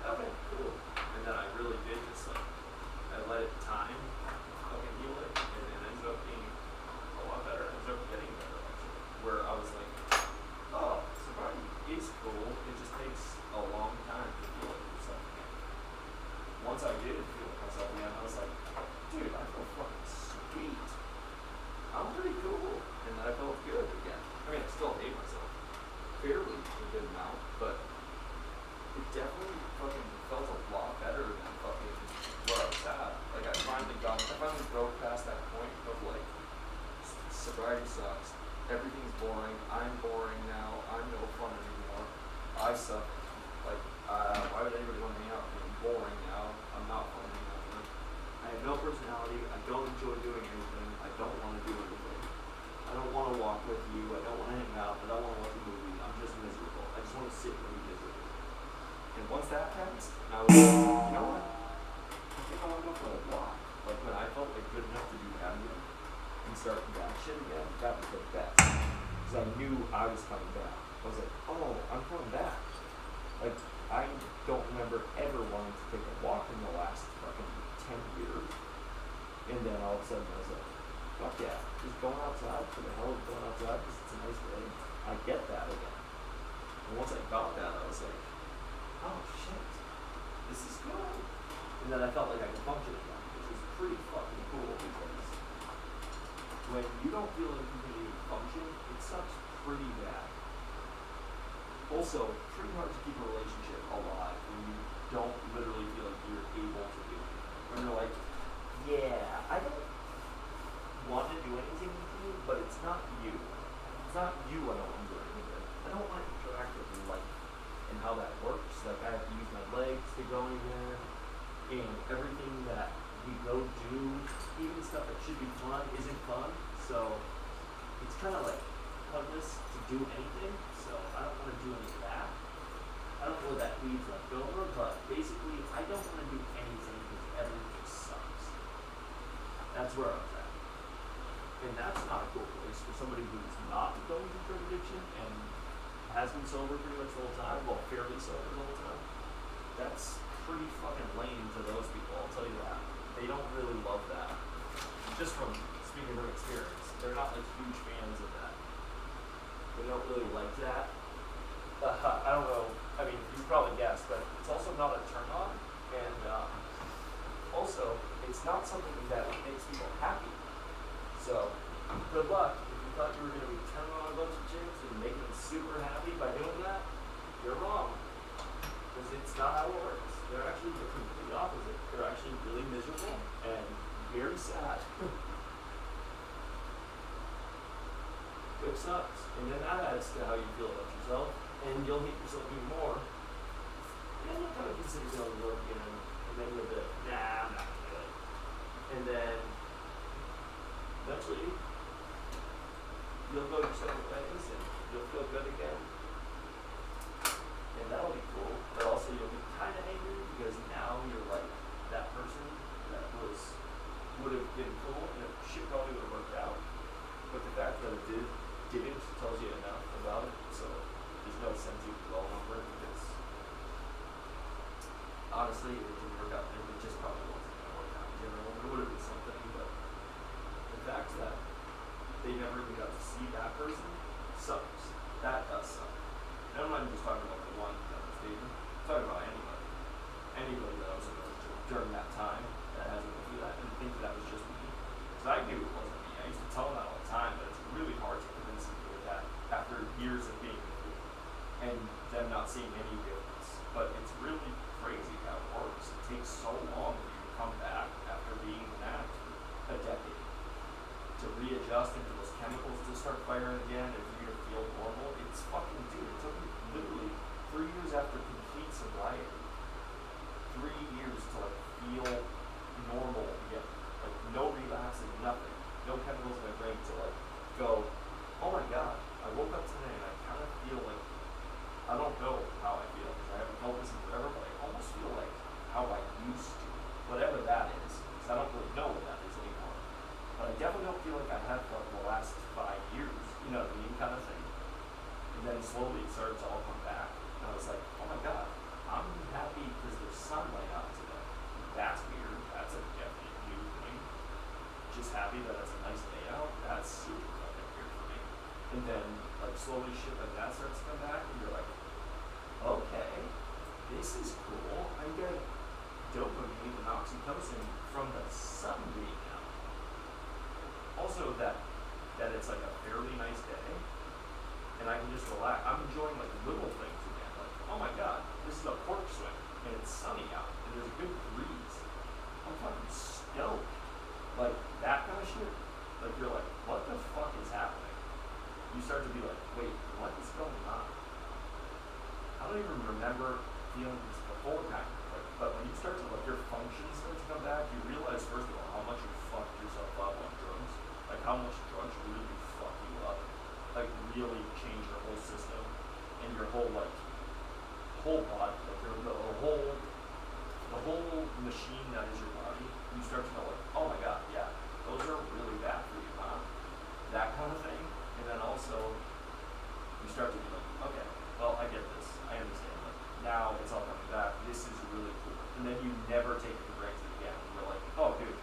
okay, cool. And then I really did just I let it time fucking heal it, and it ended up being a lot better. It ended up getting better, actually. Where I was like, oh, sobriety is cool. It just takes a long time to feel it yourself again. Once I did feel it myself again, I was like, dude, I feel fucking sweet. I'm pretty cool. And then I felt good again. I mean, I still hate myself fairly a good amount, but it definitely fucking felt a lot better than fucking where I was at. Like, I finally broke past that point of like, sobriety sucks, everything's boring, I'm boring now, I'm no fun anymore, I suck. Like, why would anybody want to hang out with me? I'm boring now, I'm not fun anymore. I have no personality, I don't enjoy doing anything, I don't want to do anything. I don't want to walk with you, I don't want to hang out, I don't want to watch a movie, I'm just miserable. I just want to sit and be miserable. And once that passed, I was like, you know what? I think I want to go for a walk. Like, when I felt like good enough to do that again and start that shit again, that was the best. Because I knew I was coming back. I was like, oh, I'm coming back. Like, I don't remember ever wanting to take a walk in the last fucking 10 years. And then all of a sudden I was like, fuck yeah, just going outside for the hell of going outside because it's a nice day. I get that again. And once I got that, I was like, oh shit, this is good. And then I felt like I could function again, which was pretty fucking cool because when you don't feel like you can even function, it sucks pretty bad. Also, pretty hard to keep a relationship alive when you don't literally feel like you're able to do it. When you're like, yeah, I don't want to do anything with you, but it's not you. It's not you I don't want to do anything with. I don't want to interact with life and how that works. Like, I have to use my legs to go anywhere, and everything that we go do, even stuff that should be fun, isn't fun. So it's kind of like pointless to do anything. So I don't want to do any of that. I don't know what that leaves left over, but basically I don't want to do anything because everything sucks. That's where I was at. And that's not a cool place for somebody who's not going through drug addiction and has been sober pretty much the whole time, well, fairly sober the whole time. That's pretty fucking lame to those people, I'll tell you that. They don't really love that. Just from speaking from experience, they're not like huge fans of that. They don't really like that. I don't know, I mean, you probably guessed, but it's also not a turn on, and also, it's not something that makes people happy. So, good luck. If you thought you were going to be turning on a bunch of chicks and making them super happy by doing that, you're wrong. Because it's not how it works. They're actually the complete opposite. They're actually really miserable and very sad. Which sucks. And then that adds to how you feel about yourself, and you'll hate yourself even more. And you'll kind of consider going to work again, and then you'll be like, nah, I'm not going to do it. And then eventually, you'll go your separate ways and you'll feel good again. And that'll be cool, but also you'll be kind of angry because now you're like that person that would have been cool and it shit probably would have worked out. But the fact that it didn't tells you enough about it, so there's no sense you can dwell over it because honestly, it didn't work out. It just probably wasn't going to work out in general. It would have been something, but the fact that chemicals to start firing again and for you to feel normal, it's fucking, dude, it took me literally 3 years after complete sobriety. 3 years to like feel normal again. Like no relapsing, nothing. No chemicals in my brain to like go, oh my god, I woke up today and I kind of feel like, I don't know how I feel because I haven't felt this in forever, but I almost feel like how I used to, whatever that is, because I don't really know what that is anymore. But I definitely don't feel like I have for the last 5 years, you know what I mean, kind of thing. And then slowly it started to all come back. And I was like, oh my god, I'm happy because there's sunlight out today. That's weird. That's a definite new thing. Just happy that it's a nice day out. That's super fucking weird for me. And then like slowly shit like that starts to come back and you're like, okay, this is cool. I get dopamine and oxytocin from the sun being out. Also that it's like a fairly nice day and I can just relax. I'm enjoying like little things again. Like, oh my god, this is a porch swing and it's sunny out and there's a good breeze. I'm fucking stoked. Like that kind of shit. Like you're like, what the fuck is happening? You start to be like, wait, what is going on? I don't even remember feeling this beforehand. Like, but when you start to like your functions start to come back, you realize first of all how much you fucked yourself up on drugs. Like how much drugs really do fuck you up. Like really change your whole system and your whole like whole body. Like the whole machine that is your body. You start to go like, oh my god, yeah, those are really bad for you, huh? That kind of thing. And then also you start to be like, okay, well I get this. I understand. Like now it's all coming back. This is really cool. And then you never take it for granted again. You're like, oh dude,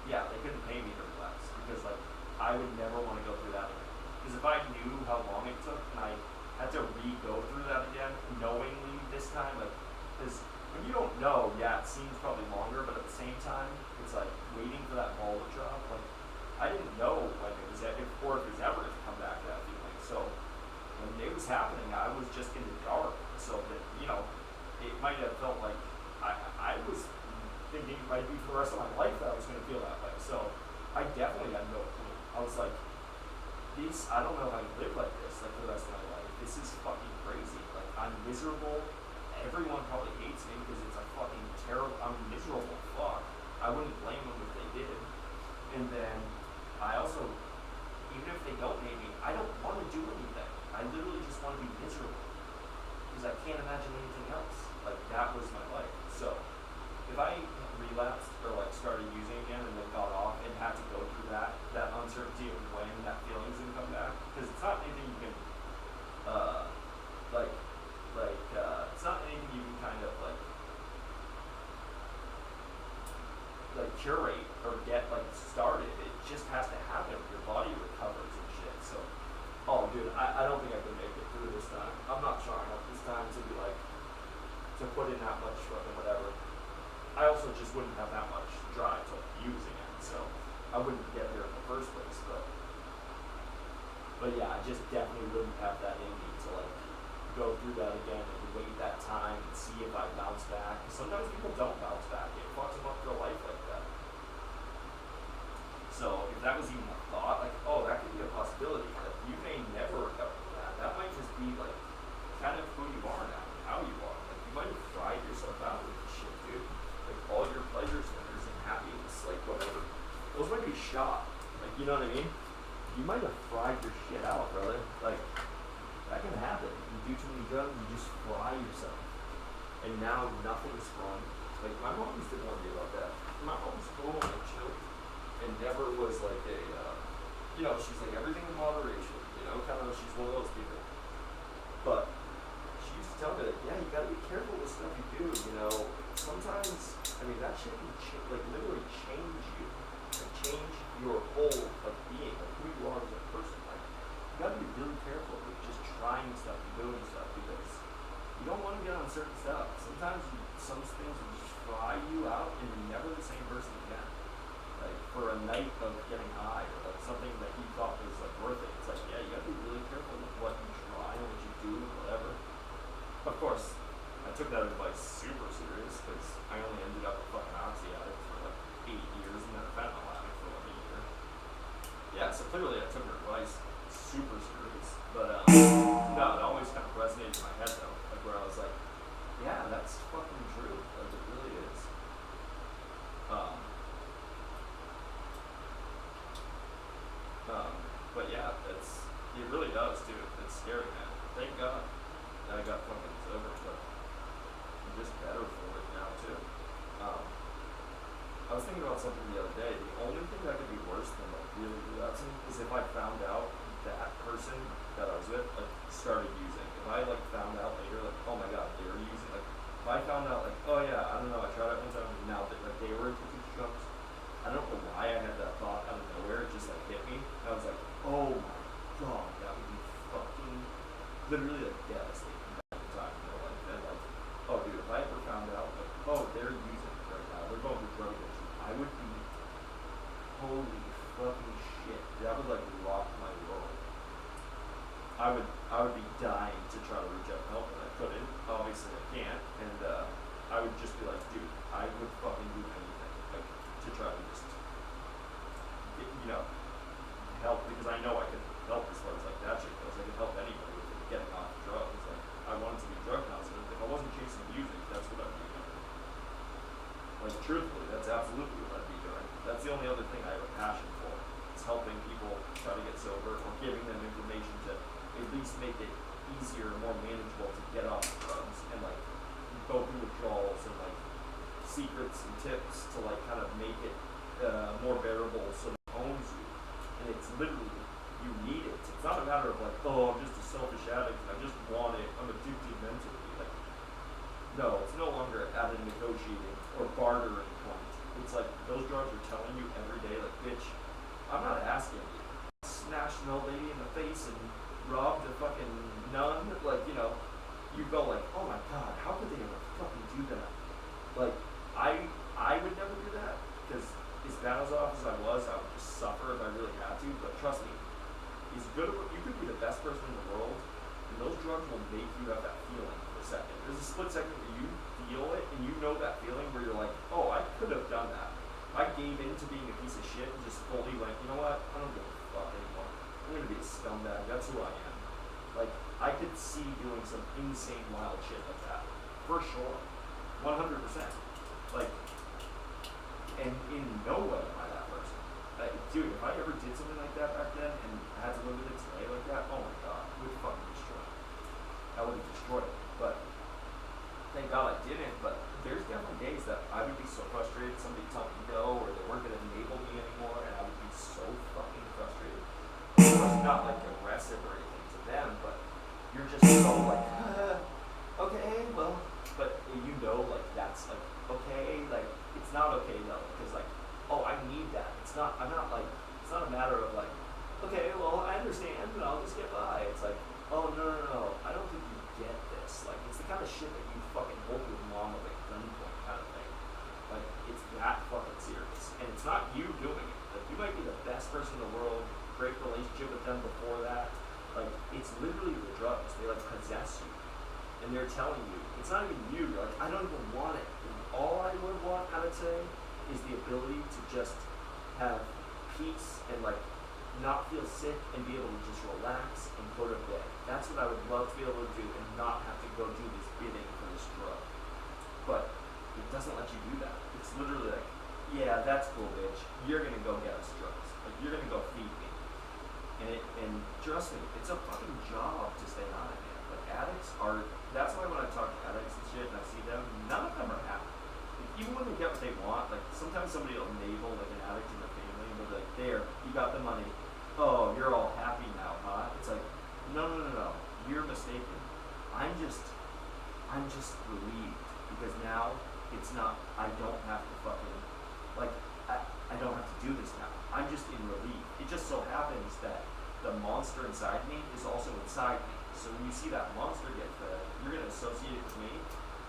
yeah, they couldn't pay me to relax because like I would never want to go through that again. Because if I knew how long it took and I had to go through that again, knowingly this time, like, because when you don't know, yeah, it seems probably longer, but at the same time, it's like waiting for that ball to drop. Like, I didn't know when it was, or if it was ever going to come back, that feeling. So when it was happening, I was just in the dark. So that, you know, it might have felt like I was thinking it might be for the rest of my life that I was going to feel that way. So I definitely had no clue. I was like, I don't know if I can live like this, like for the rest of my life. This is fucking crazy. Like, I'm miserable. Everyone probably hates me because it's a fucking terrible, I'm miserable fuck. I wouldn't blame them if they did. And then, I also, even if they don't hate me, I don't want to do anything. I literally just want to be miserable. Because I can't imagine anything else. Like, that was my life. So, if I relapsed or like started using again and then got off and had to go through that uncertainty of when that feeling's gonna come back, because it's not anything you can it's not anything you can kind of like curate or get like started. It just has to happen. Your body recovers and shit. So, oh dude, I don't think I can make it through this time. I'm not strong enough this time to be like to put in that much fucking whatever. I also just wouldn't have that much drive to use again, so I wouldn't get there in the first place. But yeah, I just definitely wouldn't have that in me to like go through that again and wait that time and see if I bounce back. Sometimes people don't bounce back; it fucks them up for life like that. So if that was even a thought, like, oh, that could be a possibility. That you may never recover from that. That might just be like kind of who you are now, and how you are. Like you might have fried yourself out with this shit, dude. Like all your pleasure centers and happiness, like whatever, those might be shot. Like, you know what I mean? You might have fried your shit out, brother. Like, that can happen. You do too many drugs, you just fry yourself. And now nothing is fun. Like, my mom used to warn me about that. My mom was cool and chill. And never was like a, you know, she's like everything in moderation. You know, kind of, she's one of those people. But she used to tell me that, yeah, you gotta be careful with stuff you do, you know. Sometimes, I mean, that shit can like literally change you. Like change your whole like being, like who you are as a person. Like you gotta be really careful with just trying stuff and doing stuff because you don't want to get on certain stuff. Sometimes some things will just fry you out and you're never the same person again. Like for a night of getting high or like something that you thought was like worth it. It's like, yeah, you gotta be really careful with what you try and what you do and whatever. Of course, I took that advice super serious because I only ended up a fucking oxy addict for like 8 years and then a fentanyl addict for like a year. Yeah, I took her advice super serious. But no, it always kind of resonated in my head though, like where I was like, yeah, that's fucking true. Like it really is. But yeah, it really does too. It's scary, man. Thank God that I got fucking sober, but I'm just better for it now too. I was thinking about something the other day. The only thing that could be worse than like really relapsing is if I found out that person that I was with like started using. If I like found out later, like, oh my god, they were using, like, if I found out like, oh yeah, I don't know, I tried it one time and now that like they were addicted to drugs. I don't know why I had that thought out of nowhere, it just like hit me. I was like, oh my god, that would be fucking literally like devastating at the time, you know, like, and like, oh dude, if I ever found out like, oh, they're using it right now, they're going through drug addiction, I would be, holy fucking shit, that would like rock my world. I would be dying to try to reach out and help, and I couldn't. Obviously, I can't, and I would just be like, dude, I would fucking do anything, like, to try to just, get, help, because I know I could help as far as like that shit goes. I could help anybody with getting off drugs. Like, I wanted to be drug positive. If I wasn't chasing music, that's what I'd be doing. Like, truthfully, that's absolutely what I'd be doing. That's the only other thing I have a passion for. Is helping people try to get sober or giving them information to at least make it easier and more manageable to get off drugs and like go through withdrawals and like secrets and tips to like kind of make it more bearable so it owns you. And it's literally, you need it. It's not a matter of like, oh, I'm just a selfish addict and I just want it, I'm addicted mentally. Like, no, it's no longer at a negotiating or bartering point. It's like those drugs are telling you every day, like, bitch, I'm not asking you. Smashed an old lady in the face and robbed a fucking nun. Like, you go like, oh my god, how could they ever fucking do that? Like, I would never do that, because as bad as off as I was, I would just suffer if I really had to. But trust me, as good you could be the best person in the world, and those drugs will make you have that feeling for a second. There's a split second where you feel it, and you know that feeling where you're like, oh, I could have done that. I gave in to being a piece of shit and just fully went, you know what, I don't give a fuck anymore. I'm gonna be a scumbag, that's who I am. Like, I could see doing some insane wild shit like that. For sure. 100%. Like, and in no way am I that person. Like, dude, if I ever did something like that back then and had to live with it today like that, oh my god, it would fucking destroy it. I would have destroyed it. But thank god I didn't. But there's definitely days that I would be so frustrated, somebody tell me no, or they weren't gonna enable me anymore, and I would be so fucking frustrated. It was not like aggressive or anything to them, but you're just so like, okay, well, but like that's like, okay, like, it's not okay though, because like, oh, I need that. It's not a matter of like, okay, well, I understand, and I'll just get by. It's like, oh, no, I don't think you get this. Like, it's the kind of shit that you fucking hold your mom at gunpoint kind of thing. Like, it's that fucking serious. And it's not you doing it. Like, you might be the best person in the world, great relationship with them before that. Like, it's literally the drugs. They, like, possess you. And they're telling you, it's not even you. You're like, I don't even want it. And all I would want, I would say, is the ability to just have peace and, like, not feel sick and be able to just relax and go to bed. That's what I would love to be able to do and not have to go do this bidding for this drug. But it doesn't let you do that. It's literally like, yeah, that's cool, bitch. You're gonna go get us drugs. Like, you're gonna go feed me. And trust me, it's a fucking job to stay on it, man. Like, addicts are, that's why when I talk to addicts and shit and I see them, none of them are happy. Like, even when they get what they want, like, sometimes somebody will enable like an addict in their family and they'll be like, there, you got the money. Oh, you're all happy now, huh? It's like, no, you're mistaken. I'm just relieved, because now it's not, I don't have to fucking, like, I don't have to do this now. I'm just in relief. It just so happens that the monster inside me is also inside me. So when you see that monster get fed, you're gonna associate it with me,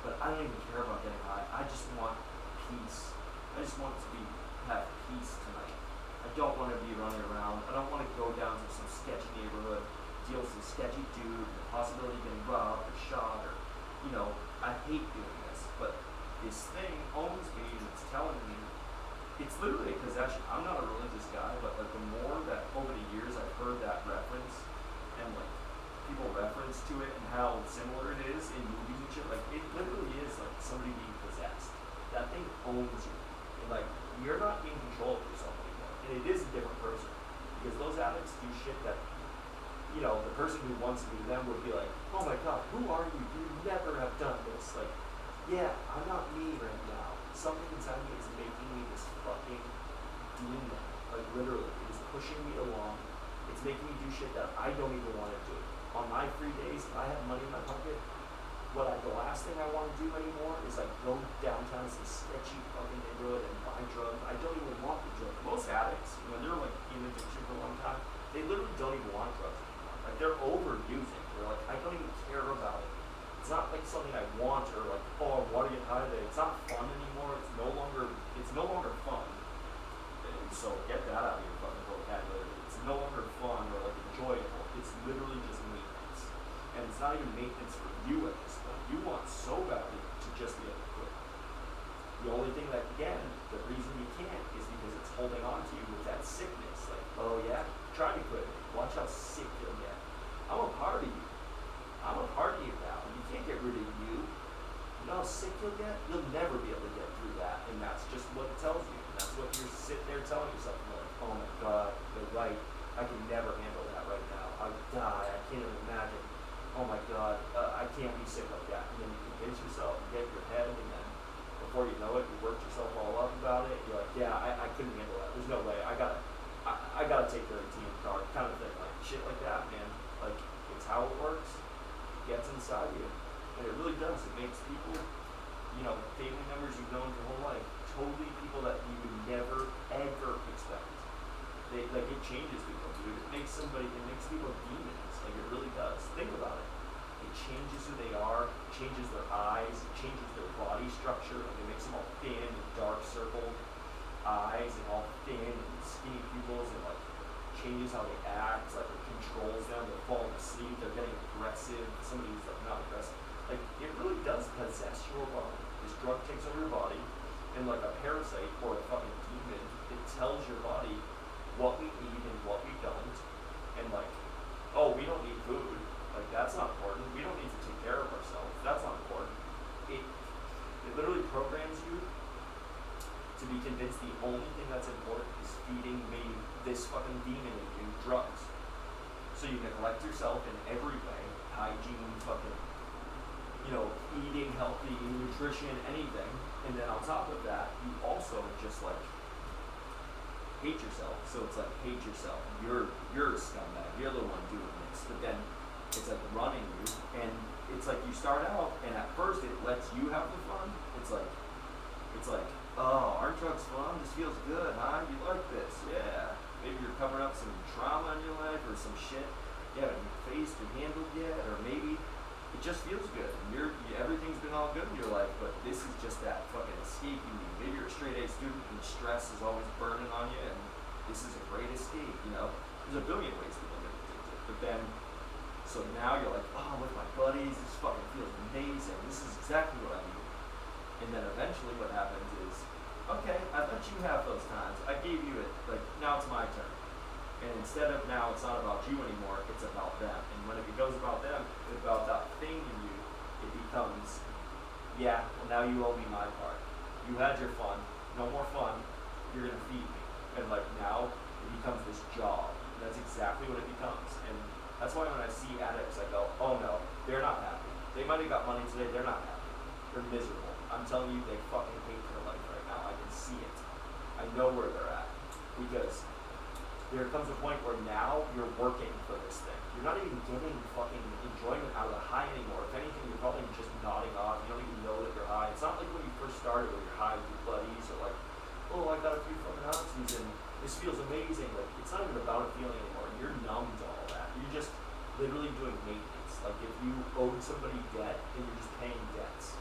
but I don't even care about getting high. I just want peace. I just want to have peace tonight. I don't want to be running around. I don't want to go down to some sketchy neighborhood, deal with some sketchy dude, the possibility of getting robbed or shot, or, I hate doing this. But this thing owns me, and it's telling me, it's literally a possession. I'm not a religious guy, but like the more that over the years I've heard that reference and like people reference to it and how similar it is in movies and shit, like it literally is like somebody being possessed. That thing owns you. And like you're not in control of yourself anymore. And it is a different person. Because those addicts do shit that, you know, the person who once knew them would be like, oh my god, who are you? You never have done this. Like, yeah, I'm not me right now. Something inside me is making me this fucking demon. Like literally, it is pushing me along. It's making me do shit that I don't even want to do. On my free days, if I have money in my pocket, the last thing I want to do anymore is like go downtown to some sketchy fucking neighborhood and buy drugs. I don't even want the drugs. Most addicts, when they're like in addiction for a long time, they literally don't even want drugs anymore. Like they're overusing. They're like, I don't even care about it. It's not like something I want or like, oh, I want to get high today. It's not fun anymore. It's no longer fun. And so get that out of your fucking vocabulary. It's no longer fun or like enjoyable. It's literally just maintenance. And it's not even maintenance for you at this point. You want so badly to just be able to quit. The only thing that, again, the reason you can't is because it's holding on to you with that sickness. Like, oh yeah, try to quit. Watch how sick you'll get. I'm a part of you. I'm a part of you now. You can't get rid of you. You know how sick you'll get? You'll never be able to get through that. And that's just what it tells you. And that's what you're sitting there telling yourself. You're like, oh my god, they're right. I can never handle that right now. I would die. I can't even imagine. Oh my god, I can't be sick like that. And then you convince yourself, you get your head, and then before you know it, you worked yourself all up about it. You're like, yeah, I couldn't handle that. There's no way. I gotta take the ATM card, kind of thing. Like shit like that, man. Like it's how it works. It gets inside you, and it really does. It makes people, you know, family members you've known your whole life, totally people that you would never ever expect. It changes people, dude. It makes people demons. Like it really does. Think about it. It changes who they are, changes their eyes, it changes their body structure. Like it makes them all thin and dark circled eyes and all thin and skinny pupils, and like changes how they act. Like it controls them. They're falling asleep. They're getting aggressive. Somebody who's like not aggressive. Like it really does possess your body. This drug takes over your body, and like a parasite or a fucking demon, it tells your body what we need and what we don't, and like, oh, we don't need food, like that's not important. We don't need to take care of ourselves. That's not important. It literally programs you to be convinced the only thing that's important is feeding me this fucking demon in you, drugs. So you neglect yourself in every way, hygiene, fucking, you know, eating healthy, nutrition, anything, and then on top of that, you also just like hate yourself. So it's like hate yourself. You're a scumbag. You're the one doing this. But then it's like running you, and it's like you start out, and at first it lets you have the fun. It's like, oh, aren't drugs fun? This feels good, huh? You like this? Yeah. Maybe you're covering up some trauma in your life or some shit you haven't faced or handled yet, or maybe it just feels good. And everything's been all good in your life, but this is just that fucking escape you need. Maybe you're a straight A student and stress is always burning on you, and this is a great escape, you know? There's a billion ways to look at it. But then, so now you're like, oh, with my buddies, this fucking feels amazing. This is exactly what I need. And then eventually what happens is, okay, I let you have those times. I gave you it, like, now it's my turn. And instead of now it's not about you anymore, it's about them. And when it becomes about them, it's about that thing in you, it becomes, yeah, well now you owe me my part. You had your fun, no more fun, you're gonna feed me. And like now, it becomes this job. And that's exactly what it becomes. And that's why when I see addicts, I go, oh no, they're not happy. They might have got money today, they're not happy. They're miserable. I'm telling you, they fucking hate their life right now. I can see it. I know where they're at. Because there comes a point where now you're working for this thing. You're not even getting fucking enjoyment out of the high anymore. If anything, you're probably just nodding off. You don't even know that you're high. It's not like when you first started where you're high with your buddies or like, oh, I got a few fucking ounces and this feels amazing. Like, it's not even about a feeling anymore. You're numb to all that. You're just literally doing maintenance. Like if you owed somebody debt and you're just paying debts.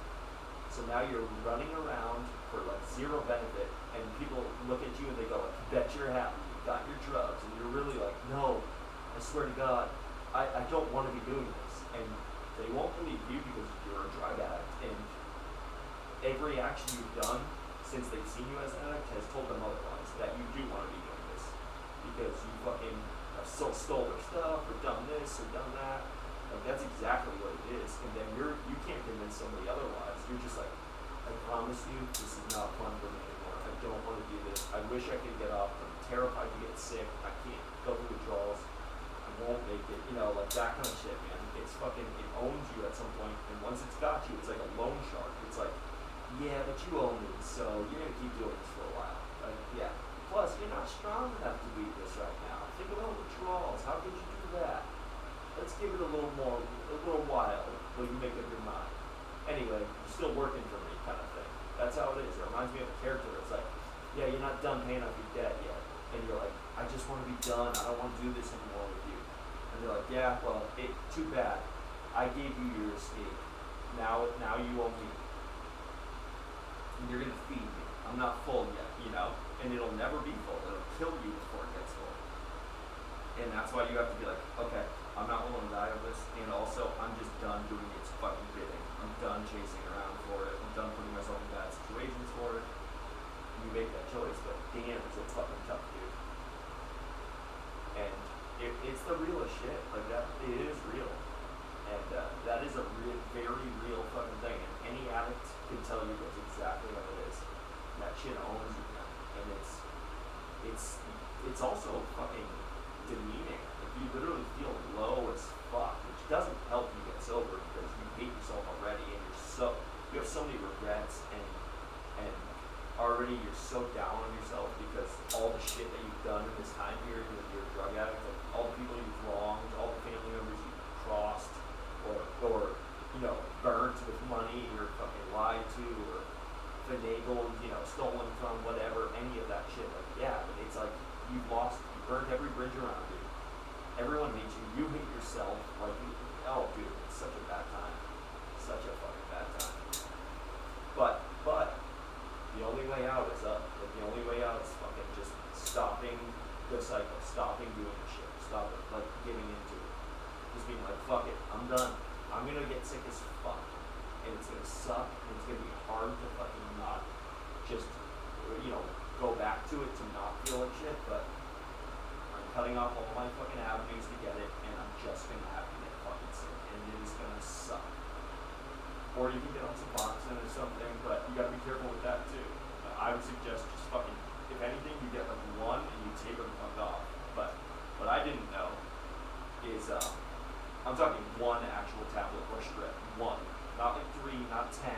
So now you're running around for like zero benefit, and people look at you and they go, like, bet you're happy. Got your drugs, and you're really like, no, I swear to God, I don't want to be doing this. And they won't believe you because you're a drug addict, and every action you've done since they've seen you as an addict, has told them otherwise, that you do want to be doing this. Because you fucking have stole their stuff, or done this, or done that. Like, that's exactly what it is. And then you can't convince somebody otherwise. You're just like, I promise you, this is not fun for me anymore. I don't want to do this. I wish I could get up. I'm terrified to get sick. I can't go through withdrawals. I won't make it. You know, like that kind of shit, man. It's fucking, it owns you at some point. And once it's got you, it's like a loan shark. It's like, yeah, but you own me, so you're going to keep doing this for a while. Like, yeah. Plus, you're not strong enough to beat this right now. Think about withdrawals. How could you do that? Let's give it a little while while you make up your mind. Anyway, you're still working for me, kind of thing. That's how it is. It reminds me of a character. It's like, yeah, you're not done paying off your debt yet. And you're like, I just want to be done. I don't want to do this anymore with you. And they're like, yeah, well, too bad. I gave you your escape. Now you owe me. And you're going to feed me. I'm not full yet, you know? And it'll never be full. It'll kill you before it gets full. And that's why you have to be like, okay, I'm not willing to die of this, and also I'm just done doing its fucking bidding. I'm done chasing around for it. I'm done putting myself in bad situations for it. And you make that choice, but damn, it's a fucking tough dude. And it's the realest shit. Like that, it is real. And that is a very real fucking thing. And any addict can tell you that's exactly what it is. And that shit owns you now. And it's also fucking demeaning. Like you literally feel low as fuck, which doesn't help you get sober because you hate yourself already, and you have so many regrets, and already you're so down on yourself because all the shit that you've done in this time period when you're a drug addict, like all the people you've wronged, all the family members you've crossed, or you know, burnt with money, or fucking lied to, or finagled, you know, stolen from, whatever, any of that shit. Like, yeah, but it's like you burnt every bridge around you. Everyone hates you. You hate yourself. Like, oh, dude, it's such a bad time. Such a fucking bad time. But the only way out is up. Like, the only way out is fucking just stopping the cycle, stopping doing the shit, stop it, like giving into it. Just being like, fuck it, I'm done. I'm gonna get sick as fuck, and it's gonna suck, and it's gonna be hard to fucking not just, you know, go back to it, to not feel like shit, but I'm cutting off all my fucking avenues to get it, and I'm just gonna have to get fucking sick, and it is gonna suck. Or you can get on some Suboxone or something, but you gotta be careful with that too. I would suggest just fucking, if anything, you get like one and you taper the fuck off. But what I didn't know is, I'm talking one actual tablet or strip. One. Not like 3, not 10.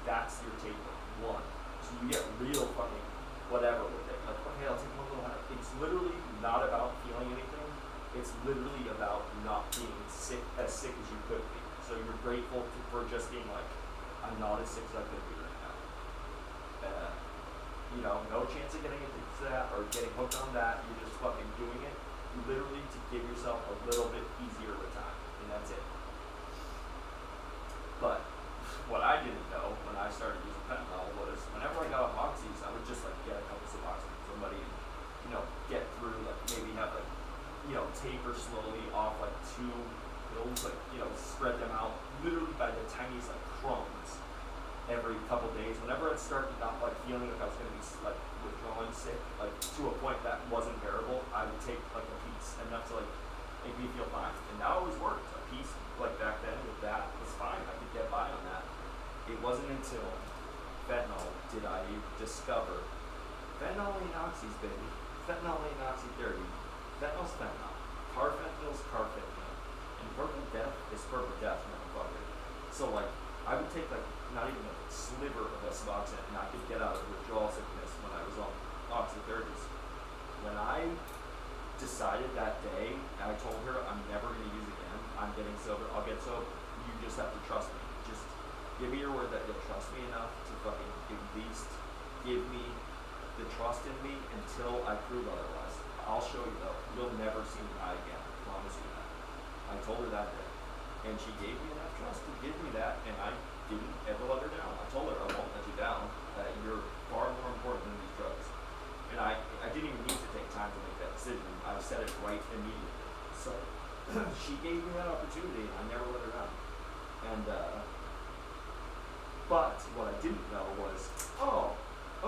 That's your taper. One. So you get real fucking whatever with it. Like, okay, I'll take one little half. It's literally not about feeling anything. It's literally about not being sick as you could be. So you're grateful for just being like, I'm not as sick as I could be right now. You know, no chance of getting addicted to that or getting hooked on that. You're just fucking doing it literally to give yourself a little bit easier of a time, and that's it. But what I didn't know when I started using fentanyl was whenever I got off oxys, I would just like get a couple Suboxone from somebody and, you know, get through, like maybe have like, you know, taper slowly off like 2 pills, like, you know, spread them out literally by the tiniest like crumbs every couple days. Whenever I'd start not like feeling like I was gonna be like withdrawing sick, like to a point that wasn't bearable, I would take like a piece enough to like make me feel fine. And that always worked. A piece like back then with that was fine. I could get by on that. It wasn't until fentanyl did I discover fentanyl ain't oxys, baby. Fentanyl ain't oxy-30. Fentanyl's fentanyl. Carfentanyl's carfentanil. And purple death is purple death, motherfucker. So like, I would take like not even a sliver of a Suboxone and I could get out of withdrawal sickness when I was on oxy-30s. When I decided that day, and I told her I'm never going to use again, I'm getting sober, I'll get sober. You just have to trust me. Just give me your word that you'll trust me enough to fucking at least give me the trust in me until I prove otherwise. I'll show you though. You'll never see me die again. I promise you that. I told her that day. And she gave me enough trust to give me that, and I didn't ever let her down. I told her I won't let you down, that you're far more important than these drugs. And I didn't even need to take time to make that decision. I said it right immediately. So she gave me that opportunity, and I never let her down. And but what I didn't know was, oh,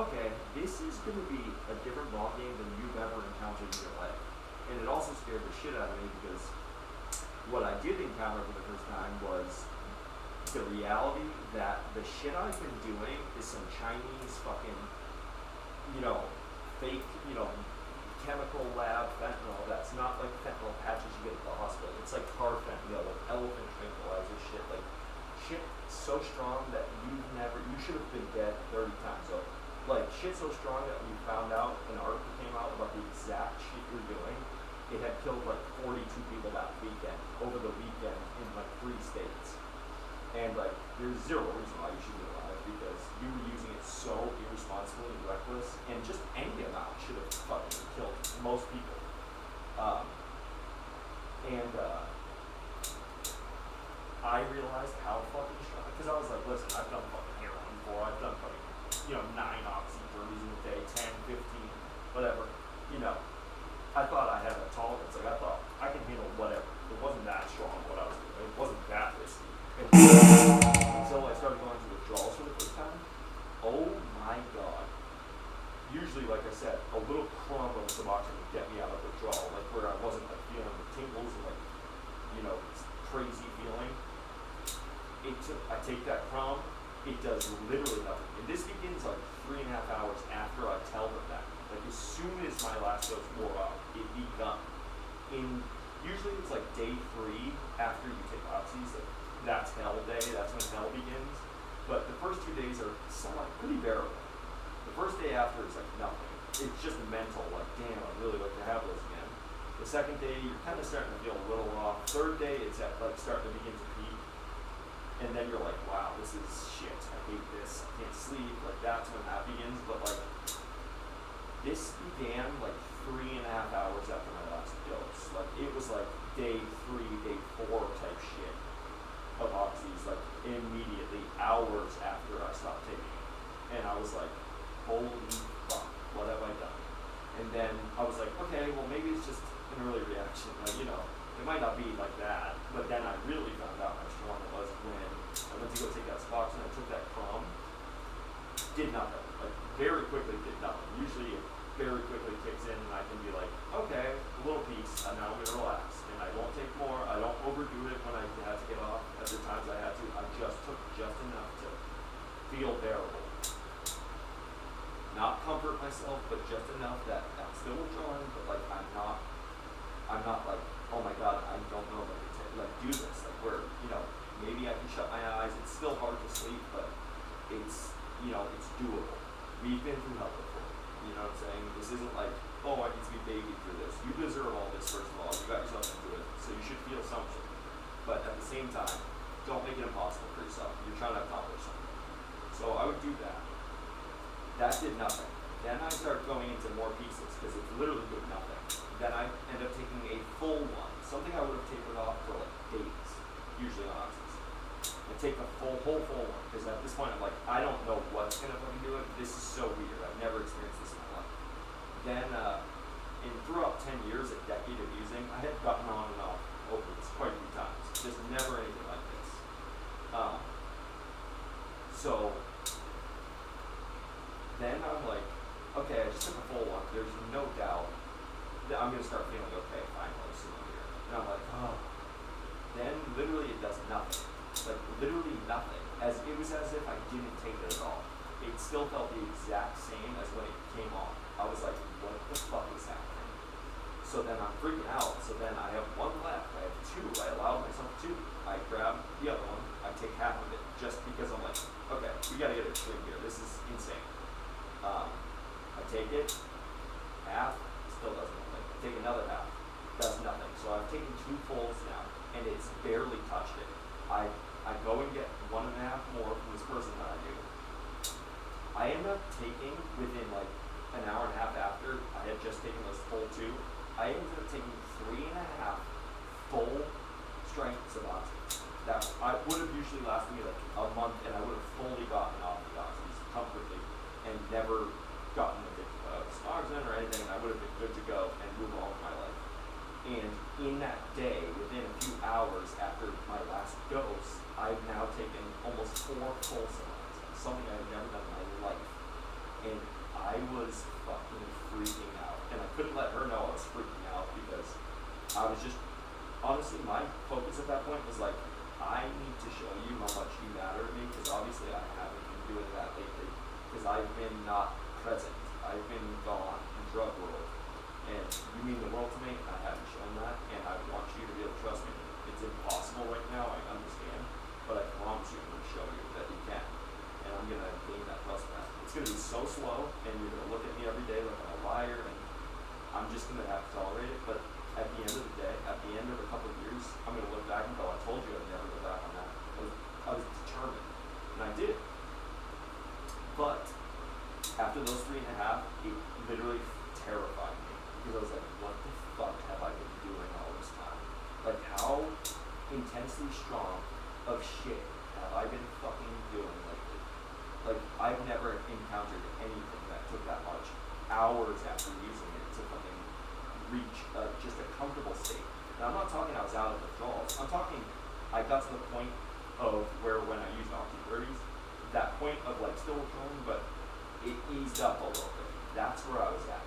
okay, this is going to be a different ball game than you've ever encountered in your life. And it also scared the shit out of me because what I did encounter for the first time was the reality that the shit I've been doing is some Chinese fucking, fake, chemical lab fentanyl that's not like fentanyl patches you get at the hospital. It's like hard fentanyl, like elephant tranquilizer shit, like shit so strong that you should have been dead 30 times over. Like shit so strong that we found out, an article came out about the exact shit you're doing. It had killed like 42 people that weekend, over the weekend in like 3 states. And like, there's zero reason why you should be alive because you were using it so irresponsibly and reckless, and just any amount should have fucking killed most people. I realized how fucking strong, because I was like, listen, I've done fucking heroin before, I've done fucking, 9 oxy 30s in a day, 10, 15, whatever, I thought I had a tolerance, like I thought I can handle whatever. It wasn't that strong what I was doing, it wasn't that risky. Until I started going to withdrawals for the first time. Oh my god. Usually, like I said, a little crumb of Suboxone would get me out of withdrawal, like where I wasn't like feeling the tingles and like, crazy feeling. I take that crumb, it does literally nothing. And this begins like 3.5 hours after I tell them that. Like as soon as my last dose wore off, it begun. Usually it's like day 3 after you take oxys, like that's hell day, that's when hell begins. But the first 2 days are somewhat pretty bearable. The first day after is like nothing. It's just mental, like damn, I'd really like to have those again. The second day, you're kind of starting to feel a little off. Third day, it's at like starting to begin to peak. And then you're like, wow, this is shit. I hate this. I can't sleep. Like that's when that begins. But like, this began like 3.5 hours after my last dose. Like it was like day 3, day 4 type shit of oxys. Like immediately, hours after I stopped taking it. And I was like, holy fuck, what have I done? And then I was like, okay, well maybe it's just an early reaction. Like, it might not be like that. But then I really found out how strong it was when I went to go take that Suboxone and I took that crumb. Did nothing. Like very quickly did nothing. Usually it very quickly kicks in and I can be like, okay, a little piece, and now I'm gonna relax. And I won't take more, I don't overdo it when I had to get off. At the times I had to, I just took just enough to feel bearable. Not comfort myself, but just enough that I'm still withdrawing, but like I'm not like, oh my god, I don't know if I can do this. Like where, maybe I can shut my eyes. It's still hard to sleep, but it's, it's doable. We've been through hell before. You know what I'm saying? This isn't like, oh, I need to be babied through this. You deserve all this, first of all. You got yourself into it, so you should feel something. But at the same time, don't make it impossible for yourself. You're trying to accomplish something. So I would do that. That did nothing. Then I start going into more pieces because it's literally doing nothing. Then I end up taking a full one, something I would have tapered off for like days, usually on oxys. I take a whole full one because at this point I'm like, I don't know what's gonna fucking do it. This is so weird. I've never experienced this in my life. Then, throughout 10 years, a decade of using, I had gotten on and off opiates quite a few times. Just never anything like this. So then I'm like, okay, I just took a full one. There's no doubt that I'm gonna start feeling okay finally soon here. And I'm like, oh. Then literally it does nothing. Like literally nothing. It was as if I didn't take it at all. It still felt the exact same as when it came on. I was like, what the fuck is happening? So then I'm freaking out. So then I have one left. I have 2. I allowed myself 2. I grab the other one. I take half of it just because I'm like, okay, we gotta get a string here. This is insane. I take it, half, still does nothing. I take another half, does nothing. So I've taken 2 fulls now, and it's barely touched it. I go and get 1.5 more from this person that I do. I end up taking, within like an hour and a half after I had just taken those full 2, I ended up taking 3.5 full strength Suboxone. That I would have usually lasted me like a month, and I would have fully gotten off the oxys comfortably and never gotten addicted to Suboxone or anything. I would have been good to go and move on with my life. And in that day, within a few hours after my last dose, I've now taken almost 4 full Suboxone, something I've never done in my life. and I was fucking freaking out. And I couldn't let her know I was freaking out because I was just, honestly, my focus at that point was like, I need to show you how much you matter to me, because obviously I haven't been doing that lately, because I've been not present. I've been gone in drug world, and you mean the world to me, and I haven't shown that, and I want you to be able to trust me. It's impossible right now, I understand, but I promise you I'm going to show you that you can, and I'm going to gain that trust back. It's going to be so slow, and you're going to look at me every day like I'm a liar, and I'm just going to have to tolerate it, but at the end of the day, at the end of a couple of years, I'm going to look back and go, I told you I'd never go back on that. I was determined, and I did. But after those 3.5, it literally terrified me, because I was like, what the fuck have I been doing all this time? Like, how intensely strong of shit have I been fucking doing lately? Like, I've never encountered anything that took that much hours after using it to fucking reach just a comfortable state. And I'm not talking I was out of withdrawals. I'm talking I got to the point of where when I used adtr, that point of like still withdrawing, but it eased up a little bit. That's where I was at.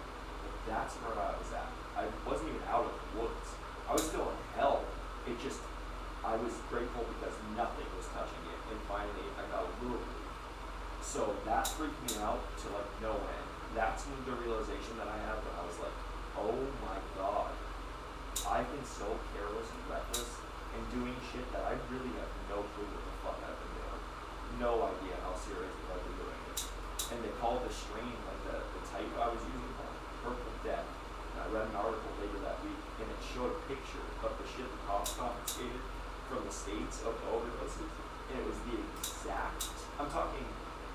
That's where I was at. I wasn't even out of the woods. I was still in hell. It just, I was grateful because nothing was touching it. And finally, I got a little relief. So that freaked me out to like no end. That's when the realization that I had when I was like, oh my god, I've been so careless and reckless and doing shit that I really have no clue what the fuck I've been doing. No idea how serious I've been doing it. And they called the strain, like the type I was using, purple death. And I read an article later that week, and it showed a picture of the shit the cops confiscated from the states of the overdoses, and it was the exact, I'm talking,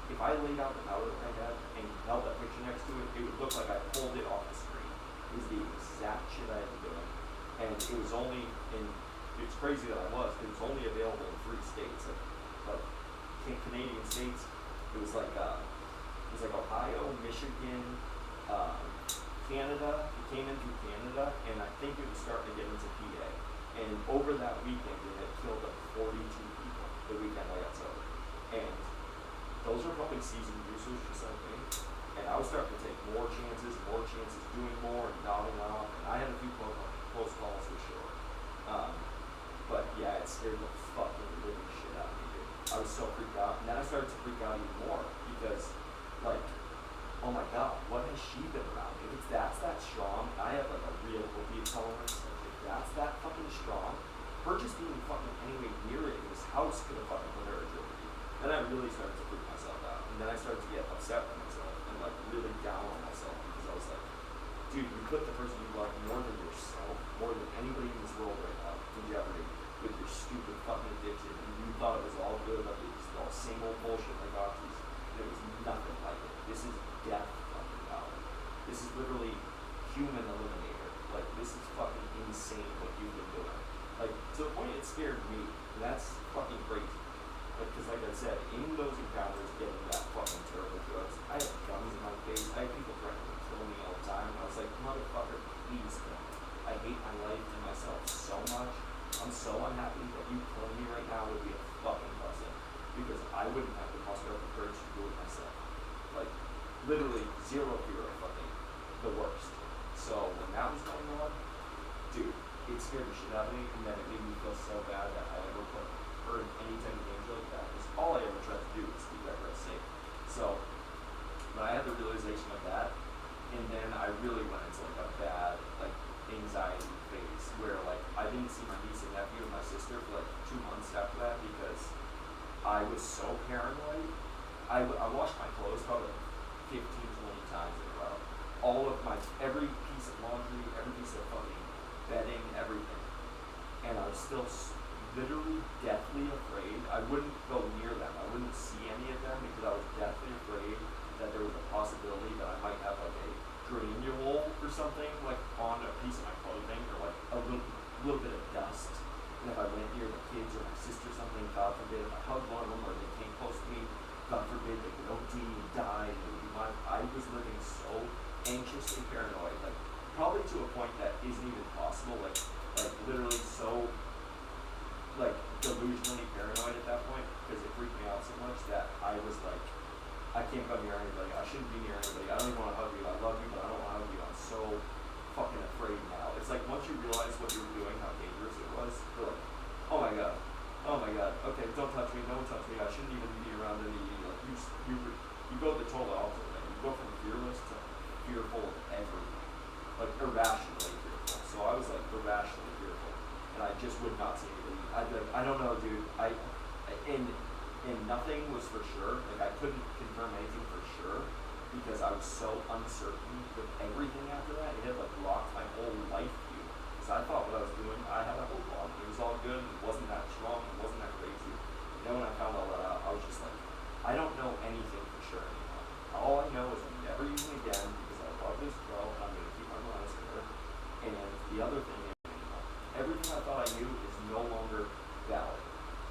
if I laid out the powder that I had and held that picture next to it, it would look like I pulled it off the screen. It was the exact shit I had been doing. And it was only in, it's crazy that I was, because it was only available in 3 states. Like Canadian states, it was like Ohio, Michigan, Canada. It came in through Canada, and I think it was starting to get into PA. And over that weekend, it had killed like 42 people the weekend I got sober. And those were probably seasoned users just like me. And I was starting to take more chances, doing more, and nodding off. And I had a few close calls for sure. But yeah, it scared the fucking living shit out of me, dude. I was so freaked out. And then I started to freak out even more because, like, oh my god, what has she been around? If that's that strong, I have like a real opiate tolerance. Like, if that's that fucking strong, her just being fucking anywhere near it in this house could have fucking put her in jeopardy. Then I really started to freak myself out. And then I started to get upset with myself and like really down on myself because I was like, dude, you put the person you love more than yourself, more than anybody in this world right now in jeopardy with your stupid fucking addiction. And you thought it was all good, like it was all same old bullshit like Oxys. And it was nothing like it. This is death fucking power. This is literally human eliminator. Like, this is fucking insane what you've been doing. Like, to the point it scared me. And that's fucking crazy. Like, cause like I said, in those encounters getting that fucking terrible drugs, I had guns in my face. I had people threatening to kill me all the time. And I was like, motherfucker, please kill me. I hate my life and myself so much. I'm so unhappy that you killing me right now would be a fucking blessing. Because I wouldn't have the muster up the courage to do it myself. Like, literally zero fear of fucking the worst. So when that was going on, dude, it scared the shit out of me, and then it made me feel so bad that I ever put her in any type of danger like that. Because all I ever tried to do was keep that girl safe. So when I had the realization of that, and then I really went into like a bad like anxiety phase where like I didn't see my niece and nephew and my sister for like 2 months after that because I was so paranoid. I washed my clothes probably 15, 20 times in a row. All of my, every piece of laundry, every piece of fucking bedding, everything. And I was still literally deathly afraid. I wouldn't go near them. I wouldn't see any of them because I was deathly afraid that there was a possibility that I might have like a granule or something like on a piece of my clothing or like a little bit of dust. And if I went near the kids or my sister or something, God forbid, if I hugged one of them or they came close to me, God forbid, they could OD and die. And it would be mine. I was living so anxious and paranoid, like probably to a point that isn't even possible. Like literally so like delusionally paranoid at that point because it freaked me out so much that I was like, I can't go near anybody. I shouldn't be near you go the total opposite way. You go from fearless to fearful of everything, like irrationally fearful. So I was like irrationally fearful, and I just would not see anybody. I'd be like, I don't know, dude. And nothing was for sure. Like I couldn't confirm anything for sure because I was so uncertain with everything after that. It had like rocked my whole life view. Because I thought what I was doing, I had a whole log. It was all good. It wasn't that strong. It wasn't that crazy. And then when I found all that out, I was just like, I don't know anything for sure anymore. All I know is I'm never using it again because I love this girl and I'm going to keep my promise to her. And the other thing is, everything I thought I knew is no longer valid.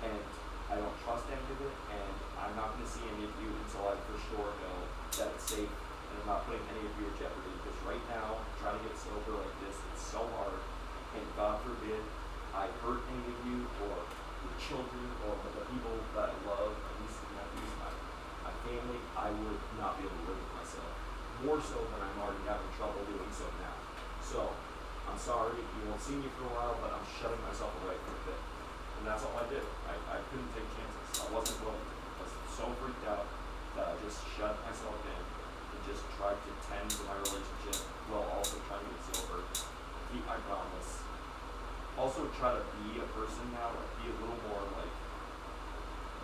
And I don't trust any of it, and I'm not going to see any of you until I for sure know that it's safe, and I'm not putting any of you in jeopardy, because right now, trying to get sober like this, it's so hard, and God forbid I hurt any of you, or your children, or the people that I love, my nieces and nephews, my family, I would not be able to live with myself. More so than I'm already having trouble doing so now. So, I'm sorry, you won't see me for a while, but I'm shutting myself away for a bit. And that's all I did. I couldn't take chances. I wasn't willing to. I was so freaked out that I just shut myself in and just tried to tend to my relationship while also trying to get sober, keep my promise. Also try to be a person now, like be a little more like,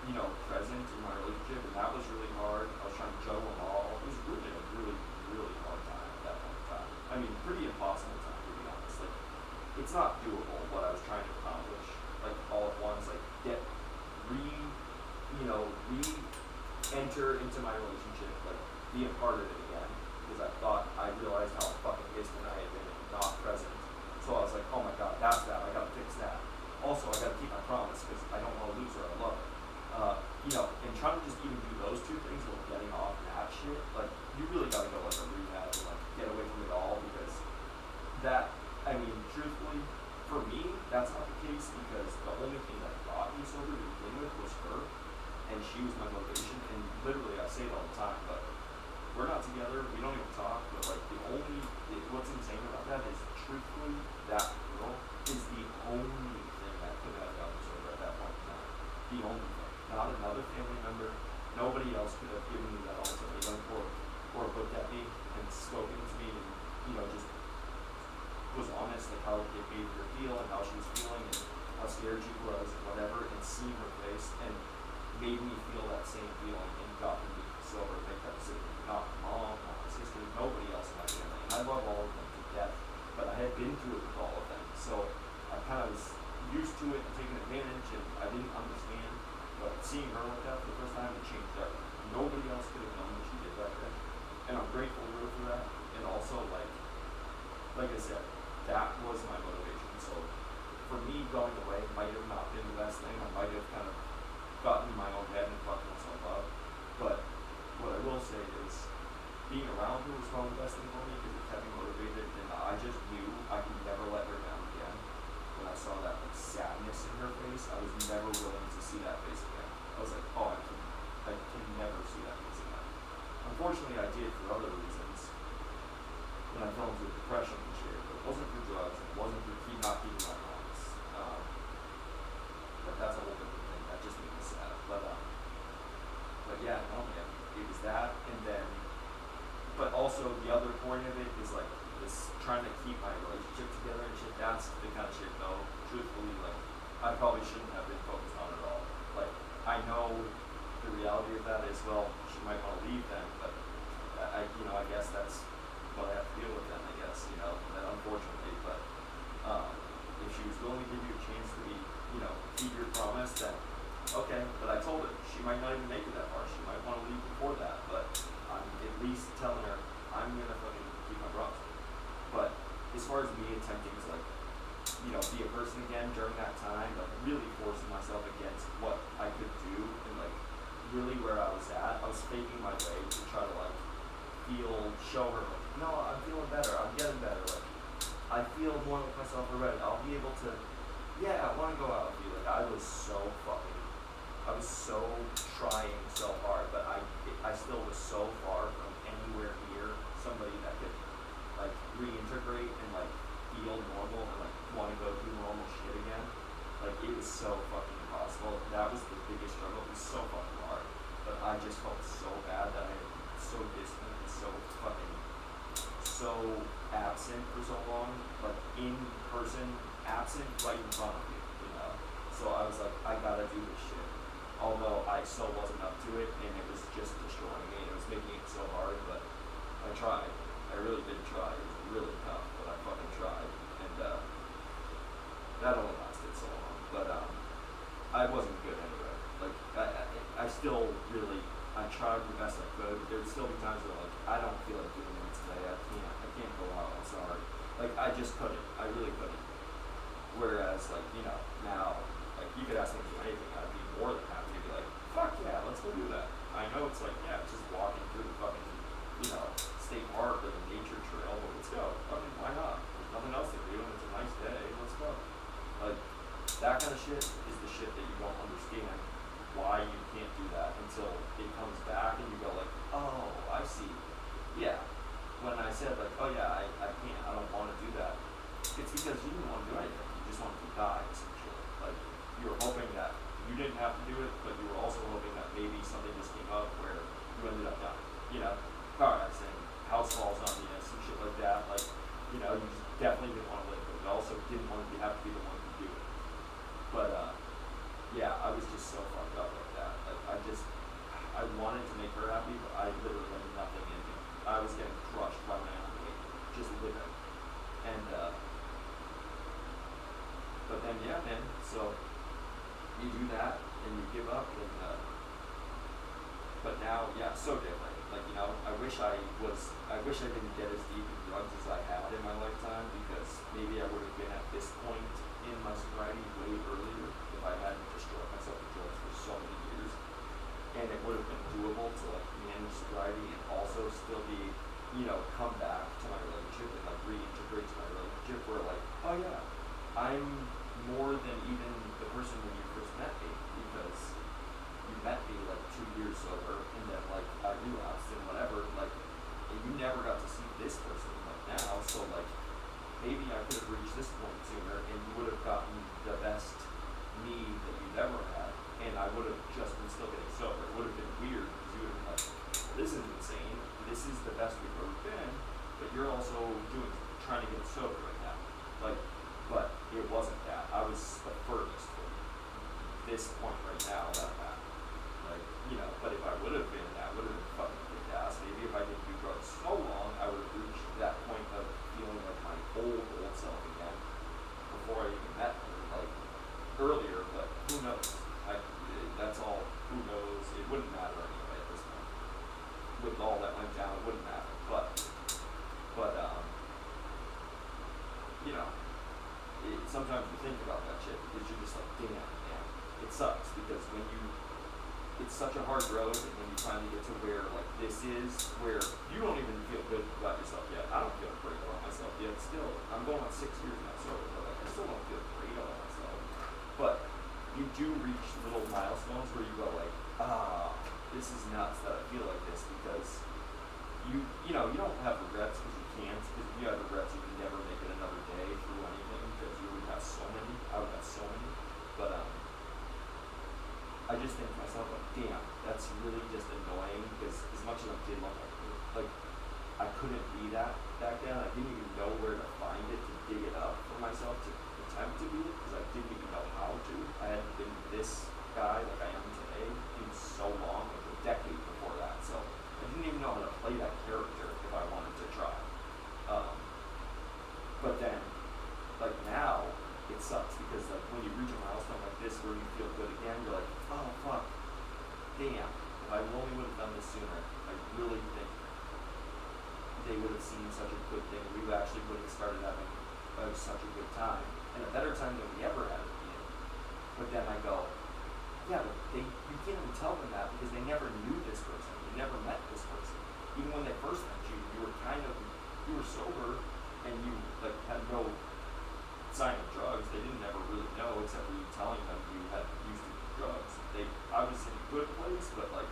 you know, present in my relationship, and that was really hard. I was trying to juggle them all. It was really a really, really hard time at that point in time. I mean, pretty impossible time, to be honest. Like, it's not doable what I was trying to accomplish, like all at once, like enter into my relationship, like be a part of it again, because I realized how fucking distant I had been and not present. So I was like, oh my god, that's that, I gotta fix that. Also, I gotta keep my promise, because I don't want to lose her, I love her. And trying to just even do those two things while getting off that shit, like, you really gotta go like a rehab and like get away from it all, because that, I mean, truthfully, for me, that's not the case, because the only thing that got me sober to begin with was her, and she was my motivation, and literally, I say it all the time, but we're not together, we don't even talk, but like, what's insane about that is, truthfully, that girl is the only thing that could have gotten me sober at that point in time. The only thing. Not another family member, nobody else could have given me that ultimatum, or looked at me and spoken to me, and, you know, just was honest, like how it made her feel and how she was feeling and how scared she was and whatever, and seeing her face and made me feel that same feeling and got me sober to make that decision. Not my mom, not my sister, nobody else in my family. And I love all of them to death, but I had been through it with all of them. So I kind of was used to it and taking advantage, and I didn't understand. But seeing her like that for the first time, it changed everything. Nobody else could have done what she did back then. And I'm grateful to her for that. And also, like I said, that was my motivation. So for me, going away might have not been the best thing. I might have kind of gotten in my own head and fucked myself up. But what I will say is, being around her was probably the best thing for me because it kept me motivated, and I just knew I could never let her down again. When I saw that like sadness in her face, I was never willing to see that face again. I was like, oh, I can never see that face again. Unfortunately, I did for other reasons. When I fell into depression and shit, but it wasn't for drugs, it wasn't for not keeping my promise. But that's a whole different thing. That just made me sad. But yeah, no, man, it was that, and then, but also the other point of it is like this trying to keep my relationship together and shit. That's the kind of shit, though. Truthfully, like, I probably shouldn't have been focused on it at all. Like, I know the reality of that is, well, she might want to leave then, but I guess that's what I have to deal with then, I guess, that unfortunately, but if she was willing to give you a chance to be, keep your promise, then okay, but I told her, she might not even make it that far, she might want to leave before that, but I'm at least telling her, I'm gonna fucking keep my promise. But as far as me attempting to like, be a person again during that time, like really forcing myself against what I could do and like really where I was at, I was faking my way to try to like show her like, no, I'm feeling better, I'm getting better, like I feel more like myself already, I'll be able to, yeah, I want to go out with you. Like I was so trying so hard, but I still was so far from anywhere near somebody that could like reintegrate and like feel normal and like want to go do normal shit again. Like it was so fucking impossible. That was the biggest struggle. It was so fucking hard, but I just felt so bad that I had so distant and so fucking, so absent for so long, like in person, absent right in front of you, you know? So I was like, I gotta do this shit. Although I still wasn't up to it, and it was just destroying me. It was making it so hard, but I tried. I really did try. It was really tough, but I fucking tried. And that only lasted so long. But I wasn't good anyway. Like I still really, I tried the best I could. There'd still be times where like I don't feel like doing it today. I can't go out. I'm sorry. Like I just couldn't. I really couldn't. Whereas like, you know, now, like you could ask me to do anything, I'd be more than happy to be like, fuck yeah, let's go do that. I know it's like, yeah, it's just walking through the fucking, you know, state park or the nature trail, but let's go. Fucking why not? There's nothing else to do and it's a nice day, let's go. Like that kind of shit is the shit that you don't understand why you can't do that until it comes back and you go like, oh, I see. Yeah. When I said like, oh yeah, I can't, I don't want to do that, it's because you didn't want to do anything. You just wanted to die, essentially. Like, you were hoping that you didn't have to do it, but you were also hoping that maybe something just came up where you ended up dying. You know, car accident, house falls on you, some shit like that. Like, you know, you just definitely didn't want to live, but you also didn't want to have to be the one to do it. But, yeah, I was just so fucked up like that. Like, I wanted to make her happy, but I literally had nothing in me. I was getting crushed by my own weight, just living. And, but then, yeah, man, so you do that and you give up and, but now, yeah, so different. Like, you know, I wish I didn't get as deep in drugs as I had in my lifetime, because maybe I would have been at this point in my sobriety way earlier if I hadn't destroyed myself with drugs for so many years. And it would have been doable to like manage sobriety and also still be, you know, come back to my relationship and like reintegrate to my relationship where like, oh yeah, I'm more than even the person when you first met me, because you met me like 2 years sober and then like I relapsed and whatever, like, and you never got to see this person like now, so like maybe I could have reached this point sooner and you would have gotten the best me that you've ever had, and I would have just been still getting sober. It would have been weird because you would have been like, this is insane, this is the best we've ever been, but you're also trying to get sober right now. Like, but it wasn't that. I was the furthest from this point right now that I'm at. Like, you know, but if I would have been, that would have been fucking kick ass. Maybe if I didn't do drugs so long, I would have reached that point of feeling like my old self again before I even met her, like, earlier, but who knows? That's all, who knows? It wouldn't matter anyway at this point. With all that went down, it wouldn't matter. But you know, sometimes you think about that shit because you're just like, damn, man. It sucks because it's such a hard road, and when you finally get to where, like, this is where you don't even feel good about yourself yet. I don't feel great about myself yet still. I'm going on 6 years now sober, but like, I still don't feel great about myself. But you do reach little milestones where you go like, this is nuts that I feel like this, because you know, you don't have regrets because you can't, because if you had regrets you could never make it another day through anything, because you would have so many. I would have so many. But I just think to myself like, damn, that's really just annoying, because as much as I did love like I couldn't be that back then. I didn't even know where to find it to dig it up for myself to attempt to be it, because I didn't even know how to. I hadn't been this guy like I am today in so long, like a decade before that. So I didn't even know how to play that character if I wanted to try. But then, like now, it sucks because like when you reach a milestone like this where you feel good again, you're like, oh fuck, damn, if I only would have done this sooner, I really think they would have seen such a good thing. We actually would have started having such a good time, and a better time than we ever had at the end. But then I go, yeah, but you can't even tell them that because they never knew this person. You never met this person. Even when they first met you, you were sober and you like had no sign of drugs. They didn't ever really know except for you telling them you had used drugs. They I was in a good place, but like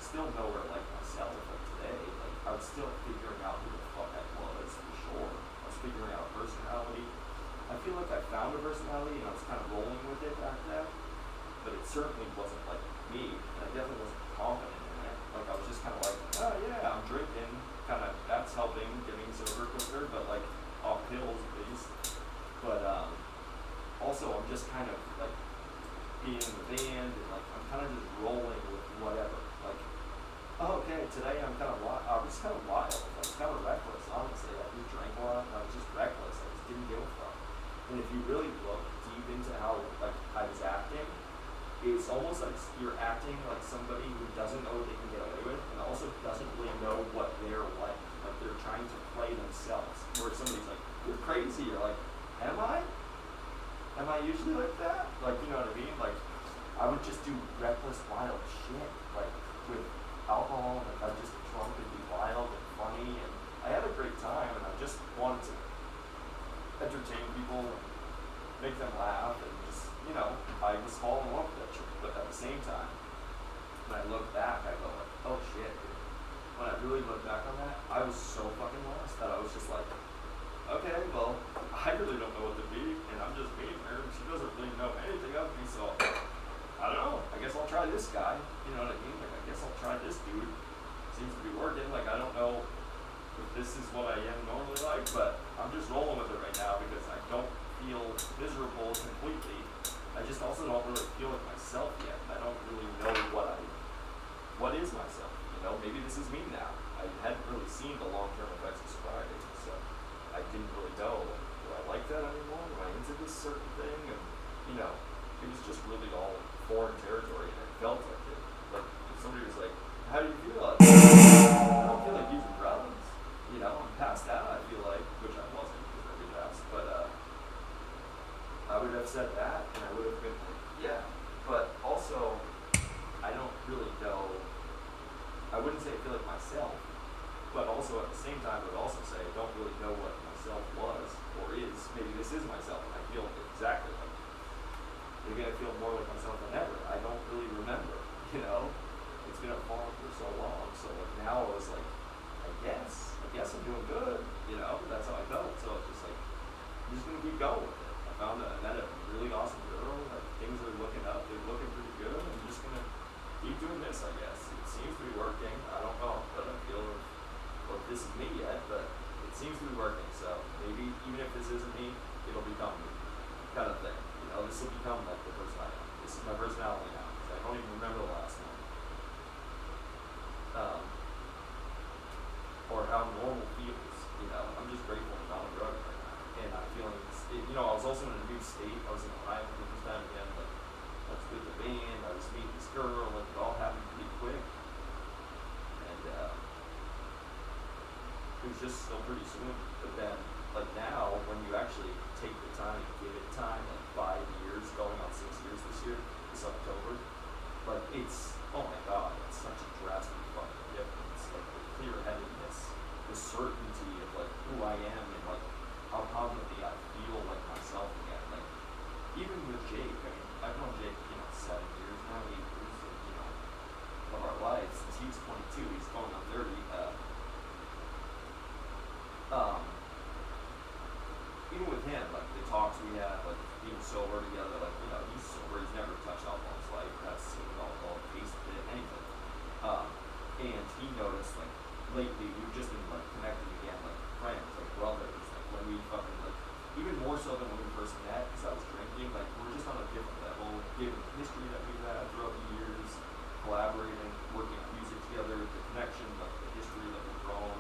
still nowhere like myself. Like today, like I was still figuring out who the fuck I was for sure. I was figuring out a personality. I feel like I found a personality and I was kind of rolling with it back then, but it certainly wasn't like me, and I definitely wasn't confident in it. Like I was just kind of like, oh yeah, I'm quicker, but like off hills at least. But also I'm just kind of like being in the band and like I'm kind of just rolling with whatever. Like, oh, okay, today I'm kind of I was kind of wild. I was kind of reckless, honestly. I just drank a lot and I was just reckless. I just didn't give a fuck. And if you really look deep into how like I was acting, it's almost like you're acting like somebody who doesn't know what they can get away with and also doesn't really know what they're like. Like they're trying to play themselves. Where somebody's like, you're crazy. You're like, am I? Am I usually like that? Like, you know what I mean? Like, I would just do reckless, wild shit. Like, with alcohol, like I'd just drunk and be wild and funny. And I had a great time and I just wanted to entertain people and make them laugh and just, you know, I was falling in love with that shit. But at the same time, when I look back, I go like, oh shit, dude. When I really look back on that, I was so fucking lost that I was just like, okay, well, I really don't know what to be, and I'm just meeting her, and she doesn't really know anything of me, so I don't know. I guess I'll try this guy. You know what I mean? Like, I guess I'll try this dude. Seems to be working. Like, I don't know if this is what I am normally like, but I'm just rolling with it right now because I don't feel miserable completely. I just also don't really feel like myself yet. I don't really know what is myself. You know, maybe this is me now. I hadn't really seen the long-term effects of sobriety, so I didn't really know, like, do I like that anymore? Am I into this certain thing? And, you know, it was just really all foreign territory, and it felt like it. Like, if somebody was like, how do you feel? I don't feel like using drugs. You know, I'm past that, I feel like, which I wasn't, because I relapsed, but, I would have said that, and I would have been like, yeah, but also, I don't really know, I wouldn't say I feel like myself, but also at the same time, I would also say I don't really know what myself was, or is. Maybe this is myself, and I feel exactly like it. Maybe I feel more like myself than ever. I don't really remember, you know? It's been a farm for so long, so like now I was like, I guess I'm doing good, you know? That's how I felt, so it's just like, I'm just gonna keep going with it. I met a really awesome girl, like things are looking up, they're looking pretty good, I'm just gonna keep doing this, I guess. It seems to be working, I don't know, but I feel if this is me yet, but it seems to be working, so maybe even if this isn't me, it'll become me, kind of thing. You know, this will become like the person I am. This is my personality now, because I don't even remember the last one. Or how normal feels, you know. I'm just grateful I'm not on drugs right now. And I'm feeling, you know, I was also in a new state. I was in Ohio for the first time again, like, I was with the band, I was meeting this girl, like, it all happened pretty quick. And, it was just still pretty soon. But then, like, now, when you actually take the time and give it time, like 5 years, going on 6 years this year, this October, like, it's, oh my god, it's such a drastic fucking difference. Like, the clear-headedness, the certainty of, like, who I am and, like, how confidently I feel like myself again. Like, even with Jake, I mean, I've known Jake, you know, 7 years now, 8 years, you know, of our lives since he was 22, he's going on 30. Even with him, like, the talks we had, like, being sober together, like, you know, he's sober, he's never touched alcohol in his life, that's seen alcohol, tasted it, anything. And he noticed, like, lately, we've just been, like, connecting again, like, friends, like, brothers, like, when we fucking, like, even more so than when we first met, because I was drinking, like, we're just on a different level, given the history that we've had throughout the years, collaborating, working on music together, the connection, like, the history that we've grown,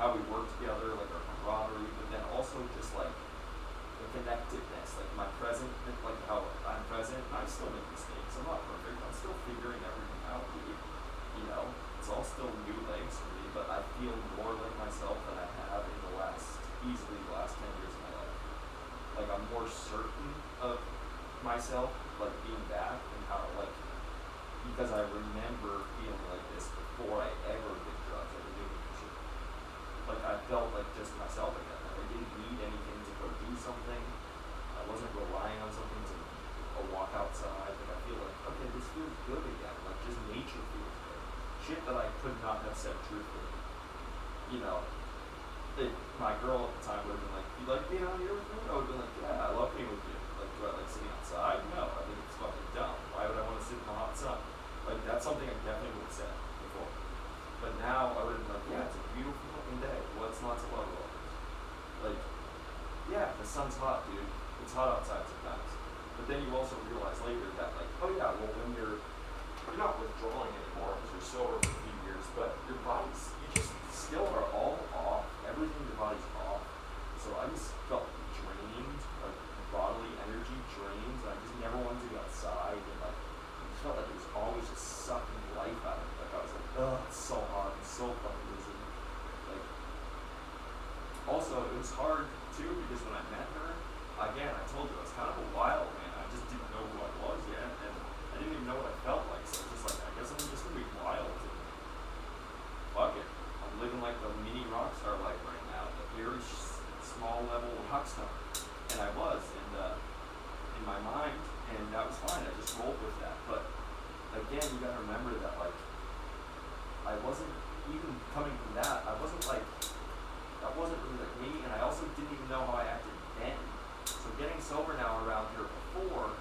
how we work together, like, our camaraderie, but then also just, like, the connectedness, like, my present, like, how I'm present, and I still make mistakes, I'm not perfect, I'm still figuring everything out, dude, you know, it's all still new legs for me, but I feel more like myself than I have in the easily the last 10 years of my life. Like, I'm more certain of myself, like, being back, and how, like, because I remember feeling like this before I ever did drugs, I didn't do shit. Like, I felt like just myself again. Like, I didn't need anything to go do something. I wasn't relying on something to walk outside. Like, I feel like, okay, this feels good again. Like, just nature feels good. Shit that I could not have said truthfully. You know, my girl at the time would have been like, you like being out here with me? I would have been like, yeah, I love being with you. Like, do I like sitting outside? No, I think it's fucking dumb. Why would I want to sit in the hot sun? Like, that's something I definitely would have said before. But now I would have been like, yeah, it's a beautiful fucking day. What's not to love about this? it's hot, dude. It's hot outside sometimes. But then you also realize later that, like, oh yeah, well, when you're not withdrawing anymore because you're sober for a few years, but your body's, you just still are all off. Everything in your body's off. So I just felt drained, like bodily energy drained. I just never wanted to go outside, and like I just felt like it was always just sucking life out of me. Like I was like, ugh, it's so hard, it's so fucking busy. Like, also it was hard too because when I met her, again, I told you I was kind of a wild man. I just didn't know who I was yet, and I didn't even know what I felt like. So I was just like, I guess I'm just gonna be wild. And fuck it, I'm living like the mini rock star life right now, the very small level rock star, and I was in my mind, and that was fine. I just rolled with that. But again, you gotta remember that like I wasn't even coming from that. I wasn't like that wasn't really like me, and I also didn't even know how I acted then. So getting sober now around here before,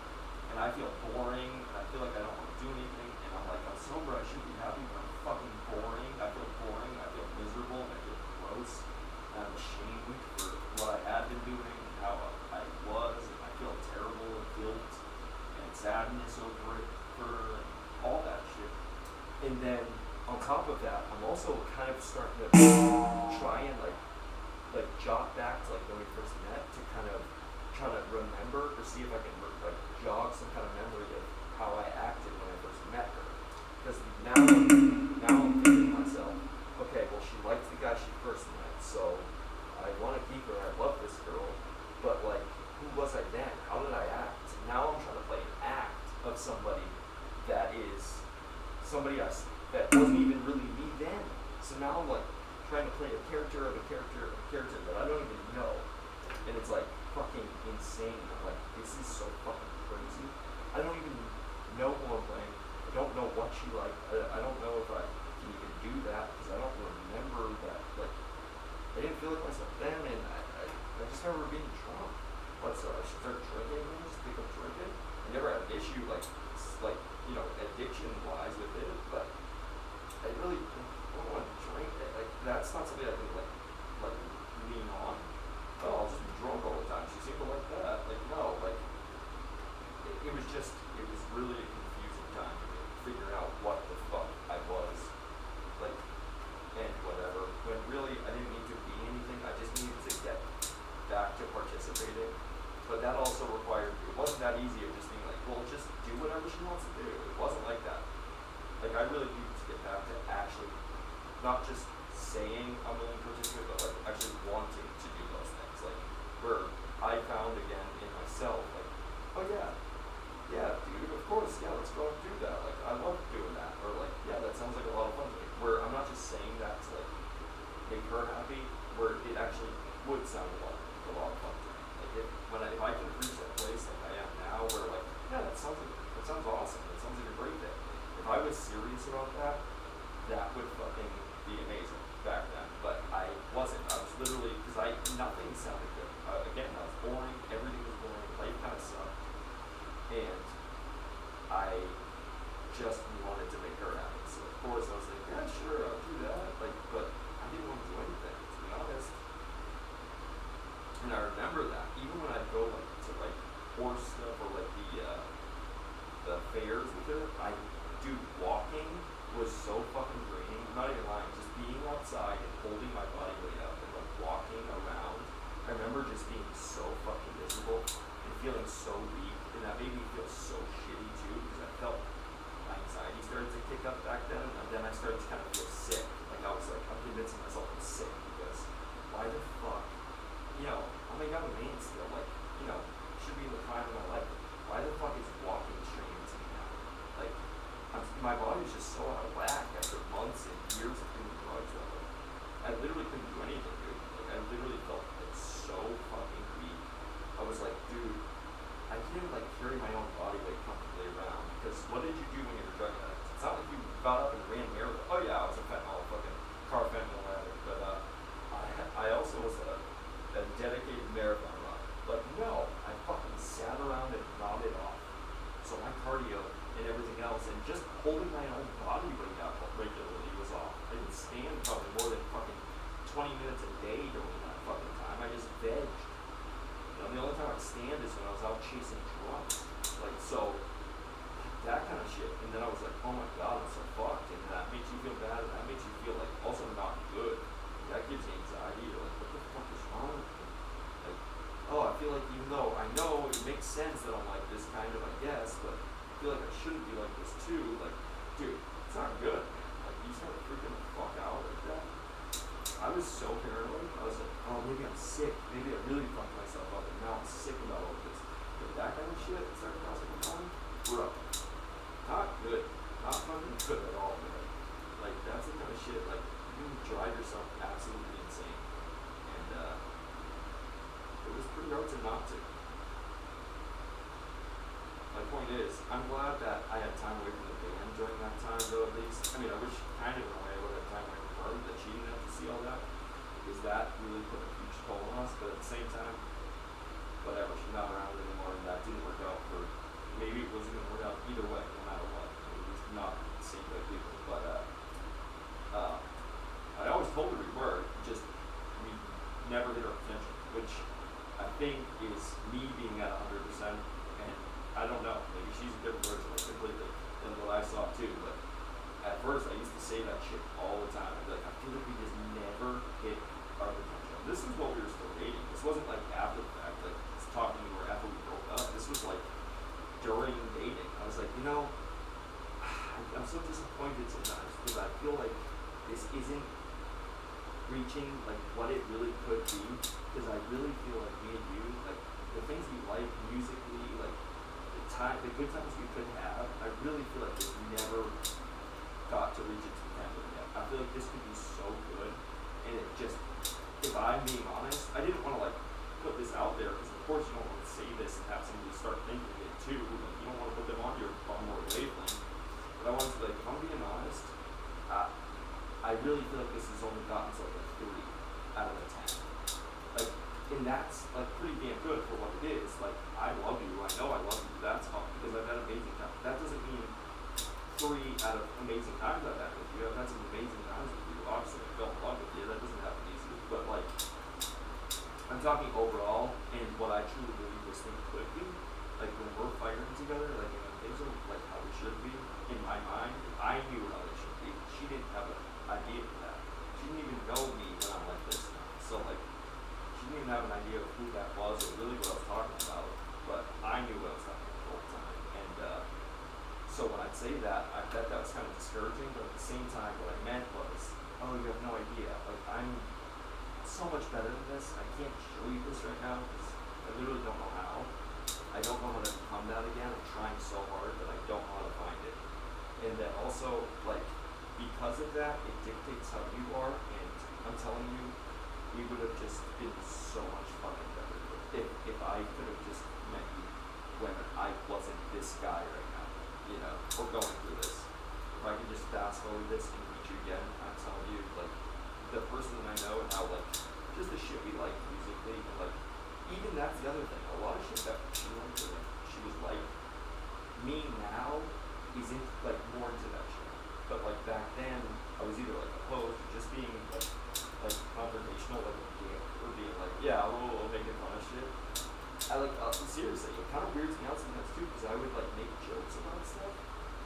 and I feel boring, and I feel like I don't want to do anything, and I'm like, I'm sober, I should be happy, but I'm fucking boring. I feel boring, I feel miserable, and I feel gross, and I'm ashamed for what I had been doing, and how I was, and I feel terrible, and guilt, and sadness over it, for all that shit. And then, on top of that, I'm also kind of starting to try and like jot back to like when we first met, to kind of try to remember or see if I can like jog some kind of memory of how I acted when I first met her. Because now I'm thinking to myself, okay, well, she likes the guy she first met, so I want to keep her. I love this girl, but like, who was I then? How did I act? Now I'm trying to play an act of somebody that is somebody that wasn't even really me then. So now I'm like trying to play a character of a character of a character that I don't even know, and it's like fucking insane. I'm like, this is so fucking crazy. I don't even know who I'm playing. I don't know what she liked. I don't know if I can even do that because I don't remember that. Like, I didn't feel like myself then, and I just remember being drunk. What, so I should start drinking and just pick up drinking? I never had an issue like you know, addiction wise with it, but I really don't want to drink it. Like, that's not something I can like lean on. Oh, I'll just be drunk all the time. She seemed to like that. Like, no, like it was really a confusing time for me, figuring out what the fuck I was, like, and whatever. When really I didn't need to be anything. I just needed to get back to participating. But that also required, it wasn't that easy of just being like, well, just do whatever she wants to do. It wasn't like that. Like, I really needed to get back to actually, not just saying I'm willing to participate, but like actually wanting to do those things. Like, where I found again in myself, like, oh yeah, dude, of course, yeah, let's go and do that. Like, I love doing that. Or like, yeah, that sounds like a lot of fun to me. Where I'm not just saying that to like make her happy, where it actually would sound a lot of fun to me. Like, if I can reach that place like I am now, where like, yeah, that sounds awesome. That sounds like a great thing. If I was serious about that, that would fucking be amazing back then. But I wasn't. I was literally, because nothing sounded good. Again, I was boring. Everything was boring. Life kind of sucked. And I just wanted to make her happy. So of course I was like, yeah, sure, I'll do that. Like, but I didn't want to do anything, to be honest. And I remember that even when I'd go like to like horse stuff or like the fairs with her, dude, walking was so fucking draining. I'm not even lying. Just being outside and holding my body weight up and like walking around, I remember just being so fucking miserable and feeling so weak, and that made me feel so shitty too, because I felt my anxiety started to kick up back then, and then I started to kind of feel sick. Like, I was like, I'm convincing myself I'm sick because why the fuck, you know, I'm a young man still, like, you know, should be in the prime of my life. Why the fuck is walking strange to me now? Like, my body's just so out of whack after months and years of doing drugs. I literally couldn't do anything, dude. Like, I literally felt like so fucking weak. I was like, dude, I can't like carry my own body weight comfortably around, because what did you do when you were drug addict? It's not like you got up and ran marathon. Oh yeah, I was a fentanyl addict, but I also was a dedicated marathon runner. But no, I fucking sat around and nodded off. So my cardio and everything else, and just holding my own body weight up regularly was off. I didn't stand probably more than fucking 20 minutes a day during that fucking time. I just vegged. You know, the only stand is when I was out chasing drums. Like, so, that kind of shit. And then I was like, oh my god, I'm so fucked. And that makes you feel bad, and that makes you feel like also not good. That gives you anxiety. You're like, what the fuck is wrong with me? Like, oh, I feel like even though I know it makes sense that I'm like this kind of, I guess, but I feel like I shouldn't be like this too. Like, dude, it's not good, man. Like, you start freaking the fuck out like that. I was so paranoid. I was like, oh, maybe I'm sick. Maybe I really fucked myself up, and now I'm sick about all this. But that kind of shit started crossing my mind. Bro, not good. Not fucking good at all, man. Like, that's the kind of shit, like, you can drive yourself absolutely insane. And, it was pretty hard to not to. My point is, I'm glad that I had time away from the band during that time, though, at least. I mean, I wish kind of in a way I would have time away from her, that she didn't have to see all that, because that really put a huge toll on us. But at the same time, whatever, she's not around anymore, and that didn't work out for, maybe it wasn't going to work out either way, no matter what. It was not the same way people, but, I always told her we were, just, we never hit our potential, which I think is me being at 100%, and I don't know, maybe she's a different version of it completely than what I saw too, but at first I used to say that shit all the time. I'd be like, I feel like we just never hit our potential. This is what we were still dating. This wasn't like after the fact, like talking to her after we broke up. This was like during dating. I was like, you know, I'm so disappointed sometimes because I feel like this isn't reaching like what it really could be, because I really feel like me and you, like the things we like musically, like the good times we could have, I really feel like it's never got to reach its potential yet. I feel like this could be so good, and it just, if I'm being honest, I didn't want to like put this out there because of course you don't want to say this and have somebody start thinking it too. Like, you don't want to put them on your wavelength. But I wanted to, like, if I'm being honest, I really feel like this has only gotten to like a 3 out of a 10. Like, and that's like pretty damn good for what it is. Like, I love you, I know I love you, that's fun because I've had amazing times. That doesn't mean 3 out of amazing times I've had with you. I've had some amazing times with you. Obviously, I fell in love with you. That doesn't happen easy. But like, I'm talking overall, and what I truly believe this thing could be. Like, when we're fighting together, like, you know, things are like how they should be. In my mind, I knew how they should be. She didn't have an idea of that. She didn't even know me when I'm like this now. So like, she didn't even have an idea of who that was or really what I was talking about. But I knew what I was talking about the whole time. And so when I'd say that, I bet that was kind of discouraging. But at the same time, what I meant was, oh, you have no idea. Like, I'm so much better than this. I can't show you this right now because I literally don't know how. I don't know how to become that again. I'm trying so hard, but I don't know how to find it. And then also, like, because of that, it dictates how you are. And I'm telling you, we would have just been so much fucking better if I could have just met you when I wasn't this guy right now, you know, or going through this. If I could just fast forward this and meet you again, I'm telling you, like, the person that I know and how, like, just the shit we like musically, and like, even that's the other thing. A lot of shit that she liked, or like, she was like, me now isn't like more into that shit. But like back then, I was either like opposed to just being like confrontational, like being like, yeah, we'll make fun of shit. I like seriously, it kind of weirds me out sometimes too, because I would like make jokes about stuff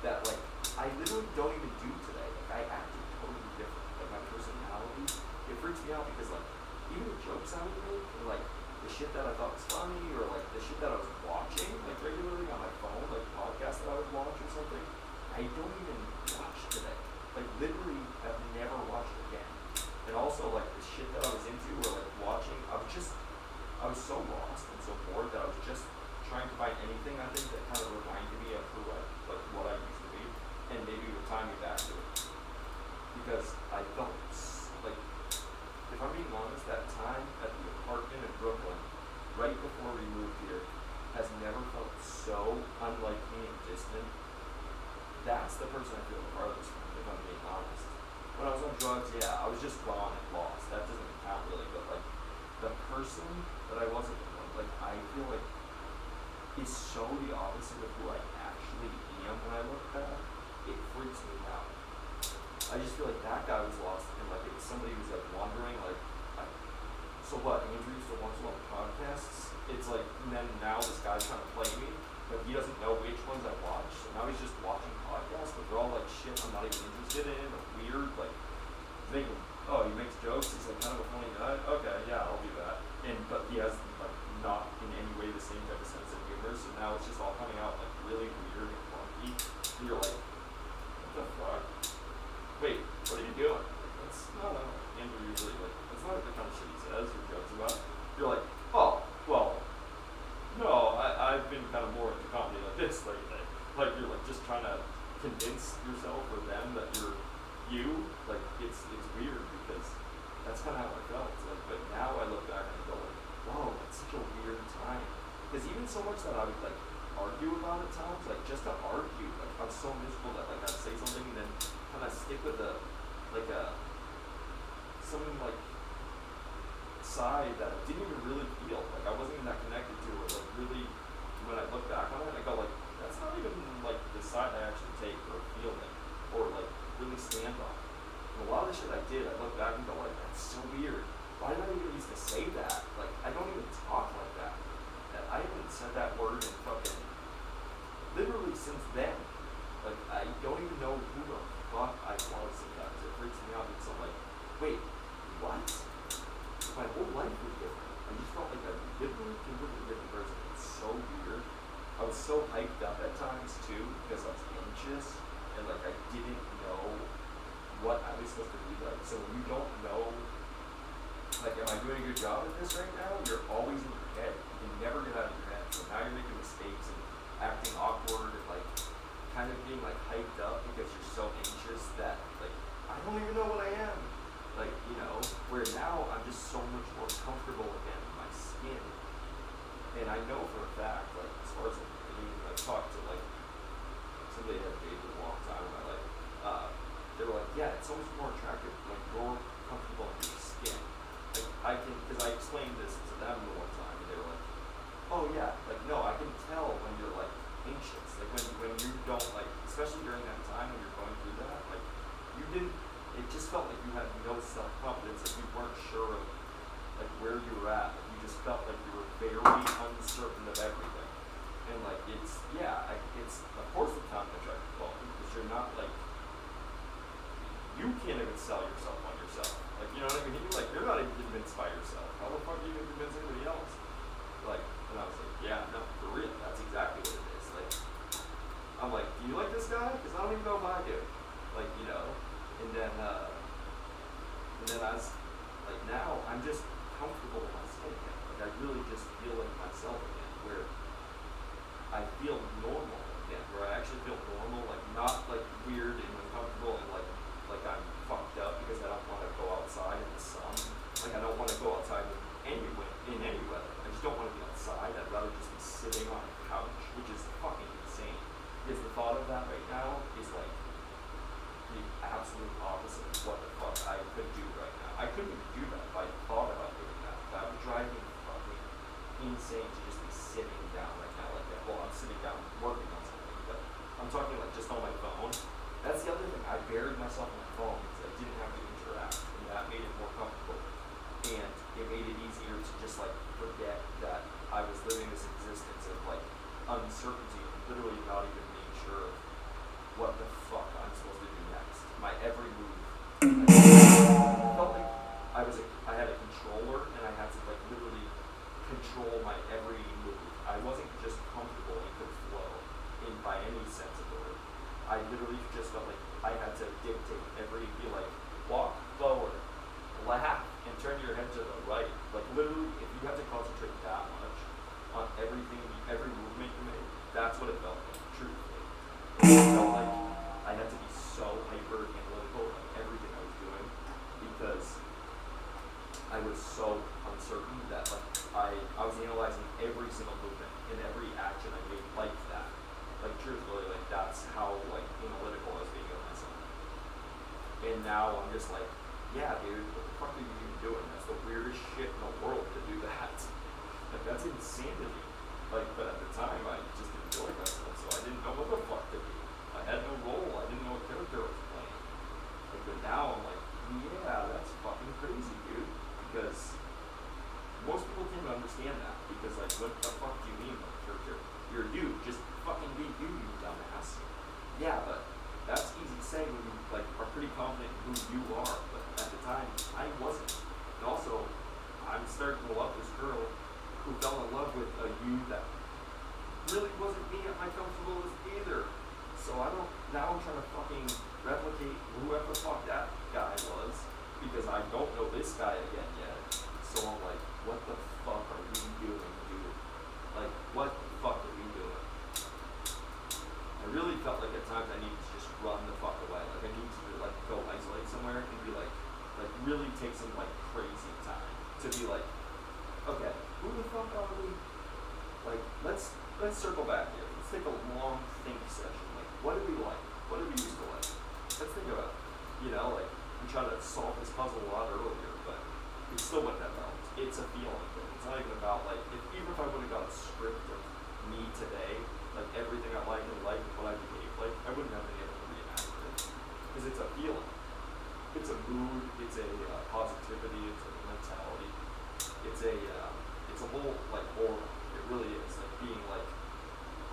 that like I literally don't even do today. Like, I acted totally different. Like, my personality, it freaks me out because like even the jokes I would make, and like the shit that I thought was funny, or like the shit that I was watching like regularly on my phone, like podcasts that I would watch or something, I don't even watch today. Like, literally I've never watched again. And also like the shit that I was into, or like watching, I was so lost and so bored that I was just trying to find anything, I think, that kind of reminded me of who I, like, what I used to be, and maybe would tie me back to it. Because I felt like, if I'm being honest, that time at the apartment in Brooklyn, right before we moved here, has never felt so unlike me and distant. That's the person I feel the farthest from, if I'm being honest. When I was on drugs, yeah, I was just gone and lost. That doesn't count really, but like, the person that I wasn't, like, I feel like is so the opposite of who I actually am when I look back. It freaks me out. I just feel like that guy was lost, and like it was somebody who's like wondering, like, so what, Andrew still wants to on podcasts? it's like, and then now this guy's trying to play me, but he doesn't know which ones I watch, so now he's just watching podcasts, but they're all like shit I'm not even interested in, or weird, like, thinking, oh, he makes jokes, he's like kind of a funny guy, okay, yeah, I'll do that, but he has like not in any way the same type of sense of humor, so now it's just all coming out like really weird and funky, and you're like, what the fuck? Wait, what are you doing? Like, that's not Andrew usually, like, that's not the kind of shit he says or jokes about. You're like, oh, well, no, I've been kind of more into comedy like this lately. Like, you're like just trying to convince yourself or them that you're you. Like, it's weird because that's kind of how I felt. Like, but now I look back and I go like, whoa, that's such a weird time. Because even so much that I would like argue about at times, like just to argue, like I was so miserable that like I'd say something and then kind of stick with something like side that I didn't even really feel. Like I wasn't even that connected to it. Like really, when I look back on it, I go like, that's not even like the side I actually take or feel like, or like really stand on. And a lot of the shit I did, I look back and go like, that's so weird. Why did I even used to say that? Like I don't even talk like that. I haven't said that word in fucking literally since then. Like I don't even know who the fuck I was sometimes. It freaks me out because I'm like, wait, what? My whole life was different. I just felt like a literally completely different person. It's so weird. I was so hyped up at times too because I was anxious and like I didn't know what I was supposed to be like. So when you don't know, like, am I doing a good job at this right now? You're always in your head. You can never get out of your head. So now you're making mistakes and acting awkward and like kind of being like hyped up because you're so anxious that like I don't even know what I am. Like, you know, where now I'm just so much more comfortable again in my skin. And I know for a fact, like, as far as like, I've talked to like somebody that I've dated a long time in my life, they were like, yeah, it's so much more attractive when you're comfortable in your skin. Like, I can, because I explained this to them the one time, and they were like, oh yeah, like, no, I can tell when you're like anxious. Like, when you don't, like, especially during that time when you're going through that, like, you didn't, it just felt like you had no self-confidence, like you weren't sure of like where you were at. Like, you just felt like you were very uncertain of everything. And like it's it's of course it's not an attractive quality because you're not like you can't even sell yourself on yourself. Like, you know what I mean? Like, you're not even convinced by yourself. How the fuck are you gonna convince anybody else? Like, and I was like, yeah, no, for real, that's exactly what it is. Like, I'm like, do you like this guy? Because I don't even know if I do. Like, you know. And then I was like, now I'm just comfortable with my skin again. Like I really just feel like myself again, where I feel normal again, where I actually feel normal, like not like weird and uncomfortable and like I'm fucked up because I don't want to go outside in the sun. Like I don't want to go outside in any weather. I just don't want to be outside. I'd rather just be sitting on a couch, which is fucking insane. Because the thought of that right now is like the absolute opposite of what the fuck I could do right now. I couldn't even do that if I thought about doing that. That would drive me fucking insane to just be sitting down right now like that. Well, I'm sitting down working on something, but I'm talking like just on my phone. That's the other thing. I buried myself on my phone because I didn't have to interact, and that made it more comfortable. And it made it easier to just like forget that I was living this existence of like uncertainty and literally not even being sure of what the fuck I'm supposed to do next. My every move. I felt like I had a controller and I had to like literally control my every move. I wasn't just comfortable and could flow in by any sense of the word. I literally just felt like I had to dictate be like, walk forward, laugh, and turn your head to the right. Like literally, if you have to concentrate that much on everything, every movement you make, that's what it felt like, truthfully. It felt like I had to be so hyper analytical of everything I was doing because I was so uncertain that like I was analyzing every single movement and every action I made like that. Like truthfully, like that's how like analytical I was being of myself. And now I'm just like, yeah, dude, what the fuck are you even doing? That's the weirdest shit in the world to do that. Like that's insanity. Like, but at the time I just didn't feel like myself, so I didn't know what the fuck to be. I had no role. I didn't know what character I was playing. Like, but now I'm like, yeah, that's fucking crazy, dude. Because most people can't understand that. Because like fucking replicate whoever the fuck that guy was, because I don't know this guy again yet. So I'm like, what the fuck are we doing, dude? Like, what the fuck are we doing? I really felt like at times I needed to just run the fuck away. Like I need to like go isolate somewhere and be like really take some like crazy time to be like, okay, who the fuck are we? Like, let's circle back here. Let's take a long think session. Like, what do we like? What do we used to like? Let's think about it. You know, like, we tried to solve this puzzle a lot earlier, but it still wouldn't have helped. It's a feeling thing. It's not even about, like, even if I would have got a script of me today, like, everything I like and what I behave like, I wouldn't have been able to reenact it. Because it's a feeling. It's a mood, it's a positivity, it's a mentality. It's a whole, like, aura. It really is. Like, being like,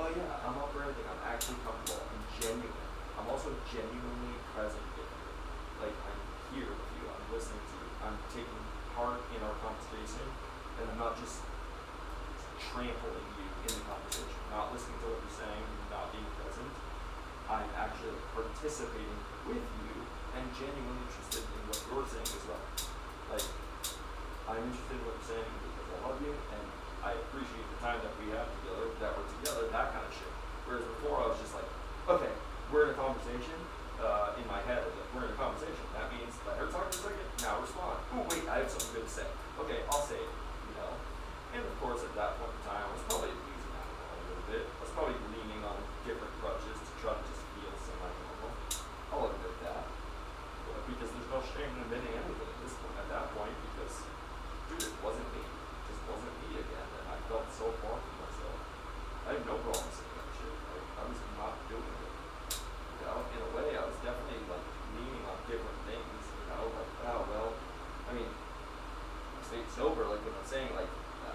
oh yeah, I'm up for everything. I'm actually comfortable. I'm genuine. I'm also genuinely present with you. Like, I'm here with you. I'm listening to you. I'm taking part in our conversation, and I'm not just trampling you in the conversation. Not listening to what you're saying, not being present. I'm actually participating with you and genuinely interested in what you're saying as well. Like, I'm interested in what you're saying because I love you and I appreciate the time that we have together, that we're together, that kind of shit. Whereas before I was just like, okay, we're in a conversation. In my head, like, we're in a conversation. That means let her talk for a second, now respond. Oh wait, I have something good to say. Okay, I'll say it, you know? And of course at that point in time I was probably abusing that a little bit. I was probably leaning on different crutches to try to just feel semi-normal. I'll admit that. But because there's no shame in admitting anything at this point, at that point, because dude, it wasn't me. It just wasn't me again, and I felt so far from myself. I had no problem saying that shit. Like, I was not doing it. You know, in a way, I was definitely like leaning on different things. You know, like, oh well, I mean, I stayed sober. Like what I'm saying, like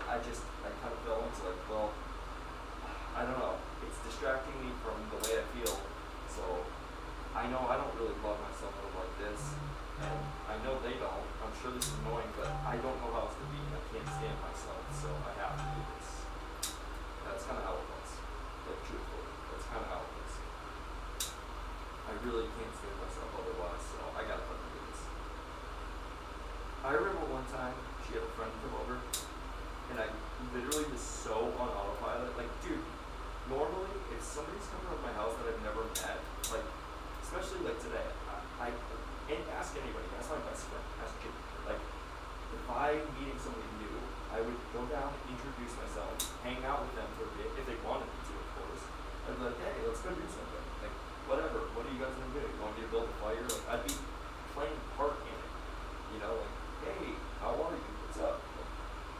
I kind of fell into like, well, I don't know. It's distracting me from the way I feel. So I know I don't really love myself like this, and I know they don't. I'm sure this is annoying, but I don't know how else to be. I can't stand myself, so I have to do this. That's kind of how it was. Like, truthfully, that's kind of how it was. I really can't stand myself otherwise, so I gotta fucking do this. I remember one time she had a friend come over, and I literally was so on autopilot. Like, dude, normally if somebody's coming over to my house that I've never met, like, especially like today, and ask anybody, ask my best friend, ask Jim. Like, if I'm meeting somebody new, I would go down, introduce myself, hang out with them for a bit, if they wanted me to, of course. I'd be like, hey, let's go do something. Like, whatever, what are you guys gonna do? You want me to build a fire? Like, I'd be playing part in it. You know, like, hey, how are you? What's up? Like,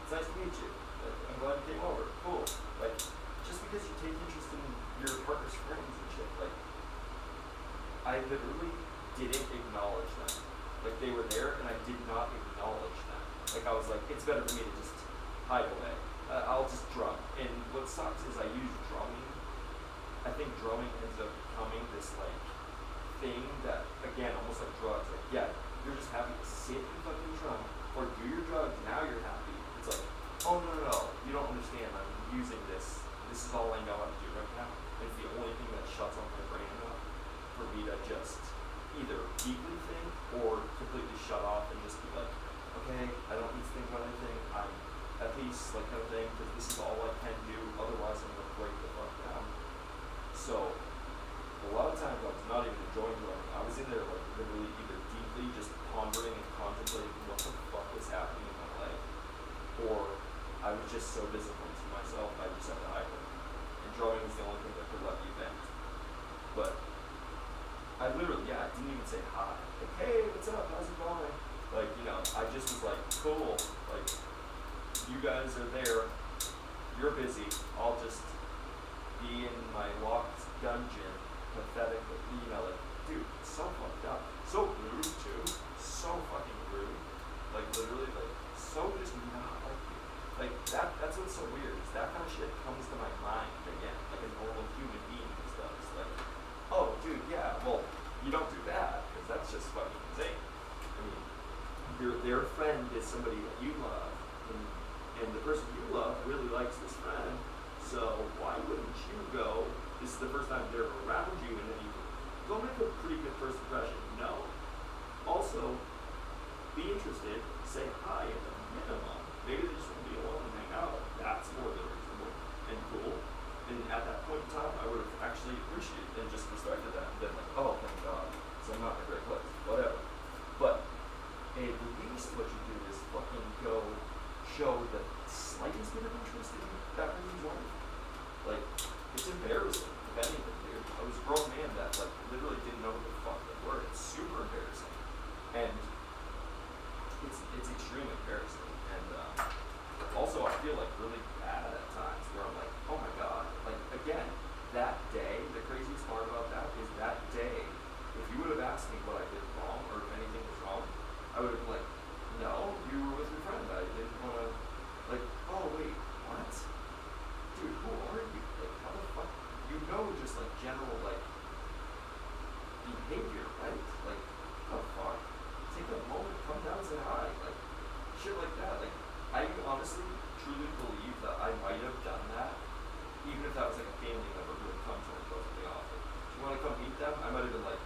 it's nice to meet you. Like, I'm glad you came over. Cool. Like, just because you take interest in your partner's friends and shit, like, I literally didn't acknowledge them. Like, they were there and I did not acknowledge them. Like, I was like, it's better for me to just hide away. I'll just drum. And what sucks is I use drumming. I think drumming ends up becoming this, like, thing that, again, almost like drugs. Like, yeah, you're just happy to sit and fucking drum or do your drugs, now you're happy. It's like, oh, no, you don't understand. I'm using this. This is all I know how to do right now. And it's the only thing that shuts off my brain enough for me to just either deeply think or completely shut off and just be like, okay, I don't need to think about anything. I'm at peace, like, kind of thing, because this is all I can do. Otherwise, I'm gonna break the fuck down. So a lot of times I was not even enjoying drumming. I was in there like literally either deeply just pondering and contemplating what the fuck was happening in my life, or I was just so disappointed in myself I just had to hide it. And drumming was the only thing that could let me vent. But I literally, I didn't even say hi. Like, hey, what's up? How's it going? Like, you know, I just was like, cool. Like, you guys are there. You're busy. I'll just be in my locked dungeon, pathetically. You know, like, dude, so fucked up. So rude, too. So fucking rude. Like, literally, like, so just not like you. Like, that's what's so weird. Is that kind of shit comes to my mind again. Like a normal human being does. Like, oh, dude, yeah, well, you don't do that, because that's just fucking insane. I mean, their friend is somebody that you love, and the person you love really likes this friend, so why wouldn't you go? This is the first time they're around you, and then you go make a pretty first impression? No. Also, be interested, say hi at the minimum. Maybe they just want to be alone and hang out. That's more than reasonable and cool. And at that point in time, I would have actually appreciated and just respected that and been like, oh, thank God, so I'm not in a great place, whatever. But at least what you do is fucking go show the slightest bit of interest in that person's life. Like, it's embarrassing, if anything, dude. I was a grown man that, like, literally didn't know what the fuck they were. It's super embarrassing. And it's extremely embarrassing. And also I feel like really bad at times where I'm like, oh my God. Like, again, that day, the craziest part about that is that day, if you would have asked me what I did wrong or if anything was wrong, I would have been like, no, you were with your friend. I didn't want to, like, oh wait, what? Dude, who are you? Like, how the fuck? You know, just like general, like, behavior, right? Like, what the fuck? Take a moment, come down, say hi. Like, shit like that. Like, I honestly, truly believe that I might have done that, even if that was like a family member who had come to me from the office. Do you want to come meet them? I might have been like,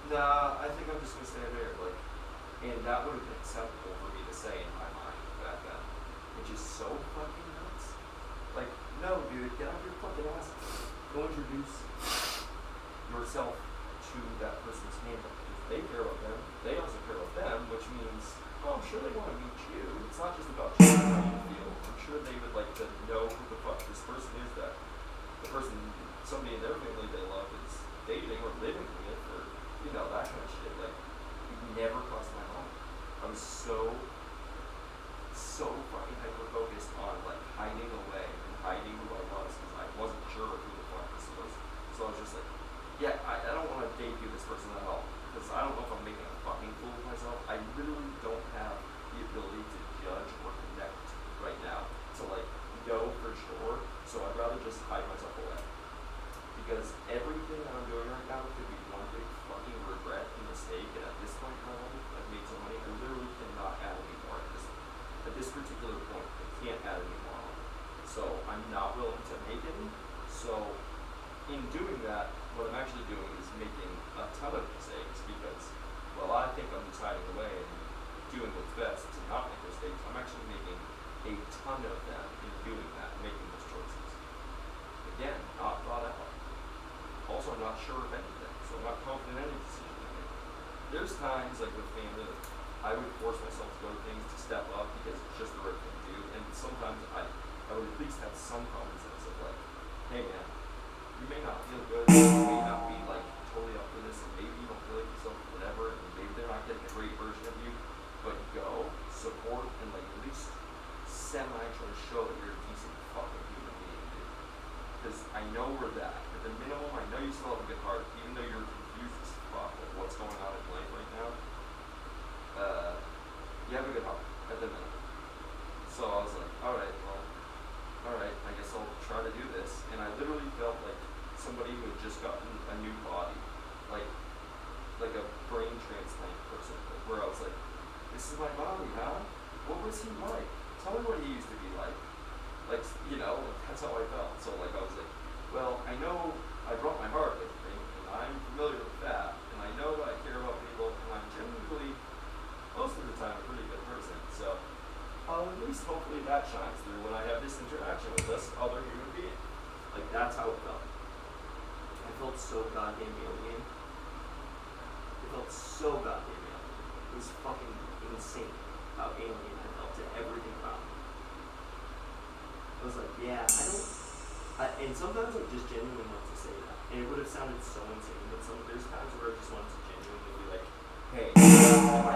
nah, I think I'm just gonna stay there. Like, and that would have been acceptable for me to say in my mind back then, which is so fucking nuts. Like, no, dude, get off your fucking ass. Go introduce yourself to that person's neighbor. If they care about them, they also care about them, which means, oh, I'm sure they want to meet you. It's not just about you and how you feel. I'm sure they would like to know who the fuck this person is that the person, somebody in their family they love is dating or living with, or, you know, that kind of shit. Like, it never crossed my mind. I was so fucking hyper-focused on, like, hiding away and hiding who I was because I wasn't sure who the fuck this was. So I was just like, yeah, I don't want to debut this person at all because I don't know if I'm making a fucking fool of myself. I literally don't have the ability to judge or connect right now to, like, know for sure. So I'd rather just hide myself away because everything that I'm doing right now could be one big fucking regret and mistake. And at this point in my life, I've made so many, I literally cannot add any more at this particular point. I can't add any more on. So I'm not willing to make any. So in doing that, what I'm actually doing is making a ton of mistakes because, well, I think I'm just hiding away and doing what's best to not make mistakes. I'm actually making a ton of them in doing that, making those choices. Again, not thought out. Also, I'm not sure of anything, so I'm not confident in any decision I make. There's times, like with family, that I would force myself to go to things to step up because it's just the right thing to do, and sometimes I would at least have some common sense of like, hey man, you may not feel good, you may not be like totally up for this, and maybe you don't feel like yourself, whatever, and maybe they're not getting a great version of you, but go, support, and like at least semi-try to show that you're a decent fucking human being, dude. Because I know we're that. At the minimum, I know you still have a good heart, even though you're confused as fuck with what's going on in life right now. You have a good heart, at the minimum. So I was like, alright, I guess I'll try to do this. And I literally felt like somebody who had just gotten a new body, like a brain transplant person, where I was like, this is my body, huh? What was he like? Tell me what he used to be like. Like, you know, that's how I felt. So like I was like, well, I know I brought my heart with me, and I'm familiar with that, and I know that I care about people, and I'm genuinely, most of the time, a pretty good person. So at least hopefully that shines through when I have this interaction with this other human being. Like, that's how it felt. I felt so goddamn alien. It felt so goddamn alien. It was fucking insane how alien I felt to everything around me. I was like, yeah, and sometimes I just genuinely want to say that. And it would have sounded so insane, but there's times where I just wanted to genuinely be like, hey, am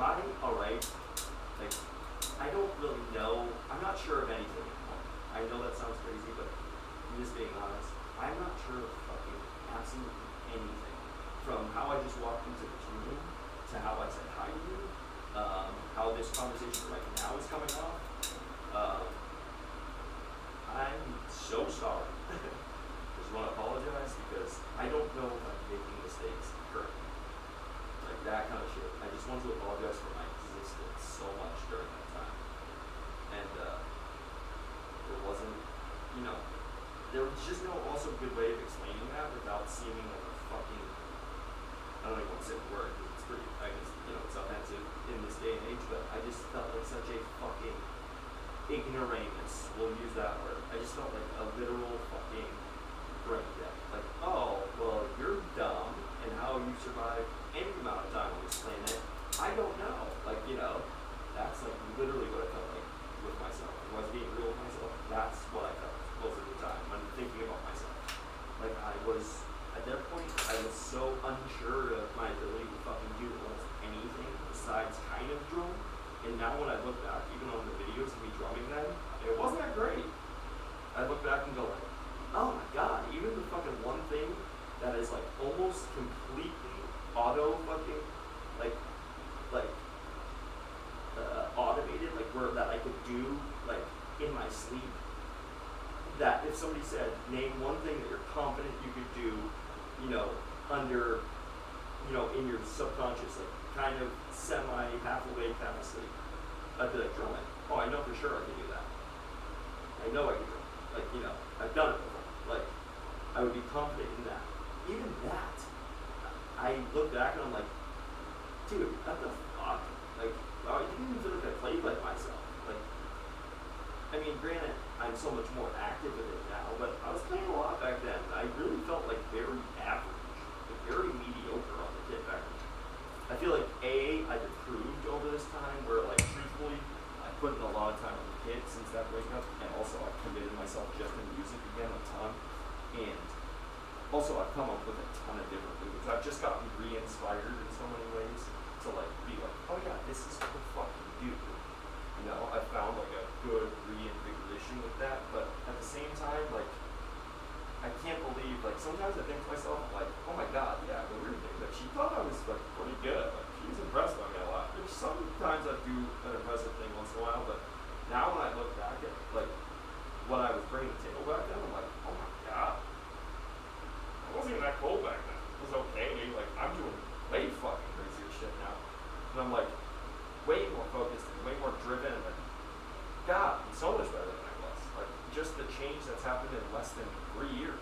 I alright? Like, I don't really know. I'm not sure of anything anymore. I know that sounds crazy, but I'm just being honest. I'm not sure of fucking absolutely anything. From how I just walked into this room, to how I said hi to you, how this conversation right now is coming off. I'm so sorry. Just want to apologize because I don't know if I'm making mistakes currently. Like that kind of shit. I just want to apologize for my existence so much during that time. And there wasn't, you know, there was just no also good way of explaining that without seeming like a fucking I don't even want to say the word, because it's pretty, I guess, it's offensive in this day and age, but I just felt like such a fucking ignoramus, we'll use that word. I just felt like a literal fucking brain dead. Like, oh, well, you're dumb, and how you survive any amount of time on this planet, I don't know. Like, that's like literally what I felt like with myself. When I was being real with myself, that's what I felt most of the time when thinking about myself. Like, at that point, I was so unsure of my ability to fucking do almost anything besides kind of drum. And now when I look back, even on the videos of me drumming then, it wasn't that great. I look back and go like, oh my god, even the fucking one thing that is like almost completely auto fucking, automated, like where that I could do like in my sleep, that if somebody said, name one thing that you're confident you could do, under, in your subconscious, like kind of semi, half awake, half asleep, I'd be like, drumming. Oh, I know for sure I can do that. I know I can do it. Like, I've done it before. Like, I would be confident in that. Even that, I look back and I'm like, dude, what the fuck? Like, I didn't even feel like I played like myself. Like, I mean, granted, I'm so much more active in it now, but I was playing a lot back then. I really felt like very average, like very mediocre on the kit back then. I feel like I've improved over this time where, like, truthfully, I put in a lot of time on the kit since that breakup, and also I've committed myself just in music again a ton, and also I've come up with a ton of different moves. I've just gotten re-inspired in so many ways to, like, be like, oh yeah, this is what the fuck you do. I found, like, a good reinvigoration with that, but at the same time, like, I can't believe, like, sometimes I think to myself, like, oh my god, yeah, the weird thing, that she thought I was, like, pretty good. Like, she was impressed by me a lot. Which sometimes I do an impressive thing once in a while, but now when I look back at, like, what I was bringing to the table back then, I'm like, oh my god, I wasn't even that cool back then. It was okay. Like, I'm doing way fucking crazier shit now. And I'm, like, way more focused and way more driven, and, god, I'm so much better than I was. Like, just the change that's happened in less than 3 years,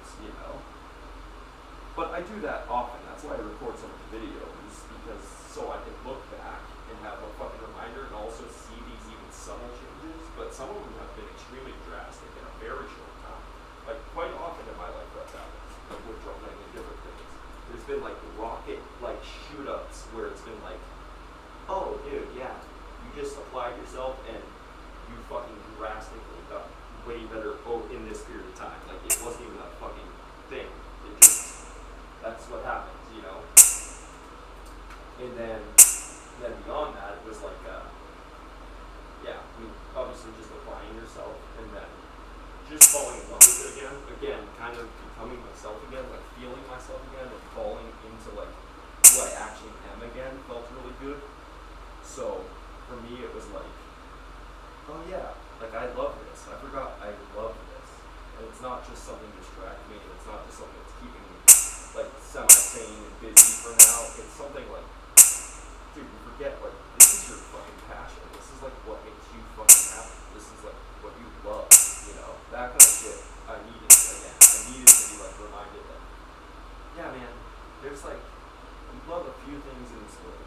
But I do that often. That's why I record so much videos, because so I can look back and have a fucking reminder and also see these even subtle changes. But some of them have been extremely drastic in a very short time. Like, quite often in my life that's happened, like with drumming and different things. There's been like rocket, like, shoot-ups where it's been like, oh dude, yeah, you just applied yourself and you fucking drastically got way better in this period of time. Like, it wasn't even a fucking thing. It just, that's what happens, And then beyond that, it was like, obviously just applying yourself and then just falling in love with it again. Again, kind of becoming myself again, like feeling myself again and falling into, like, who I actually am again felt really good. So, for me, it was like, oh yeah, like, I love this. I forgot I love this. And it's not just something to distract me, and it's not just something that's keeping me, like, semi-sane and busy for now. It's something like, dude, you forget, like, this is your fucking passion. This is, like, what makes you fucking happy. This is, like, what you love, That kind of shit I needed again. I needed to be, like, reminded that, yeah, man, there's, like, you love a few things in this world.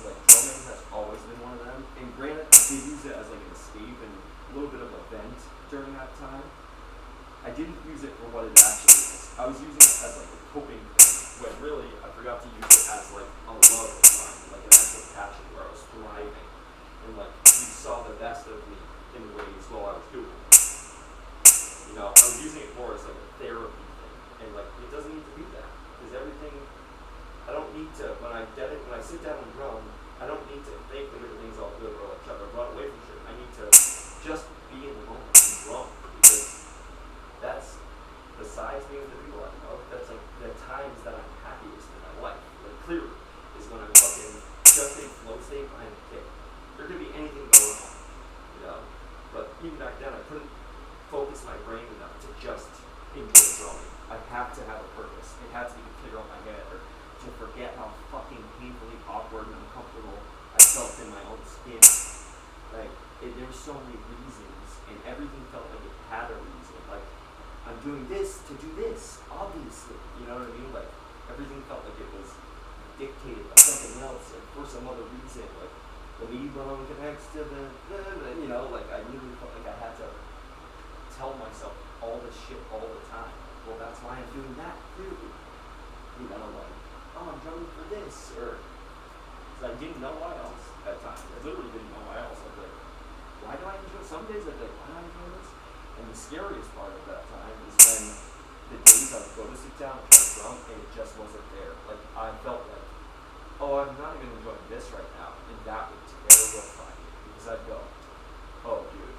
Like, drumming has always been one of them. And granted, I did use it as, like, an escape and a little bit of a vent during that time. I didn't use it for what it actually is. I was using it as, like, a coping thing, when really I forgot to use it as, like, a love of mine, like an actual passion where I was thriving. And, like, you saw the best of me in ways while I was doing it. I was using it more as, like, a therapy thing. And, like, it doesn't need to be that. Because everything, I don't need to, when I sit down and drum, I don't need to think that everything's all good or, like, try to run away from shit. I need to just be in the moment and drum. Because that's, besides being with the people I know, that's, like, the times that I'm happiest in my life. Like, clearly, is when I'm fucking just in flow state behind the kick. There could be anything going on, But even back then, I couldn't focus my brain enough to just enjoy drumming. I have to have a purpose. It had to be clear on my head, or to forget how fucking painfully awkward and uncomfortable I felt in my own skin. Like, there were so many reasons, and everything felt like it had a reason. Like, I'm doing this to do this, obviously. You know what I mean? Like, everything felt like it was dictated by something else, and for some other reason, like the me bone connects to the, you know, like I literally felt like I had to tell myself all this shit all the time. Well, that's why I'm doing that too. You know, like, oh, I'm drumming for this, or because I didn't know why else at times. I literally didn't know why else. I'd be like, why do I enjoy? Some days I'd be like, why do I enjoy this? And the scariest part of that time is when the days I would go to sit down and try to drum, and it just wasn't there. Like I felt like, oh, I'm not even enjoying this right now, and that would terrify me because I'd go, oh, dude,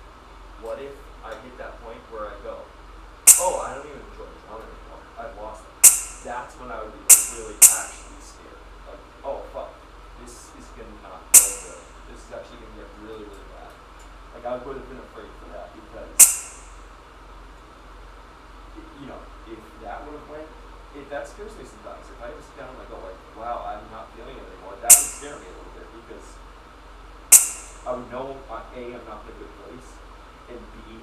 what if I hit that point where I go, oh, I don't even enjoy the drum anymore. I've lost it. That's when I would be like really actually scared. Like, oh fuck, this is gonna not go good. This is actually gonna get really, really bad. Like I would have been afraid for that because, you know, if that would have went, that scares me sometimes. If I ever sit down and I go like, wow, I'm not feeling it anymore, that would scare me a little bit because I would know A, I'm not in a good place, and B,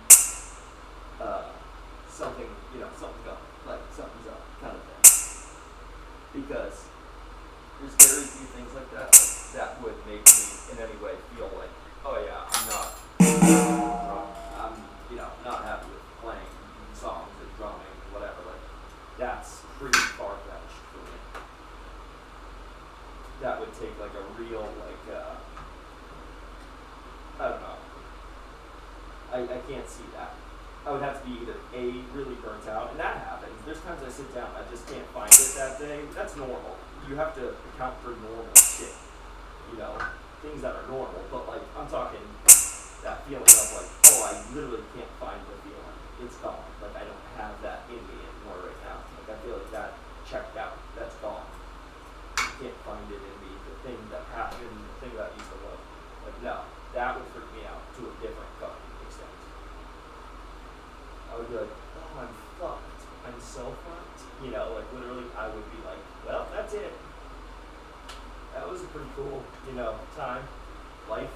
something, you know, something's up, like something's up, kind of thing. Because there's very few things like that would make me in any way feel like, oh yeah, I'm you know, not happy with playing songs and drumming and whatever. Like that's pretty far fetched for me. That would take like a real like I don't know. I can't see that. I would have to be either A, really burnt out, and that happens. There's times I sit down, I just can't find it that day. That's normal. You have to account for normal shit. You know, things that are normal. But like, I'm talking that feeling of like, oh, I literally can't find the feeling. It's gone. Like, I don't have that in me anymore right now. Like, I feel like that checked out. That's gone. I can't find it in me. The thing that happened, the thing that I used to love. Like, no, that would freak me out to a different fucking extent. I would be like, oh, I'm fucked. I'm so fucked. You know, like literally I would be like, well, that's it. That was a pretty cool, you know, time, life.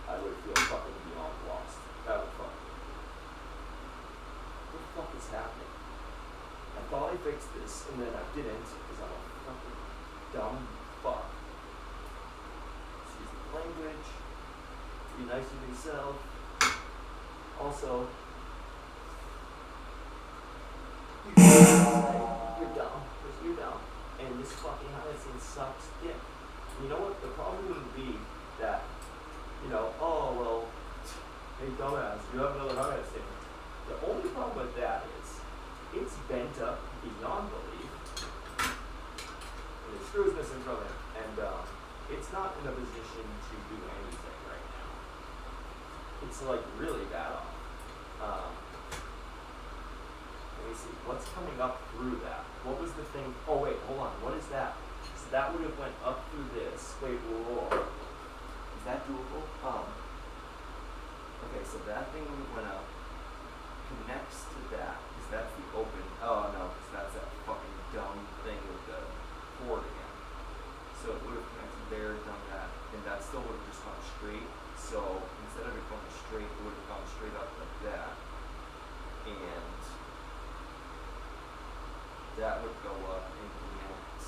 I would feel fucking beyond lost. That would fuck me. What the fuck is happening? I thought I fixed this, and then I didn't, because I'm a fucking dumb fuck. Excuse the language. Be nice to yourself. Also, you can say you're dumb because you're dumb, and this fucking Hyacinth sucks dick. You know what? The problem wouldn't be that, you know, oh well, hey dumbass, you have another Hyacinth. The only problem with that is it's bent up beyond belief, and it screws missing from it, and it's not in a position to do anything right now. It's like really bad off. Let me see, what's coming up through that? What was the thing? Oh wait, hold on, what is that? So that would have went up through this. Wait, whoa. Is that doable? Okay, so that thing went up, connects to that, because that's the open. Oh no, because that's that fucking dumb thing with the cord again. So it would have connected there, done that, and that still would have just gone straight. So instead of it going straight, it would have gone straight up like that, and that would go up and connect.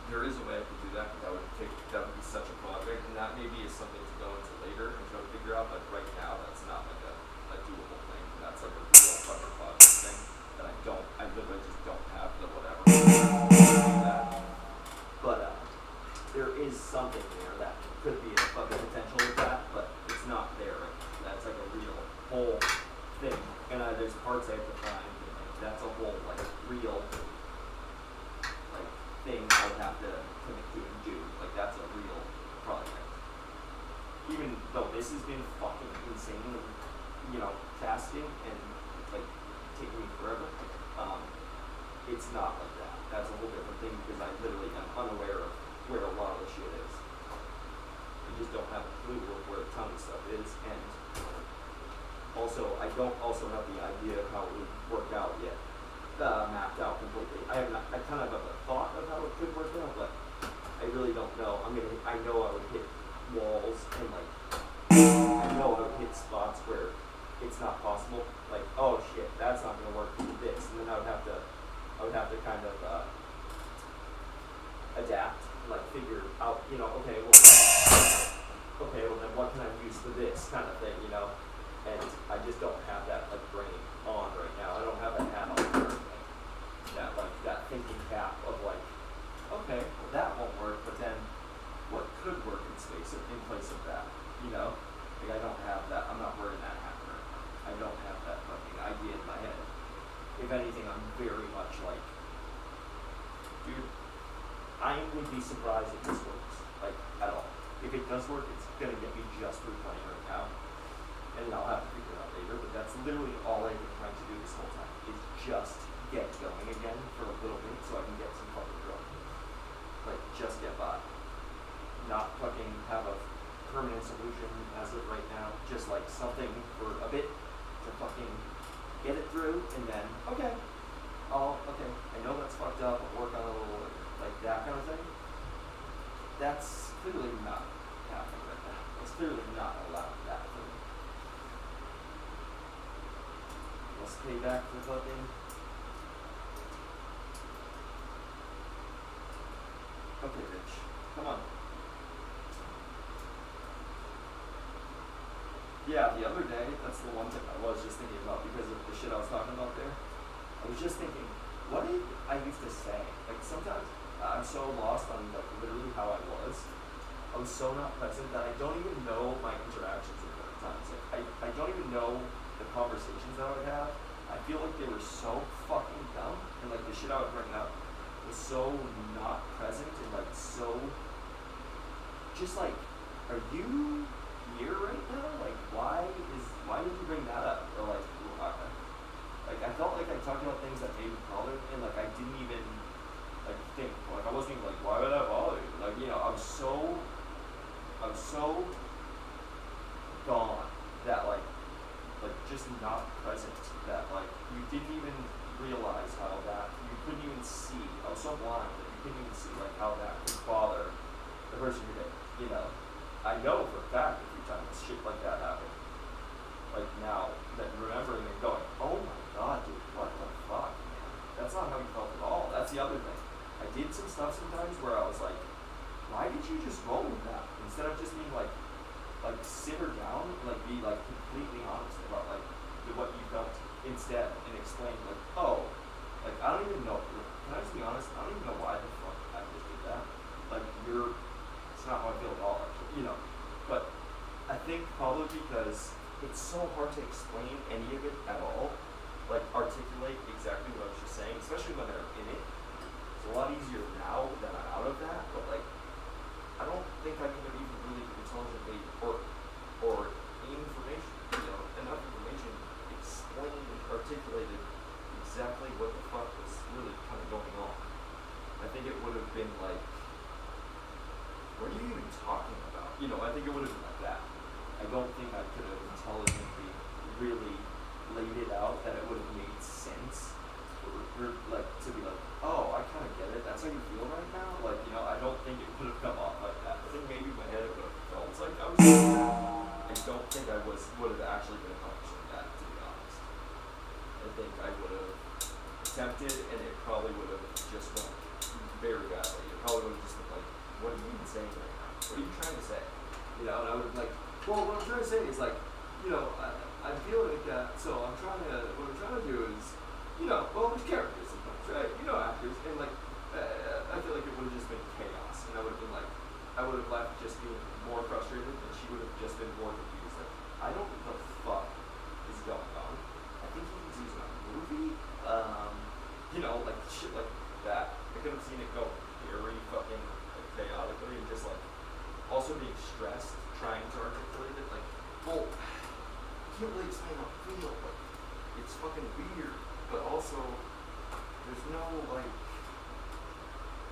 There is a way I could do that, but that would be such a project, and that maybe is something to go into later and try to figure out. But right now, that's not like a doable thing. That's like a real fucking project thing that I literally just don't have the whatever to do that. But there is something there that could be a fucking potential with that, but it's not there. That's like a real whole thing, and there's parts I have to find. And like, that's a whole like real like thing I would have to commit to and do. Like that's a real project. Even though this has been fucking insane, you know, tasking and like taking me forever, it's not like that. That's a whole different thing because I literally am unaware of where a lot of the shit is. I just don't have a clue of where a ton of stuff is, and also I don't also have the idea of how it would work out yet, mapped out completely. I kind of have a thought of how it could work out, but I really don't know. I know I would hit walls and like I know it'll hit spots where it's not possible. Like, oh shit, that's not gonna work with this, and then I would have to kind of adapt, like figure out, you know, okay, well then what can I use for this kind of thing, you know? And I just don't have that like brain on right now. I don't have that hat on currently. That thinking cap of like, okay, well that won't work, but then what could work in place of that, you know? Like I don't have that. I'm not wearing that hat right now. I don't have that fucking idea in my head. If anything, I'm very much like, dude, I would be surprised if this works, like at all. If it does work, it's gonna get me just through playing right now, and I'll have to figure it out later. But that's literally all I've been trying to do this whole time is just get going again for a little bit so I can get some fucking growth. Like just get by, not fucking have a permanent solution as of right now. Just like something for a bit to fucking get it through, and then okay, I know that's fucked up. I'll work on it a little later, like that kind of thing. That's clearly not happening right now. It's clearly not allowed that for me. Let's pay back for fucking. Okay, bitch. Come on. Yeah, the other day, that's the one thing I was just thinking about because of the shit I was talking about there. I was just thinking, what did I used to say? Like sometimes I'm so lost on like literally how I was. I was so not present that I don't even know my interactions with them at times. Like I don't even know the conversations that I would have. I feel like they were so fucking dumb, and like the shit I would bring up was so not present and like so just like, are you here right now? Like why did you bring that up? Or like I felt like I talked about things that maybe bothered me, and like I didn't even like think, like I wasn't even like, why would that bother you? Like, you know, I'm so gone that like just not present, that like you didn't even realize how that, you couldn't even see. I was so blind that you couldn't even see like how that could bother the person you're dating, you know? I know for a fact a few times shit like that happened. Like now, that remembering and going, oh my god, dude, what the fuck, man? That's not how you felt at all. That's the other thing. I did some stuff sometimes where I was like, why did you just roll with that? Instead of just being like simmer down, like be like completely honest about like what you felt instead, and explain like, oh, like I don't even know, can I just be honest, I don't even know why the fuck I just did that. Like it's not how I feel at all actually, you know. But I think probably because it's so hard to explain any of it at all, like articulate exactly what I was just saying, especially when they're in it. It's a lot easier now that I'm out of that, but like I don't think I could have even really intelligently or information, you know, enough information explained, articulated exactly what the fuck was really kind of going on. I think it would have been like, what are you even talking about? You know, I think it would have been like that. I don't think I could have intelligently really laid it out that it would have made sense, or like to be like, oh, I kind of get it. That's how you feel right now. Like, you know, I don't think it would have come off like that. I think maybe in my head it would have felt like I was doing that. I don't think I would have actually been accomplishing that, to be honest. I think I would have attempted, and it probably would have just went very badly. It probably would have just been like, what are you even saying right now? What are you trying to say? You know, and I would have like, well, what I'm trying to say is like, you know, I feel like so what I'm trying to do is, you know, well, there's characters sometimes, right? You know, actors, and like, I feel like it would have just been chaos, and I would have been like, I would have left just being more frustrated, and she would have just been more confused. Like, I don't know what the fuck is going on. I think he was using a movie, you know, like shit like that. I could have seen it go very fucking like, chaotically, and just like also being stressed, trying to articulate it. Like, well, I can't really explain how I feel, but it's fucking weird. But also, there's no like,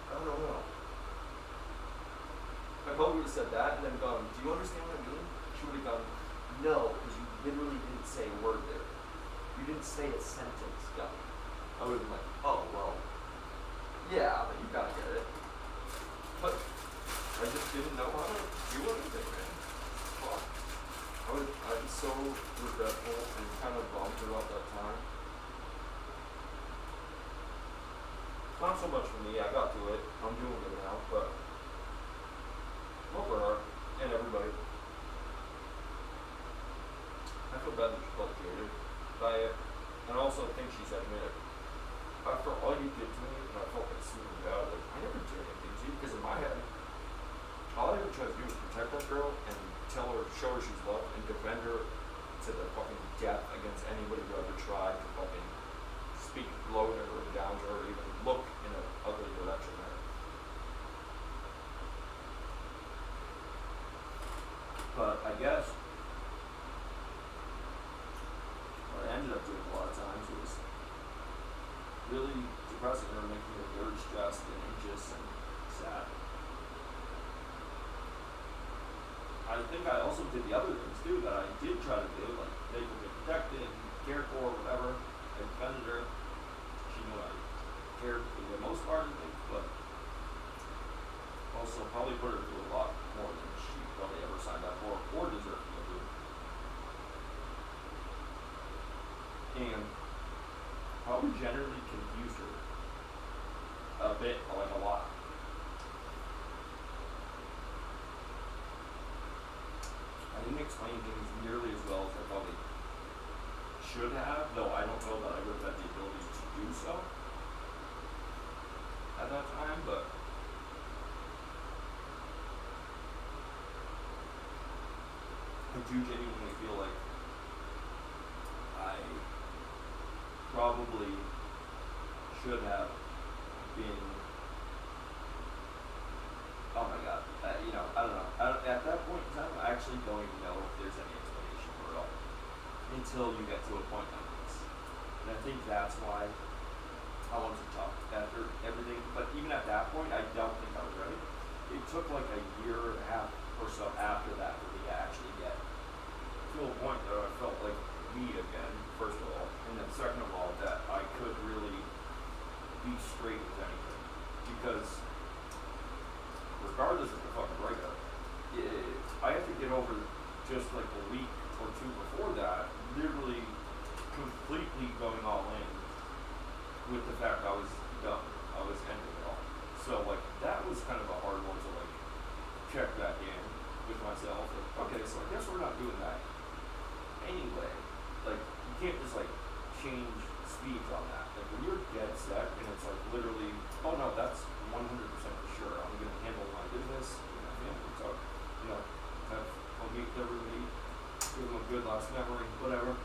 I don't know. I probably would have said that and then gone, do you understand what I mean? She would have gone, no, because you literally didn't say a word there. You didn't say a sentence, got it. I would have been like, oh, well, yeah, but you gotta get it. But I just didn't know how to do anything, man. Fuck. I so regretful and kind of bummed about that time. Not so much for me, I got through it, I'm doing good now, but for her and everybody. I feel bad that she felt jaded by it, and I also think she's admitted. After all you did to me, and I felt like super bad, like, I never did anything to you, because in my head, all I ever tried to do was protect that girl and tell her, show her she's loved, and defend her to the fucking death against anybody who ever tried to fucking speak low to her, down to her, or even look in an ugly direction at her. But I guess what I ended up doing a lot of times was really depressing her, making her very stressed and anxious and sad. I think I also did the other things too that I did try to do, like make her feel protected, cared for, whatever. I defended her. She knew I cared for the most part, I think, but also probably put her through a lot more than she probably ever signed up for or deserved to go through. And probably generally confused her a bit, like a lot. I didn't explain things nearly as well as I probably should have, though I don't know that I would have had the ability to do so at that time, but I do genuinely feel like I probably should have been, oh my god, I don't know. At that point in time, I actually don't even know if there's any explanation for it all until you get to a point like this. And I think that's why I wanted to talk after everything. But even at that point, I don't think I was ready. It took like a year and a half or so after that for me to actually get to a point that I felt like me again, first of all. And then second of all, that I could really be straight with anything. Because regardless of the fucking breakup, I had to get over just like a week or two before that, literally completely going all in with the fact I was done. I was ending it all. So like that was kind of a hard one to like check back in with myself. Like, okay, so I guess we're not doing that anyway. Like you can't just like change speeds on that. Like when you're dead set and it's like literally, oh no, that's 100% for sure. I'm gonna handle my business, my family, so I'll meet everybody, give them a good last memory, whatever.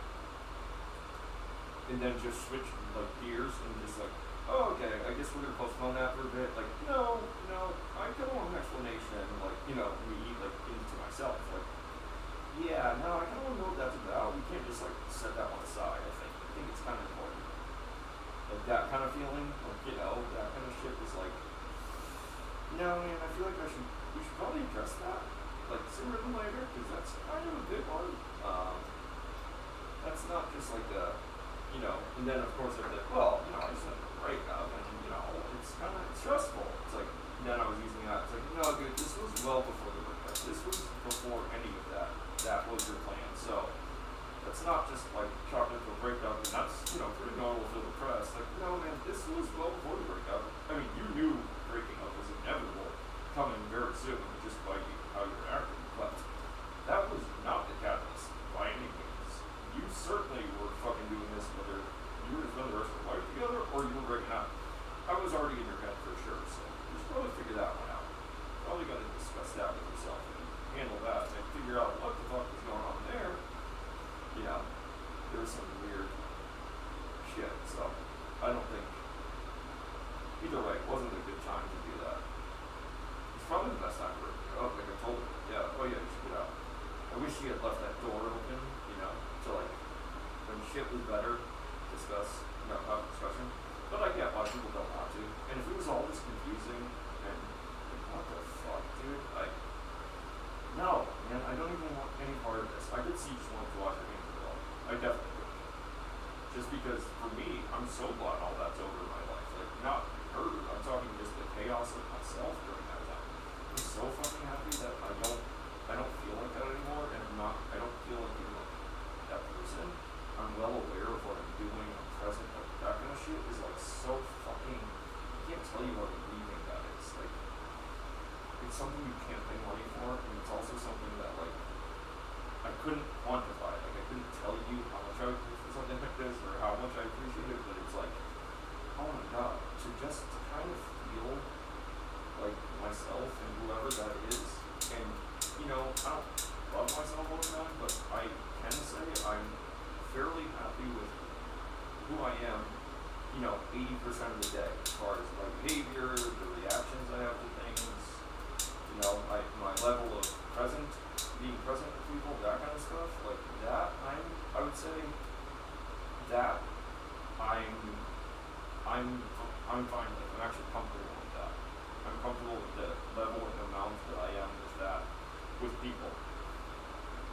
And then just switch like gears and just like, oh okay, I guess we're gonna postpone that for a bit. Like, no, I don't want an explanation. Like, me like into myself. Like, yeah, no, I kinda wanna know what that's about. We can't just like set that one aside, I think it's kinda important. Like that kind of feeling, like, that kind of shit is like, no man, I feel like we should probably address that, like sooner than later, because that's kind of a big one. That's not just like and then of course I'm like, well, I just had a breakup, and it's kind of stressful. It's like, then I was using that, it's like, no dude, this was well before the breakup, this was before any of that was your plan, so that's not just like chalked into a breakup, and that's, pretty normal for the press. Like, no man, this was well before the breakup. I mean, you knew breaking up was inevitable, coming very soon, just by how you were acting, but that was not the catalyst by any means. You certainly were fucking doing this whether you were to spend the rest of your life together or you were breaking up. I was already in your head for sure, so you should probably figure that one out. Probably got to discuss that with yourself and handle that and figure out what the fuck is going on there. There was some weird shit, so I don't think, either way, it wasn't a good time to do that. It's probably the best time for it. Like I told her, you should get out. I wish she had left that door open, to like, when shit was better, have discussion. But I get why people don't want to. And if it was all this confusing, and like, what the fuck, dude? No, man, I don't even want any part of this. I could see just wanting to watch her hands go. I definitely would. Just because, for me, I'm so glad all that's over in my life. Like, not her, I'm talking just the chaos of myself during that time. I'm so fucking happy that I don't feel like that anymore, and I don't feel like even like couldn't quantify it. Like, I couldn't tell you how much I would do for something like this or how much I appreciate it, but it's like, oh my god, to just kind of feel like myself and whoever that is. And, you know, I don't love myself all the time, but I can say I'm fairly happy with who I am, you know, 80% of the day, as far as my behavior, the reactions I have to things, you know, my level of being present with people, that kind of stuff, like that, I would say that I'm fine with. I'm actually comfortable with that. I'm comfortable with the level and amount that I am with that, with people.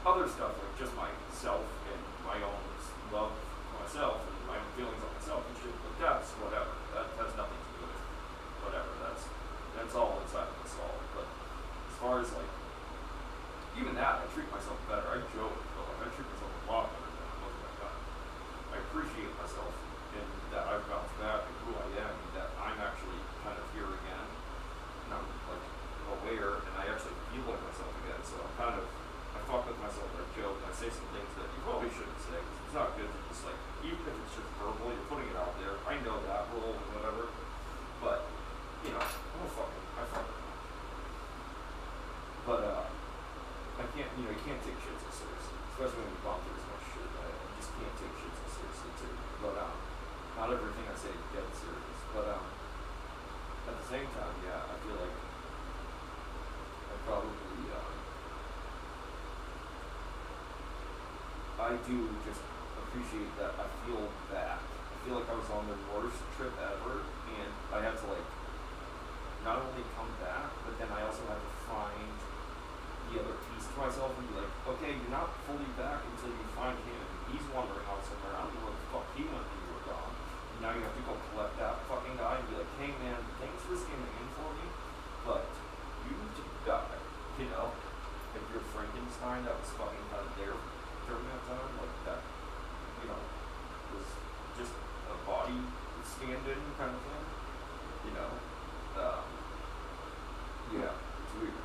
Other stuff, like just myself and my own love for myself and my own feelings on myself and shit, but that's whatever. That has nothing to do with whatever. That's all inside of us all. But as far as like, even that, I treat myself better. I joke, but like, I treat myself a lot better than most of my time. I appreciate myself in that I've bounced back and who I am, and that I'm actually kind of here again. And I'm like aware, and I actually feel like myself again. So I'm kind of, I fuck with myself, I joke, and I say some things that you probably shouldn't say, because it's not good to just like, even if it's just verbal, you're putting it out there. I know that rule and whatever, but, you know, I fuck with myself. But, I can't, you know, you can't take shit so seriously, especially when you've gone through as much shit. I just can't take shit so seriously too. But not everything I say is dead serious. But at the same time, yeah, I feel like I probably I do just appreciate that I feel back. I feel like I was on the worst trip ever, and I had to like not only come back, but then I also had to find the other piece to myself and be like, okay, you're not fully back until you find him. He's wandering out somewhere. I don't know where the fuck he went when you were gone. And now you have to go collect that fucking guy and be like, hey man, thanks for scanning in for me, but you just died. You know? Like your Frankenstein that was fucking kind of there during that time, like that, you know, was just a body scanned in kind of thing. You know? Yeah, it's weird.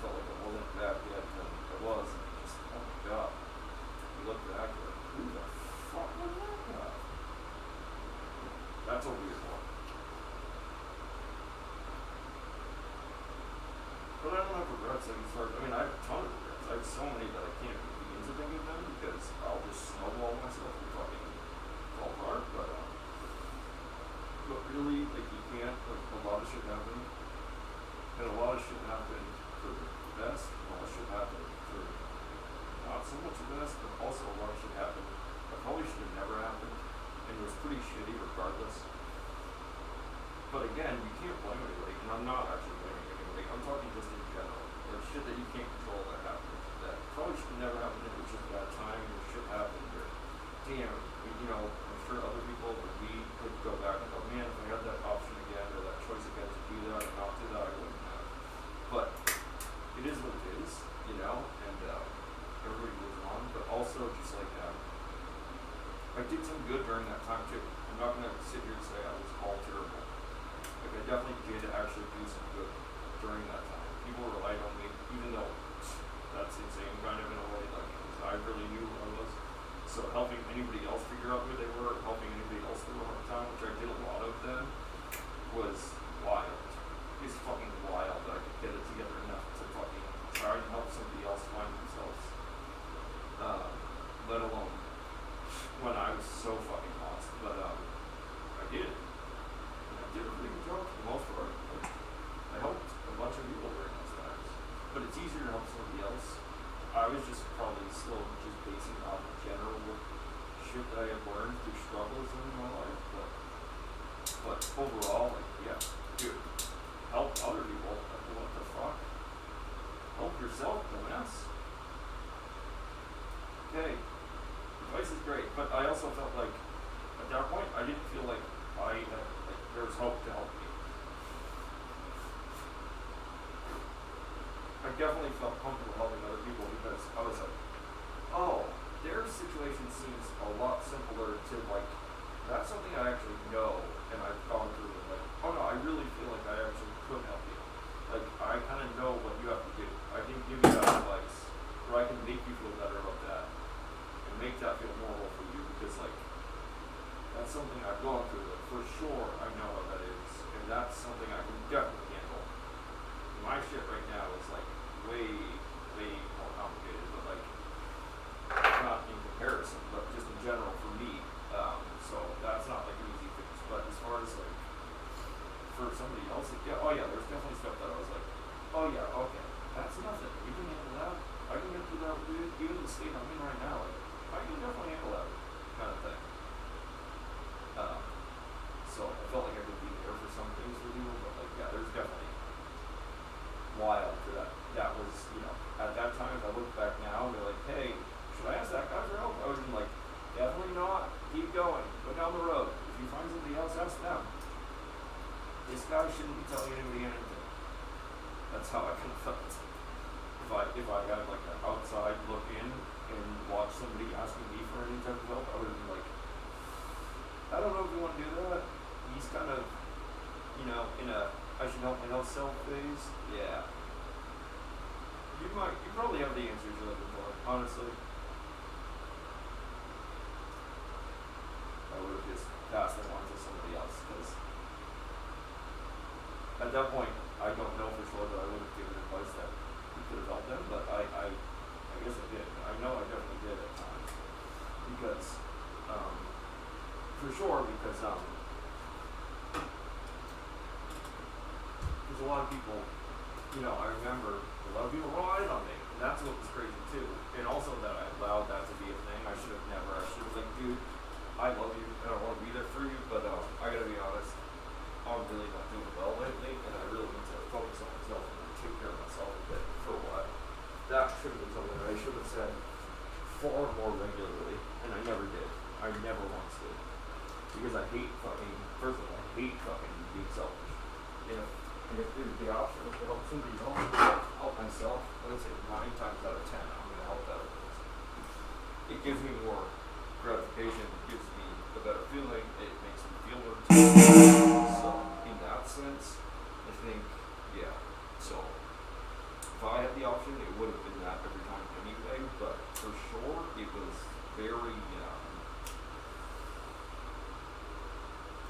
Felt like I wasn't back yet, and I was, and just, oh my god. You look back, you're like, who the fuck was that guy? That's a weird one. But I don't have regrets, like, as far as, I mean, I have a ton of regrets. I have so many that I can't even begin to think of them, because I'll just snowball myself and fucking fall apart, but really, like, you can't, like, a lot of shit happened, and a lot of shit happened for the best, a lot of shit happened for not so much the best, but also a lot of shit happened that probably should have never happened, and it was pretty shitty regardless. But again, you can't blame anybody, and I'm not actually blaming anybody, I'm talking just in general. There's shit that you can't control that happened, that probably should have never happened, it was just a bad time, or shit happened, or damn, you know, I'm sure other people, but we could go back and go, man, if I had that option again, or that choice again to do that, or not do that, I wouldn't have. But it is what it is, you know, and everybody moves on, but also just like I did some good during that time too. I'm not gonna sit here and say I was all terrible. Like I definitely did actually do some good during that time. People relied on me, even though that's insane kind of in a way, like, because I really knew who I was. So helping anybody else figure out who they were, helping anybody else through a hard time, which I did a lot of then, was wild. It's fucking wild that I could get it together enough to fucking try and help somebody else find themselves. Let alone when I was so fucking lost. But I did. And I did a pretty good job for the most part. Like, I helped a bunch of people during those times. But it's easier to help somebody else. I was just probably still just basing it off of general shit that I had learned through struggles in my life. But overall, like, yeah, dude, help other people. Like, what the fuck? Help yourself, dumbass. Okay, advice is great, but I also felt like, at that point, I didn't feel like I had, like, there was hope to help me. I definitely felt comfortable helping other people because I was like, oh, their situation seems a lot simpler to, like, that's something I actually know and I've gone through and like, oh no, I really feel like I actually could help you. Like, I kind of know what you have to do. I can give you that advice, or I can make you feel better about sure I know what that is, and that's something I can definitely handle. My shit right now is like way more complicated, but like not in comparison, but just in general for me. So that's not like an easy fix. But as far as like for somebody else, like, yeah, oh yeah, there's definitely stuff that I was like, oh yeah, okay, that's nothing. You can handle that. I can get through that, dude. Even the state I'm in right now, like, I can definitely handle that kind of thing. So I felt like I could be there for some things for people, but like, yeah, there's definitely wild for that. That was, you know, at that time, if I look back now and be like, hey, should I ask that guy for help? I would have been like, definitely not. Keep going. Go down the road. If you find somebody else, ask them. This guy shouldn't be telling anybody anything. That's how I kind of felt. If I had like an outside look in and watch somebody asking me for any type of help, I would have been like, I don't know if you want to do that. He's kind of, you know, in a I should help myself phase. Yeah. You probably have the answers you're looking for, honestly. I would have just passed them on to somebody else, because at that point, I don't know for sure that I would have given advice that could have helped them, but I guess I did. I know I definitely did at times, because, for sure, because, there's a lot of people, you know, I remember a lot of people relied on me, and that's what was crazy too, and also that I allowed that to be a thing. I should have never, I should have like, dude, I love you, and I want to be there for you, but, I gotta be honest, I'm really not doing well lately, and I really need to focus on myself and take care of myself a bit for a while. That should have been something that I should have said far more regularly, and I never did. I never once did. Because I hate fucking, first of all, I hate fucking being selfish. You know, and if there's the option to help somebody else, help myself, I would say 9 times out of 10, I'm going to help that other person. It gives me more gratification, it gives me a better feeling, it makes me feel better too. So, in that sense, I think, yeah. So, if I had the option, it would have been that every time anyway, but for sure, it was very,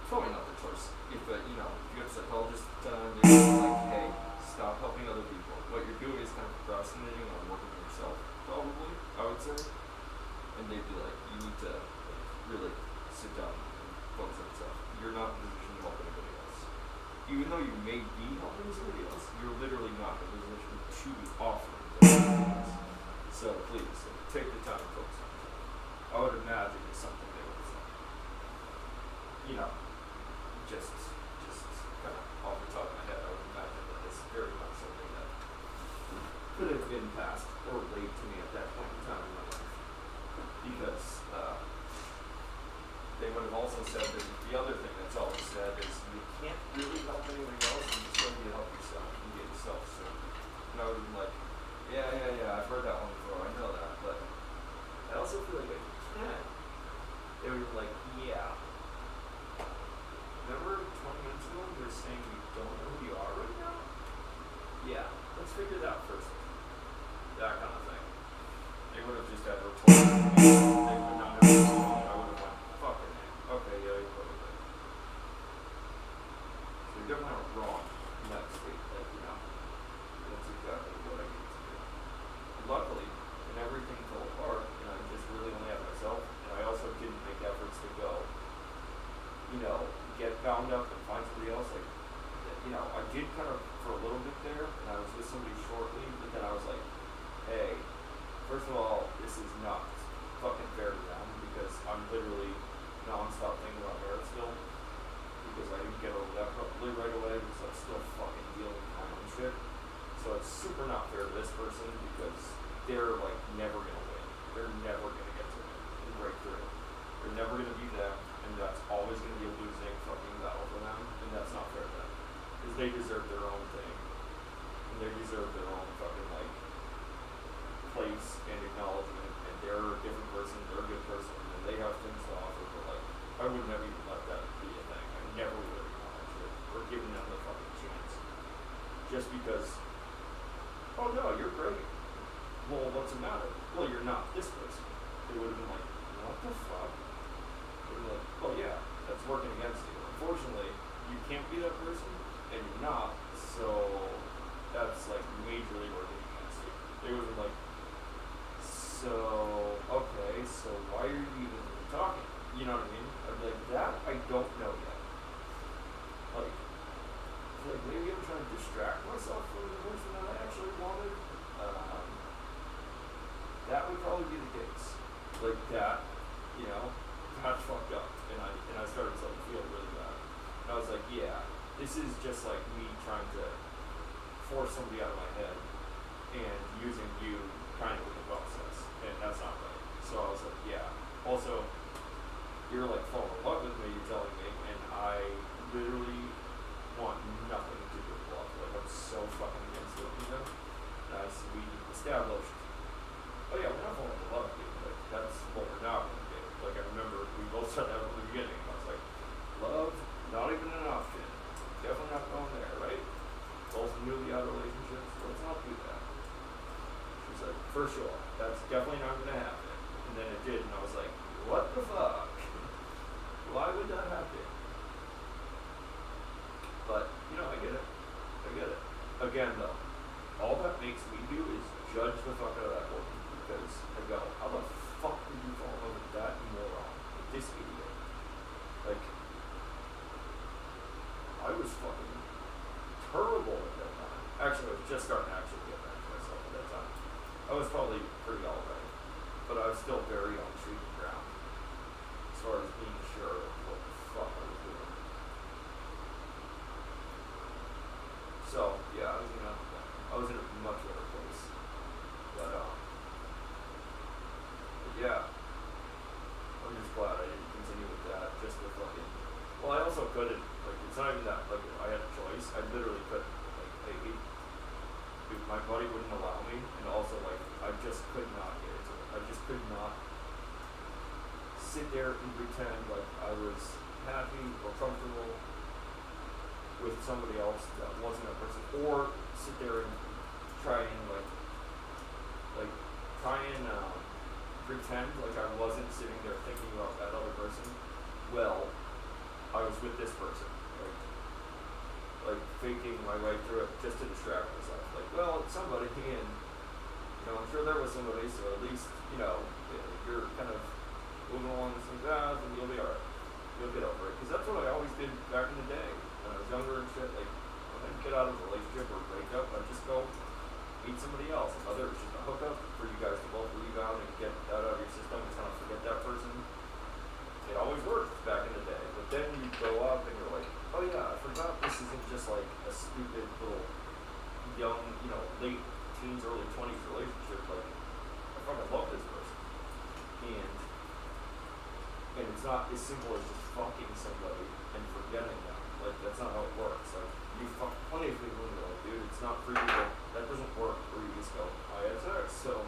probably not the choice. If, you know, if you have a psychologist and they're like, hey, stop helping other people. What you're doing is kind of procrastinating on working on yourself, probably, I would say. And they'd be like, you need to really sit down and focus on yourself. You're not in a position to help anybody else. Even though you may be helping somebody else, you're literally not in a position to be offering somebody else. So please, take the time to focus on yourself. I would imagine it's something they would say. You know, just kind of off the top of my head, I would imagine that it's very much something that could have been passed or laid to me at that point in time in my life. Because they would have also said that the other thing that's always said is you can't really help anybody else, you just need to help yourself and get yourself soon. And I would have been like, yeah, I've heard that one before, I know that, but I also feel like I can. They would be like, yeah. Remember 20 minutes ago we were saying we don't know who you are right now? Yeah, let's figure it out first. That kind of thing. They would have just had a retort. They would not have responded. I would have went, fucking man. Okay, yeah, you probably did. So you're definitely not wrong in that state, like, you know. That's exactly what I need to do. And luckily, when everything fell apart, and I just really only had myself, and I also didn't make efforts to go, you know, get bound up and find somebody else, like, you know, I did kind of for a little bit there, and I was with somebody shortly, but then I was like, hey, first of all, this is not fucking fair to them, because I'm literally non-stop thinking about her still, because I didn't get over that probably right away, because I'm still fucking dealing with my own shit. So it's super not fair to this person, because they're like never gonna win. They're never gonna get to win and break through. They're never gonna be them, and that's always gonna be a losing fucking battle for them, and that's not fair to them. Because they deserve their own thing, and they deserve their own fucking like place and acknowledgement, and they're a different person, they're a good person, and they have things to offer, but like, I wouldn't have even let that be a thing. I never would have acknowledged it, or given them the fucking chance. Just because, oh no, you're great. Well, what's the matter? Well, you're not this person. They would have been like, what the fuck? They would be like, oh yeah, that's working against you. Unfortunately, you can't be that person, and you're not, so that's like majorly working against you. They would be like, so, okay, so why are you even talking? You know what I mean? I'd be like, that I don't know yet. Like maybe I'm trying to distract myself from the person that I actually wanted. That would probably be the case. Like that, you know, that's fucked up. And I started to like feel really bad. And I was like, yeah, this is just like me trying to force somebody out of my head and using you kind of in the process. And that's not right. So I was like, yeah. Also, you're like falling in love with me, you're telling me, and I literally want nothing to do with love. Like I'm so fucking against it, you know? As we established, oh yeah, we're not falling in love with you, but that's what we're not gonna do. Like I remember we both said that from the beginning. I was like, love, not even an option. Definitely not going there, right? Both newly out relationships, let's not do that. She's like, for sure, that's definitely not gonna happen. And then it did, and I was like, what the fuck? Why would that happen? But, you know, I get it. Again, though, all that makes me do is judge the fuck out of that woman. Because I go, how the fuck did you fall in love with that moron? Like, this idiot. Like, I was fucking terrible at that time. Actually, I was just starting to actually get back to myself at that time. I was probably pretty alright. But I was still very on treated ground. As far as being sure of what the fuck I was doing. So, yeah, I was in a much better place. But yeah. I'm just glad I didn't continue with that. Just the fucking. Well, I also couldn't. Like, it's not even that, like, I had a choice. I literally couldn't. Like, my buddy wouldn't allow me. And also, like, I just could not get into it. I just could not sit there and pretend like I was happy or comfortable with somebody else that wasn't a person, or sit there and try and pretend like I wasn't sitting there thinking about that other person. Well, I was with this person, like faking my way through it just to distract myself. Like, well, it's somebody, and you know, I'm sure there was somebody, so at least you know you're kind of moving along some path, and you'll be alright. You'll get over it, because that's what I always did back in the day when I was younger and shit. Like, when I'd get out of a relationship or break up, I'd just go meet somebody else. Whether it's just a hookup for you guys to both rebound and get that out of your system and kind of forget that person. It always worked back in the day. But then you grow up and you're like, oh yeah, I forgot this isn't just like a stupid little young, you know, late teens, early 20s relationship. Like, I fucking love this person. And it's not as simple as just fucking somebody and forgetting them. Like, that's not how it works. Like, you fuck plenty of people and you're like, dude, it's not free to go. That doesn't work. Or you just go, ISX. So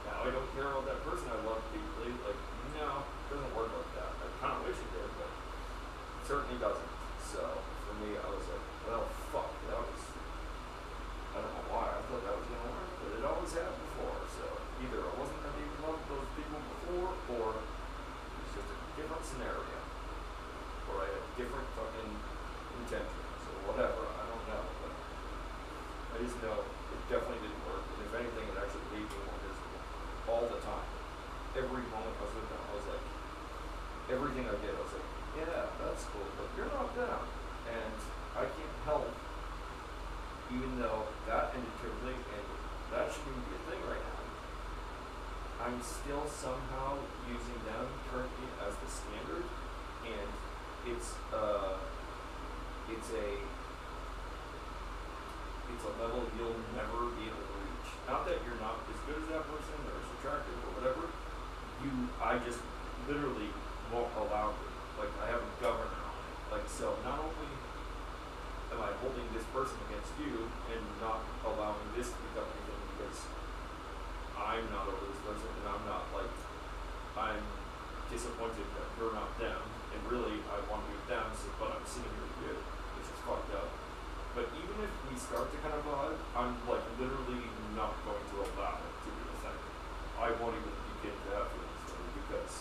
now I don't care about that person I love deeply. Like, no, it doesn't work like that. I kind of wish it did, but it certainly doesn't. So for me, I was like, well, fuck. That was, I don't know why I thought that was going to work, but it always had before. So either I wasn't going to even love those people before, or it was just a different scenario. Or I had different fucking intentions, or whatever. I don't know, but I just know it definitely didn't work. And if anything, it actually made me more miserable all the time. Every moment I was with them, I was like, everything I did, I was like, yeah, that's cool, but you're not them. And I can't help, even though that ended terribly, and that shouldn't be a thing right now. I'm still somehow using them currently as the standard, and it's a level you'll never be able to reach. Not that you're not as good as that person or as attractive or whatever. I just literally won't allow it. Like, I have a governor on it. Like, so not only am I holding this person against you and not allowing this to become anything because I'm not over this person and I'm disappointed that you're not them, and really I want to be with them, so, but I'm sitting here with you, which is fucked up. But even if we start to kind of vibe, I'm like literally not going to allow it to be a thing. I won't even begin to have feelings for you because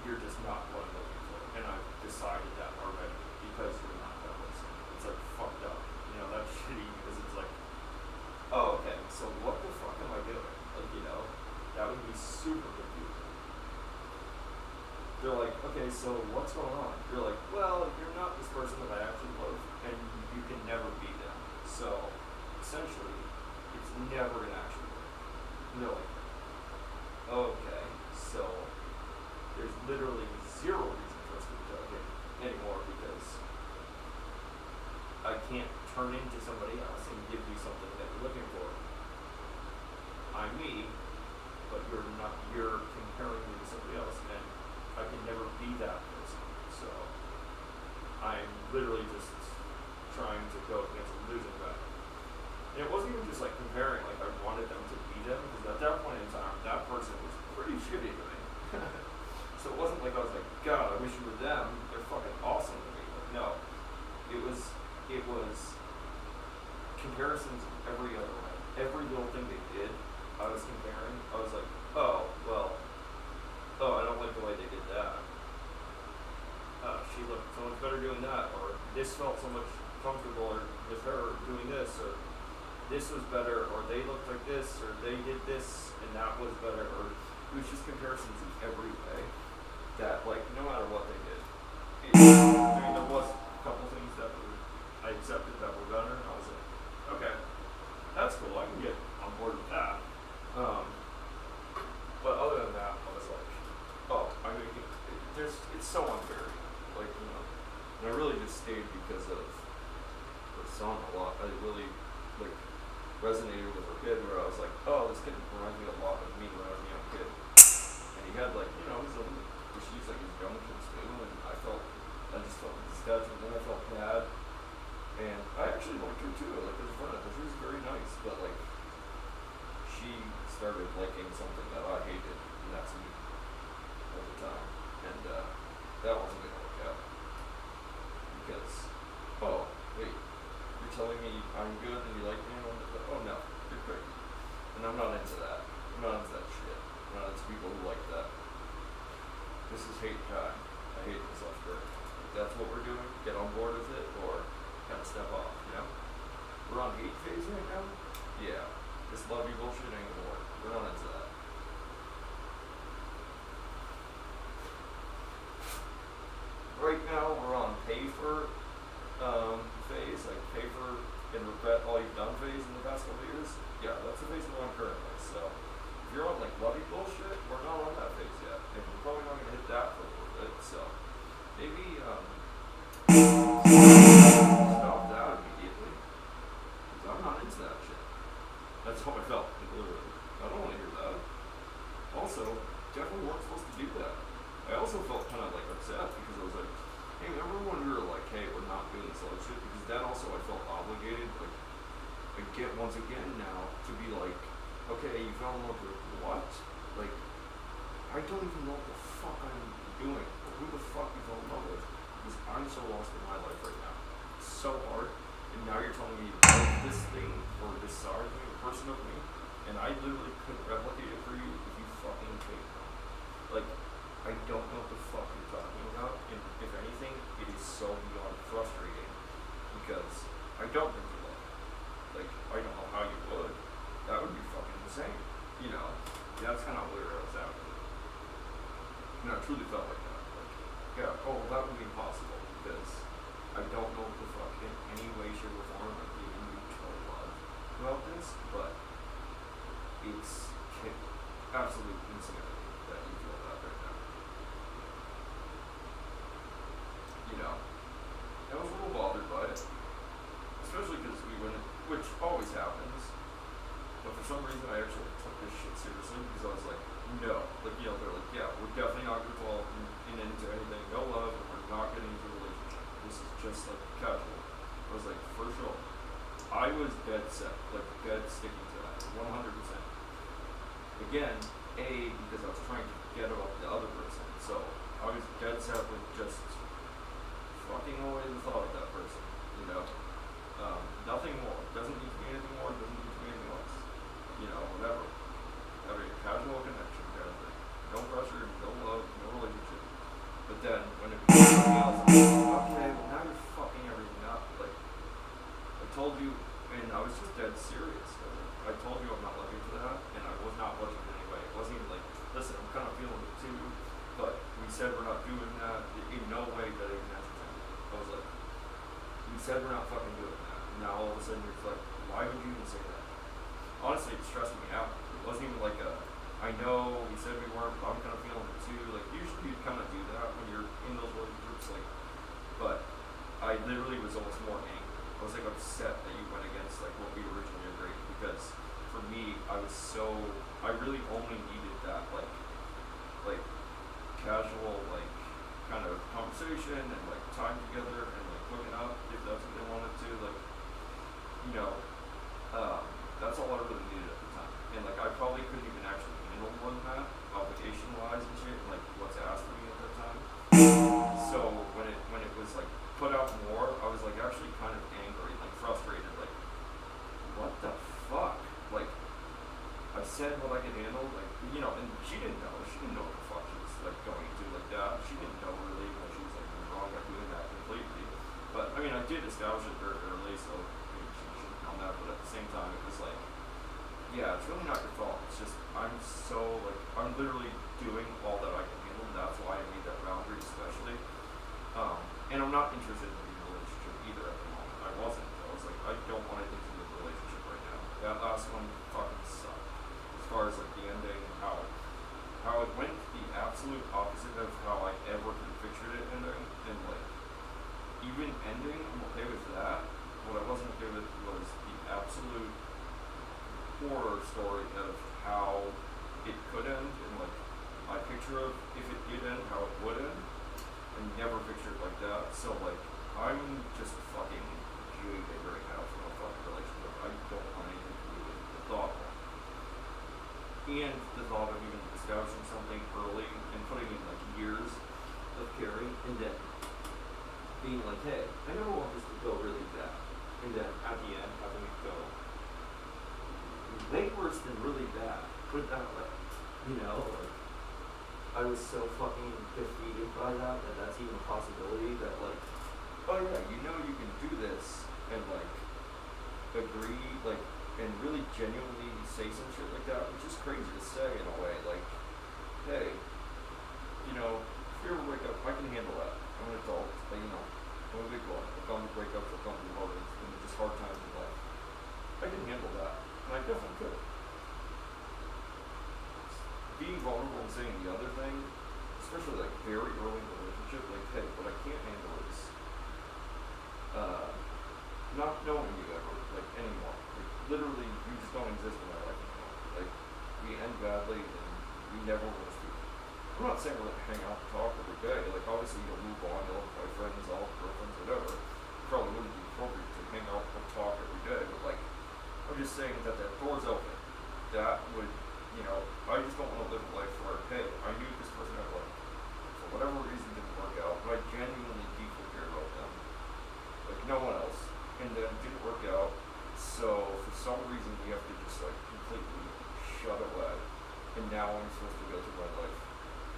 you're just not what I'm looking for. okay, so what's going on? You're like, well, you're not this person that I actually love, and you can never be them. So, essentially, it's never gonna actually work. And they're like, okay, so there's literally zero reason for us to be talking anymore because I can't turn into somebody else and give you something that you're looking for. I'm me, but you're not, you're comparing me to somebody else, and I can never be that person. So I'm literally just trying to go against a losing battle. And it wasn't even just like comparing, like I wanted them to be them, because at that point in time, that person was pretty shitty to me. So it wasn't like I was like, God, I wish you were them. They're fucking awesome to me. Like, no, it was comparisons every other way. Every little thing they did, I was comparing. I was like, oh, well, oh, I don't like the way they did that. She looked so much better doing that, or this felt so much comfortable with her doing this, or this was better, or they looked like this, or they did this, and that was better, or it was just comparisons in every way that, like, no matter what they did. I mean, there was a couple things that I accepted that were better, and I was like, okay, that's cool, I can get on board with that. But other than that, I was like, oh, I mean, it's so unfair, like, you know, and I really just stayed because of the song a lot. I really, like, resonated with her kid where I was like, oh, this kid reminds me a lot of me when I was a young kid. And he had, like, you know, his own issues, like his young kids too, and I just felt disgusted, and then I felt bad. And I actually liked her too, like, as a friend, she was very nice, but, like, she started liking something that I hated, and that's me, at the time. And, that wasn't gonna work out. Because, oh, wait, you're telling me I'm good and you like me, and oh no, you're crazy. And I'm not into that. I'm not into that shit. I'm not into people who like that. This is hate time. I hate myself for it. If that's what we're doing, get on board with it, or kind of step off, you know? We're on hate phase right now? Yeah. This lovey bullshit ain't gonna work. We're not into that. Right now, we're on pay for phase, like pay for and regret all you've done phase in the past couple of years. Yeah, that's the phase we're on currently. So if you're on like lovey bullshit, we're not on that phase yet, and we're probably not gonna hit that for a little bit. So maybe stop that immediately, because I'm not into that shit. That's how I felt, like, literally. I don't want to hear that. Also, definitely weren't supposed to do that. I also felt kind of like upset because I was like, hey, remember when we were like, hey, we're not doing this other shit? Because then also I felt obligated, like, I get once again now to be like, okay, you fell in love with what? Like, I don't even know what the fuck I'm doing, or who the fuck you fell in love with, because I'm so lost in my life right now. It's so hard, and now you're telling me you love this thing, or this side of me, or person of me, and I literally couldn't replicate it for you if you fucking hate me. Like, I don't know what the fuck you're talking about, and if anything, it is so beyond frustrating, because I don't think you love me. Like, I don't know how you would. That would be fucking insane, you know? That's kind of where I was at with it. And I truly felt like that. Like, yeah, oh, that would be impossible, because I don't know what the fuck in any way, shape, or form I'm giving you total love about this, but it's absolute insanity that you feel that right now. You know, I was a little bothered by it, especially because we went, which always happens, but for some reason I actually took this shit seriously, because I was like, no, like, you know, they're like, yeah, we're definitely not going to fall into anything, no love, and we're not getting into a relationship, this is just like casual. I was like, for sure. I was dead set, like dead sticking to that, 100%. Again, because I was trying to get about the other person, so I was dead set with just fucking away the thought of that person, you know? Nothing more. Doesn't need to be anything more, doesn't need to be anything less. You know, whatever. Having a casual connection kind of thing. No pressure, no love, no relationship. But then, when it becomes something else, I'm like, okay, well now you're fucking everything up. Like, I told you, and I was just dead serious. I told you I'm not looking for that, and I was not looking in any way. It wasn't even like, listen, I'm kind of feeling it too, but we said we're not doing that, I know we said we weren't, but I'm kind of feeling it too. Like, usually you kind of do that when you're in those relationships, like, but I literally was almost more angry. I was like upset that you went against like what we originally agreed, because for me, I really only needed that like casual, like kind of conversation and like time together and like hooking up if that's what they wanted to, like, you know, that's all I really needed at the time. And like I probably couldn't even actually handle more than that, obligation wise and shit, and like what's asked of me at that time. So when it was like put out more, I was like actually kind of angry, like frustrated, like what the fuck? Like I said what I could handle, like, you know, and she didn't know what the fuck she was like going into like that. She didn't know really when she was like wrong by doing that completely. But I mean I did establish it very early, so I mean, she should have known that, but at the same time it was like, yeah, it's really not your fault. It's just I'm literally doing all that I can handle, and that's why I made that boundary especially. And I'm not interested in being in a relationship either at the moment. I wasn't. I was like, I don't want anything to do with a relationship right now. That last one fucking sucked. As far as like the ending and how it went the absolute opposite of how I ever could have pictured it ending. And like even ending, I'm okay with that. What I wasn't okay with was the absolute horror story of how it could end, and like my picture of if it did end, how it would end. I never pictured it like that. So like I'm just fucking jaded right now from a fucking relationship. I don't want anything to do with the thought of it. And the thought of even establishing something early and putting in like years of caring, and then being like, hey, I never want this to go really bad. And then at the end having it go way worse than really bad. Put it that way. You know, like I was so fucking defeated by that's even a possibility, that like, oh yeah, you know you can do this and like agree, like, and really genuinely say some shit like that, which is crazy to say in a way, like, hey, you know, if you ever wake up, I can handle that. I'm an adult, but you know, I'm a big boy. I've gone through breakups, I've gone through heartaches, and just hard times in life. I can handle that, and I definitely could. Being vulnerable and saying the other thing, especially like very early in the relationship, like, hey, what I can't handle is not knowing you ever, like, anymore. Like, literally, you just don't exist in my life anymore. Like, we end badly and we never want to speak. I'm not saying we're gonna hang out and talk every day. Like, obviously you'll move on, you'll have boyfriends, all girlfriends, whatever. It probably wouldn't be appropriate to hang out and talk every day, but like, I'm just saying that door's open. That would, you know, I just don't want to live a life where, hey, I knew this person I liked. For whatever reason didn't work out, but I genuinely deeply care about them. Like no one else. And then it didn't work out. So for some reason we have to just like completely shut away. And now I'm supposed to go through my life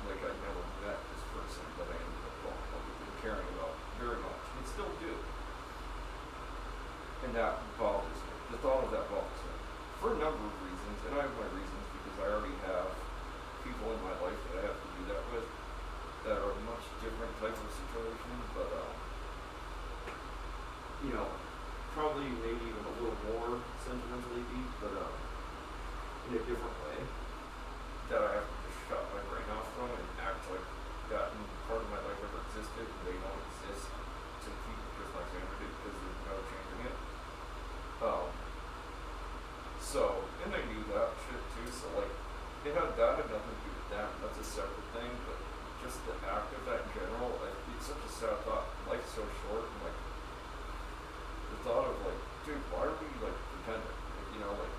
like I never met this person that I ended up falling in love with and caring about very much. And still do. And that bothers me. The thought of that bothers me. For a number of reasons, and I have my reasons because I already have people in my life that I have to do that with that are much different types of situations, but you know, probably maybe even a little more sentimentally deep, but in a different way that I have to just shut my brain off from and act like that part of my life ever existed and they don't exist to keep just my sanity because there's no changing it. So, and I knew that shit too, so like, that had nothing to do with them, that's a separate thing, but just the act of that in general, like, it's such a sad thought. Life's so short, and like, the thought of like, dude, why are we like pretending? Like, you know, like,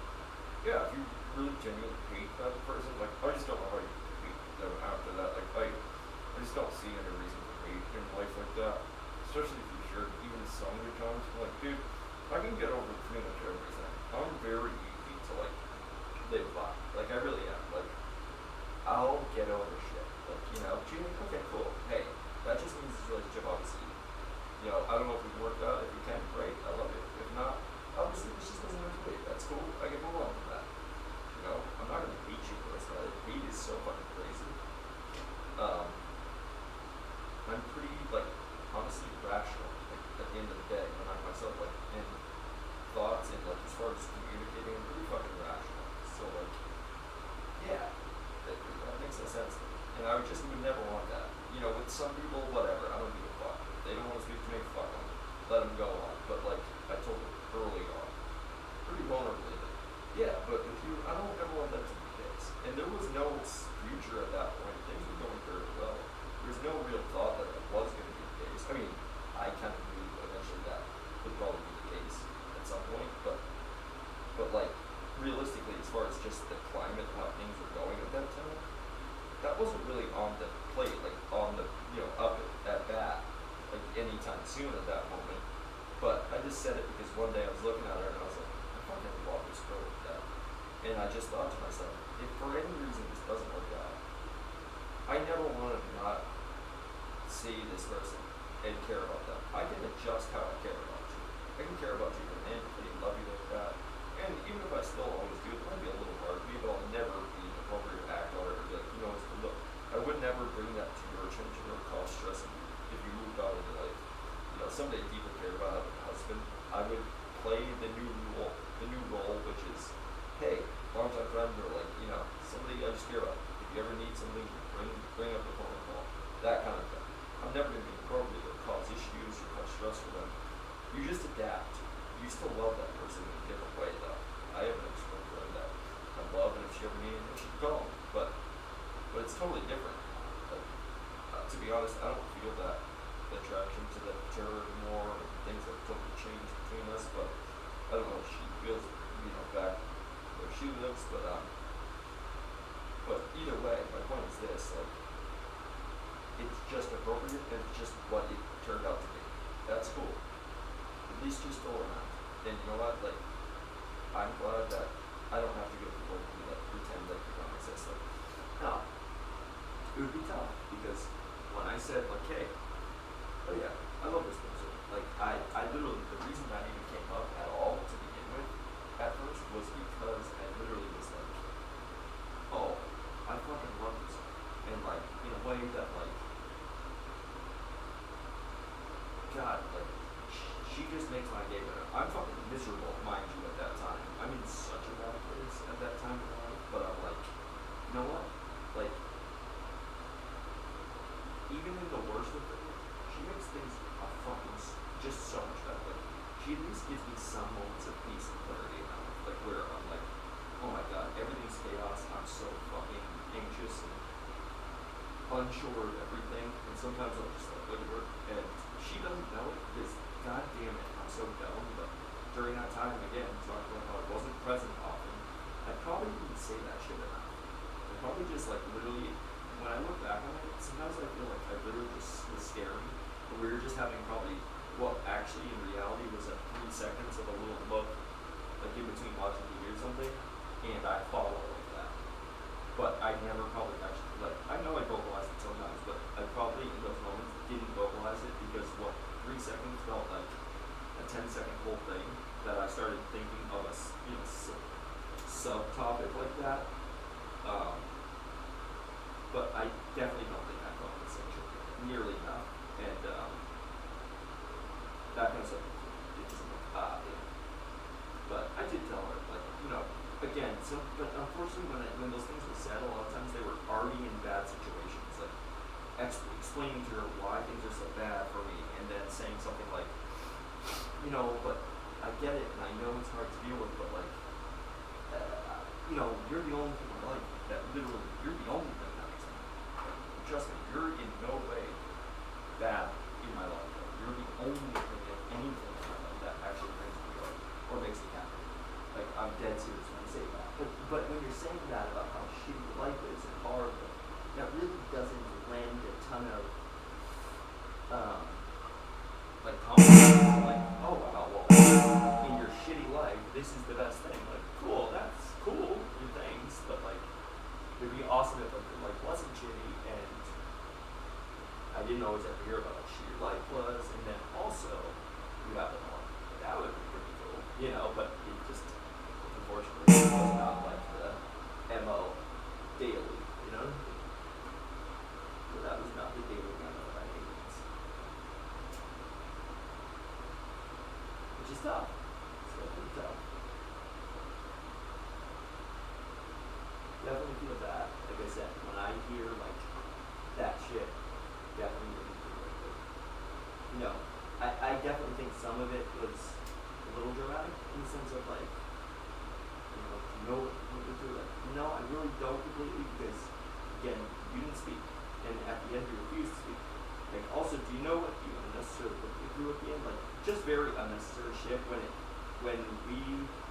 yeah, if you really genuinely hate that person, like, I just don't know how you hate them after that. Like, I just don't see any reason to hate in life like that, especially if you're sure, even some good times. Like, dude, I can get over pretty much everything. I'm very easy to like live by. Like, I really am. Like, I'll get over shit. Like, you know, cheating, okay, cool. Hey, that just means this relationship obviously, you know, I don't know if we can work out. If we can, great, I love it. If not, obviously this just doesn't have to wait. That's cool. I can move on from that. You know, I'm not gonna hate you for this. Hate is so fucking crazy. I'm pretty like honestly rational. Like at the end of the day, when I'm myself, like in thoughts and like as far as communicating, I'm pretty fucking rational. So like, just would never want that. You know, with some people, whatever, I don't give a fuck. If they don't want to speak to me, fuck them. Let them go on. But like I told them early on, pretty vulnerably, that, yeah, but if you, I don't ever want that to be the case. And there was no future at that point. Things were going very well. There's no real thought that it was going to be the case. I mean, I kind of knew eventually that would probably be the case at some point, but like realistically, as far as just the climate, how things were going at that time, that wasn't really on the plate, like on the, you know, up at bat, like anytime soon at that moment. But I just said it because one day I was looking at her and I was like, I fucking love this girl with that. And I just thought to myself, if for any reason this doesn't work out, I never want to not see this person and care about them. I can adjust how I care about you. I can care about you romantically, love you like that. And even if I still always do, it might be a little hard for me, but I'll never be an appropriate act on it or be like, you know, it's, look, I would never bring that to your attention or cause stress if you moved out of your life. You know, someday people care about having a husband. I would play the new role, which is, hey, longtime friend, or like, you know, somebody I just care about. If you ever need something, bring up the phone call. That kind of thing. I'm never going to be appropriate or cause issues or cause stress for them. You just adapt. You still love that person in a different way, though. I have an ex-girlfriend that I love, and if she ever needed me, she could call me. But it's totally different. Like, to be honest, I don't feel that attraction to her anymore. Things have totally changed between us, but I don't know if she feels, you know, back where she lives, but either way, my point is this, like, it's just appropriate, and it's just what it turned out to be. That's cool. At least you're still around. And you know what, like, I'm glad that I don't have to go to work and like pretend like you don't exist. Like, no. It would be tough, because when I said, like, hey, oh yeah, I love this person. Like, I literally, the reason that even came up at all to begin with at first was because I literally was like, oh, I fucking love this. And like, in a way that like, God, like, she just makes my day better. I'm fucking miserable, mind you, at that time. I'm in such a bad place at that time in my life, but I'm like, you know what? Like, even in the worst of things, she makes things just so much better. Like, she at least gives me some moments of peace and clarity in my life, like, where I'm like, oh my god, everything's chaos, I'm so fucking anxious and unsure of everything, and sometimes I'll just like look at her, and she doesn't know it, because god damn it, I'm so dumb, but during that time, again, talking about how I wasn't present often, I probably didn't say that shit enough. I probably just like literally, when I look back on it, sometimes I feel like I literally just was staring, but we were just having probably what actually in reality was a 3 seconds of a little look, like in between watching TV or something, and I follow like that. But I never probably actually, like, I know I vocalized it sometimes, but I probably in those moments didn't vocalize it because what 3 seconds felt like a 10-second whole thing that I started thinking of a, you know, subtopic like that. But I definitely don't think I felt the same shit nearly enough, and that kind of stuff, it just like, yeah. But I did tell her, like, you know, again, but unfortunately when those things were said, a lot of times they were already in bad situations, like explaining to her why things are so bad for me, and then saying something like, you know, but I get it, and I know it's hard to deal with, but like, you know, you're the only thing in my life that literally, you're the only thing that makes me happy. Trust me, you're in no way bad in my life. You're the only thing, if anything in my life, that actually brings me joy or makes me happy. Like, I'm dead serious when I say that. But when you're saying that about how shitty your life is and horrible, that really doesn't lend a ton of like confidence. Like, oh wow, well, in your shitty life, this is the best thing. Like, cool, that's cool, your things, but like, it'd be awesome if like, your life wasn't shitty, and I didn't always have to hear about how shitty your life was, and then also, you have the one. That would be pretty cool, you know, but it just, unfortunately, it was not like the MO daily, you know? So that was not the daily MO by any means. Which is tough. It's definitely tough. Definitely feel bad. Like I said, when I hear like some of it was a little dramatic in the sense of like, you know what to do. Like, no, I really don't completely because, again, you didn't speak, and at the end you refused to speak. Like, also, do you know what you unnecessarily put me through at the end? Like, just very unnecessary shit when we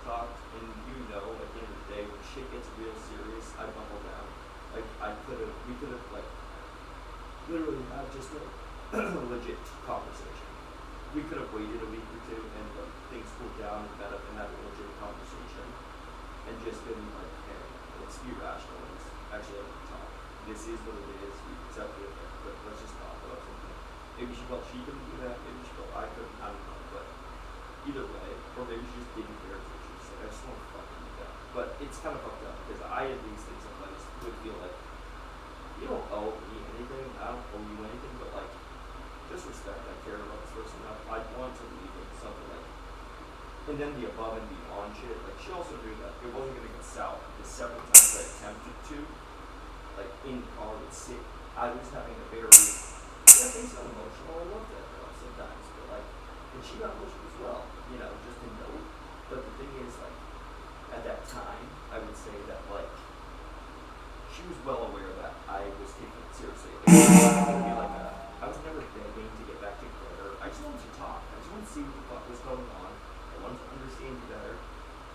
talked, and you know, at the end of the day, when shit gets real serious, I buckle down. Like, we could have, like, literally had just a legit conversation. We could have waited a week or two and things cooled down and met up and had a legit conversation and just been like, hey, let's be rational. Let's actually have a talk. This is what it is. We accept it, but let's just talk about something. Maybe she felt she couldn't do that. Maybe she felt I couldn't. I don't know. But either way, or maybe she just didn't care. So she was like, I just want to fucking do that. But it's kind of fucked up because I at least think sometimes would feel like you don't owe me anything. I don't owe you anything, but like just respect. I care about this person enough. I want to leave with something like. And then the above and beyond shit, like she also knew that it wasn't gonna go south. The several times I attempted to, like in the car with sick, I was having a very, things got emotional. I loved that girl sometimes, but like, and she got emotional as well, just to note. But the thing is, like, at that time, I would say that like, she was well aware that I was taking it seriously. It wasn't gonna be like I was never begging to get back together. I just wanted to talk. I just wanted to see what the fuck was going on. I wanted to understand you better,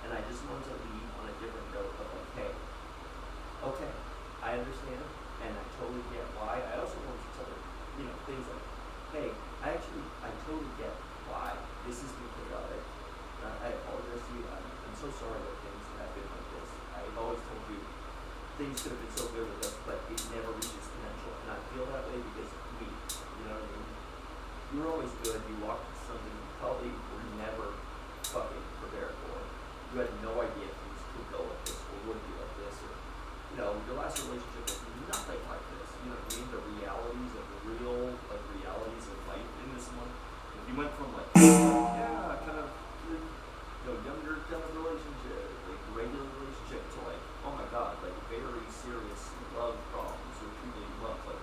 and I just wanted to leave on a different note of like, hey, okay, I understand, and I totally get why. I also wanted to tell her, things like, hey, I totally get why this has been chaotic. I apologize to you. I'm so sorry that things have been like this. I always told you things could have been so good with us, but it never reaches potential, and I feel that way because you know what I mean? You were always good. You walked into something you probably were never fucking prepared for. You had no idea if things could go like this or would be like this, or your last relationship was nothing like this. You know what I mean? The realities of realities of life in this one. If you went from like kind of younger kind of relationship, like regular relationship to like, oh my god, like very serious love problems with people you love, like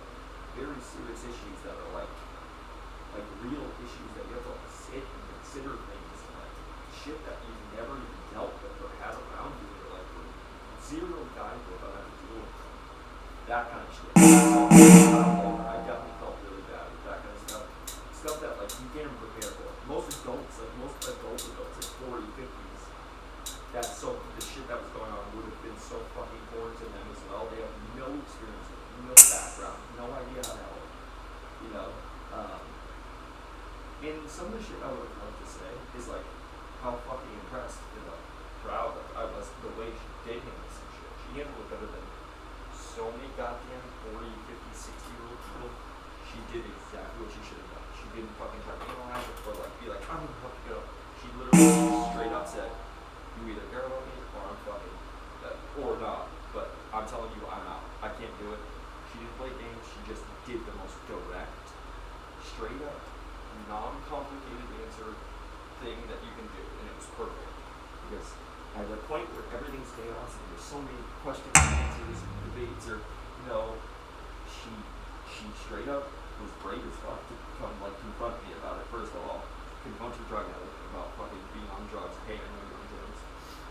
very serious issues that are like real issues that you have to like sit and consider things and like shit that you've never even dealt with or had around you, or like zero guidebook on how to deal with them. That kind of shit. I definitely felt really bad with that kind of stuff. Stuff that like you can't even prepare for. Most adults, like 40s, 50s, the shit that was going on would have been so fucking foreign to them as well. They have no experience, no background, no idea how to help. And some of the shit I would have loved to say is like how fucking impressed and like proud that I was the way she did handle some shit. She handled it better than so many goddamn 40, 50, 60-year-old people. She did exactly what she should have done. She didn't fucking try to analyze it or like be like, I'm gonna help you go. She literally straight up said, you either care about me or I'm fucking or not, but I'm telling you I'm out. I can't do it. She didn't play games, she just did the most direct, straight up, non-complicated answer thing that you can do, and it was perfect. Because at the point where everything's chaos and there's so many questions and answers and debates, or she straight up was brave as fuck to come confront me about it. First of all, confront your drug addict about fucking being on drugs. Hey, I know you're on drugs,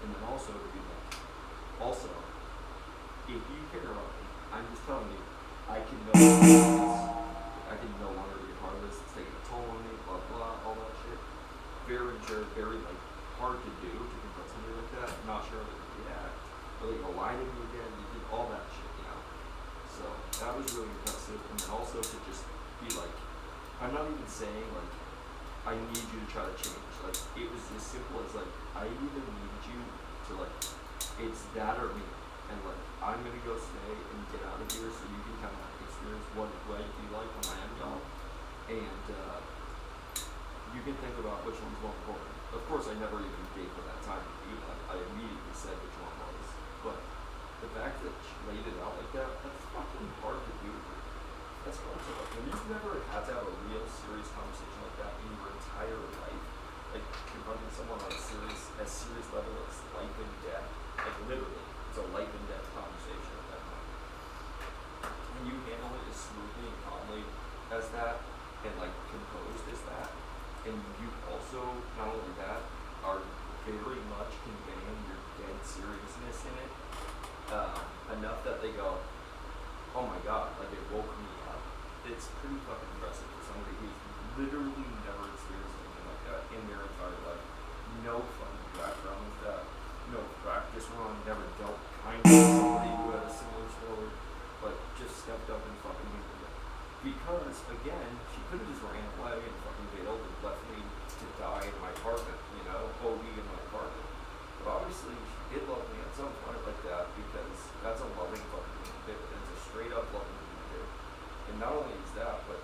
and then also to be like, if you care about me, I'm just telling you, I can no longer be a part of this. It's taking a toll on me, blah blah, all that shit. Very sure, very hard to do to confront somebody like that. I'm not sure that you react, or they go lie to me again. You did all that shit, So that was really impressive, and then also to just be like, I'm not even saying I need you to try to change. It was as simple as I either need you to it's that or me. And I'm gonna go stay and get out of here so you can kind of experience what life be like when I am gone. And you can think about which one's more important. Of course, I never even gave her that time to do that. I immediately said which one was. But the fact that she laid it out like that, that's fucking hard to do. That's hard to when you've never had to have a real serious conversation like that in your entire life, confronting someone on a serious level as life and death, literally. It's a life and death conversation at that point. And you handle it as smoothly and calmly as that, and composed as that, and you also enough that they go, oh my god, like it woke me up. It's pretty fucking impressive for somebody who's literally never experienced anything like that in their entire life. No fucking background with that. No practice run, never dealt kind of with somebody who had a similar story, but just stepped up and fucking handled it. Because, again, she could have just ran away and fucking bailed and left me to die in my apartment, you know, OD in my apartment. But obviously, she did love me at some point like that, because that's a loving fucking thing. It's a straight up loving thing to do. And not only is that, but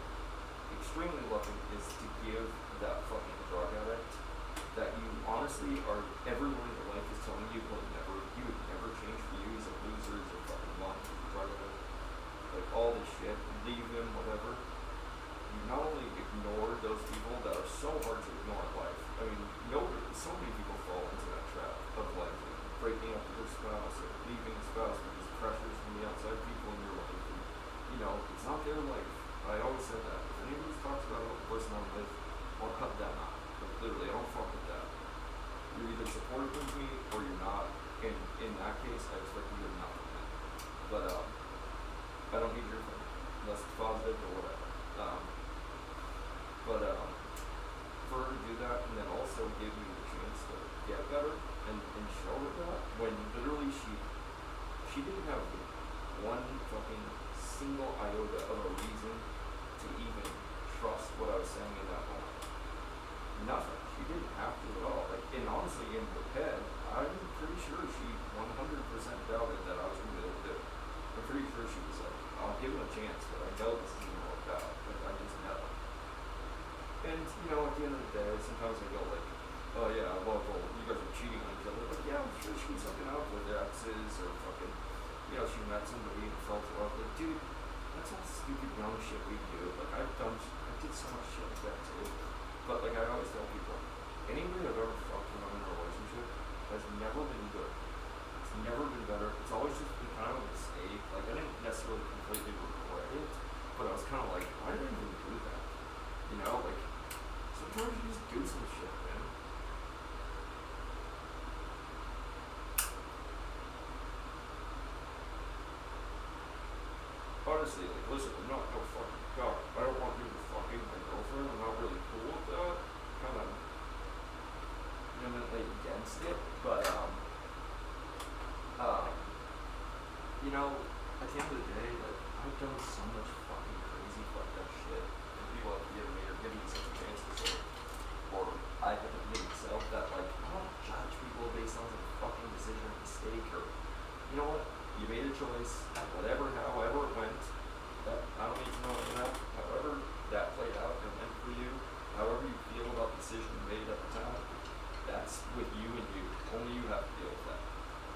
extremely loving is to give that fucking drug addict that you honestly are, everyone in your life is telling you he would never change for you, he's a loser, he's a fucking lump, he's a drug addict, like all this shit, leave him, whatever. You not only ignore those people that are so hard to ignore in life. I mean, so many people fall into that trap of like breaking up with their spouse or leaving a spouse because pressures from the outside people in your life. And, you know, it's not their life. I always said that. If anybody talks about the person I'm with, I'll cut them out. Like, literally, I don't fuck with that. You're either supportive of me or you're not. And in that case, I expect you to not with me. But I don't need your opinion unless it's positive or whatever. For her to do that and then also give me the chance to get better and show her that when literally she didn't have one fucking single iota of a reason to even trust what I was saying in that moment. Nothing. She didn't have to at all. Like, and honestly, in her head, I'm pretty sure she 100% doubted that I was going to be able to do it. I'm pretty sure she was like, I'll give him a chance, but I know this isn't going to work out. Like, I just know. And, you know, at the end of the day, sometimes I go like, oh yeah, well, you guys are cheating on each other. But yeah, I'm sure she was hooking up with exes or fucking, you know, she met somebody and fell in love. Like, dude, that's all stupid young shit we do. Like, I did so much shit like that too. But like I always tell people, anybody I've ever fucked when I'm in a relationship has never been good. It's never been better. It's always just been kind of a mistake. Like, I didn't necessarily completely regret it, but I was kind of like, why did I even do that? You know, like, sometimes you just do some shit, man. Honestly, like, listen, I'm not no fucking cock. I don't want you to fucking my girlfriend. I'm not really cool with that. Kind of vehemently against it, but you know, at the end of the day, like, I've done so much fucking crazy fucked up shit, and people have given me or given me such a chance to say, or I have admitted myself that, like, I don't judge people based on some fucking decision or mistake, or, you know what, you made a choice, whatever, however it went, that, I don't need to know any of that, however that played out and went for you, however you feel about the decision you made at the time, that's with you and you, only you have to deal with that.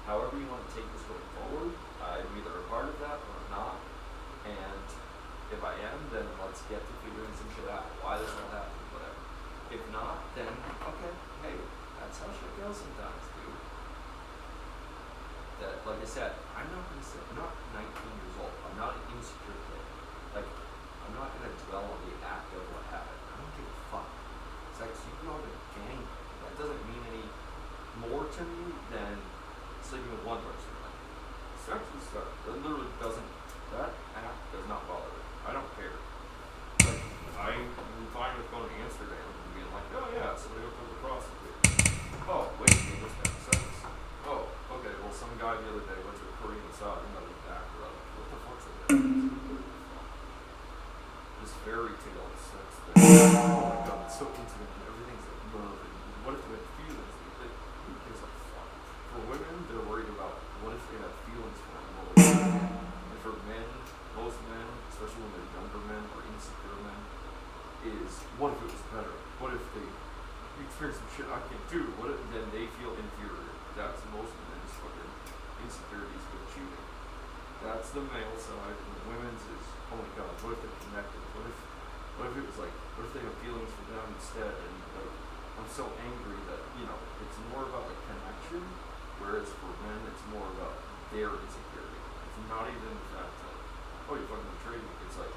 However you want to take this going forward, I'm either a part of that or I'm not, and if I am, then let's get to figuring some shit out, why this all happened, whatever. If not, then, okay, hey, that's how shit goes sometimes, dude. That, like I said, I'm not 19 years old, I'm not an insecure kid. Like, I'm not gonna dwell on the act of what happened. I don't give a fuck. It's like, so you go to gang, that doesn't mean any more to me than sleeping with one person. Like, sex is stuff. It literally doesn't, that act does not bother me. I don't care. Like, I'm fine with going to Amsterdam and being like, oh yeah, somebody hooked up with a prostitute. Oh, wait, they just had sex. Oh, okay, well, some guy the other day went to a Korean massage and got an actor. Like, what the fuck's that? This fairy tale sex thing. Oh my god, it's so intimate and everything's like love and what if they had feelings? Like, who gives a fuck? For women, they're worried about what if they have feelings for them. And for men, most men, especially when they're younger men or insecure men, is what if it was better? What if they experience some shit I can't do? What if then they feel inferior? That's most men's fucking insecurities with cheating. That's the male side, and the women's is, oh my god, what if they're connected? What if it was like, what if they have feelings for them instead? And like, I'm so angry that, you know, it's more about like connection, whereas for men it's more about their insecurity. It's not even the fact that, oh, you fucking betrayed me. It's like,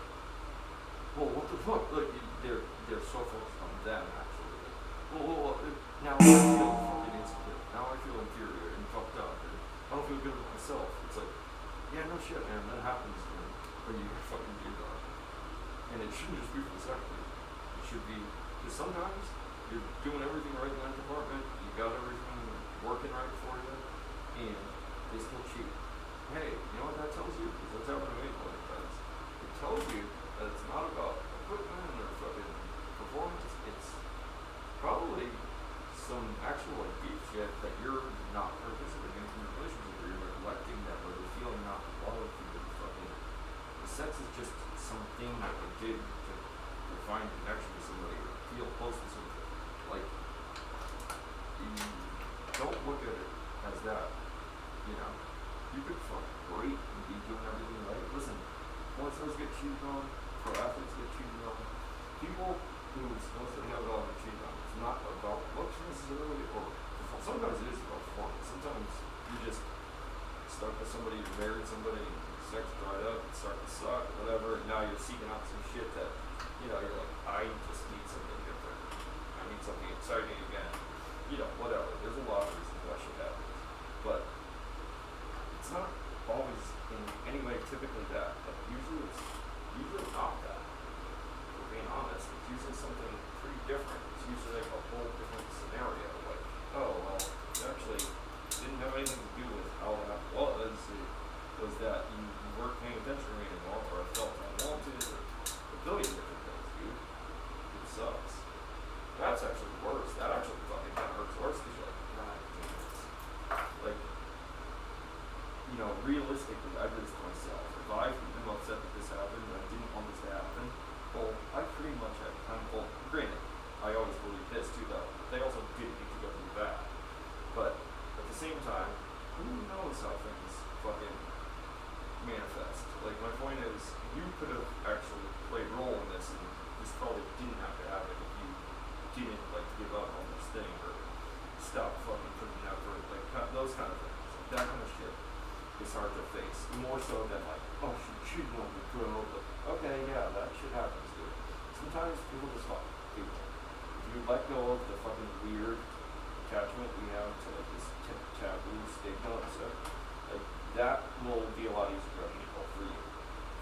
well, what the fuck? Like, they're so focused on them actually. Like, well, now I feel fucking insecure. Now I feel inferior and fucked up, and I don't feel good about myself. It's like, Yeah, no shit, man, that happens, man. When you fucking do that. And it shouldn't just be for the second. It should be, because sometimes you're doing everything right in that department, you got everything working right for you, and they still cheat. Hey, you know what that tells you? Because that's happened to me like that. It tells you that it's not about equipment or fucking performance, it's probably some actual like deep shit that you're not participating in your relationship, or you're neglecting them, or they're feeling not loved because fucking the sex is just something that they did to find connection with somebody or feel close to somebody. Like, you don't look at it as that, you know. You could fuck great and be doing everything right. Listen, porn stars get cheated on, pro athletes get cheated on. People who supposed to have it all get cheated on. It's not about looks necessarily, or sometimes it is about performance. Sometimes you just stuck with somebody, you married somebody, and sex dried up, it started to suck, whatever, and now you're seeking out some shit that, you know, you're like, I just need something different. I need something exciting again. You know, whatever. There's a lot of reasons why shit happens. But it's not always in any way typically that. But usually it's not that. For being honest, it's usually something pretty different. It's usually like a whole different scenario. Like, oh, well, it actually didn't have anything to do with how that was. It was that you weren't paying attention to me anymore, or I felt unwanted, or a billion different things, dude. It sucks. That's actually worse. That actually fucking kind of hurts worse because you're like, God damn it. Like, you know, realistically, I did this to myself. If I been upset that this happened and I didn't want this to happen, well, I pretty much had kind of, well, granted, I always believe this too, though. They also didn't need to go through that. But at the same time, who knows how things fucking manifest? Like, my point is, you could have actually played a role in this, and this probably didn't have to happen if you didn't, like, give up on this thing, or stop fucking putting effort, like, those kind of things. Like, that kind of shit is hard to face. More so than, like, oh, she cheated on me, bro. But, okay, yeah, that shit happens, dude. Sometimes people just fuck people. If you let go of the fucking weird attachment we have to, like, this taboo stigma and stuff, like, that will be a lot easier to handle for you.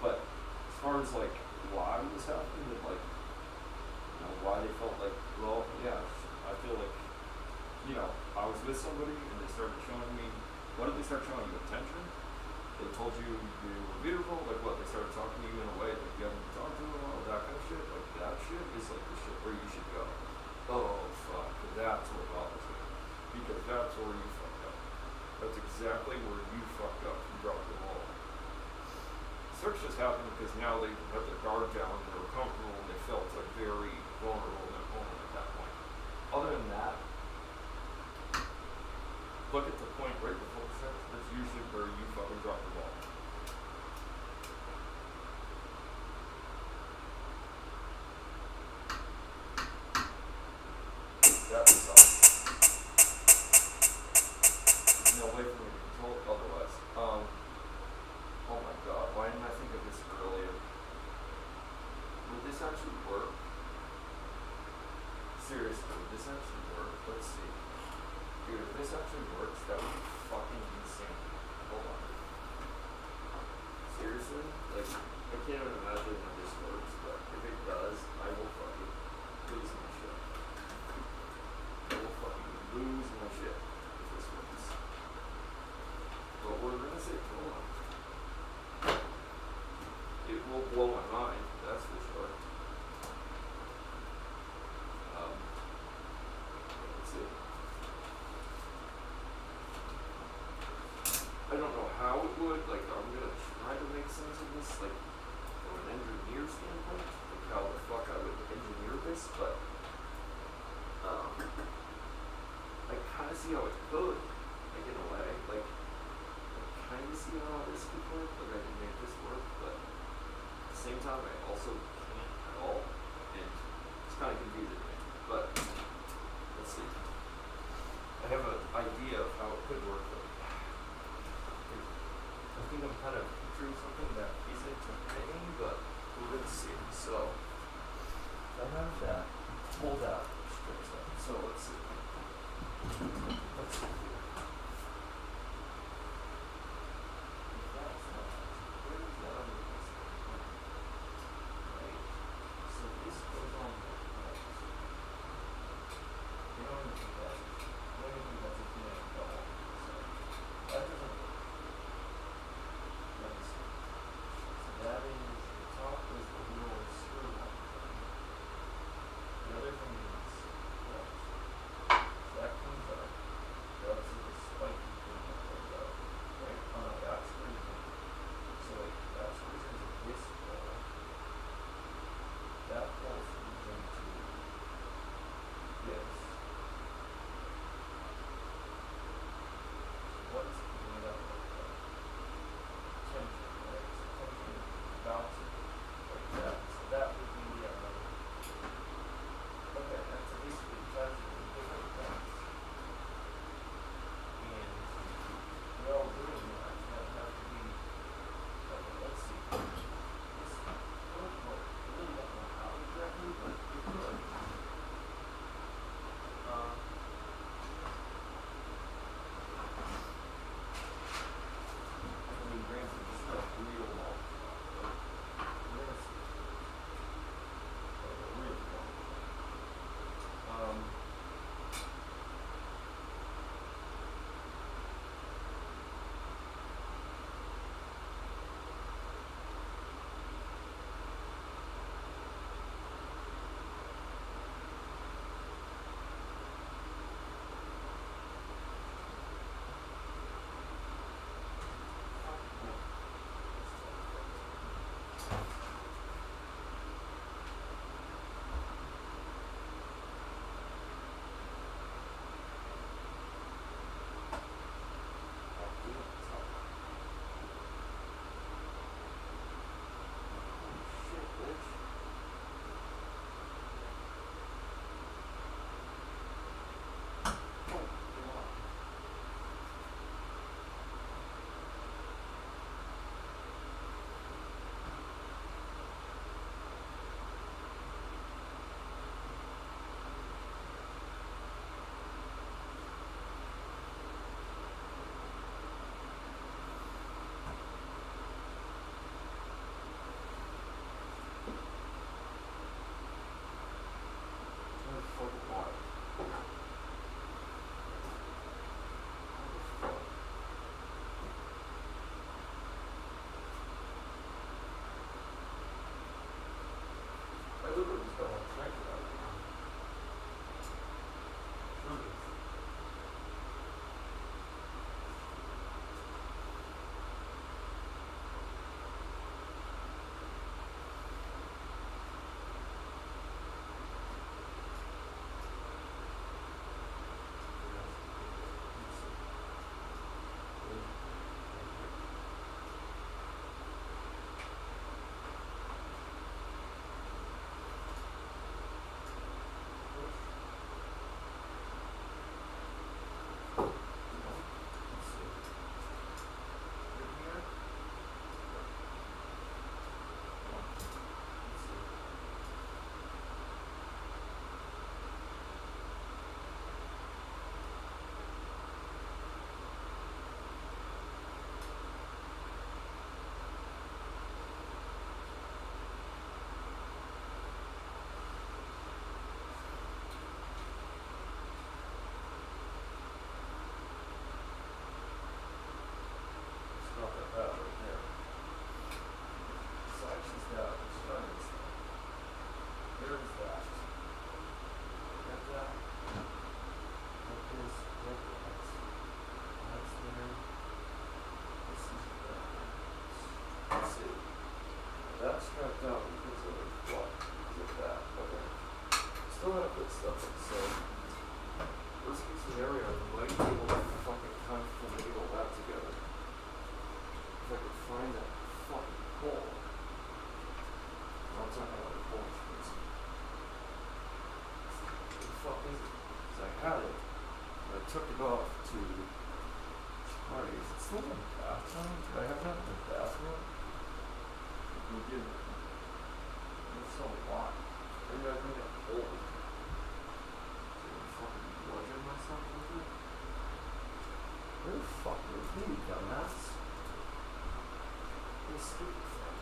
But as far as, like, why this happened, and, like, you know, why they felt like, well, yeah, I feel like, you know, I was with somebody and they started showing me, what did they start showing you? Attention? They told you you were beautiful, like what, they started talking to you in a way that you haven't talked to them, all that kind of shit, like that shit is like the shit where you should go, oh fuck, that's what bothers me, because that's where you fucked up. That's exactly where you fucked up, you dropped the ball. Search just happened because now they had their guard down and they were comfortable and they felt like very vulnerable in that moment at that point. Other than that, look at the point right before sex, that's usually where you fucking drop the ball. That would suck. There's no way for me to control it otherwise. Oh my god, why didn't I think of this earlier? Would this actually work? Seriously, would this actually work? Let's see. Dude, if this actually works, that would be fucking insane. Hold on. Seriously? Like, I can't even imagine how this works, but if it does, I will fucking lose my shit. I will fucking lose my shit if this works. But we're gonna say, hold on. It will blow my mind, that's for sure. Let's see. I don't know how Do I have that in the bathroom? We'll give it. It's so hot. Maybe I bring it home. So I'm fucking bludgeon myself with it? Where the fuck would it be, dumbass? This stupid thing.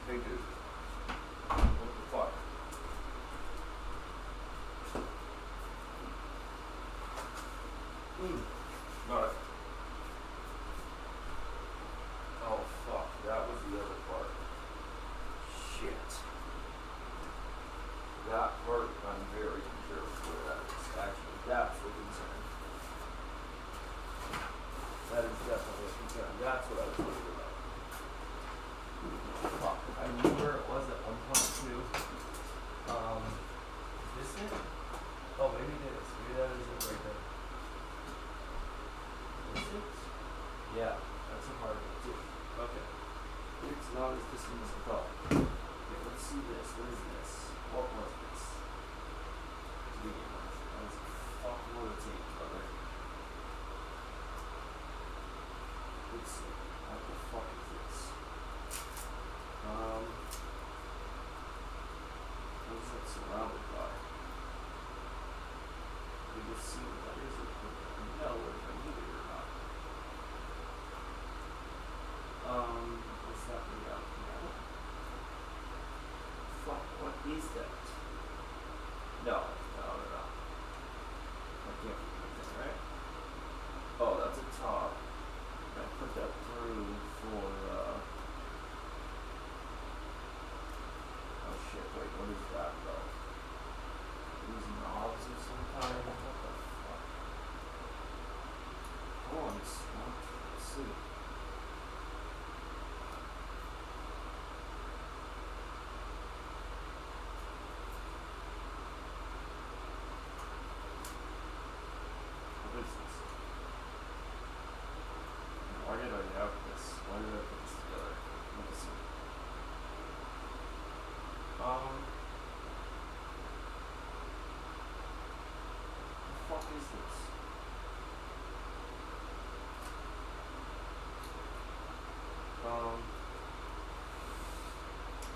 Hey dude, what the fuck? Got it. Oh fuck, that was the other part. Shit. That part I'm very concerned with. That is actually, that's the concern. That is definitely a concern. That's what I was worried about. Fuck, I knew where it was at one point too. Is this it? Oh, maybe it is. Maybe that is it right there. Is it? Yeah, that's a part of it too. Okay. It's not as distant as I thought. Okay, let's see this. What is this? What was this? That was a fuckload of tape, brother. Let's see. What the fuck is this? What is that surrounded by? We just see what that is. I can tell if I need it or not. What's that way out now? Fuck, what is that? No. I can't be anything, right? Oh, that's a top. I put that through for, oh shit, wait, what is that though? These knobs of some kind? What the fuck? Oh, I'm stumped. Let's see. What is this? Why did I have this? Why did I put this together? Let me see. The fuck is this?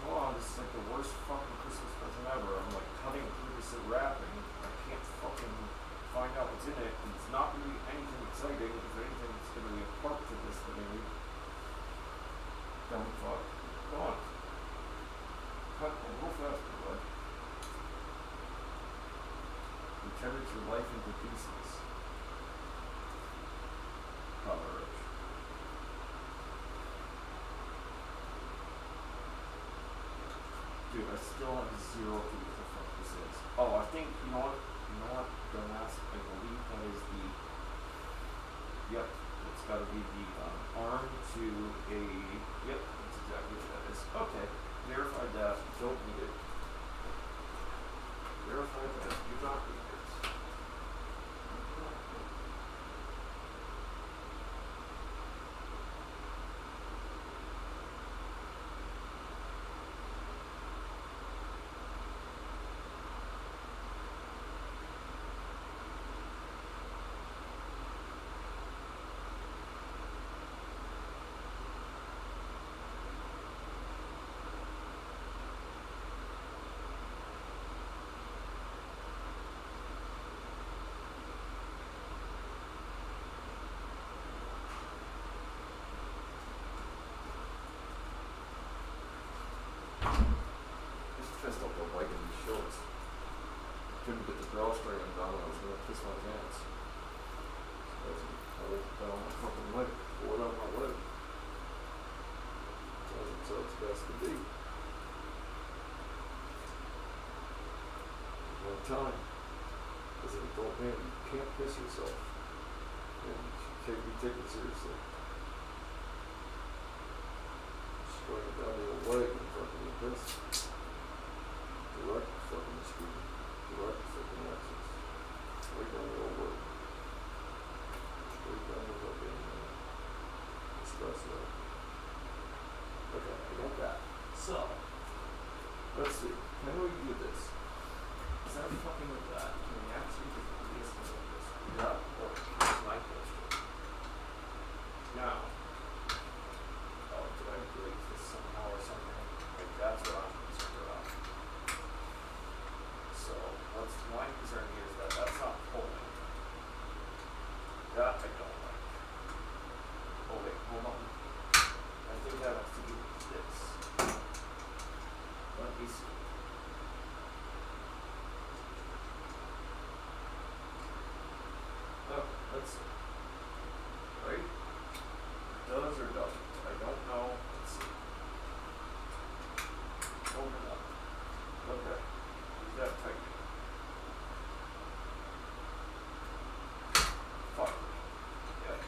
Hold on, this is like the worst fucking Christmas present ever. I'm like cutting through this wrapping. I can't fucking find out what's in it. And it's not gonna be anything exciting. If anything, it's gonna be a part to this thing. Dumb fuck. Come on. Cut a little faster, bud. You teared your life into pieces. Coverage. Dude, I still have zero clue what the fuck this is. Oh, I think, you know what, dumbass, I believe that is the, yep, it's gotta be the, arm to a, yep, that's exactly what that is. Okay, verified that, don't need it. Verified that, do not need it. drawstring I'm done, I was gonna piss my pants. So I was hold down my fucking leg, pull it out my leg. So it's best to be. One time. As an adult man, you can't piss yourself. And you can't be taken seriously. Straight down your leg and fucking piss. Direct fucking street. Direct fucking access. Straight down your leg. Straight down your fucking express leg. Okay, I got that. So, let's see. How do we do this? Is that fucking with that? Can we actually do this with this? Yeah. Or here's my question. Now, oh, did I break this somehow or something? Like that's what I'm concerned about. So, my concern here is that that's not pulling. That I don't like. Oh wait, hold on. I think that has to do with this. Let me see. Oh, let's see. Right? Does or doesn't? I don't know. Let's see. Open up. Okay. Is that tight? Fuck. Yeah.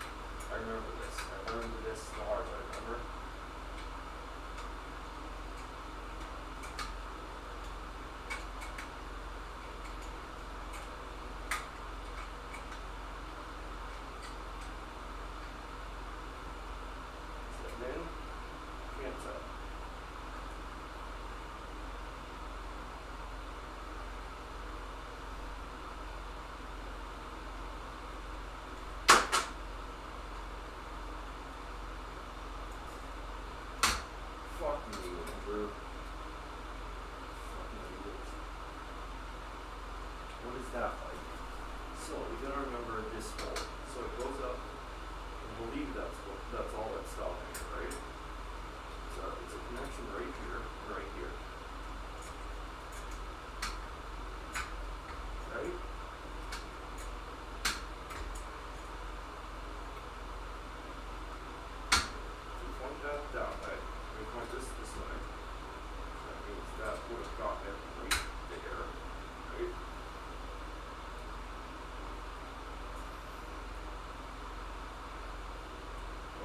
I remember this. I remember this the hard way, remember? Then, can't tell. Fuck me, Andrew. Fucking idiot. What is that like? So, we gotta remember this hole. So it goes up. I believe that's all that's stopping it, right? So it's a connection right here, right here. Right? If we point that way, we point this way. That means that would have got it right there, right?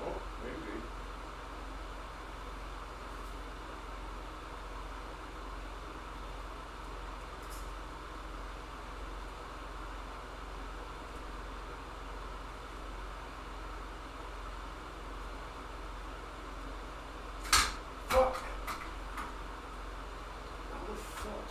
Oh, maybe. Fuck! How the fuck?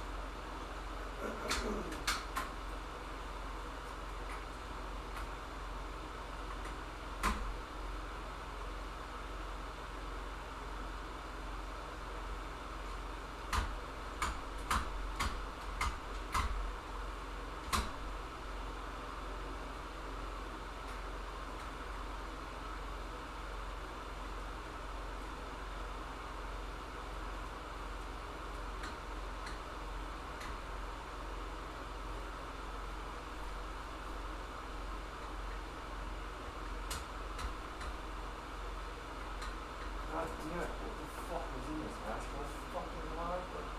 God damn it, what the fuck was in this national fucking library?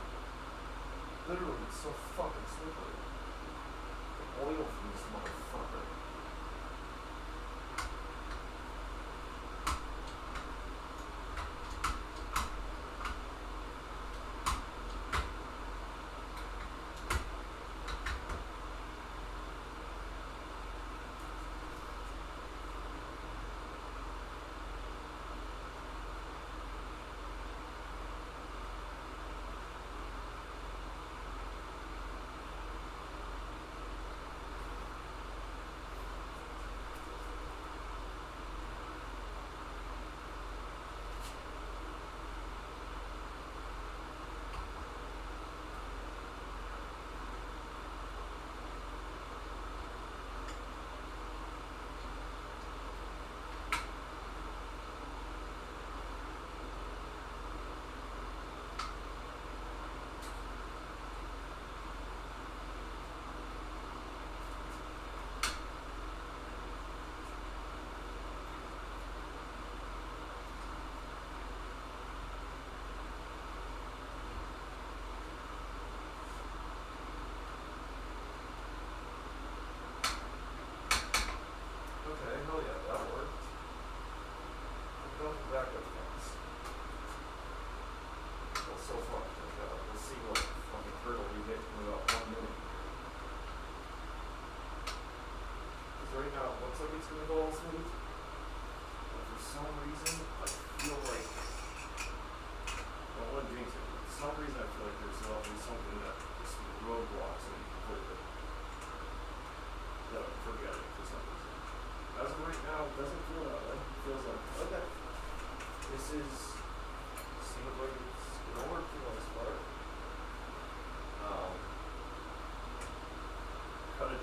Literally, it's so fucking slippery. The oil from this motherfucker.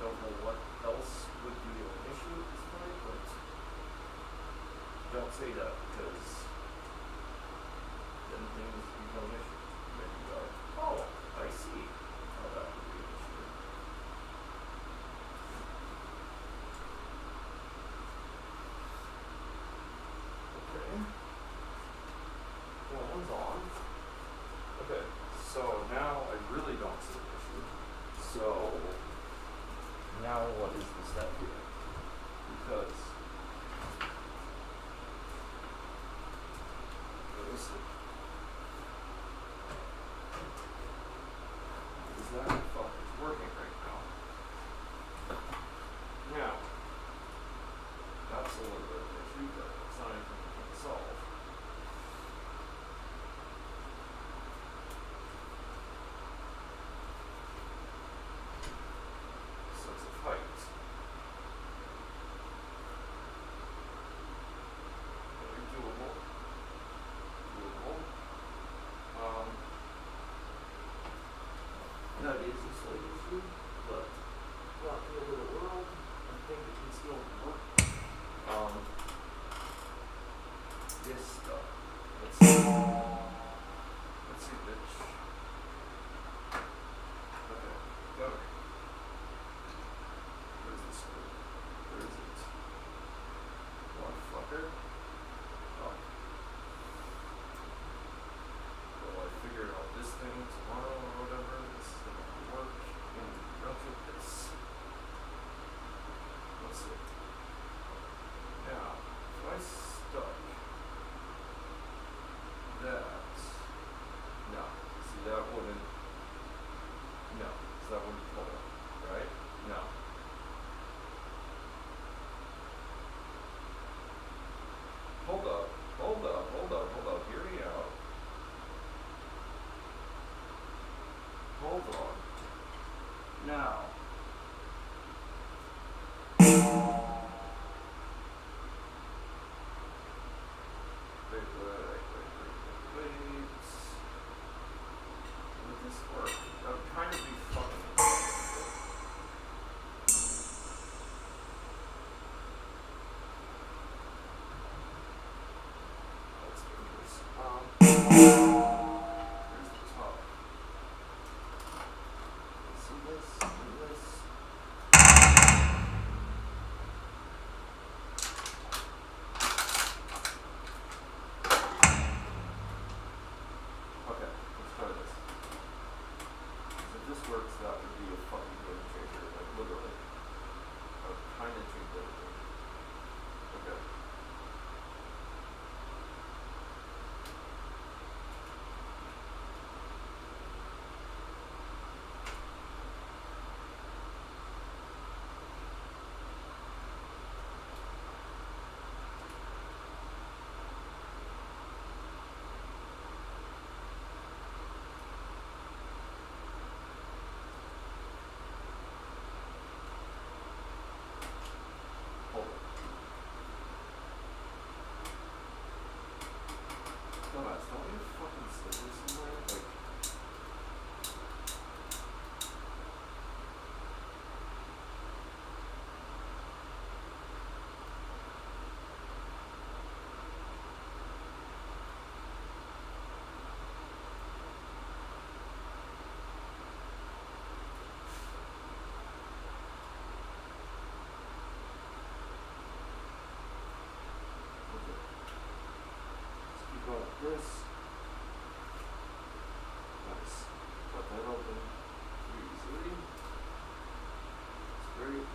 don't know what else would be an issue at this point, but don't say that because then things become an issue. Then you go, oh, I see how that would be an issue. Okay. Well, one's on. Okay, so now I really don't see an issue. So now what is the step here? Because let me see. Because that fuck is working right now. Now that's a little bit of an issue, but it's not anything we can solve. Sense of height. Very doable. That is a slight issue, but not the end of the world. I think it can still work. This stuff. Let's see, bitch. Okay, go. Where's the screw? Where is it? Motherfucker. Oh. Well, I figured out this thing tomorrow or whatever. This is gonna work. And look at this. Let's see. Now, if I stuck that, no, see that wouldn't, no, so that wouldn't pull up, right? No. Hold up, hear me out. Hold on. Now. Wait. Would this work? That would kind of be fucking that's dangerous. Here's the top. See this? Okay, let's try this. If this works, that would be a fucking game changer, like literally. That would kind of change everything. Okay. Hold it. Dumbass, don't you fucking scissors somewhere? Like, okay. Let's keep going with this. Nice. Got that open pretty easily. It's great.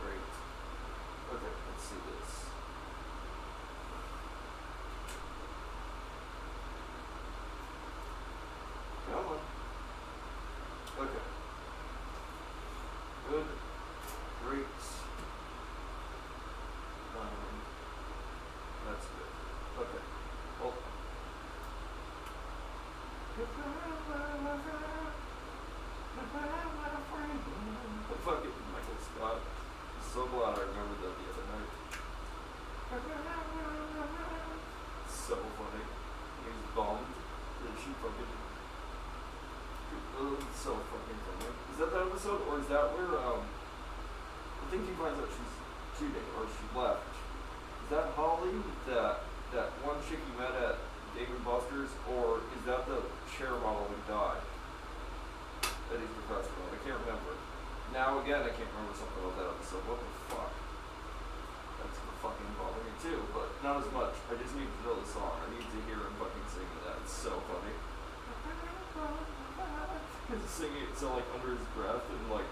Great. Okay, let's see this. Come on. Okay. Good. Great. That's good. Okay. Hold on. Fuck it, Michael Scott. I'm so glad I remembered that the other night. So funny. He was bummed that she fucking It's so fucking funny. Is that the episode, or is that where, I think he finds out she's cheating, or she left. Is that Holly, that one chick you met at Dave and Buster's, or is that the share model who died that he's depressed about? I can't remember. Now again, I can't remember something about that episode. What the fuck? That's gonna fucking bother me too, but not as much. I just need to know the song. I need to hear him fucking singing that. It's so funny. He's singing it so like under his breath and like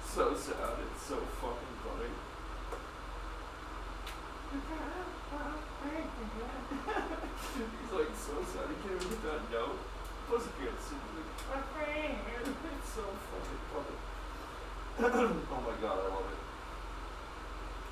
so sad. It's so fucking funny. He's like so sad he can't even get that note. Plus he can't sing. It's so fucking funny. Oh my god, I love it.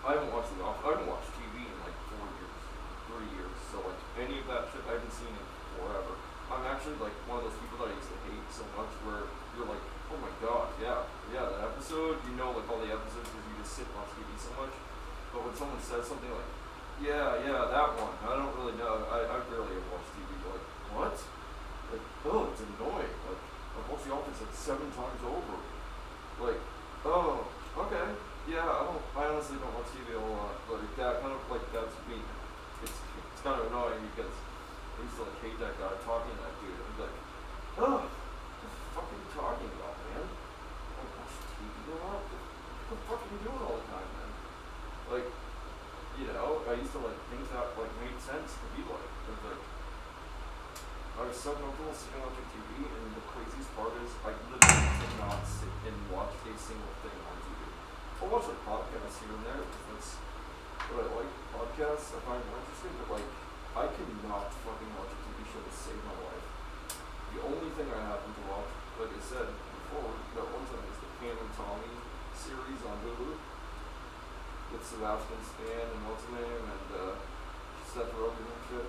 I haven't watched TV in like 4 years, 3 years. So like any of that shit I haven't seen in forever. I'm actually like one of those people that I used to hate so much where you're like, oh my god, yeah, that episode, you know, like all the episodes because you just sit and watch TV so much. But when someone says something like, yeah, that one, I don't really know, I barely ever watch TV, like, what? Like, oh, it's annoying, like, I've watched The Office like 7 times over. Like, oh, okay, yeah, I honestly don't watch TV a lot, like, that kind of, like, that's me. It's kind of annoying because I used to, like, hate that guy talking to that dude, and be like, oh, what the fuck are you talking about, man? I don't watch TV a lot? What the fuck are you doing all the time, man? Like, you know, I used to like think that like made sense to be like, but like, I was so comfortable sitting watching TV, and the craziest part is I literally cannot sit and watch a single thing on TV. I'll watch like podcasts here and there because that's what I like. Podcasts I find more interesting, but like, I cannot fucking watch a TV show to save my life. The only thing I happen to watch, like I said before, that one time is the Pam and Tommy series on Hulu. With Sebastian Stan and what's his name, and Seth Rogen and shit.